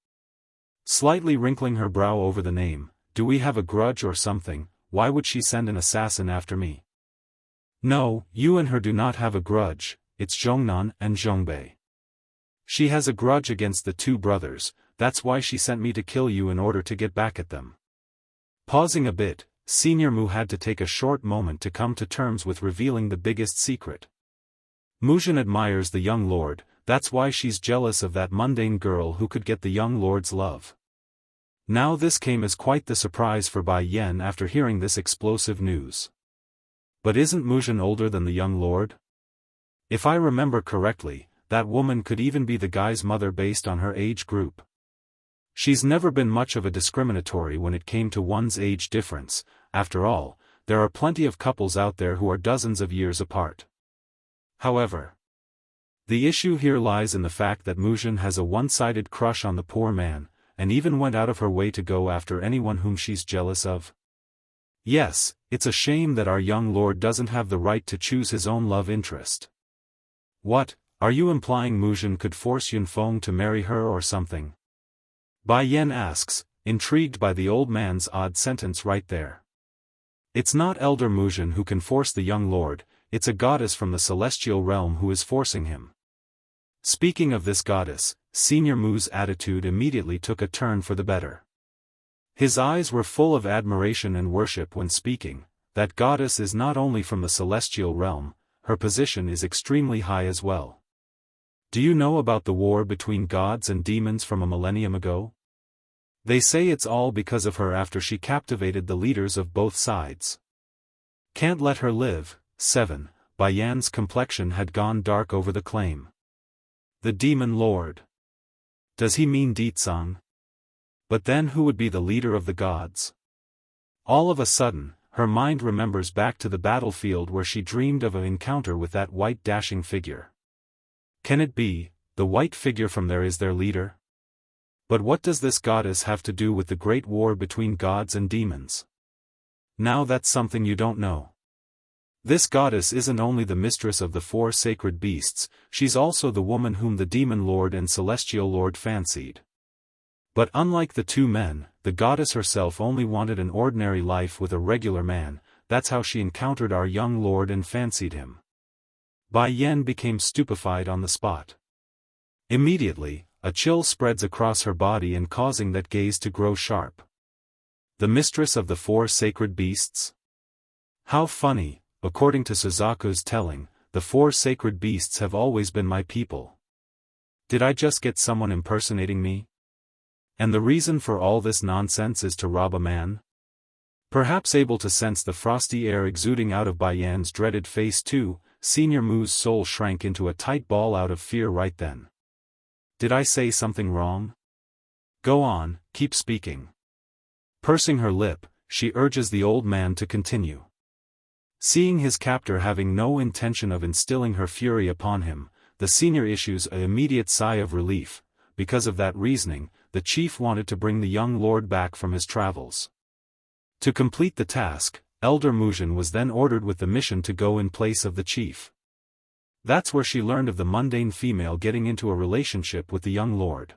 [SPEAKER 1] Slightly wrinkling her brow over the name, do we have a grudge or something? Why would she send an assassin after me? No, you and her do not have a grudge, it's Zhongnan and Zhongbei. She has a grudge against the two brothers, that's why she sent me to kill you in order to get back at them. Pausing a bit, Senior Mu had to take a short moment to come to terms with revealing the biggest secret. Muzhen admires the young lord, that's why she's jealous of that mundane girl who could get the young lord's love. Now this came as quite the surprise for Bai Yan after hearing this explosive news. But isn't Muzhen older than the young lord? If I remember correctly, that woman could even be the guy's mother based on her age group. She's never been much of a discriminatory when it came to one's age difference. After all, there are plenty of couples out there who are dozens of years apart. However, the issue here lies in the fact that Muzhen has a one-sided crush on the poor man, and even went out of her way to go after anyone whom she's jealous of. Yes, it's a shame that our young lord doesn't have the right to choose his own love interest. What, Are you implying Muzhen could force Yunfeng to marry her or something? Bai Yan asks, intrigued by the old man's odd sentence right there. It's not Elder Muzhen who can force the young lord, it's a goddess from the celestial realm who is forcing him. Speaking of this goddess, Senior Mu's attitude immediately took a turn for the better. His eyes were full of admiration and worship when speaking. That goddess is not only from the celestial realm, her position is extremely high as well. Do you know about the war between gods and demons from a millennium ago? They say it's all because of her after she captivated the leaders of both sides. Can't let her live. 7. Bai Yan's complexion had gone dark over the claim. The demon lord. Does he mean Ditsang? But then who would be the leader of the gods? All of a sudden, her mind remembers back to the battlefield where she dreamed of an encounter with that white dashing figure. Can it be, the white figure from there is their leader? But what does this goddess have to do with the great war between gods and demons? Now that's something you don't know. This goddess isn't only the mistress of the 4 sacred beasts, she's also the woman whom the demon lord and celestial lord fancied. But unlike the 2 men, the goddess herself only wanted an ordinary life with a regular man. That's how she encountered our young lord and fancied him. Bai Yan became stupefied on the spot. Immediately, a chill spreads across her body and causing that gaze to grow sharp. The mistress of the 4 sacred beasts? How funny. According to Suzaku's telling, the 4 sacred beasts have always been my people. Did I just get someone impersonating me? And the reason for all this nonsense is to rob a man? Perhaps able to sense the frosty air exuding out of Bai Yan's dreaded face too, Senior Mu's soul shrank into a tight ball out of fear right then. Did I say something wrong? Go on, keep speaking. Pursing her lip, she urges the old man to continue. Seeing his captor having no intention of instilling her fury upon him, the senior issues an immediate sigh of relief. Because of that reasoning, the chief wanted to bring the young lord back from his travels. To complete the task, Elder Muzhen was then ordered with the mission to go in place of the chief. That's where she learned of the mundane female getting into a relationship with the young lord.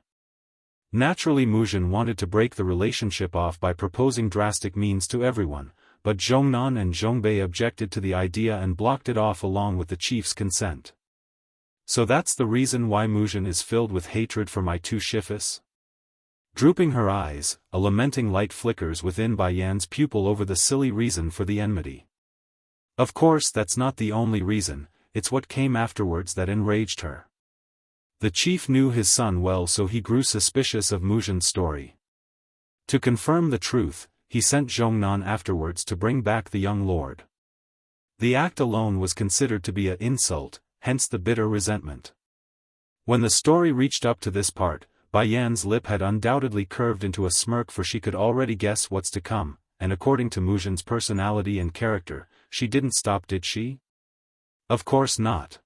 [SPEAKER 1] Naturally, Muzhen wanted to break the relationship off by proposing drastic means to everyone, but Zhongnan and Zhongbei objected to the idea and blocked it off along with the chief's consent. So that's the reason why Muzhen is filled with hatred for my 2 shifis? Drooping her eyes, a lamenting light flickers within Bai Yan's pupil over the silly reason for the enmity. Of course that's not the only reason, it's what came afterwards that enraged her. The chief knew his son well, so he grew suspicious of Muzhen's story. To confirm the truth, he sent Zhongnan afterwards to bring back the young lord. The act alone was considered to be an insult, hence the bitter resentment. When the story reached up to this part, Bai Yan's lip had undoubtedly curved into a smirk, for she could already guess what's to come, and according to Muzhen's personality and character, she didn't stop, did she? Of course not.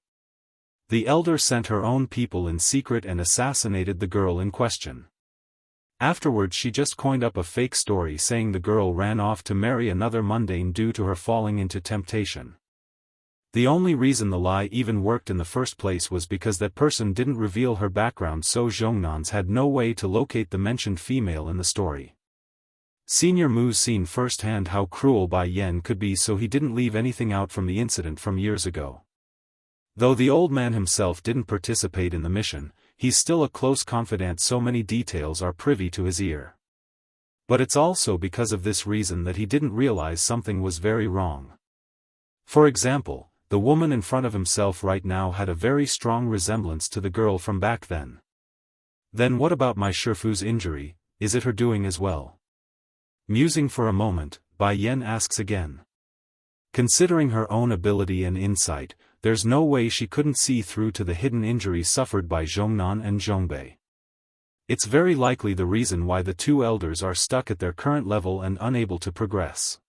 [SPEAKER 1] The elder sent her own people in secret and assassinated the girl in question. Afterwards she just coined up a fake story saying the girl ran off to marry another mundane due to her falling into temptation. The only reason the lie even worked in the first place was because that person didn't reveal her background, so Zhongnan's had no way to locate the mentioned female in the story. Senior Mu's seen firsthand how cruel Bai Yan could be, so he didn't leave anything out from the incident from years ago. Though the old man himself didn't participate in the mission, he's still a close confidant, so many details are privy to his ear. But it's also because of this reason that he didn't realize something was very wrong. For example, the woman in front of himself right now had a very strong resemblance to the girl from back then. Then what about my Shifu's injury, is it her doing as well? Musing for a moment, Bai Yan asks again. Considering her own ability and insight, there's no way she couldn't see through to the hidden injury suffered by Zhongnan and Zhongbei. It's very likely the reason why the 2 elders are stuck at their current level and unable to progress.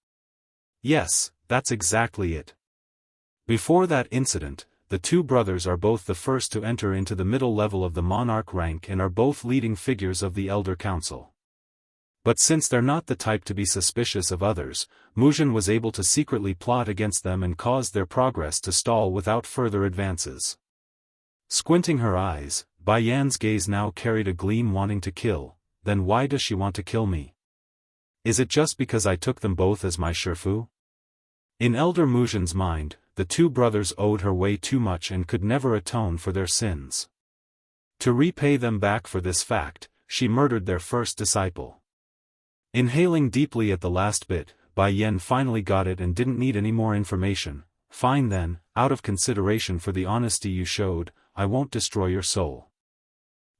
[SPEAKER 1] Yes, that's exactly it. Before that incident, the 2 brothers are both the first to enter into the middle level of the monarch rank and are both leading figures of the Elder Council. But since they're not the type to be suspicious of others, Muzhen was able to secretly plot against them and caused their progress to stall without further advances. Squinting her eyes, Bai Yan's gaze now carried a gleam wanting to kill. Then why does she want to kill me? Is it just because I took them both as my Shifu? In Elder Muzhin's mind, the two brothers owed her way too much and could never atone for their sins. To repay them back for this fact, she murdered their first disciple. Inhaling deeply at the last bit, Bai Yan finally got it and didn't need any more information. Fine then, out of consideration for the honesty you showed, I won't destroy your soul.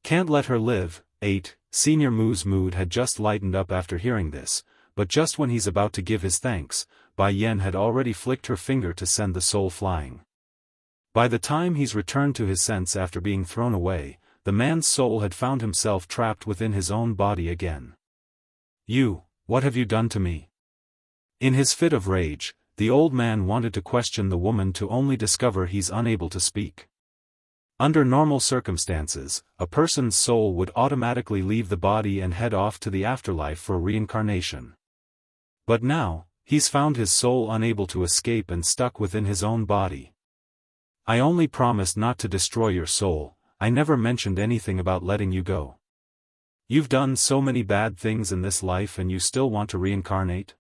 [SPEAKER 1] Can't let her live. 8. Senior Mu's mood had just lightened up after hearing this, but just when he's about to give his thanks, Bai Yan had already flicked her finger to send the soul flying. By the time he's returned to his sense after being thrown away, the man's soul had found himself trapped within his own body again. What have you done to me? In his fit of rage, the old man wanted to question the woman to only discover he's unable to speak. Under normal circumstances, a person's soul would automatically leave the body and head off to the afterlife for reincarnation. But now, he's found his soul unable to escape and stuck within his own body. I only promised not to destroy your soul. I never mentioned anything about letting you go. You've done so many bad things in this life and you still want to reincarnate?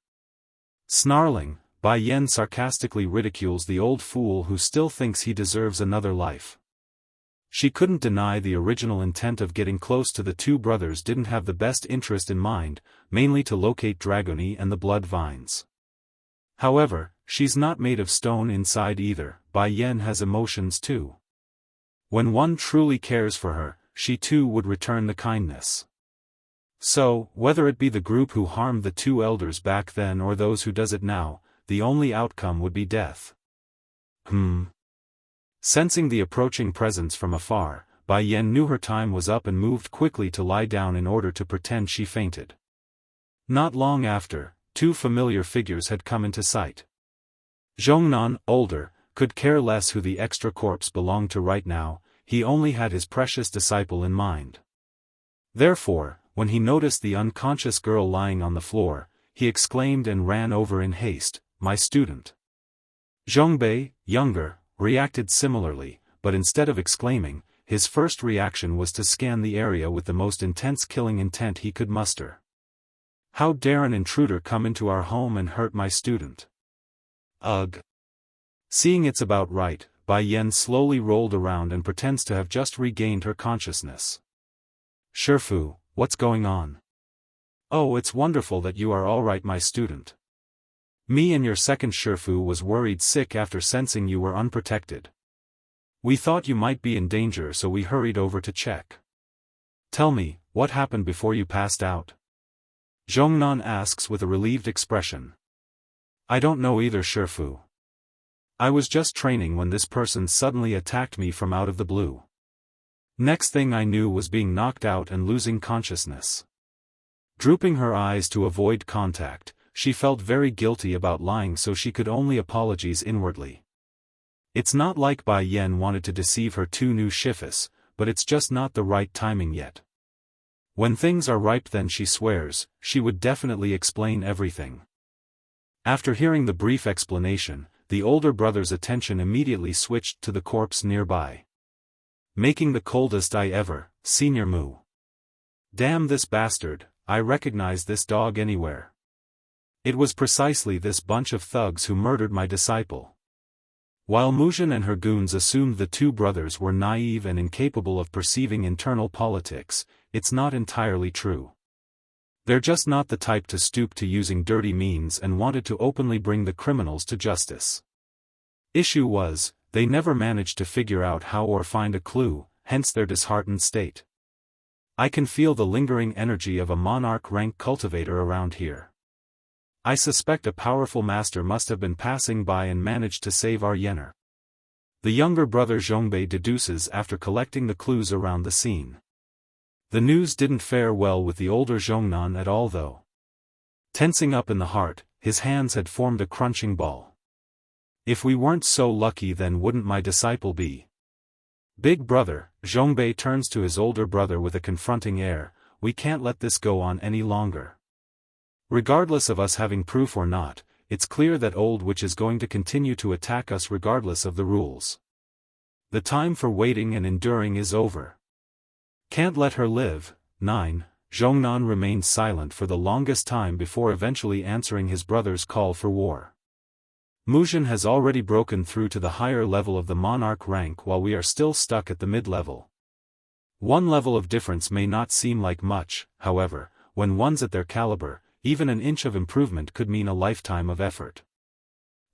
[SPEAKER 1] Snarling, Bai Yan sarcastically ridicules the old fool who still thinks he deserves another life. She couldn't deny the original intent of getting close to the two brothers didn't have the best interest in mind, mainly to locate Dragoni and the blood vines. However, she's not made of stone inside either. Bai Yan has emotions too. When one truly cares for her, she too would return the kindness. So, whether it be the group who harmed the two elders back then or those who does it now, the only outcome would be death. Sensing the approaching presence from afar, Bai Yan knew her time was up and moved quickly to lie down in order to pretend she fainted. Not long after, two familiar figures had come into sight. Zhongnan, older, could care less who the extra corpse belonged to right now, he only had his precious disciple in mind. Therefore, when he noticed the unconscious girl lying on the floor, he exclaimed and ran over in haste, "My student." Zhongbei, younger, reacted similarly, but instead of exclaiming, his first reaction was to scan the area with the most intense killing intent he could muster. How dare an intruder come into our home and hurt my student? Ugh. Seeing it's about right, Bai Yan slowly rolled around and pretends to have just regained her consciousness. Shifu, what's going on? Oh, it's wonderful that you are all right, my student. Me and your second Shifu was worried sick after sensing you were unprotected. We thought you might be in danger, so we hurried over to check. Tell me, what happened before you passed out? Zhongnan asks with a relieved expression. I don't know either, Shifu. I was just training when this person suddenly attacked me from out of the blue. Next thing I knew was being knocked out and losing consciousness. Drooping her eyes to avoid contact, she felt very guilty about lying, so she could only apologize inwardly. It's not like Bai Yan wanted to deceive her two new Shifus, but it's just not the right timing yet. When things are ripe, then she swears, she would definitely explain everything. After hearing the brief explanation, the older brother's attention immediately switched to the corpse nearby. Making the coldest eye ever, Senior Mu. Damn this bastard, I recognize this dog anywhere. It was precisely this bunch of thugs who murdered my disciple. While Muzhin and her goons assumed the two brothers were naive and incapable of perceiving internal politics, it's not entirely true. They're just not the type to stoop to using dirty means and wanted to openly bring the criminals to justice. Issue was, they never managed to figure out how or find a clue, hence their disheartened state. I can feel the lingering energy of a monarch-rank cultivator around here. I suspect a powerful master must have been passing by and managed to save our yener. The younger brother Zhongbei deduces after collecting the clues around the scene. The news didn't fare well with the older Zhongnan at all though. Tensing up in the heart, his hands had formed a crunching ball. If we weren't so lucky, then wouldn't my disciple be? Big brother, Zhongbei turns to his older brother with a confronting air, we can't let this go on any longer. Regardless of us having proof or not, it's clear that Old Witch is going to continue to attack us regardless of the rules. The time for waiting and enduring is over. Can't let her live. 9. Zhongnan remained silent for the longest time before eventually answering his brother's call for war. Muzhen has already broken through to the higher level of the monarch rank while we are still stuck at the mid-level. One level of difference may not seem like much, however, when one's at their caliber, even an inch of improvement could mean a lifetime of effort.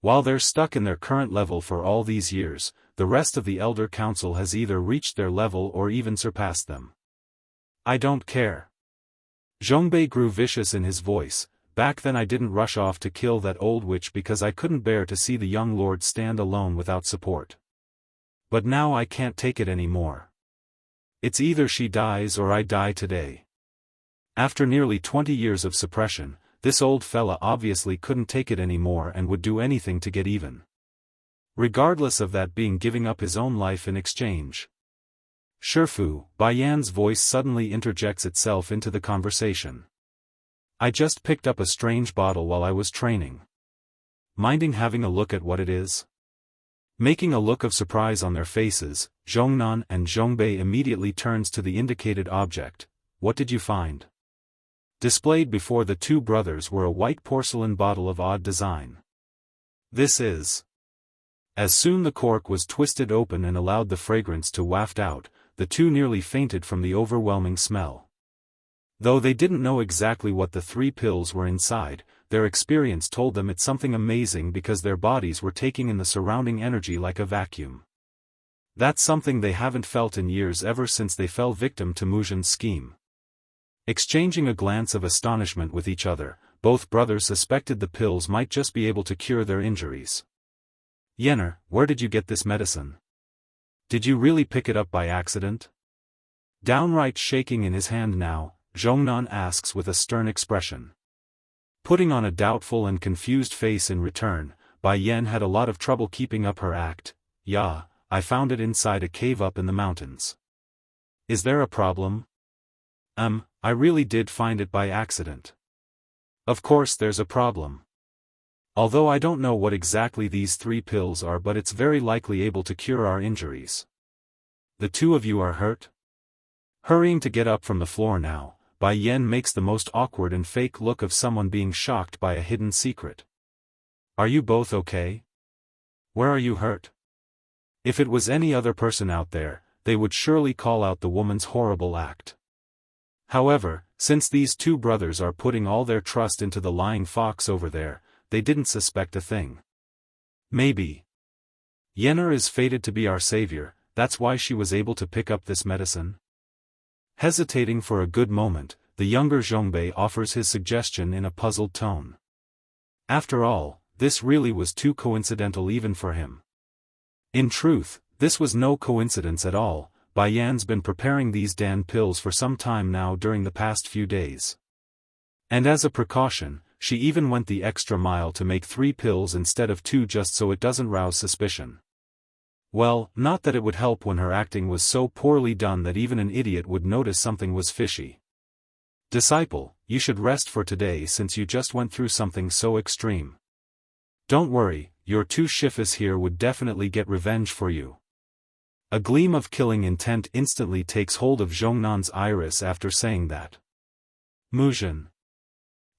[SPEAKER 1] While they're stuck in their current level for all these years, the rest of the Elder Council has either reached their level or even surpassed them. I don't care. Zhongbei grew vicious in his voice. Back then I didn't rush off to kill that old witch because I couldn't bear to see the young lord stand alone without support. But now I can't take it anymore. It's either she dies or I die today. After nearly 20 years of suppression, this old fella obviously couldn't take it anymore and would do anything to get even. Regardless of that being giving up his own life in exchange. Shifu, Bai Yan's voice suddenly interjects itself into the conversation. I just picked up a strange bottle while I was training. Minding having a look at what it is? Making a look of surprise on their faces, Zhongnan and Zhongbei immediately turns to the indicated object. What did you find? Displayed before the two brothers were a white porcelain bottle of odd design. This is. As soon the cork was twisted open and allowed the fragrance to waft out, the two nearly fainted from the overwhelming smell. Though they didn't know exactly what the 3 pills were inside, their experience told them it's something amazing because their bodies were taking in the surrounding energy like a vacuum. That's something they haven't felt in years ever since they fell victim to Muzhen's scheme. Exchanging a glance of astonishment with each other, both brothers suspected the pills might just be able to cure their injuries. Yenner, where did you get this medicine? Did you really pick it up by accident? Downright shaking in his hand now, Zhongnan asks with a stern expression. Putting on a doubtful and confused face in return, Bai Yan had a lot of trouble keeping up her act. Yeah, I found it inside a cave up in the mountains. Is there a problem? I really did find it by accident. Of course there's a problem. Although I don't know what exactly these 3 pills are, but it's very likely able to cure our injuries. The two of you are hurt? Hurrying to get up from the floor now, Bai Yan makes the most awkward and fake look of someone being shocked by a hidden secret. Are you both okay? Where are you hurt? If it was any other person out there, they would surely call out the woman's horrible act. However, since these two brothers are putting all their trust into the lying fox over there, they didn't suspect a thing. Maybe. Yenner is fated to be our savior, that's why she was able to pick up this medicine? Hesitating for a good moment, the younger Zhongbei offers his suggestion in a puzzled tone. After all, this really was too coincidental even for him. In truth, this was no coincidence at all. Bai Yan's been preparing these Dan pills for some time now during the past few days. And as a precaution, she even went the extra mile to make 3 pills instead of 2 just so it doesn't rouse suspicion. Well, not that it would help when her acting was so poorly done that even an idiot would notice something was fishy. Disciple, you should rest for today since you just went through something so extreme. Don't worry, your 2 Shifas here would definitely get revenge for you. A gleam of killing intent instantly takes hold of Zhongnan's iris after saying that. Muzhen.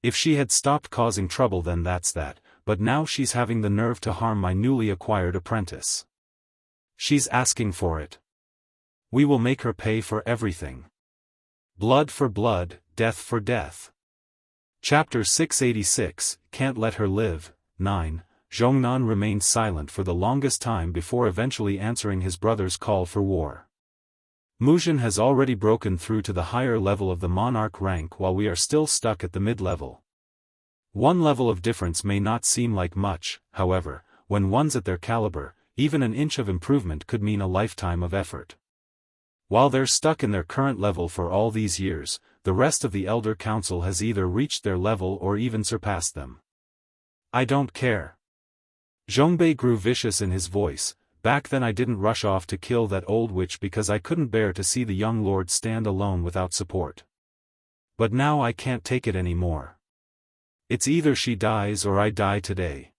[SPEAKER 1] If she had stopped causing trouble then that's that, but now she's having the nerve to harm my newly acquired apprentice. She's asking for it. We will make her pay for everything. Blood for blood, death for death. Chapter 686, Can't Let Her Live. 9. Zhongnan remained silent for the longest time before eventually answering his brother's call for war. Muzhen has already broken through to the higher level of the monarch rank while we are still stuck at the mid-level. One level of difference may not seem like much, however, when one's at their caliber, even an inch of improvement could mean a lifetime of effort. While they're stuck in their current level for all these years, the rest of the Elder Council has either reached their level or even surpassed them. I don't care. Zhongbei grew vicious in his voice. Back then I didn't rush off to kill that old witch because I couldn't bear to see the young lord stand alone without support. But now I can't take it anymore. It's either she dies or I die today.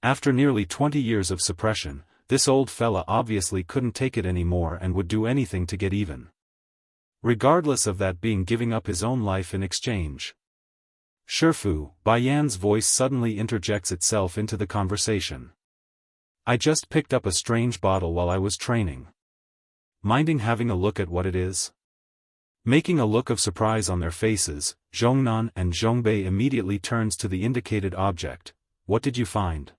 [SPEAKER 1] After nearly 20 years of suppression, this old fella obviously couldn't take it anymore and would do anything to get even. Regardless of that being giving up his own life in exchange. Shifu, Bai Yan's voice suddenly interjects itself into the conversation. I just picked up a strange bottle while I was training. Minding having a look at what it is? Making a look of surprise on their faces, Zhongnan and Zhongbei immediately turns to the indicated object. What did you find?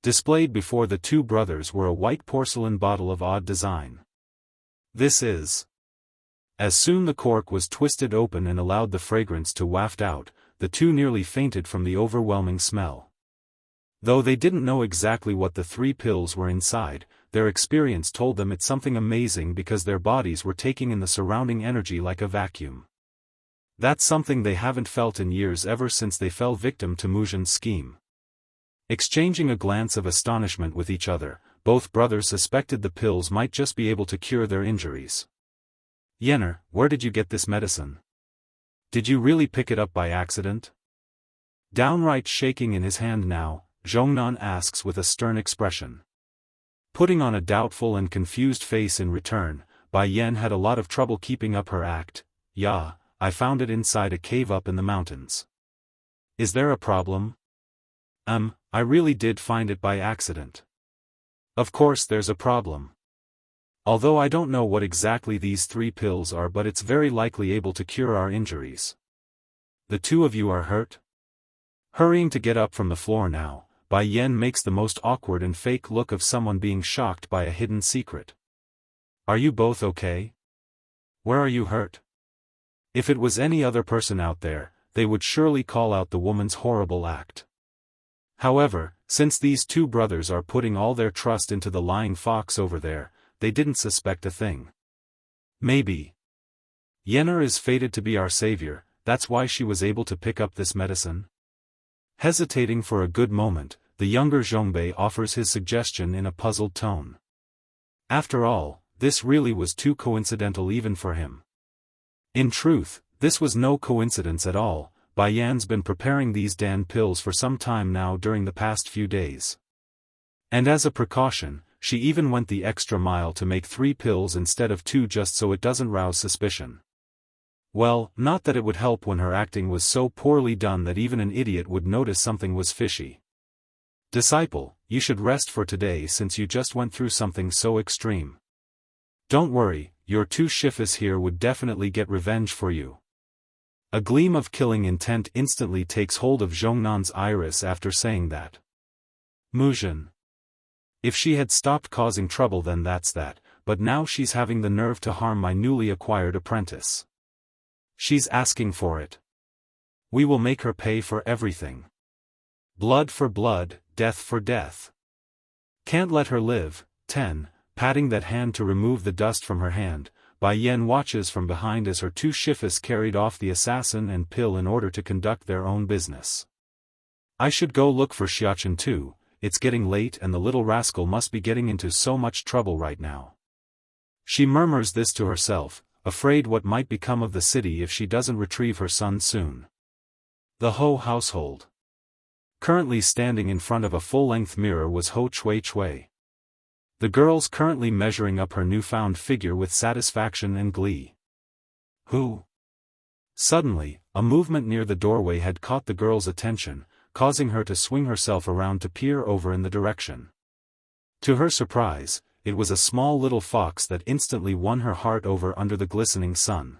[SPEAKER 1] Displayed before the two brothers were a white porcelain bottle of odd design. This is. As soon the cork was twisted open and allowed the fragrance to waft out, the two nearly fainted from the overwhelming smell. Though they didn't know exactly what the 3 pills were inside, their experience told them it's something amazing because their bodies were taking in the surrounding energy like a vacuum. That's something they haven't felt in years ever since they fell victim to Muzhen's scheme. Exchanging a glance of astonishment with each other, both brothers suspected the pills might just be able to cure their injuries. Yenner, where did you get this medicine? Did you really pick it up by accident? Downright shaking in his hand now, Zhongnan asks with a stern expression. Putting on a doubtful and confused face in return, Bai Yan had a lot of trouble keeping up her act. Yeah, I found it inside a cave up in the mountains. Is there a problem? I really did find it by accident. Of course there's a problem. Although I don't know what exactly these 3 pills are, but it's very likely able to cure our injuries. The two of you are hurt? Hurrying to get up from the floor now, Bai Yan makes the most awkward and fake look of someone being shocked by a hidden secret. Are you both okay? Where are you hurt? If it was any other person out there, they would surely call out the woman's horrible act. However, since these two brothers are putting all their trust into the lying fox over there, they didn't suspect a thing. Maybe Yenner is fated to be our savior, that's why she was able to pick up this medicine? Hesitating for a good moment, the younger Zhongbei offers his suggestion in a puzzled tone. After all, this really was too coincidental even for him. In truth, this was no coincidence at all. Bai Yan's been preparing these Dan pills for some time now during the past few days. And as a precaution, she even went the extra mile to make 3 pills instead of 2 just so it doesn't rouse suspicion. Well, not that it would help when her acting was so poorly done that even an idiot would notice something was fishy. Disciple, you should rest for today since you just went through something so extreme. Don't worry, your 2 shifas here would definitely get revenge for you. A gleam of killing intent instantly takes hold of Zhongnan's iris after saying that. Muzhen. If she had stopped causing trouble then that's that, but now she's having the nerve to harm my newly acquired apprentice. She's asking for it. We will make her pay for everything. Blood for blood, death for death. Can't let her live. 10. Patting that hand to remove the dust from her hand, Bai Yan watches from behind as her 2 shifas carried off the assassin and pill in order to conduct their own business. I should go look for Xiaofan too, it's getting late and the little rascal must be getting into so much trouble right now. She murmurs this to herself, afraid what might become of the city if she doesn't retrieve her son soon. The Ho household. Currently standing in front of a full-length mirror was Ho Chui. The girl's currently measuring up her newfound figure with satisfaction and glee. Who? Suddenly, a movement near the doorway had caught the girl's attention, causing her to swing herself around to peer over in the direction. To her surprise, it was a small little fox that instantly won her heart over under the glistening sun.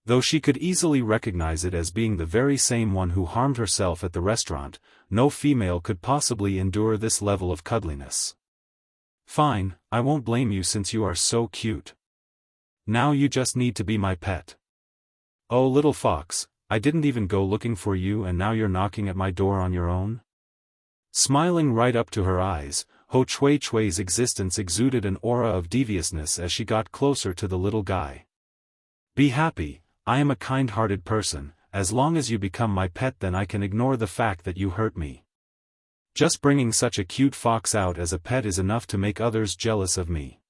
[SPEAKER 1] Though she could easily recognize it as being the very same one who harmed herself at the restaurant, no female could possibly endure this level of cuddliness. Fine, I won't blame you since you are so cute. Now you just need to be my pet. Oh little fox, I didn't even go looking for you and now you're knocking at my door on your own? Smiling right up to her eyes, Ho Chui's existence exuded an aura of deviousness as she got closer to the little guy. Be happy, I am a kind-hearted person, as long as you become my pet then I can ignore the fact that you hurt me. Just bringing such a cute fox out as a pet is enough to make others jealous of me.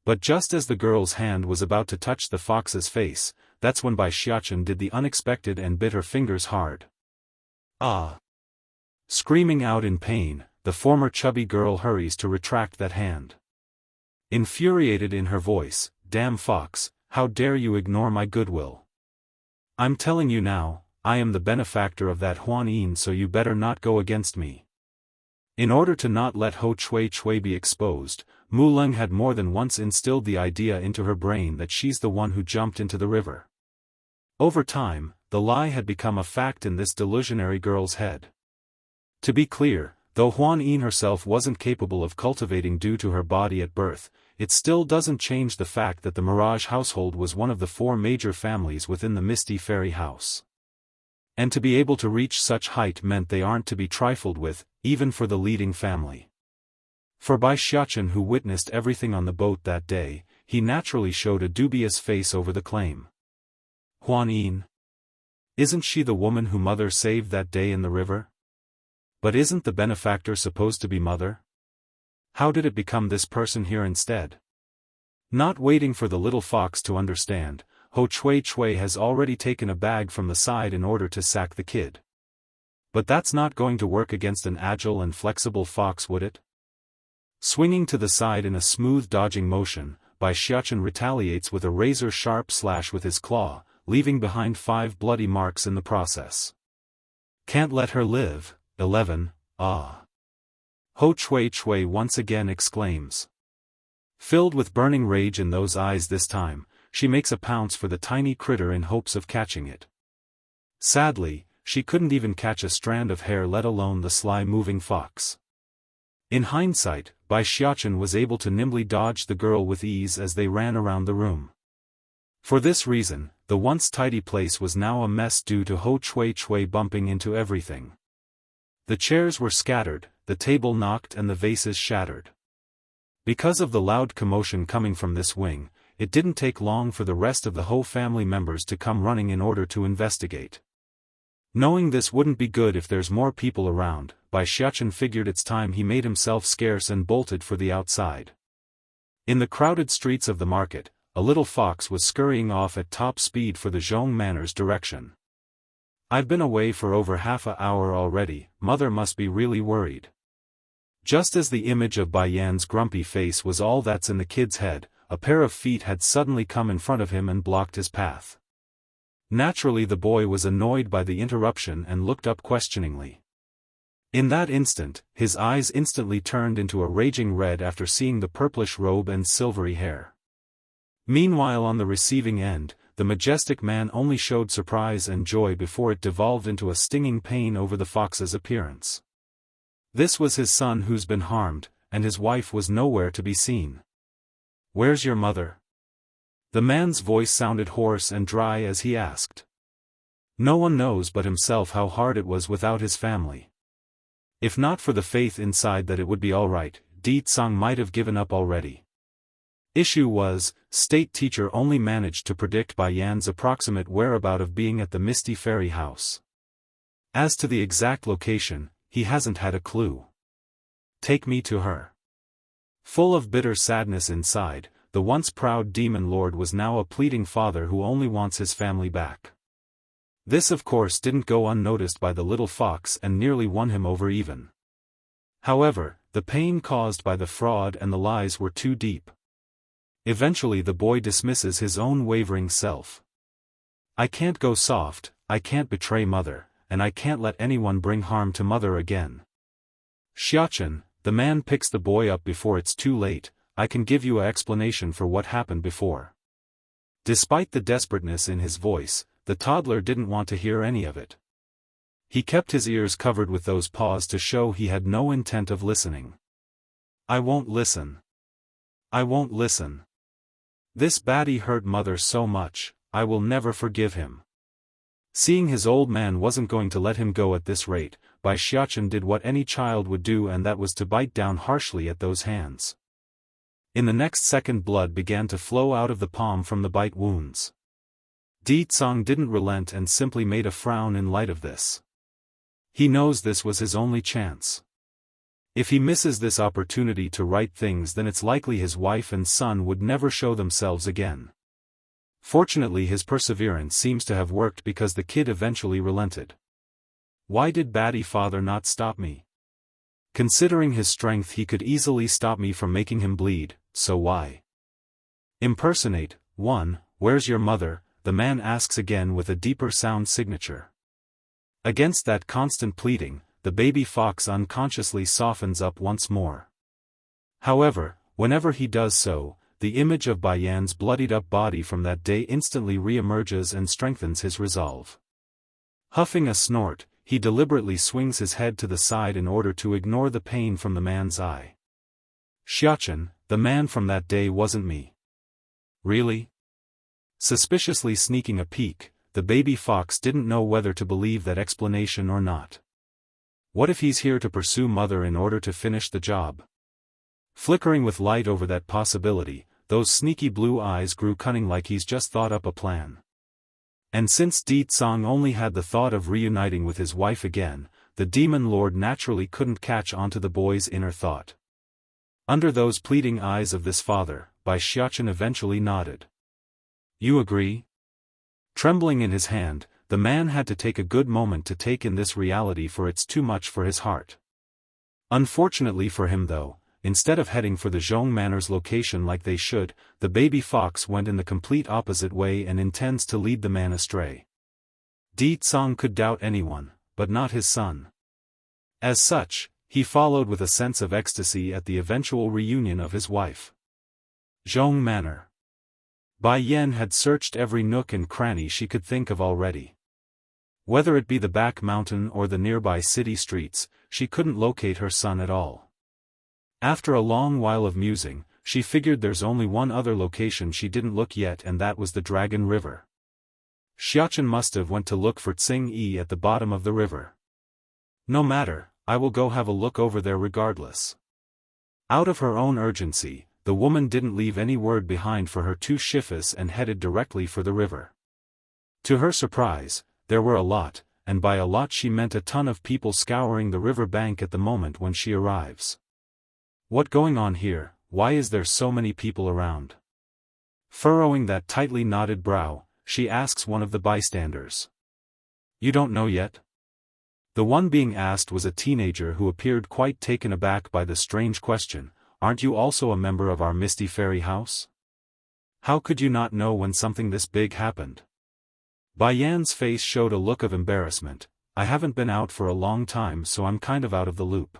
[SPEAKER 1] But just as the girl's hand was about to touch the fox's face, that's when Bai Xiaofan did the unexpected and bit her fingers hard. Ah! Screaming out in pain, the former chubby girl hurries to retract that hand. Infuriated in her voice, "Damn fox, how dare you ignore my goodwill? I'm telling you now, I am the benefactor of that Huan Yin, so you better not go against me." In order to not let Ho Chui Chui be exposed, Mu Leng had more than once instilled the idea into her brain that she's the one who jumped into the river. Over time, the lie had become a fact in this delusionary girl's head. To be clear, though Huan Yin herself wasn't capable of cultivating due to her body at birth, it still doesn't change the fact that the Mirage household was one of the 4 major families within the Misty Fairy House. And to be able to reach such height meant they aren't to be trifled with, even for the leading family. For Bai Xiaochen, who witnessed everything on the boat that day, he naturally showed a dubious face over the claim. Huan Yin? Isn't she the woman who Mother saved that day in the river? But isn't the benefactor supposed to be Mother? How did it become this person here instead? Not waiting for the little fox to understand, Ho Chui Chui has already taken a bag from the side in order to sack the kid. But that's not going to work against an agile and flexible fox, would it? Swinging to the side in a smooth dodging motion, Bai Xiaochen retaliates with a razor-sharp slash with his claw, leaving behind 5 bloody marks in the process. Can't let her live. 11, ah. Ho Chui Chui once again exclaims. Filled with burning rage in those eyes this time, she makes a pounce for the tiny critter in hopes of catching it. Sadly, she couldn't even catch a strand of hair, let alone the sly moving fox. In hindsight, Bai Xiaochen was able to nimbly dodge the girl with ease as they ran around the room. For this reason, the once tidy place was now a mess due to Ho Chui Chui bumping into everything. The chairs were scattered, the table knocked and the vases shattered. Because of the loud commotion coming from this wing, it didn't take long for the rest of the Ho family members to come running in order to investigate. Knowing this wouldn't be good if there's more people around, Bai Xiaochen figured it's time he made himself scarce and bolted for the outside. In the crowded streets of the market, a little fox was scurrying off at top speed for the Zhong Manor's direction. I've been away for over half an hour already, Mother must be really worried. Just as the image of Bai Yan's grumpy face was all that's in the kid's head, a pair of feet had suddenly come in front of him and blocked his path. Naturally, the boy was annoyed by the interruption and looked up questioningly. In that instant, his eyes instantly turned into a raging red after seeing the purplish robe and silvery hair. Meanwhile, on the receiving end, the majestic man only showed surprise and joy before it devolved into a stinging pain over the fox's appearance. This was his son who's been harmed, and his wife was nowhere to be seen. "Where's your mother?" The man's voice sounded hoarse and dry as he asked. No one knows but himself how hard it was without his family. If not for the faith inside that it would be alright, Di Tsang might have given up already. Issue was, state teacher only managed to predict Bai Yan's approximate whereabout of being at the Misty Fairy House. As to the exact location, he hasn't had a clue. Take me to her. Full of bitter sadness inside, the once proud demon lord was now a pleading father who only wants his family back. This of course didn't go unnoticed by the little fox and nearly won him over even. However, the pain caused by the fraud and the lies were too deep. Eventually the boy dismisses his own wavering self. I can't go soft, I can't betray Mother, and I can't let anyone bring harm to Mother again. Xiaochen, the man picks the boy up before it's too late, I can give you an explanation for what happened before. Despite the desperateness in his voice, the toddler didn't want to hear any of it. He kept his ears covered with those paws to show he had no intent of listening. I won't listen. I won't listen. This baddie hurt Mother so much, I will never forgive him. Seeing his old man wasn't going to let him go at this rate, Bai Xiaochen did what any child would do, and that was to bite down harshly at those hands. In the next second, blood began to flow out of the palm from the bite wounds. Di Tsang didn't relent and simply made a frown in light of this. He knows this was his only chance. If he misses this opportunity to right things, then it's likely his wife and son would never show themselves again. Fortunately, his perseverance seems to have worked because the kid eventually relented. Why did baddie father not stop me? Considering his strength, he could easily stop me from making him bleed, so why? Impersonate. 1. Where's your mother? The man asks again with a deeper sound signature. Against that constant pleading, the baby fox unconsciously softens up once more. However, whenever he does so, the image of Bayan's bloodied-up body from that day instantly re-emerges and strengthens his resolve. Huffing a snort, he deliberately swings his head to the side in order to ignore the pain from the man's eye. Xiaofan, the man from that day wasn't me. Really? Suspiciously sneaking a peek, the baby fox didn't know whether to believe that explanation or not. What if he's here to pursue mother in order to finish the job? Flickering with light over that possibility, those sneaky blue eyes grew cunning, like he's just thought up a plan. And since Di Tsang only had the thought of reuniting with his wife again, the demon lord naturally couldn't catch onto the boy's inner thought. Under those pleading eyes of this father, Xiaofan eventually nodded. You agree? Trembling in his hand, the man had to take a good moment to take in this reality, for it's too much for his heart. Unfortunately for him though, instead of heading for the Zhong Manor's location like they should, the baby fox went in the complete opposite way and intends to lead the man astray. Di Tsang could doubt anyone, but not his son. As such, he followed with a sense of ecstasy at the eventual reunion of his wife. Zhong Manor. Bai Yan had searched every nook and cranny she could think of already. Whether it be the back mountain or the nearby city streets, she couldn't locate her son at all. After a long while of musing, she figured there's only one other location she didn't look yet, and that was the Dragon River. Xiaofan must have went to look for Tsing Yi at the bottom of the river. No matter, I will go have a look over there regardless. Out of her own urgency, the woman didn't leave any word behind for her two shifas and headed directly for the river. To her surprise, there were a lot, and by a lot she meant a ton of people scouring the river bank at the moment when she arrives. What going on here? Why is there so many people around? Furrowing that tightly knotted brow, she asks one of the bystanders. You don't know yet? The one being asked was a teenager who appeared quite taken aback by the strange question. Aren't you also a member of our Misty Fairy house? How could you not know when something this big happened? Bayan's face showed a look of embarrassment. I haven't been out for a long time, so I'm kind of out of the loop.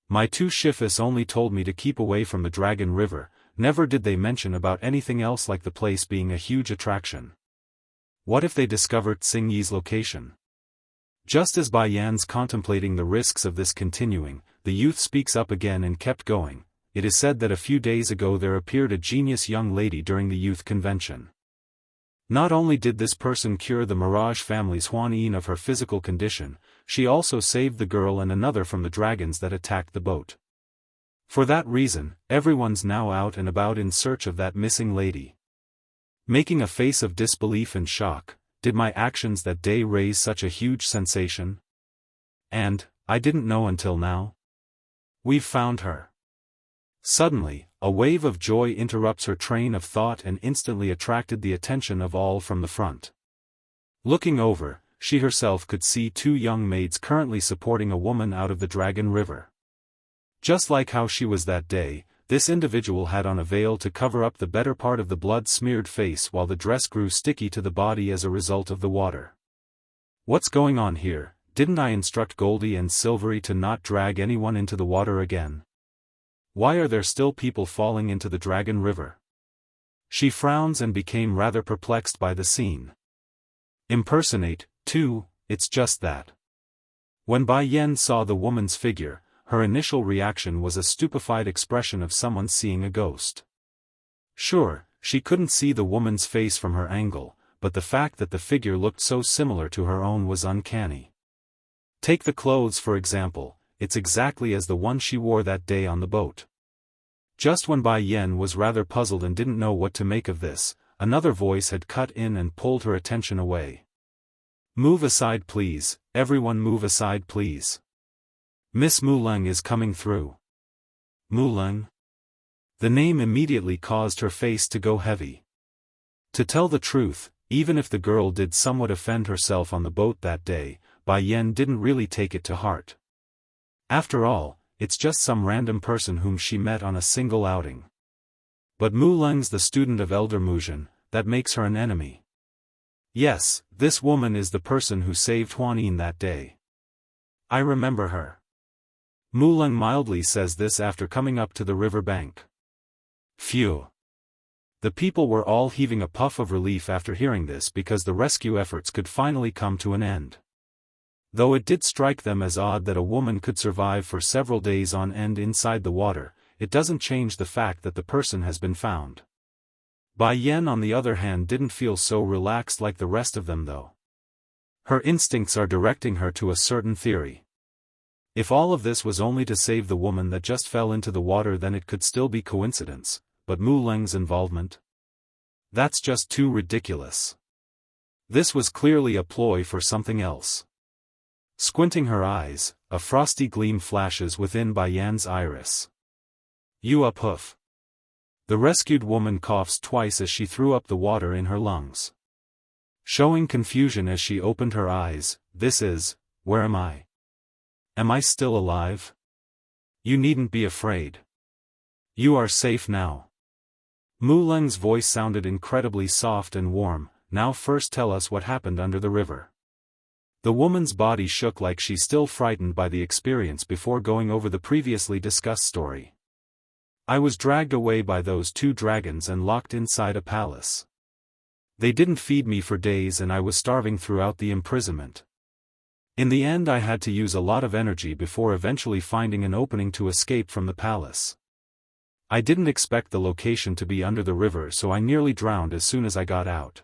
[SPEAKER 1] My two shifas only told me to keep away from the Dragon River, never did they mention about anything else like the place being a huge attraction. What if they discovered Tsing Yi's location? Just as Bayan's contemplating the risks of this continuing, the youth speaks up again and kept going. It is said that a few days ago there appeared a genius young lady during the youth convention. Not only did this person cure the Mirage family's Huan Yin of her physical condition, she also saved the girl and another from the dragons that attacked the boat. For that reason, everyone's now out and about in search of that missing lady. Making a face of disbelief and shock, did my actions that day raise such a huge sensation? And, I didn't know until now? We've found her. Suddenly, a wave of joy interrupts her train of thought and instantly attracted the attention of all from the front. Looking over, she herself could see two young maids currently supporting a woman out of the Dragon River. Just like how she was that day, this individual had on a veil to cover up the better part of the blood-smeared face while the dress grew sticky to the body as a result of the water. What's going on here? Didn't I instruct Goldie and Silvery to not drag anyone into the water again? Why are there still people falling into the Dragon River? She frowns and became rather perplexed by the scene. Impersonate, too, it's just that. When Bai Yan saw the woman's figure, her initial reaction was a stupefied expression of someone seeing a ghost. Sure, she couldn't see the woman's face from her angle, but the fact that the figure looked so similar to her own was uncanny. Take the clothes for example. It's exactly as the one she wore that day on the boat. Just when Bai Yan was rather puzzled and didn't know what to make of this, another voice had cut in and pulled her attention away. Move aside please, everyone move aside please. Miss Muleng is coming through. Muleng? The name immediately caused her face to go heavy. To tell the truth, even if the girl did somewhat offend herself on the boat that day, Bai Yan didn't really take it to heart. After all, it's just some random person whom she met on a single outing. But Mu Leng's the student of Elder Muzhen, that makes her an enemy. Yes, this woman is the person who saved Huan Yin that day. I remember her. Mu Leng mildly says this after coming up to the river bank. Phew. The people were all heaving a puff of relief after hearing this because the rescue efforts could finally come to an end. Though it did strike them as odd that a woman could survive for several days on end inside the water, it doesn't change the fact that the person has been found. Bai Yan on the other hand didn't feel so relaxed like the rest of them though. Her instincts are directing her to a certain theory. If all of this was only to save the woman that just fell into the water, then it could still be coincidence, but Mu Leng's involvement? That's just too ridiculous. This was clearly a ploy for something else. Squinting her eyes, a frosty gleam flashes within Bai Yan's iris. You up hoof. The rescued woman coughs twice as she threw up the water in her lungs. Showing confusion as she opened her eyes, this is, where am I? Am I still alive? You needn't be afraid. You are safe now. Mu Leng's voice sounded incredibly soft and warm. Now first tell us what happened under the river. The woman's body shook like she's still frightened by the experience before going over the previously discussed story. I was dragged away by those two dragons and locked inside a palace. They didn't feed me for days and I was starving throughout the imprisonment. In the end I had to use a lot of energy before eventually finding an opening to escape from the palace. I didn't expect the location to be under the river, so I nearly drowned as soon as I got out.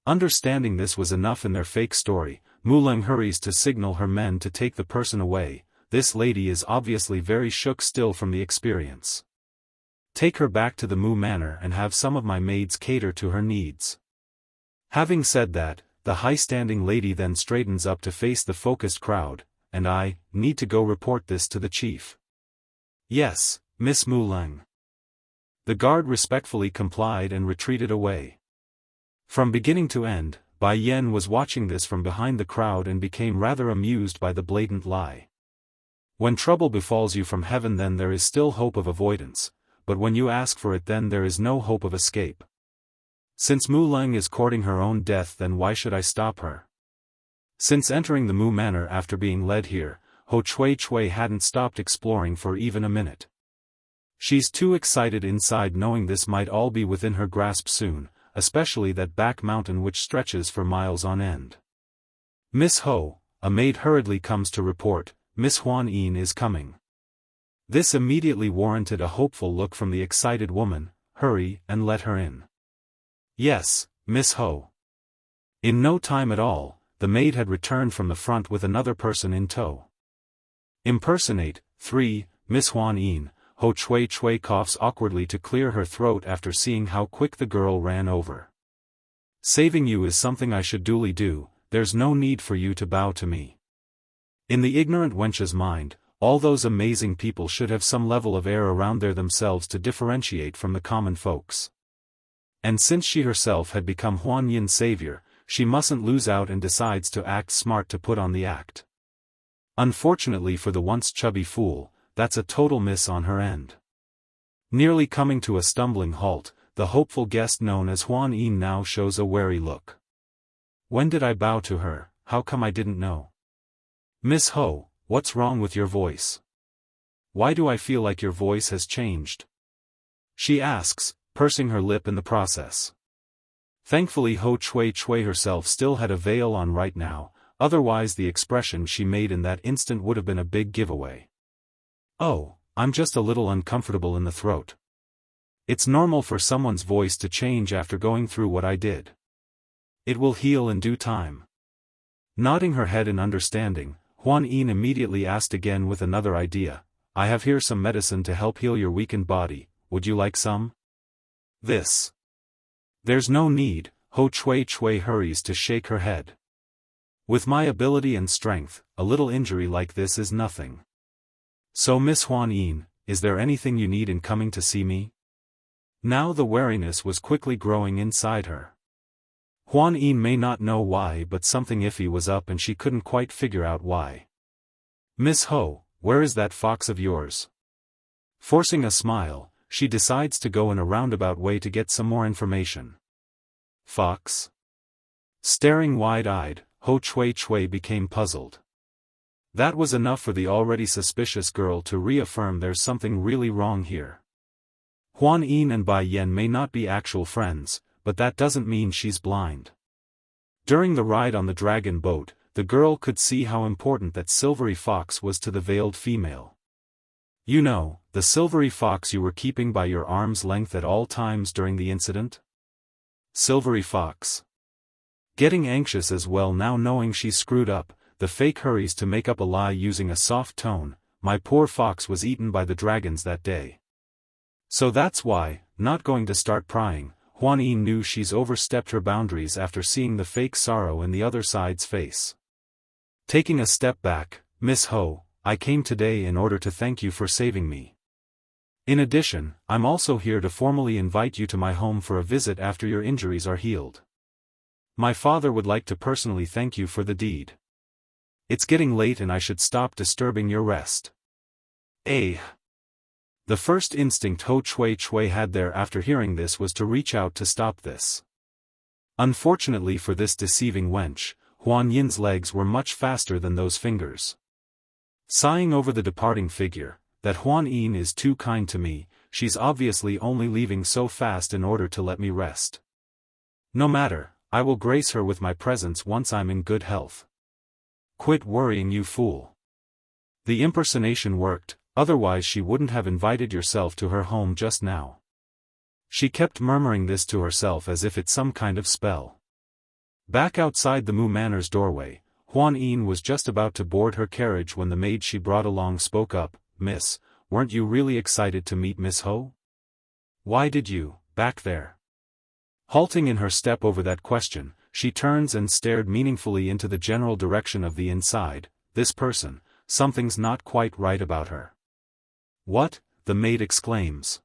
[SPEAKER 1] Understanding this was enough in their fake story, Mu Leng hurries to signal her men to take the person away. This lady is obviously very shook still from the experience. Take her back to the Mu Manor and have some of my maids cater to her needs. Having said that, the high-standing lady then straightens up to face the focused crowd, and I need to go report this to the chief. Yes, Miss Mu Leng. The guard respectfully complied and retreated away. From beginning to end, Bai Yan was watching this from behind the crowd and became rather amused by the blatant lie. When trouble befalls you from heaven, then there is still hope of avoidance, but when you ask for it, then there is no hope of escape. Since Mu Leng is courting her own death, then why should I stop her? Since entering the Mu Manor after being led here, Ho Chui Chui hadn't stopped exploring for even a minute. She's too excited inside knowing this might all be within her grasp soon, especially that back mountain which stretches for miles on end. Miss Ho, a maid hurriedly comes to report, Miss Huan Yin is coming. This immediately warranted a hopeful look from the excited woman. Hurry and let her in. Yes, Miss Ho. In no time at all, the maid had returned from the front with another person in tow. Impersonate, 3, Miss Huan Yin. Ho Chui Chui coughs awkwardly to clear her throat after seeing how quick the girl ran over. Saving you is something I should duly do, there's no need for you to bow to me. In the ignorant wench's mind, all those amazing people should have some level of air around there themselves to differentiate from the common folks. And since she herself had become Huan Yin's savior, she mustn't lose out and decides to act smart to put on the act. Unfortunately for the once chubby fool, that's a total miss on her end. Nearly coming to a stumbling halt, the hopeful guest known as Huan Yin now shows a wary look. When did I bow to her? How come I didn't know? Miss Ho, what's wrong with your voice? Why do I feel like your voice has changed? She asks, pursing her lip in the process. Thankfully Ho Chui Chui herself still had a veil on right now, otherwise the expression she made in that instant would have been a big giveaway. Oh, I'm just a little uncomfortable in the throat. It's normal for someone's voice to change after going through what I did. It will heal in due time. Nodding her head in understanding, Huan Yin immediately asked again with another idea. I have here some medicine to help heal your weakened body, would you like some? This. There's no need, Ho Chui Chui hurries to shake her head. With my ability and strength, a little injury like this is nothing. So Miss Huan Yin, is there anything you need in coming to see me? Now the wariness was quickly growing inside her. Huan Yin may not know why, but something iffy was up and she couldn't quite figure out why. Miss Ho, where is that fox of yours? Forcing a smile, she decides to go in a roundabout way to get some more information. Fox? Staring wide-eyed, Ho Chui became puzzled. That was enough for the already suspicious girl to reaffirm there's something really wrong here. Huan Yin and Bai Yan may not be actual friends, but that doesn't mean she's blind. During the ride on the dragon boat, the girl could see how important that silvery fox was to the veiled female. You know, the silvery fox you were keeping by your arm's length at all times during the incident? Silvery fox. Getting anxious as well now knowing she's screwed up, the fake hurries to make up a lie using a soft tone. My poor fox was eaten by the dragons that day. So that's why, not going to start prying. Huan Yin knew she's overstepped her boundaries after seeing the fake sorrow in the other side's face. Taking a step back, Miss Ho, I came today in order to thank you for saving me. In addition, I'm also here to formally invite you to my home for a visit after your injuries are healed. My father would like to personally thank you for the deed. It's getting late and I should stop disturbing your rest. The first instinct Ho Chui had there after hearing this was to reach out to stop this. Unfortunately for this deceiving wench, Huan Yin's legs were much faster than those fingers. Sighing over the departing figure, that Huan Yin is too kind to me, she's obviously only leaving so fast in order to let me rest. No matter, I will grace her with my presence once I'm in good health. Quit worrying, you fool. The impersonation worked, otherwise she wouldn't have invited yourself to her home just now. She kept murmuring this to herself as if it's some kind of spell. Back outside the Mu Manor's doorway, Huan Yin was just about to board her carriage when the maid she brought along spoke up. Miss, weren't you really excited to meet Miss Ho? Why did you, back there? Halting in her step over that question, she turns and stared meaningfully into the general direction of the inside. This person, something's not quite right about her. What? The maid exclaims.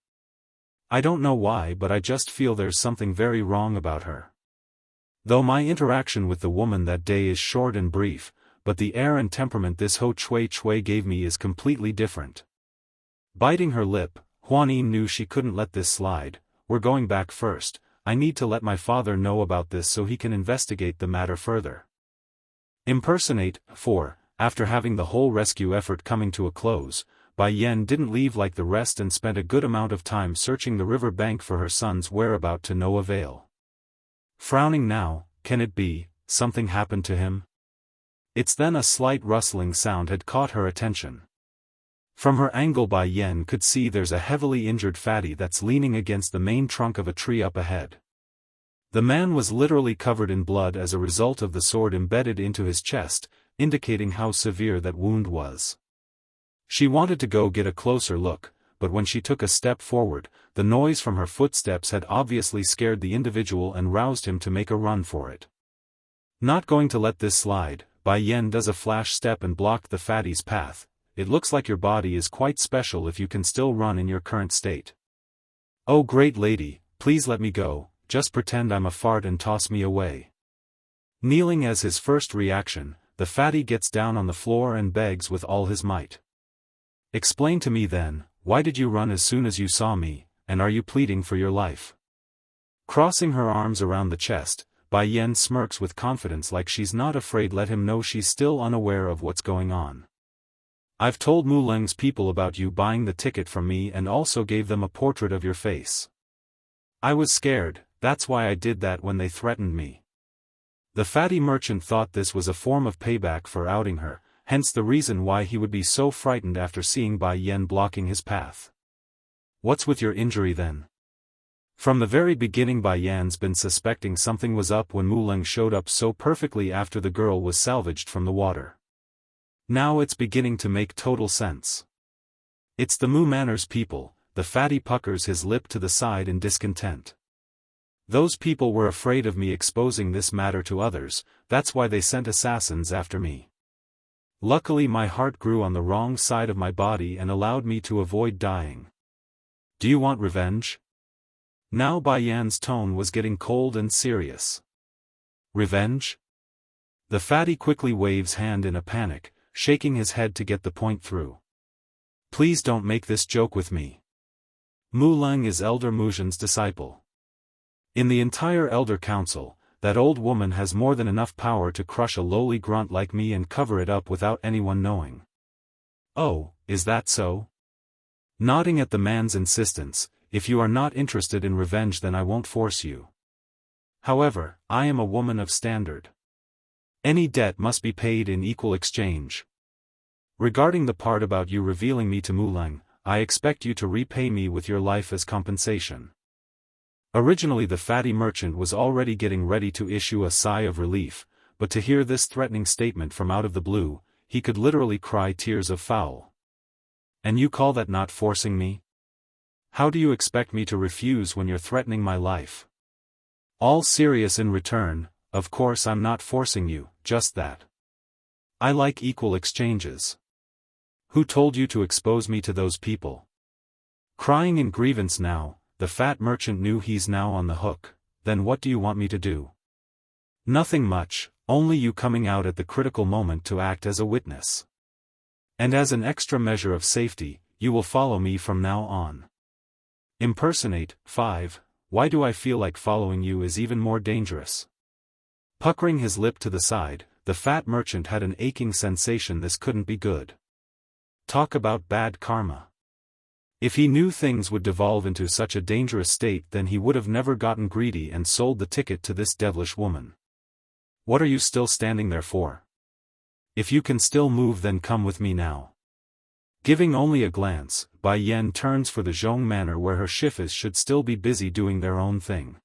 [SPEAKER 1] I don't know why, but I just feel there's something very wrong about her. Though my interaction with the woman that day is short and brief, but the air and temperament this Ho Chui gave me is completely different. Biting her lip, Huan Yin knew she couldn't let this slide. We're going back first. I need to let my father know about this so he can investigate the matter further. Impersonate. 4. After having the whole rescue effort coming to a close, Bai Yan didn't leave like the rest and spent a good amount of time searching the river bank for her son's whereabouts to no avail. Frowning now, can it be, something happened to him? It's then a slight rustling sound had caught her attention. From her angle Bai Yan could see there's a heavily injured fatty that's leaning against the main trunk of a tree up ahead. The man was literally covered in blood as a result of the sword embedded into his chest, indicating how severe that wound was. She wanted to go get a closer look, but when she took a step forward, the noise from her footsteps had obviously scared the individual and roused him to make a run for it. Not going to let this slide, Bai Yan does a flash step and blocked the fatty's path. It looks like your body is quite special if you can still run in your current state. Oh great lady, please let me go, just pretend I'm a fart and toss me away. Kneeling as his first reaction, the fatty gets down on the floor and begs with all his might. Explain to me then, why did you run as soon as you saw me, and are you pleading for your life? Crossing her arms around the chest, Bai Yan smirks with confidence like she's not afraid. Let him know she's still unaware of what's going on. I've told Mu Leng's people about you buying the ticket from me and also gave them a portrait of your face. I was scared, that's why I did that when they threatened me. The fatty merchant thought this was a form of payback for outing her, hence the reason why he would be so frightened after seeing Bai Yan blocking his path. What's with your injury then? From the very beginning Bai Yan's been suspecting something was up when Mu Leng showed up so perfectly after the girl was salvaged from the water. Now it's beginning to make total sense. It's the Mu Manor's people. The fatty puckers his lip to the side in discontent. Those people were afraid of me exposing this matter to others, that's why they sent assassins after me. Luckily my heart grew on the wrong side of my body and allowed me to avoid dying. Do you want revenge? Now Bai Yan's tone was getting cold and serious. Revenge? The fatty quickly waves hand in a panic, shaking his head to get the point through. Please don't make this joke with me. Mu Leng is Elder Muzhen's disciple. In the entire Elder Council, that old woman has more than enough power to crush a lowly grunt like me and cover it up without anyone knowing. Oh, is that so? Nodding at the man's insistence, if you are not interested in revenge then I won't force you. However, I am a woman of standard. Any debt must be paid in equal exchange. Regarding the part about you revealing me to Mu Leng, I expect you to repay me with your life as compensation. Originally the fatty merchant was already getting ready to issue a sigh of relief, but to hear this threatening statement from out of the blue, he could literally cry tears of foul. And you call that not forcing me? How do you expect me to refuse when you're threatening my life? All serious in return, of course I'm not forcing you, just that. I like equal exchanges. Who told you to expose me to those people? Crying in grievance now, the fat merchant knew he's now on the hook. Then what do you want me to do? Nothing much, only you coming out at the critical moment to act as a witness. And as an extra measure of safety, you will follow me from now on. Impersonate. 5. Why do I feel like following you is even more dangerous? Puckering his lip to the side, the fat merchant had an aching sensation this couldn't be good. Talk about bad karma. If he knew things would devolve into such a dangerous state then he would have never gotten greedy and sold the ticket to this devilish woman. What are you still standing there for? If you can still move then come with me now. Giving only a glance, Bai Yan turns for the Zhong Manor where her shifas should still be busy doing their own thing.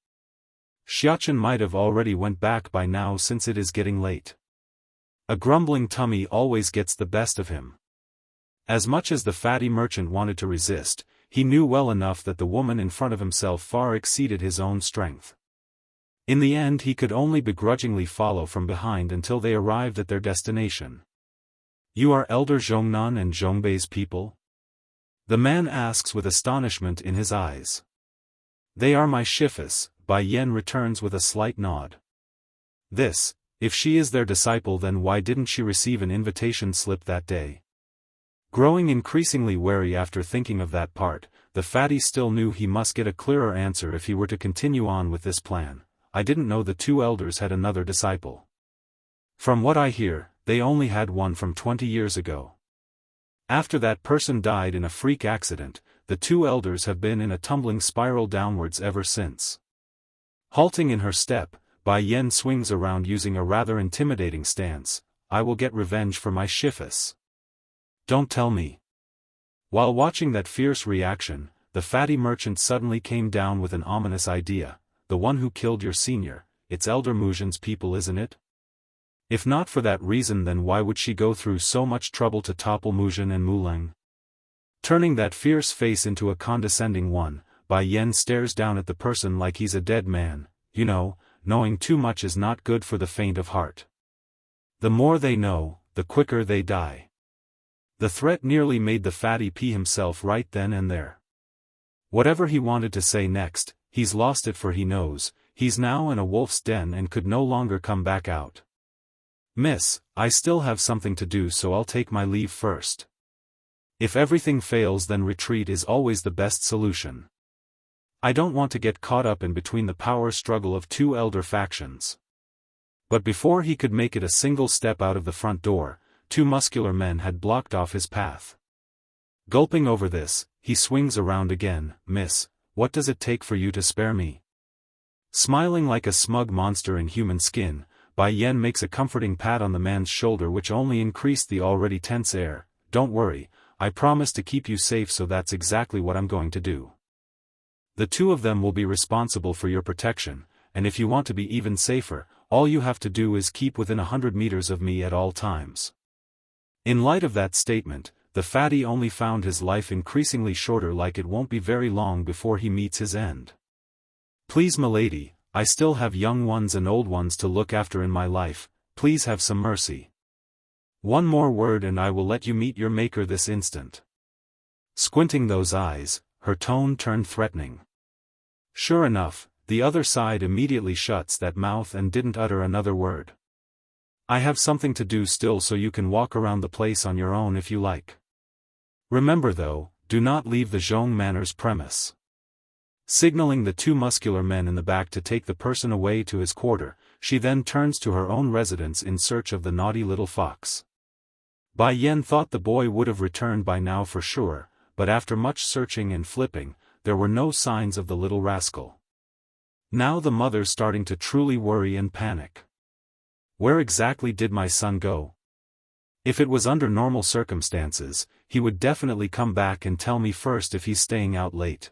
[SPEAKER 1] Xiaofan might have already went back by now since it is getting late. A grumbling tummy always gets the best of him. As much as the fatty merchant wanted to resist, he knew well enough that the woman in front of himself far exceeded his own strength. In the end he could only begrudgingly follow from behind until they arrived at their destination. You are Elder Zhongnan and Zhongbei's people? The man asks with astonishment in his eyes. They are my shifas, Bai Yan returns with a slight nod. This, if she is their disciple then why didn't she receive an invitation slip that day? Growing increasingly wary after thinking of that part, the fatty still knew he must get a clearer answer if he were to continue on with this plan. I didn't know the two elders had another disciple. From what I hear, they only had one from 20 years ago. After that person died in a freak accident, the two elders have been in a tumbling spiral downwards ever since. Halting in her step, Bai Yan swings around using a rather intimidating stance. I will get revenge for my shifas. Don't tell me. While watching that fierce reaction, the fatty merchant suddenly came down with an ominous idea. The one who killed your senior, it's Elder Muzhen's people isn't it? If not for that reason then why would she go through so much trouble to topple Muzhen and Mu Leng? Turning that fierce face into a condescending one, Bai Yan stares down at the person like he's a dead man. You know, knowing too much is not good for the faint of heart. The more they know, the quicker they die. The threat nearly made the fatty pee himself right then and there. Whatever he wanted to say next, he's lost it for he knows, he's now in a wolf's den and could no longer come back out. Miss, I still have something to do so I'll take my leave first. If everything fails then retreat is always the best solution. I don't want to get caught up in between the power struggle of two elder factions. But before he could make it a single step out of the front door, two muscular men had blocked off his path. Gulping over this, he swings around again. Miss, what does it take for you to spare me? Smiling like a smug monster in human skin, Bai Yan makes a comforting pat on the man's shoulder which only increased the already tense air. Don't worry, I promise to keep you safe so that's exactly what I'm going to do. The two of them will be responsible for your protection, and if you want to be even safer, all you have to do is keep within 100 meters of me at all times. In light of that statement, the fatty only found his life increasingly shorter like it won't be very long before he meets his end. Please milady, I still have young ones and old ones to look after in my life, please have some mercy. One more word and I will let you meet your maker this instant. Squinting those eyes, her tone turned threatening. Sure enough, the other side immediately shuts that mouth and didn't utter another word. I have something to do still so you can walk around the place on your own if you like. Remember though, do not leave the Zhong Manor's premise. Signaling the two muscular men in the back to take the person away to his quarter, she then turns to her own residence in search of the naughty little fox. Bai Yan thought the boy would have returned by now for sure, but after much searching and flipping, there were no signs of the little rascal. Now the mother's starting to truly worry and panic. Where exactly did my son go? If it was under normal circumstances, he would definitely come back and tell me first if he's staying out late.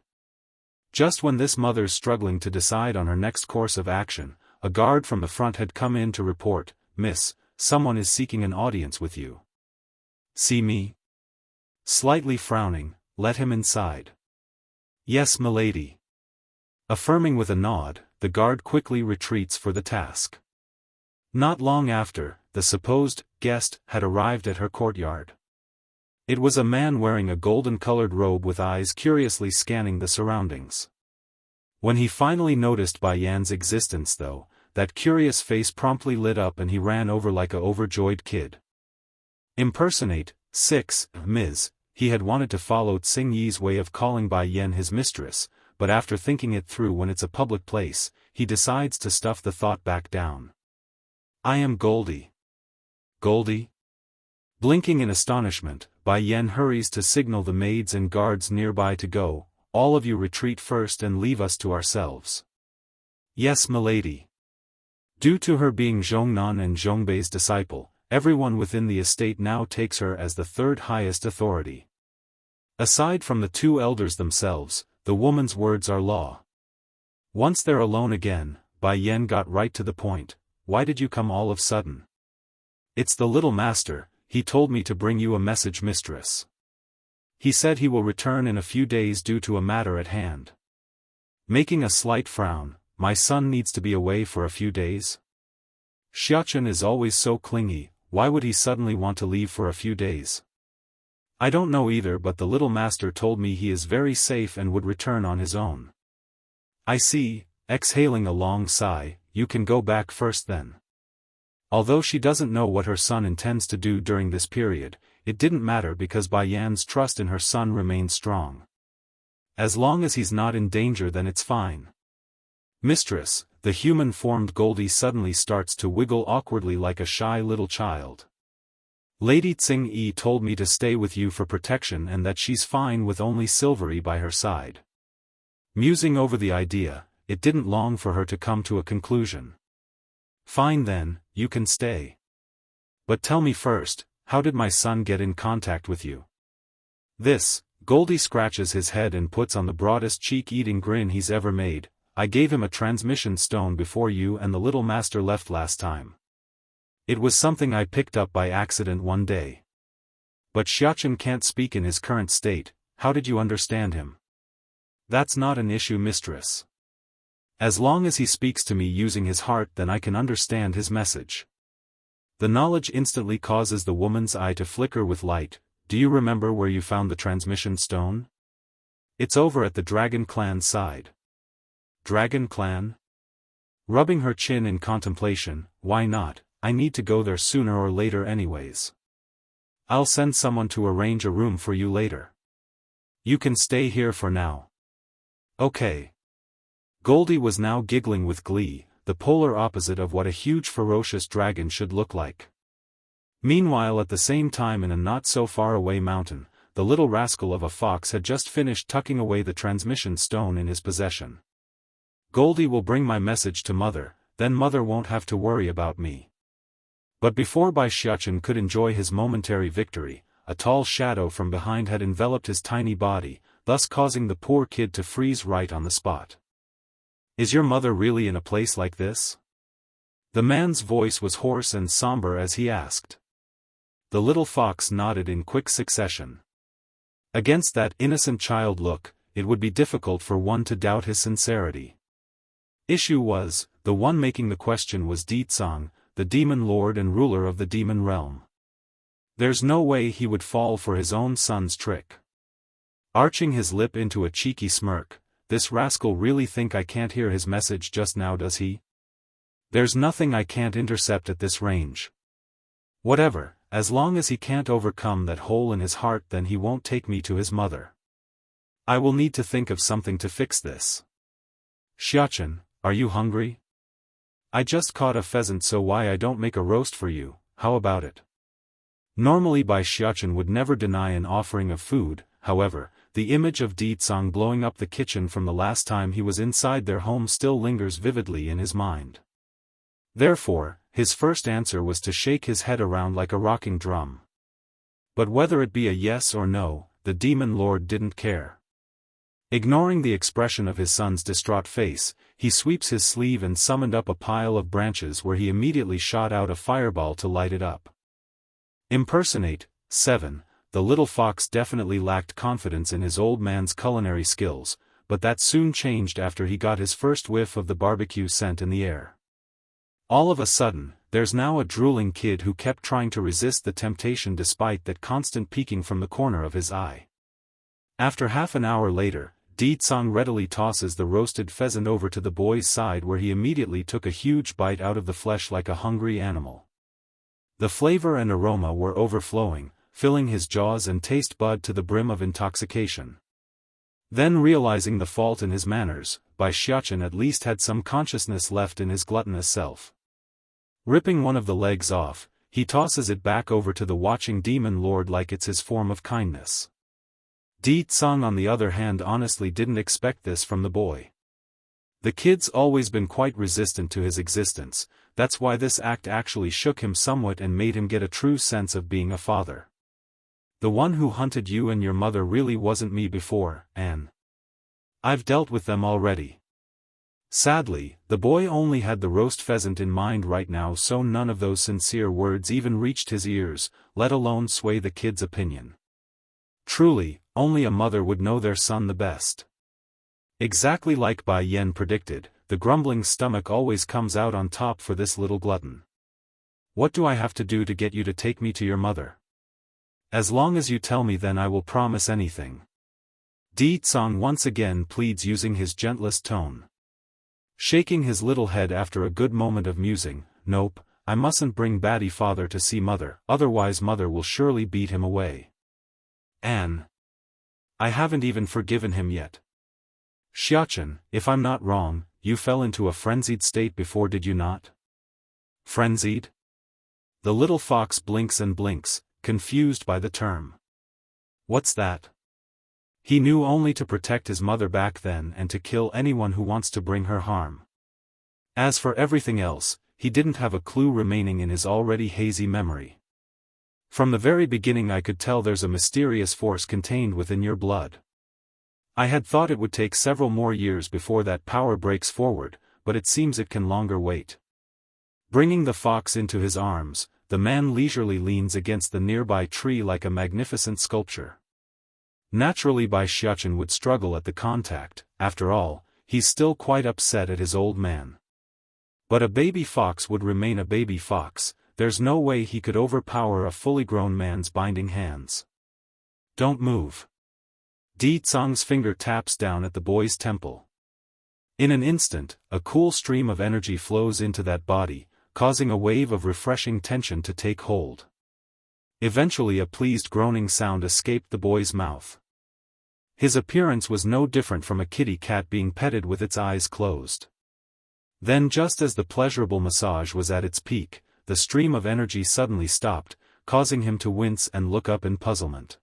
[SPEAKER 1] Just when this mother's struggling to decide on her next course of action, a guard from the front had come in to report, "Miss, someone is seeking an audience with you." "See me?" Slightly frowning, "Let him inside." "Yes, milady." Affirming with a nod, the guard quickly retreats for the task. Not long after, the supposed guest had arrived at her courtyard. It was a man wearing a golden-colored robe with eyes curiously scanning the surroundings. When he finally noticed Bai Yan's existence though, that curious face promptly lit up and he ran over like a overjoyed kid. Impersonate, 6, Ms. He had wanted to follow Tsing Yi's way of calling Bai Yan his mistress, but after thinking it through when it's a public place, he decides to stuff the thought back down. "I am Goldie." "Goldie?" Blinking in astonishment, Bai Yan hurries to signal the maids and guards nearby to go, "All of you retreat first and leave us to ourselves." "Yes, milady." Due to her being Zhongnan and Zhongbei's disciple, everyone within the estate now takes her as the third highest authority. Aside from the two elders themselves, the woman's words are law. Once they're alone again, Bai Yan got right to the point. "Why did you come all of sudden?" "It's the little master, he told me to bring you a message, mistress. He said he will return in a few days due to a matter at hand." Making a slight frown, "My son needs to be away for a few days?" Xiaofan is always so clingy, why would he suddenly want to leave for a few days? "I don't know either, but the little master told me he is very safe and would return on his own." "I see," exhaling a long sigh, "you can go back first then." Although she doesn't know what her son intends to do during this period, it didn't matter because Bai Yan's trust in her son remained strong. As long as he's not in danger then it's fine. "Mistress," the human-formed Goldie suddenly starts to wiggle awkwardly like a shy little child. "Lady Tsing Yi told me to stay with you for protection and that she's fine with only Silvery by her side." Musing over the idea, it didn't long for her to come to a conclusion. "Fine then, you can stay. But tell me first, how did my son get in contact with you?" "This," Goldie scratches his head and puts on the broadest cheek-eating grin he's ever made, "I gave him a transmission stone before you and the little master left last time. It was something I picked up by accident one day. But Xiaofan can't speak in his current state, how did you understand him?" "That's not an issue, mistress. As long as he speaks to me using his heart then I can understand his message." The knowledge instantly causes the woman's eye to flicker with light. "Do you remember where you found the transmission stone?" "It's over at the Dragon Clan side." "Dragon Clan?" Rubbing her chin in contemplation, "Why not? I need to go there sooner or later anyways. I'll send someone to arrange a room for you later. You can stay here for now." "Okay." Goldie was now giggling with glee, the polar opposite of what a huge ferocious dragon should look like. Meanwhile at the same time in a not-so-far-away mountain, the little rascal of a fox had just finished tucking away the transmission stone in his possession. "Goldie will bring my message to Mother, then Mother won't have to worry about me." But before Bai Xiaofan could enjoy his momentary victory, a tall shadow from behind had enveloped his tiny body, thus causing the poor kid to freeze right on the spot. "Is your mother really in a place like this?" The man's voice was hoarse and somber as he asked. The little fox nodded in quick succession. Against that innocent child look, it would be difficult for one to doubt his sincerity. Issue was, the one making the question was Ditsang, the demon lord and ruler of the demon realm. There's no way he would fall for his own son's trick. Arching his lip into a cheeky smirk, "This rascal really think I can't hear his message just now, does he? There's nothing I can't intercept at this range." "Whatever, as long as he can't overcome that hole in his heart, then he won't take me to his mother. I will need to think of something to fix this. Xiaofan, are you hungry? I just caught a pheasant, so why I don't make a roast for you, how about it? Normally Xiaofan would never deny an offering of food. However, the image of Ditsang blowing up the kitchen from the last time he was inside their home still lingers vividly in his mind. Therefore, his first answer was to shake his head around like a rocking drum. But whether it be a yes or no, the demon lord didn't care. Ignoring the expression of his son's distraught face, he sweeps his sleeve and summoned up a pile of branches where he immediately shot out a fireball to light it up. Impersonate. 7. The little fox definitely lacked confidence in his old man's culinary skills, but that soon changed after he got his first whiff of the barbecue scent in the air. All of a sudden, there's now a drooling kid who kept trying to resist the temptation despite that constant peeking from the corner of his eye. After half an hour later, Ditsang readily tosses the roasted pheasant over to the boy's side, where he immediately took a huge bite out of the flesh like a hungry animal. The flavor and aroma were overflowing, filling his jaws and taste bud to the brim of intoxication. Then, realizing the fault in his manners, Xiaofan at least had some consciousness left in his gluttonous self. Ripping one of the legs off, he tosses it back over to the watching demon lord like it's his form of kindness. Ditsang on the other hand honestly didn't expect this from the boy. The kid's always been quite resistant to his existence, that's why this act actually shook him somewhat and made him get a true sense of being a father. The one who hunted you and your mother really wasn't me before, Anne. I've dealt with them already. Sadly, the boy only had the roast pheasant in mind right now, so none of those sincere words even reached his ears, let alone sway the kid's opinion. Truly, only a mother would know their son the best. Exactly like Bai Yan predicted, the grumbling stomach always comes out on top for this little glutton. What do I have to do to get you to take me to your mother? As long as you tell me, then I will promise anything. Ditsang once again pleads using his gentlest tone. Shaking his little head after a good moment of musing, nope, I mustn't bring Batty father to see mother, otherwise mother will surely beat him away. Anne. I haven't even forgiven him yet. Xiaofan, if I'm not wrong, you fell into a frenzied state before, did you not? Frenzied? The little fox blinks and blinks, confused by the term. What's that? He knew only to protect his mother back then and to kill anyone who wants to bring her harm. As for everything else, he didn't have a clue remaining in his already hazy memory. From the very beginning I could tell there's a mysterious force contained within your blood. I had thought it would take several more years before that power breaks forward, but it seems it can longer wait. Bringing the fox into his arms, the man leisurely leans against the nearby tree like a magnificent sculpture. Naturally Xiaofan would struggle at the contact, after all, he's still quite upset at his old man. But a baby fox would remain a baby fox, there's no way he could overpower a fully grown man's binding hands. Don't move. Ditsang's finger taps down at the boy's temple. In an instant, a cool stream of energy flows into that body, causing a wave of refreshing tension to take hold. Eventually a pleased groaning sound escaped the boy's mouth. His appearance was no different from a kitty cat being petted with its eyes closed. Then, just as the pleasurable massage was at its peak, the stream of energy suddenly stopped, causing him to wince and look up in puzzlement.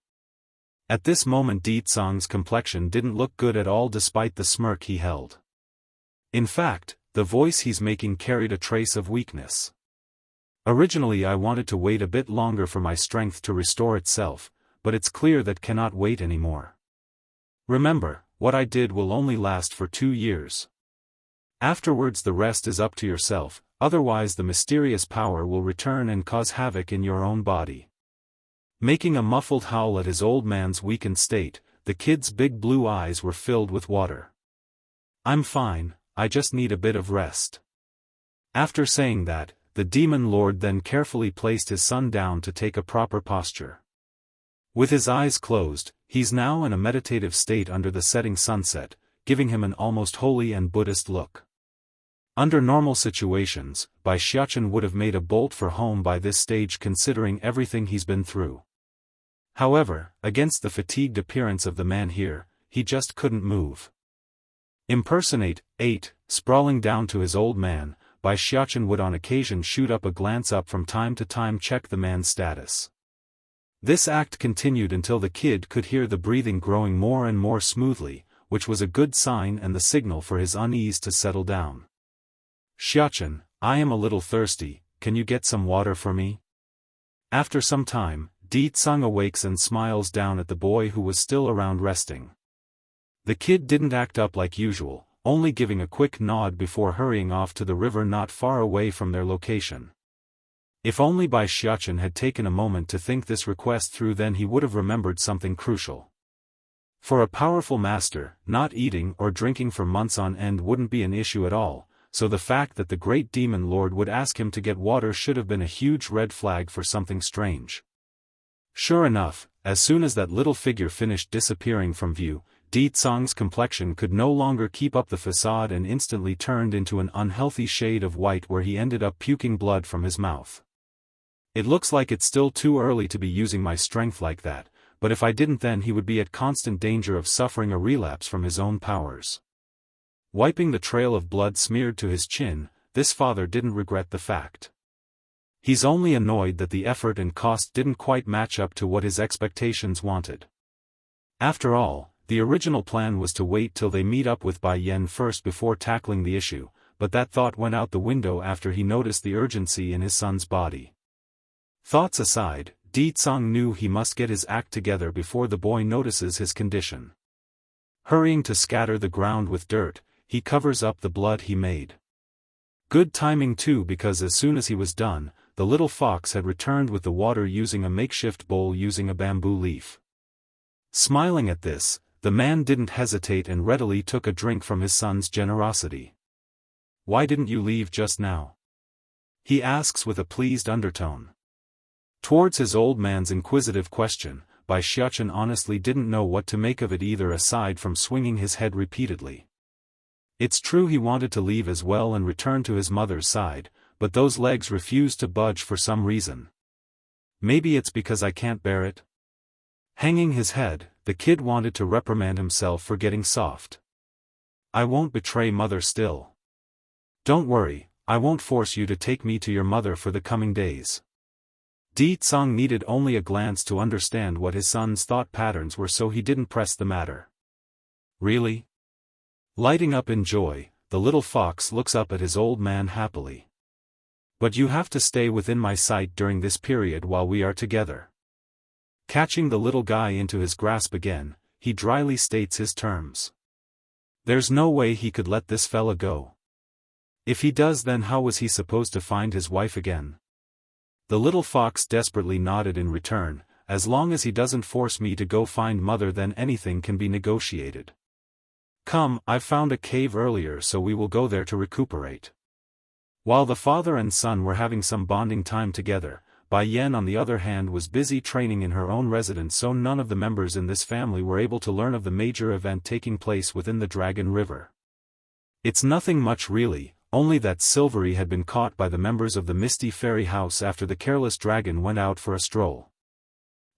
[SPEAKER 1] At this moment Ditsang's complexion didn't look good at all despite the smirk he held. In fact, the voice he's making carried a trace of weakness. Originally I wanted to wait a bit longer for my strength to restore itself, but it's clear that cannot wait anymore. Remember, what I did will only last for 2 years. Afterwards the rest is up to yourself, otherwise the mysterious power will return and cause havoc in your own body. Making a muffled howl at his old man's weakened state, the kid's big blue eyes were filled with water. I'm fine, I just need a bit of rest. After saying that, the demon lord then carefully placed his son down to take a proper posture. With his eyes closed, he's now in a meditative state under the setting sunset, giving him an almost holy and Buddhist look. Under normal situations, Bai Xiaochen would have made a bolt for home by this stage considering everything he's been through. However, against the fatigued appearance of the man here, he just couldn't move. Impersonate, 8, sprawling down to his old man, Bai Xiaochen would on occasion shoot up a glance up from time to time check the man's status. This act continued until the kid could hear the breathing growing more and more smoothly, which was a good sign and the signal for his unease to settle down. Xiaochen, I am a little thirsty, can you get some water for me? After some time, Di Tsang awakes and smiles down at the boy who was still around resting. The kid didn't act up like usual, only giving a quick nod before hurrying off to the river not far away from their location. If only Bai Xiaochen had taken a moment to think this request through, then he would have remembered something crucial. For a powerful master, not eating or drinking for months on end wouldn't be an issue at all, so the fact that the great demon lord would ask him to get water should have been a huge red flag for something strange. Sure enough, as soon as that little figure finished disappearing from view, Di Tsang's complexion could no longer keep up the facade and instantly turned into an unhealthy shade of white where he ended up puking blood from his mouth. It looks like it's still too early to be using my strength like that, but if I didn't then he would be at constant danger of suffering a relapse from his own powers. Wiping the trail of blood smeared to his chin, this father didn't regret the fact. He's only annoyed that the effort and cost didn't quite match up to what his expectations wanted. After all, the original plan was to wait till they meet up with Bai Yan first before tackling the issue, but that thought went out the window after he noticed the urgency in his son's body. Thoughts aside, Di Tsang knew he must get his act together before the boy notices his condition. Hurrying to scatter the ground with dirt, he covers up the blood he made. Good timing too, because as soon as he was done, the little fox had returned with the water using a makeshift bowl using a bamboo leaf. Smiling at this, the man didn't hesitate and readily took a drink from his son's generosity. Why didn't you leave just now? He asks with a pleased undertone. Towards his old man's inquisitive question, Bai Xiaochen honestly didn't know what to make of it either aside from swinging his head repeatedly. It's true he wanted to leave as well and return to his mother's side, but those legs refused to budge for some reason. Maybe it's because I can't bear it? Hanging his head, the kid wanted to reprimand himself for getting soft. I won't betray mother still. Don't worry, I won't force you to take me to your mother for the coming days. Di Tsang needed only a glance to understand what his son's thought patterns were, so he didn't press the matter. Really? Lighting up in joy, the little fox looks up at his old man happily. But you have to stay within my sight during this period while we are together. Catching the little guy into his grasp again, he dryly states his terms. There's no way he could let this fella go. If he does, then how was he supposed to find his wife again? The little fox desperately nodded in return. As long as he doesn't force me to go find mother, then anything can be negotiated. Come, I found a cave earlier, so we will go there to recuperate. While the father and son were having some bonding time together, Bai Yan on the other hand was busy training in her own residence, so none of the members in this family were able to learn of the major event taking place within the Dragon River. It's nothing much really, only that Silvery had been caught by the members of the Misty Fairy House after the careless dragon went out for a stroll.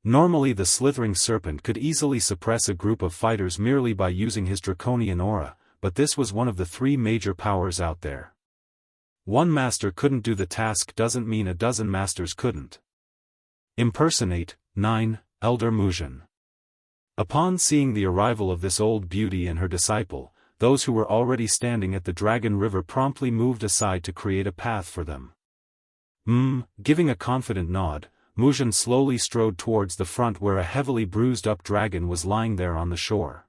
[SPEAKER 1] Normally the slithering serpent could easily suppress a group of fighters merely by using his draconian aura, but this was one of the three major powers out there. One master couldn't do the task doesn't mean a dozen masters couldn't. Impersonate, 9, Elder Muzhen. Upon seeing the arrival of this old beauty and her disciple, those who were already standing at the Dragon River promptly moved aside to create a path for them. Giving a confident nod, Muzhen slowly strode towards the front where a heavily bruised-up dragon was lying there on the shore.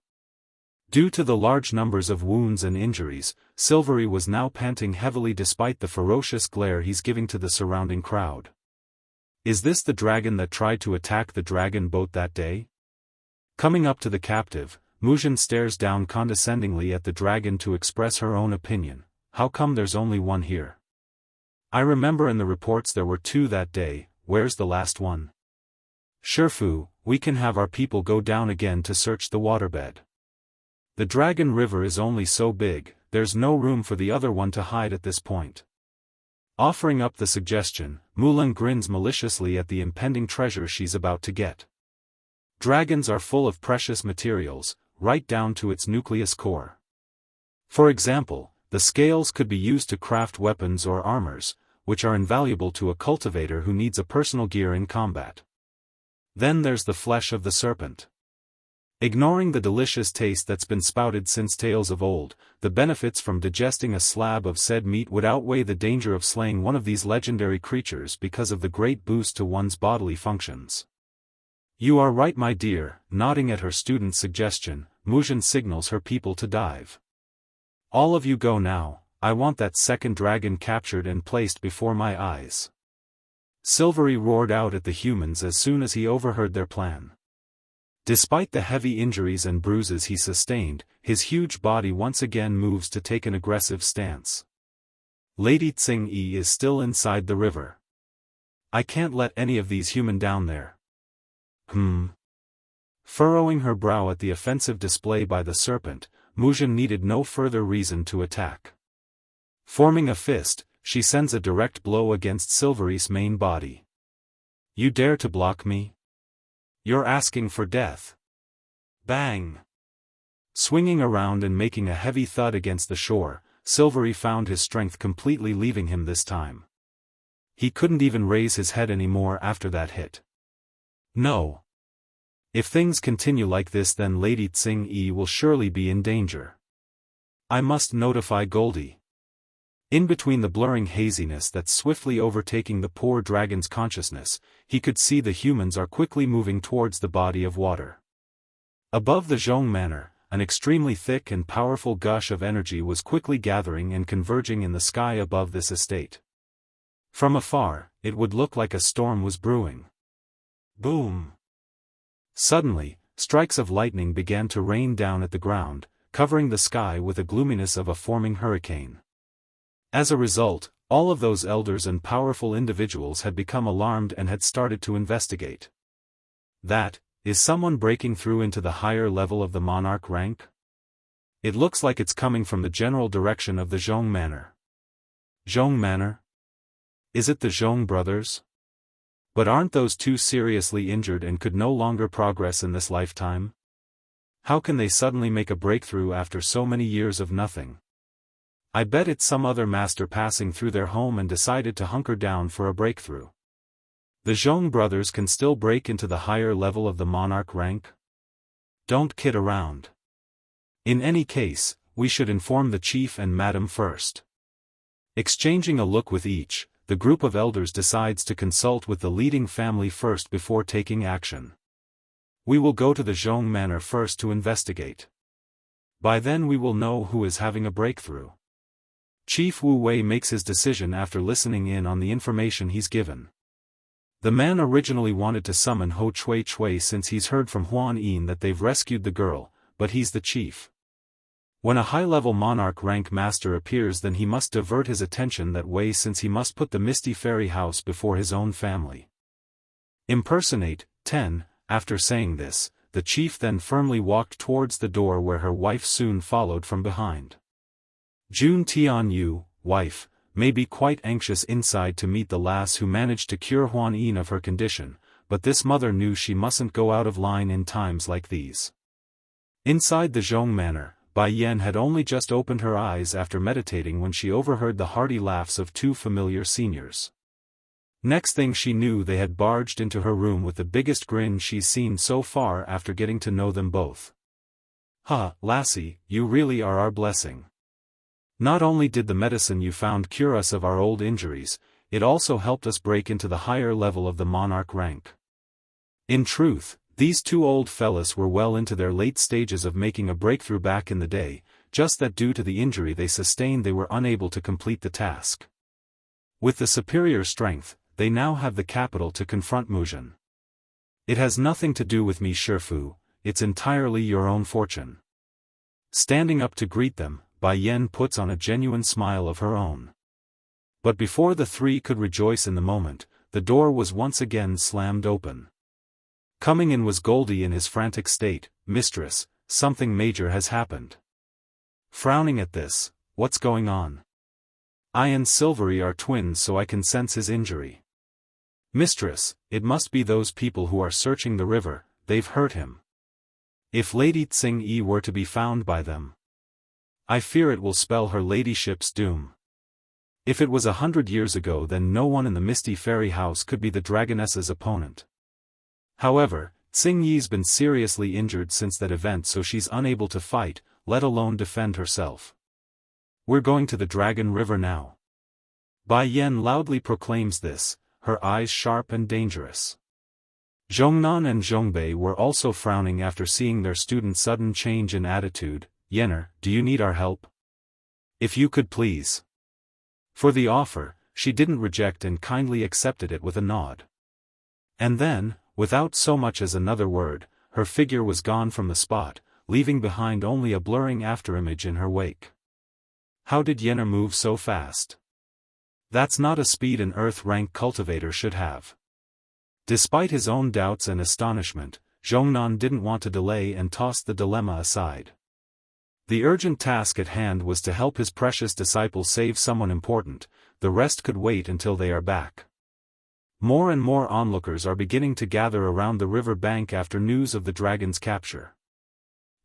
[SPEAKER 1] Due to the large numbers of wounds and injuries, Silvery was now panting heavily despite the ferocious glare he's giving to the surrounding crowd. Is this the dragon that tried to attack the dragon boat that day? Coming up to the captive, Muzhen stares down condescendingly at the dragon to express her own opinion. How come there's only one here? I remember in the reports there were two that day. Where's the last one? Shifu, we can have our people go down again to search the waterbed. The Dragon River is only so big, there's no room for the other one to hide at this point. Offering up the suggestion, Mulan grins maliciously at the impending treasure she's about to get. Dragons are full of precious materials, right down to its nucleus core. For example, the scales could be used to craft weapons or armors, which are invaluable to a cultivator who needs a personal gear in combat. Then there's the flesh of the serpent. Ignoring the delicious taste that's been spouted since tales of old, the benefits from digesting a slab of said meat would outweigh the danger of slaying one of these legendary creatures because of the great boost to one's bodily functions. You are right, my dear. Nodding at her student's suggestion, Muzhen signals her people to dive. All of you go now, I want that second dragon captured and placed before my eyes. Silvery roared out at the humans as soon as he overheard their plan. Despite the heavy injuries and bruises he sustained, his huge body once again moves to take an aggressive stance. Lady Tsing-yi is still inside the river. I can't let any of these human down there. Furrowing her brow at the offensive display by the serpent, Muzhen needed no further reason to attack. Forming a fist, she sends a direct blow against Silvery's main body. You dare to block me? You're asking for death. Bang! Swinging around and making a heavy thud against the shore, Silvery found his strength completely leaving him this time. He couldn't even raise his head anymore after that hit. No. If things continue like this, then Lady Tsing-yi will surely be in danger. I must notify Goldie. In between the blurring haziness that's swiftly overtaking the poor dragon's consciousness, he could see the humans are quickly moving towards the body of water. Above the Zhong Manor, an extremely thick and powerful gush of energy was quickly gathering and converging in the sky above this estate. From afar, it would look like a storm was brewing. Boom! Suddenly, strikes of lightning began to rain down at the ground, covering the sky with the gloominess of a forming hurricane. As a result, all of those elders and powerful individuals had become alarmed and had started to investigate. That, is someone breaking through into the higher level of the monarch rank? It looks like it's coming from the general direction of the Zhong Manor. Zhong Manor? Is it the Zhong brothers? But aren't those two seriously injured and could no longer progress in this lifetime? How can they suddenly make a breakthrough after so many years of nothing? I bet it's some other master passing through their home and decided to hunker down for a breakthrough. The Zhong brothers can still break into the higher level of the monarch rank? Don't kid around. In any case, we should inform the chief and madam first. Exchanging a look with each, the group of elders decides to consult with the leading family first before taking action. We will go to the Zhong Manor first to investigate. By then we will know who is having a breakthrough. Chief Wu Wei makes his decision after listening in on the information he's given. The man originally wanted to summon Ho Chui Chui since he's heard from Huan Yin that they've rescued the girl, but he's the chief. When a high-level monarch rank master appears, then he must divert his attention that way since he must put the Misty Fairy House before his own family. Impersonate, 10, after saying this, the chief then firmly walked towards the door where her wife soon followed from behind. Jun Tianyu, wife, may be quite anxious inside to meet the lass who managed to cure Huan Yin of her condition, but this mother knew she mustn't go out of line in times like these. Inside the Zhong Manor, Bai Yan had only just opened her eyes after meditating when she overheard the hearty laughs of two familiar seniors. Next thing she knew, they had barged into her room with the biggest grin she's seen so far after getting to know them both. "Ha, lassie, you really are our blessing. Not only did the medicine you found cure us of our old injuries, it also helped us break into the higher level of the monarch rank." In truth, these two old fellas were well into their late stages of making a breakthrough back in the day, just that due to the injury they sustained they were unable to complete the task. With the superior strength, they now have the capital to confront Muzhen. "It has nothing to do with me, Shifu, it's entirely your own fortune." Standing up to greet them, Bai Yan puts on a genuine smile of her own. But before the three could rejoice in the moment, the door was once again slammed open. Coming in was Goldie in his frantic state. "Mistress, something major has happened." Frowning at this, what's going on? I and Silvery are twins, so I can sense his injury. Mistress, it must be those people who are searching the river, they've hurt him. If Lady Tsing-yi were to be found by them, I fear it will spell her ladyship's doom. If it was 100 years ago, then no one in the Misty Fairy House could be the dragoness's opponent. However, Tsing-yi's been seriously injured since that event, so she's unable to fight, let alone defend herself. We're going to the Dragon River now. Bai Yan loudly proclaims this, her eyes sharp and dangerous. Zhongnan and Zhongbei were also frowning after seeing their student's sudden change in attitude. Yenner, do you need our help? If you could please. For the offer, she didn't reject and kindly accepted it with a nod. And then, without so much as another word, her figure was gone from the spot, leaving behind only a blurring afterimage in her wake. How did Yenner move so fast? That's not a speed an Earth-rank cultivator should have. Despite his own doubts and astonishment, Zhongnan didn't want to delay and tossed the dilemma aside. The urgent task at hand was to help his precious disciple save someone important, the rest could wait until they are back. More and more onlookers are beginning to gather around the river bank after news of the dragon's capture.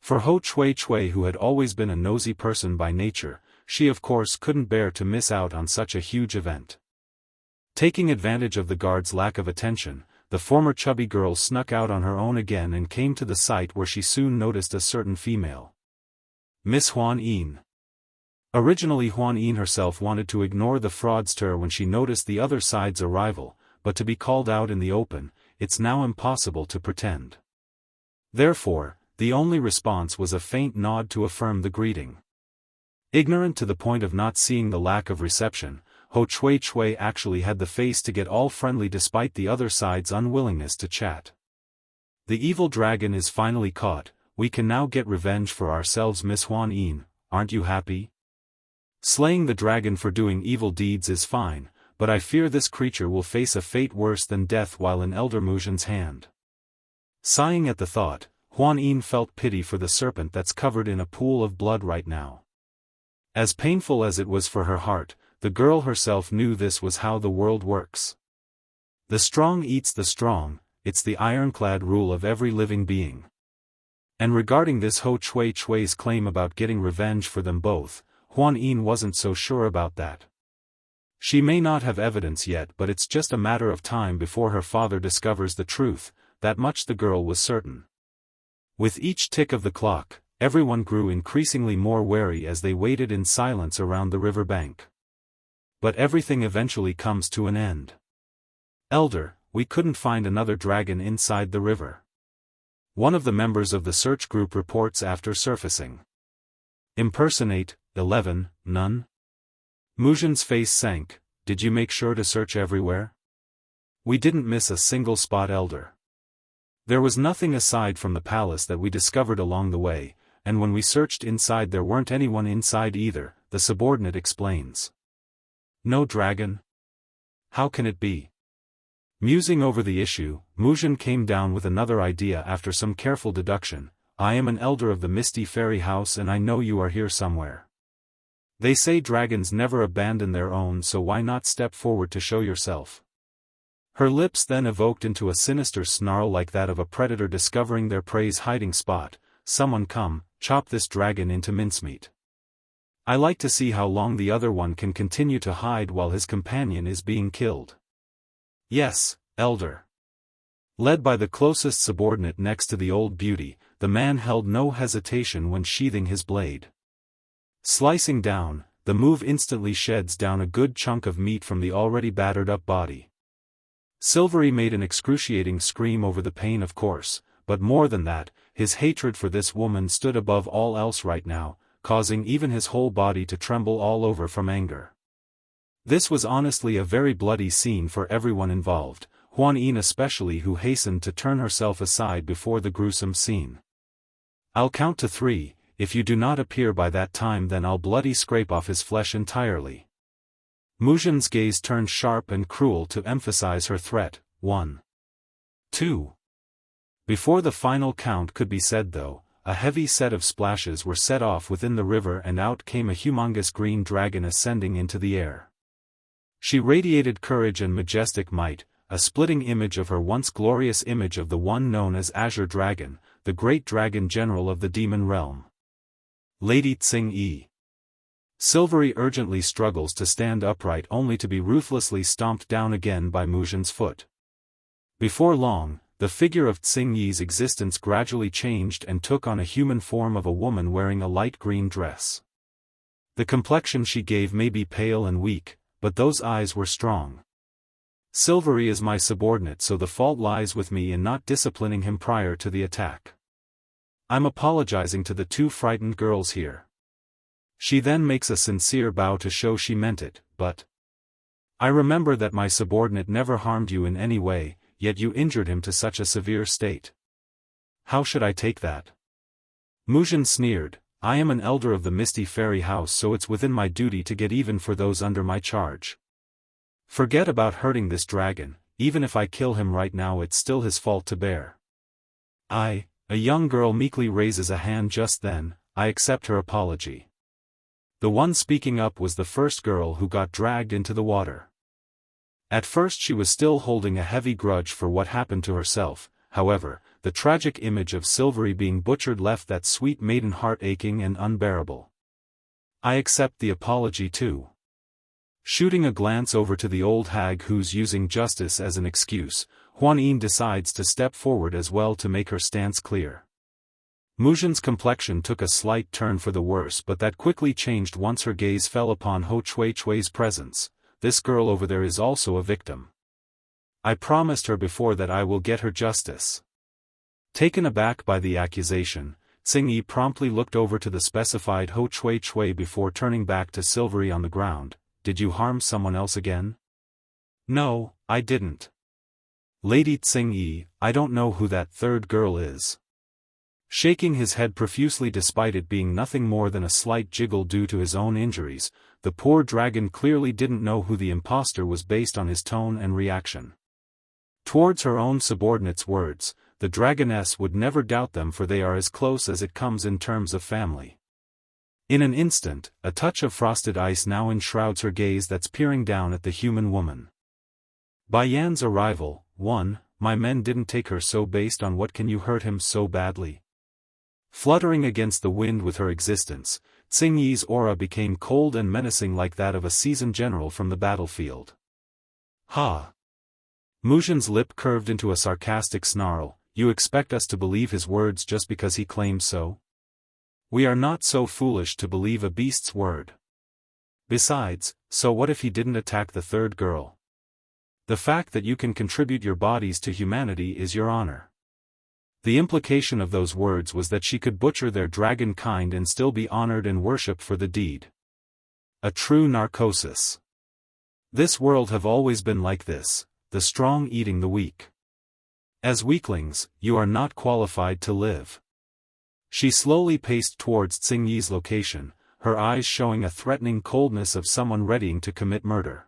[SPEAKER 1] For Ho Chui, who had always been a nosy person by nature, she of course couldn't bear to miss out on such a huge event. Taking advantage of the guard's lack of attention, the former chubby girl snuck out on her own again and came to the site, where she soon noticed a certain female. Miss Huan Yin. Originally Huan Yin herself wanted to ignore the fraudster when she noticed the other side's arrival, but to be called out in the open, it's now impossible to pretend. Therefore, the only response was a faint nod to affirm the greeting. Ignorant to the point of not seeing the lack of reception, Ho Chui actually had the face to get all friendly despite the other side's unwillingness to chat. The evil dragon is finally caught, we can now get revenge for ourselves. Miss Huan Yin, aren't you happy? Slaying the dragon for doing evil deeds is fine, but I fear this creature will face a fate worse than death while in Elder Muzhin's hand. Sighing at the thought, Huan Yin felt pity for the serpent that's covered in a pool of blood right now. As painful as it was for her heart, the girl herself knew this was how the world works. The strong eats the strong, it's the ironclad rule of every living being. And regarding this Ho Chui's claim about getting revenge for them both, Huan Yin wasn't so sure about that. She may not have evidence yet, but it's just a matter of time before her father discovers the truth, that much the girl was certain. With each tick of the clock, everyone grew increasingly more wary as they waited in silence around the river bank. But everything eventually comes to an end. Elder, we couldn't find another dragon inside the river. One of the members of the search group reports after surfacing. Impersonate, 11, none? Muzhin's face sank. Did you make sure to search everywhere? We didn't miss a single spot, Elder. There was nothing aside from the palace that we discovered along the way, and when we searched inside there weren't anyone inside either, the subordinate explains. No dragon? How can it be? Musing over the issue, Muzhin came down with another idea after some careful deduction. I am an elder of the Misty Fairy House and I know you are here somewhere. They say dragons never abandon their own, so why not step forward to show yourself? Her lips then evoked into a sinister snarl like that of a predator discovering their prey's hiding spot. Someone come, chop this dragon into mincemeat. I like to see how long the other one can continue to hide while his companion is being killed. Yes, Elder. Led by the closest subordinate next to the old beauty, the man held no hesitation when sheathing his blade. Slicing down, the move instantly sheds down a good chunk of meat from the already battered-up body. Silvery made an excruciating scream over the pain, of course, but more than that, his hatred for this woman stood above all else right now, causing even his whole body to tremble all over from anger. This was honestly a very bloody scene for everyone involved, Huan Yin especially, who hastened to turn herself aside before the gruesome scene. I'll count to 3, if you do not appear by that time then I'll bloody scrape off his flesh entirely. Muzhin's gaze turned sharp and cruel to emphasize her threat. 1. 2. Before the final count could be said though, a heavy set of splashes were set off within the river and out came a humongous green dragon ascending into the air. She radiated courage and majestic might, a splitting image of her once glorious image of the one known as Azure Dragon, the great dragon general of the demon realm. Lady Tsing-yi. Silvery urgently struggles to stand upright only to be ruthlessly stomped down again by Muzhin's foot. Before long, the figure of Tsing-yi's existence gradually changed and took on a human form of a woman wearing a light green dress. The complexion she gave may be pale and weak, but those eyes were strong. Silvery is my subordinate, so the fault lies with me in not disciplining him prior to the attack. I'm apologizing to the two frightened girls here. She then makes a sincere bow to show she meant it, but I remember that my subordinate never harmed you in any way, yet you injured him to such a severe state. How should I take that? Muzhin sneered, I am an elder of the Misty Fairy House, so it's within my duty to get even for those under my charge. Forget about hurting this dragon, even if I kill him right now it's still his fault to bear. A young girl meekly raises a hand just then, I accept her apology. The one speaking up was the first girl who got dragged into the water. At first she was still holding a heavy grudge for what happened to herself, however, the tragic image of Silvery being butchered left that sweet maiden heart aching and unbearable. I accept the apology too. Shooting a glance over to the old hag who's using justice as an excuse, Huan Yin decides to step forward as well to make her stance clear. Muzhin's complexion took a slight turn for the worse, but that quickly changed once her gaze fell upon Ho Chui-Chui's presence. This girl over there is also a victim. I promised her before that I will get her justice. Taken aback by the accusation, Tsing-yi promptly looked over to the specified Ho Chui-Chui before turning back to Silvery on the ground. Did you harm someone else again? No, I didn't. Lady Tsing-yi, I don't know who that third girl is. Shaking his head profusely despite it being nothing more than a slight jiggle due to his own injuries, the poor dragon clearly didn't know who the impostor was based on his tone and reaction. Towards her own subordinates' words, the dragoness would never doubt them, for they are as close as it comes in terms of family. In an instant, a touch of frosted ice now enshrouds her gaze that's peering down at the human woman. By Yan's arrival, 1, my men didn't take her so based on what can you hurt him so badly? Fluttering against the wind with her existence, Tsing-yi's aura became cold and menacing like that of a seasoned general from the battlefield. Ha! Muzhin's lip curved into a sarcastic snarl, you expect us to believe his words just because he claims so? We are not so foolish to believe a beast's word. Besides, so what if he didn't attack the third girl? The fact that you can contribute your bodies to humanity is your honor. The implication of those words was that she could butcher their dragon kind and still be honored and worshipped for the deed. A true narcosis. This world have always been like this, the strong eating the weak. As weaklings, you are not qualified to live. She slowly paced towards Tsing-yi's location, her eyes showing a threatening coldness of someone readying to commit murder.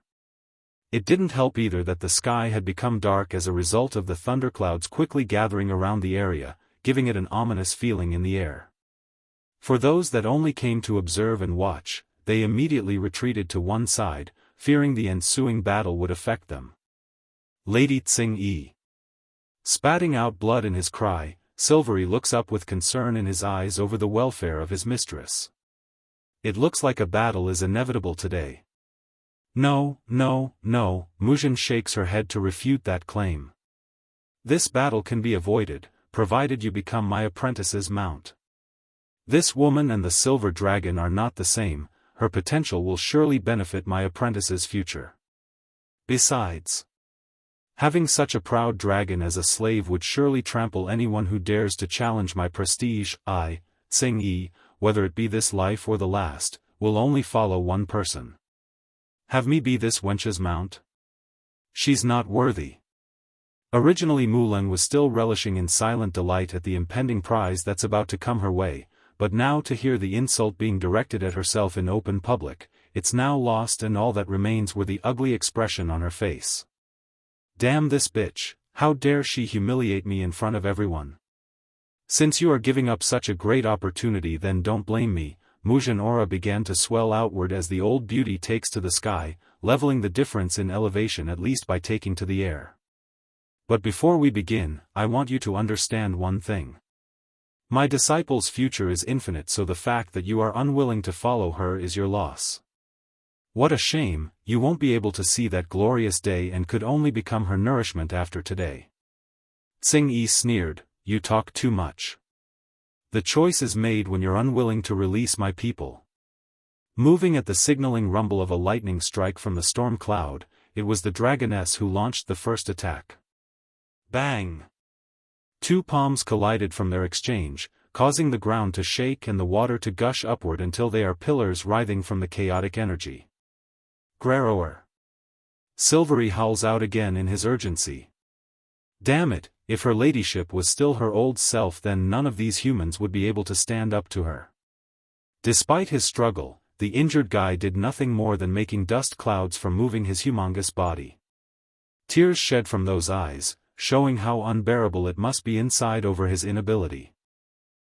[SPEAKER 1] It didn't help either that the sky had become dark as a result of the thunderclouds quickly gathering around the area, giving it an ominous feeling in the air. For those that only came to observe and watch, they immediately retreated to one side, fearing the ensuing battle would affect them. Lady Tsing-yi. Spatting out blood in his cry, Silvery looks up with concern in his eyes over the welfare of his mistress. It looks like a battle is inevitable today. No, Muzhin shakes her head to refute that claim. This battle can be avoided, provided you become my apprentice's mount. This woman and the silver dragon are not the same, her potential will surely benefit my apprentice's future. Besides, having such a proud dragon as a slave would surely trample anyone who dares to challenge my prestige. I, Tsing-yi, whether it be this life or the last, will only follow one person. Have me be this wench's mount? She's not worthy. Originally Mulan was still relishing in silent delight at the impending prize that's about to come her way, but now to hear the insult being directed at herself in open public, it's now lost and all that remains were the ugly expression on her face. Damn this bitch, how dare she humiliate me in front of everyone? Since you are giving up such a great opportunity, then don't blame me. Muzhan aura began to swell outward as the old beauty takes to the sky, leveling the difference in elevation at least by taking to the air. But before we begin, I want you to understand one thing. My disciple's future is infinite, so the fact that you are unwilling to follow her is your loss. What a shame, you won't be able to see that glorious day and could only become her nourishment after today. Tsing Yi sneered, you talk too much. The choice is made when you're unwilling to release my people. Moving at the signaling rumble of a lightning strike from the storm cloud, it was the dragoness who launched the first attack. Bang! Two palms collided from their exchange, causing the ground to shake and the water to gush upward until they are pillars writhing from the chaotic energy. Grarower! Silvery howls out again in his urgency. Damn it, if her ladyship was still her old self, then none of these humans would be able to stand up to her. Despite his struggle, the injured guy did nothing more than making dust clouds from moving his humongous body. Tears shed from those eyes, showing how unbearable it must be inside over his inability.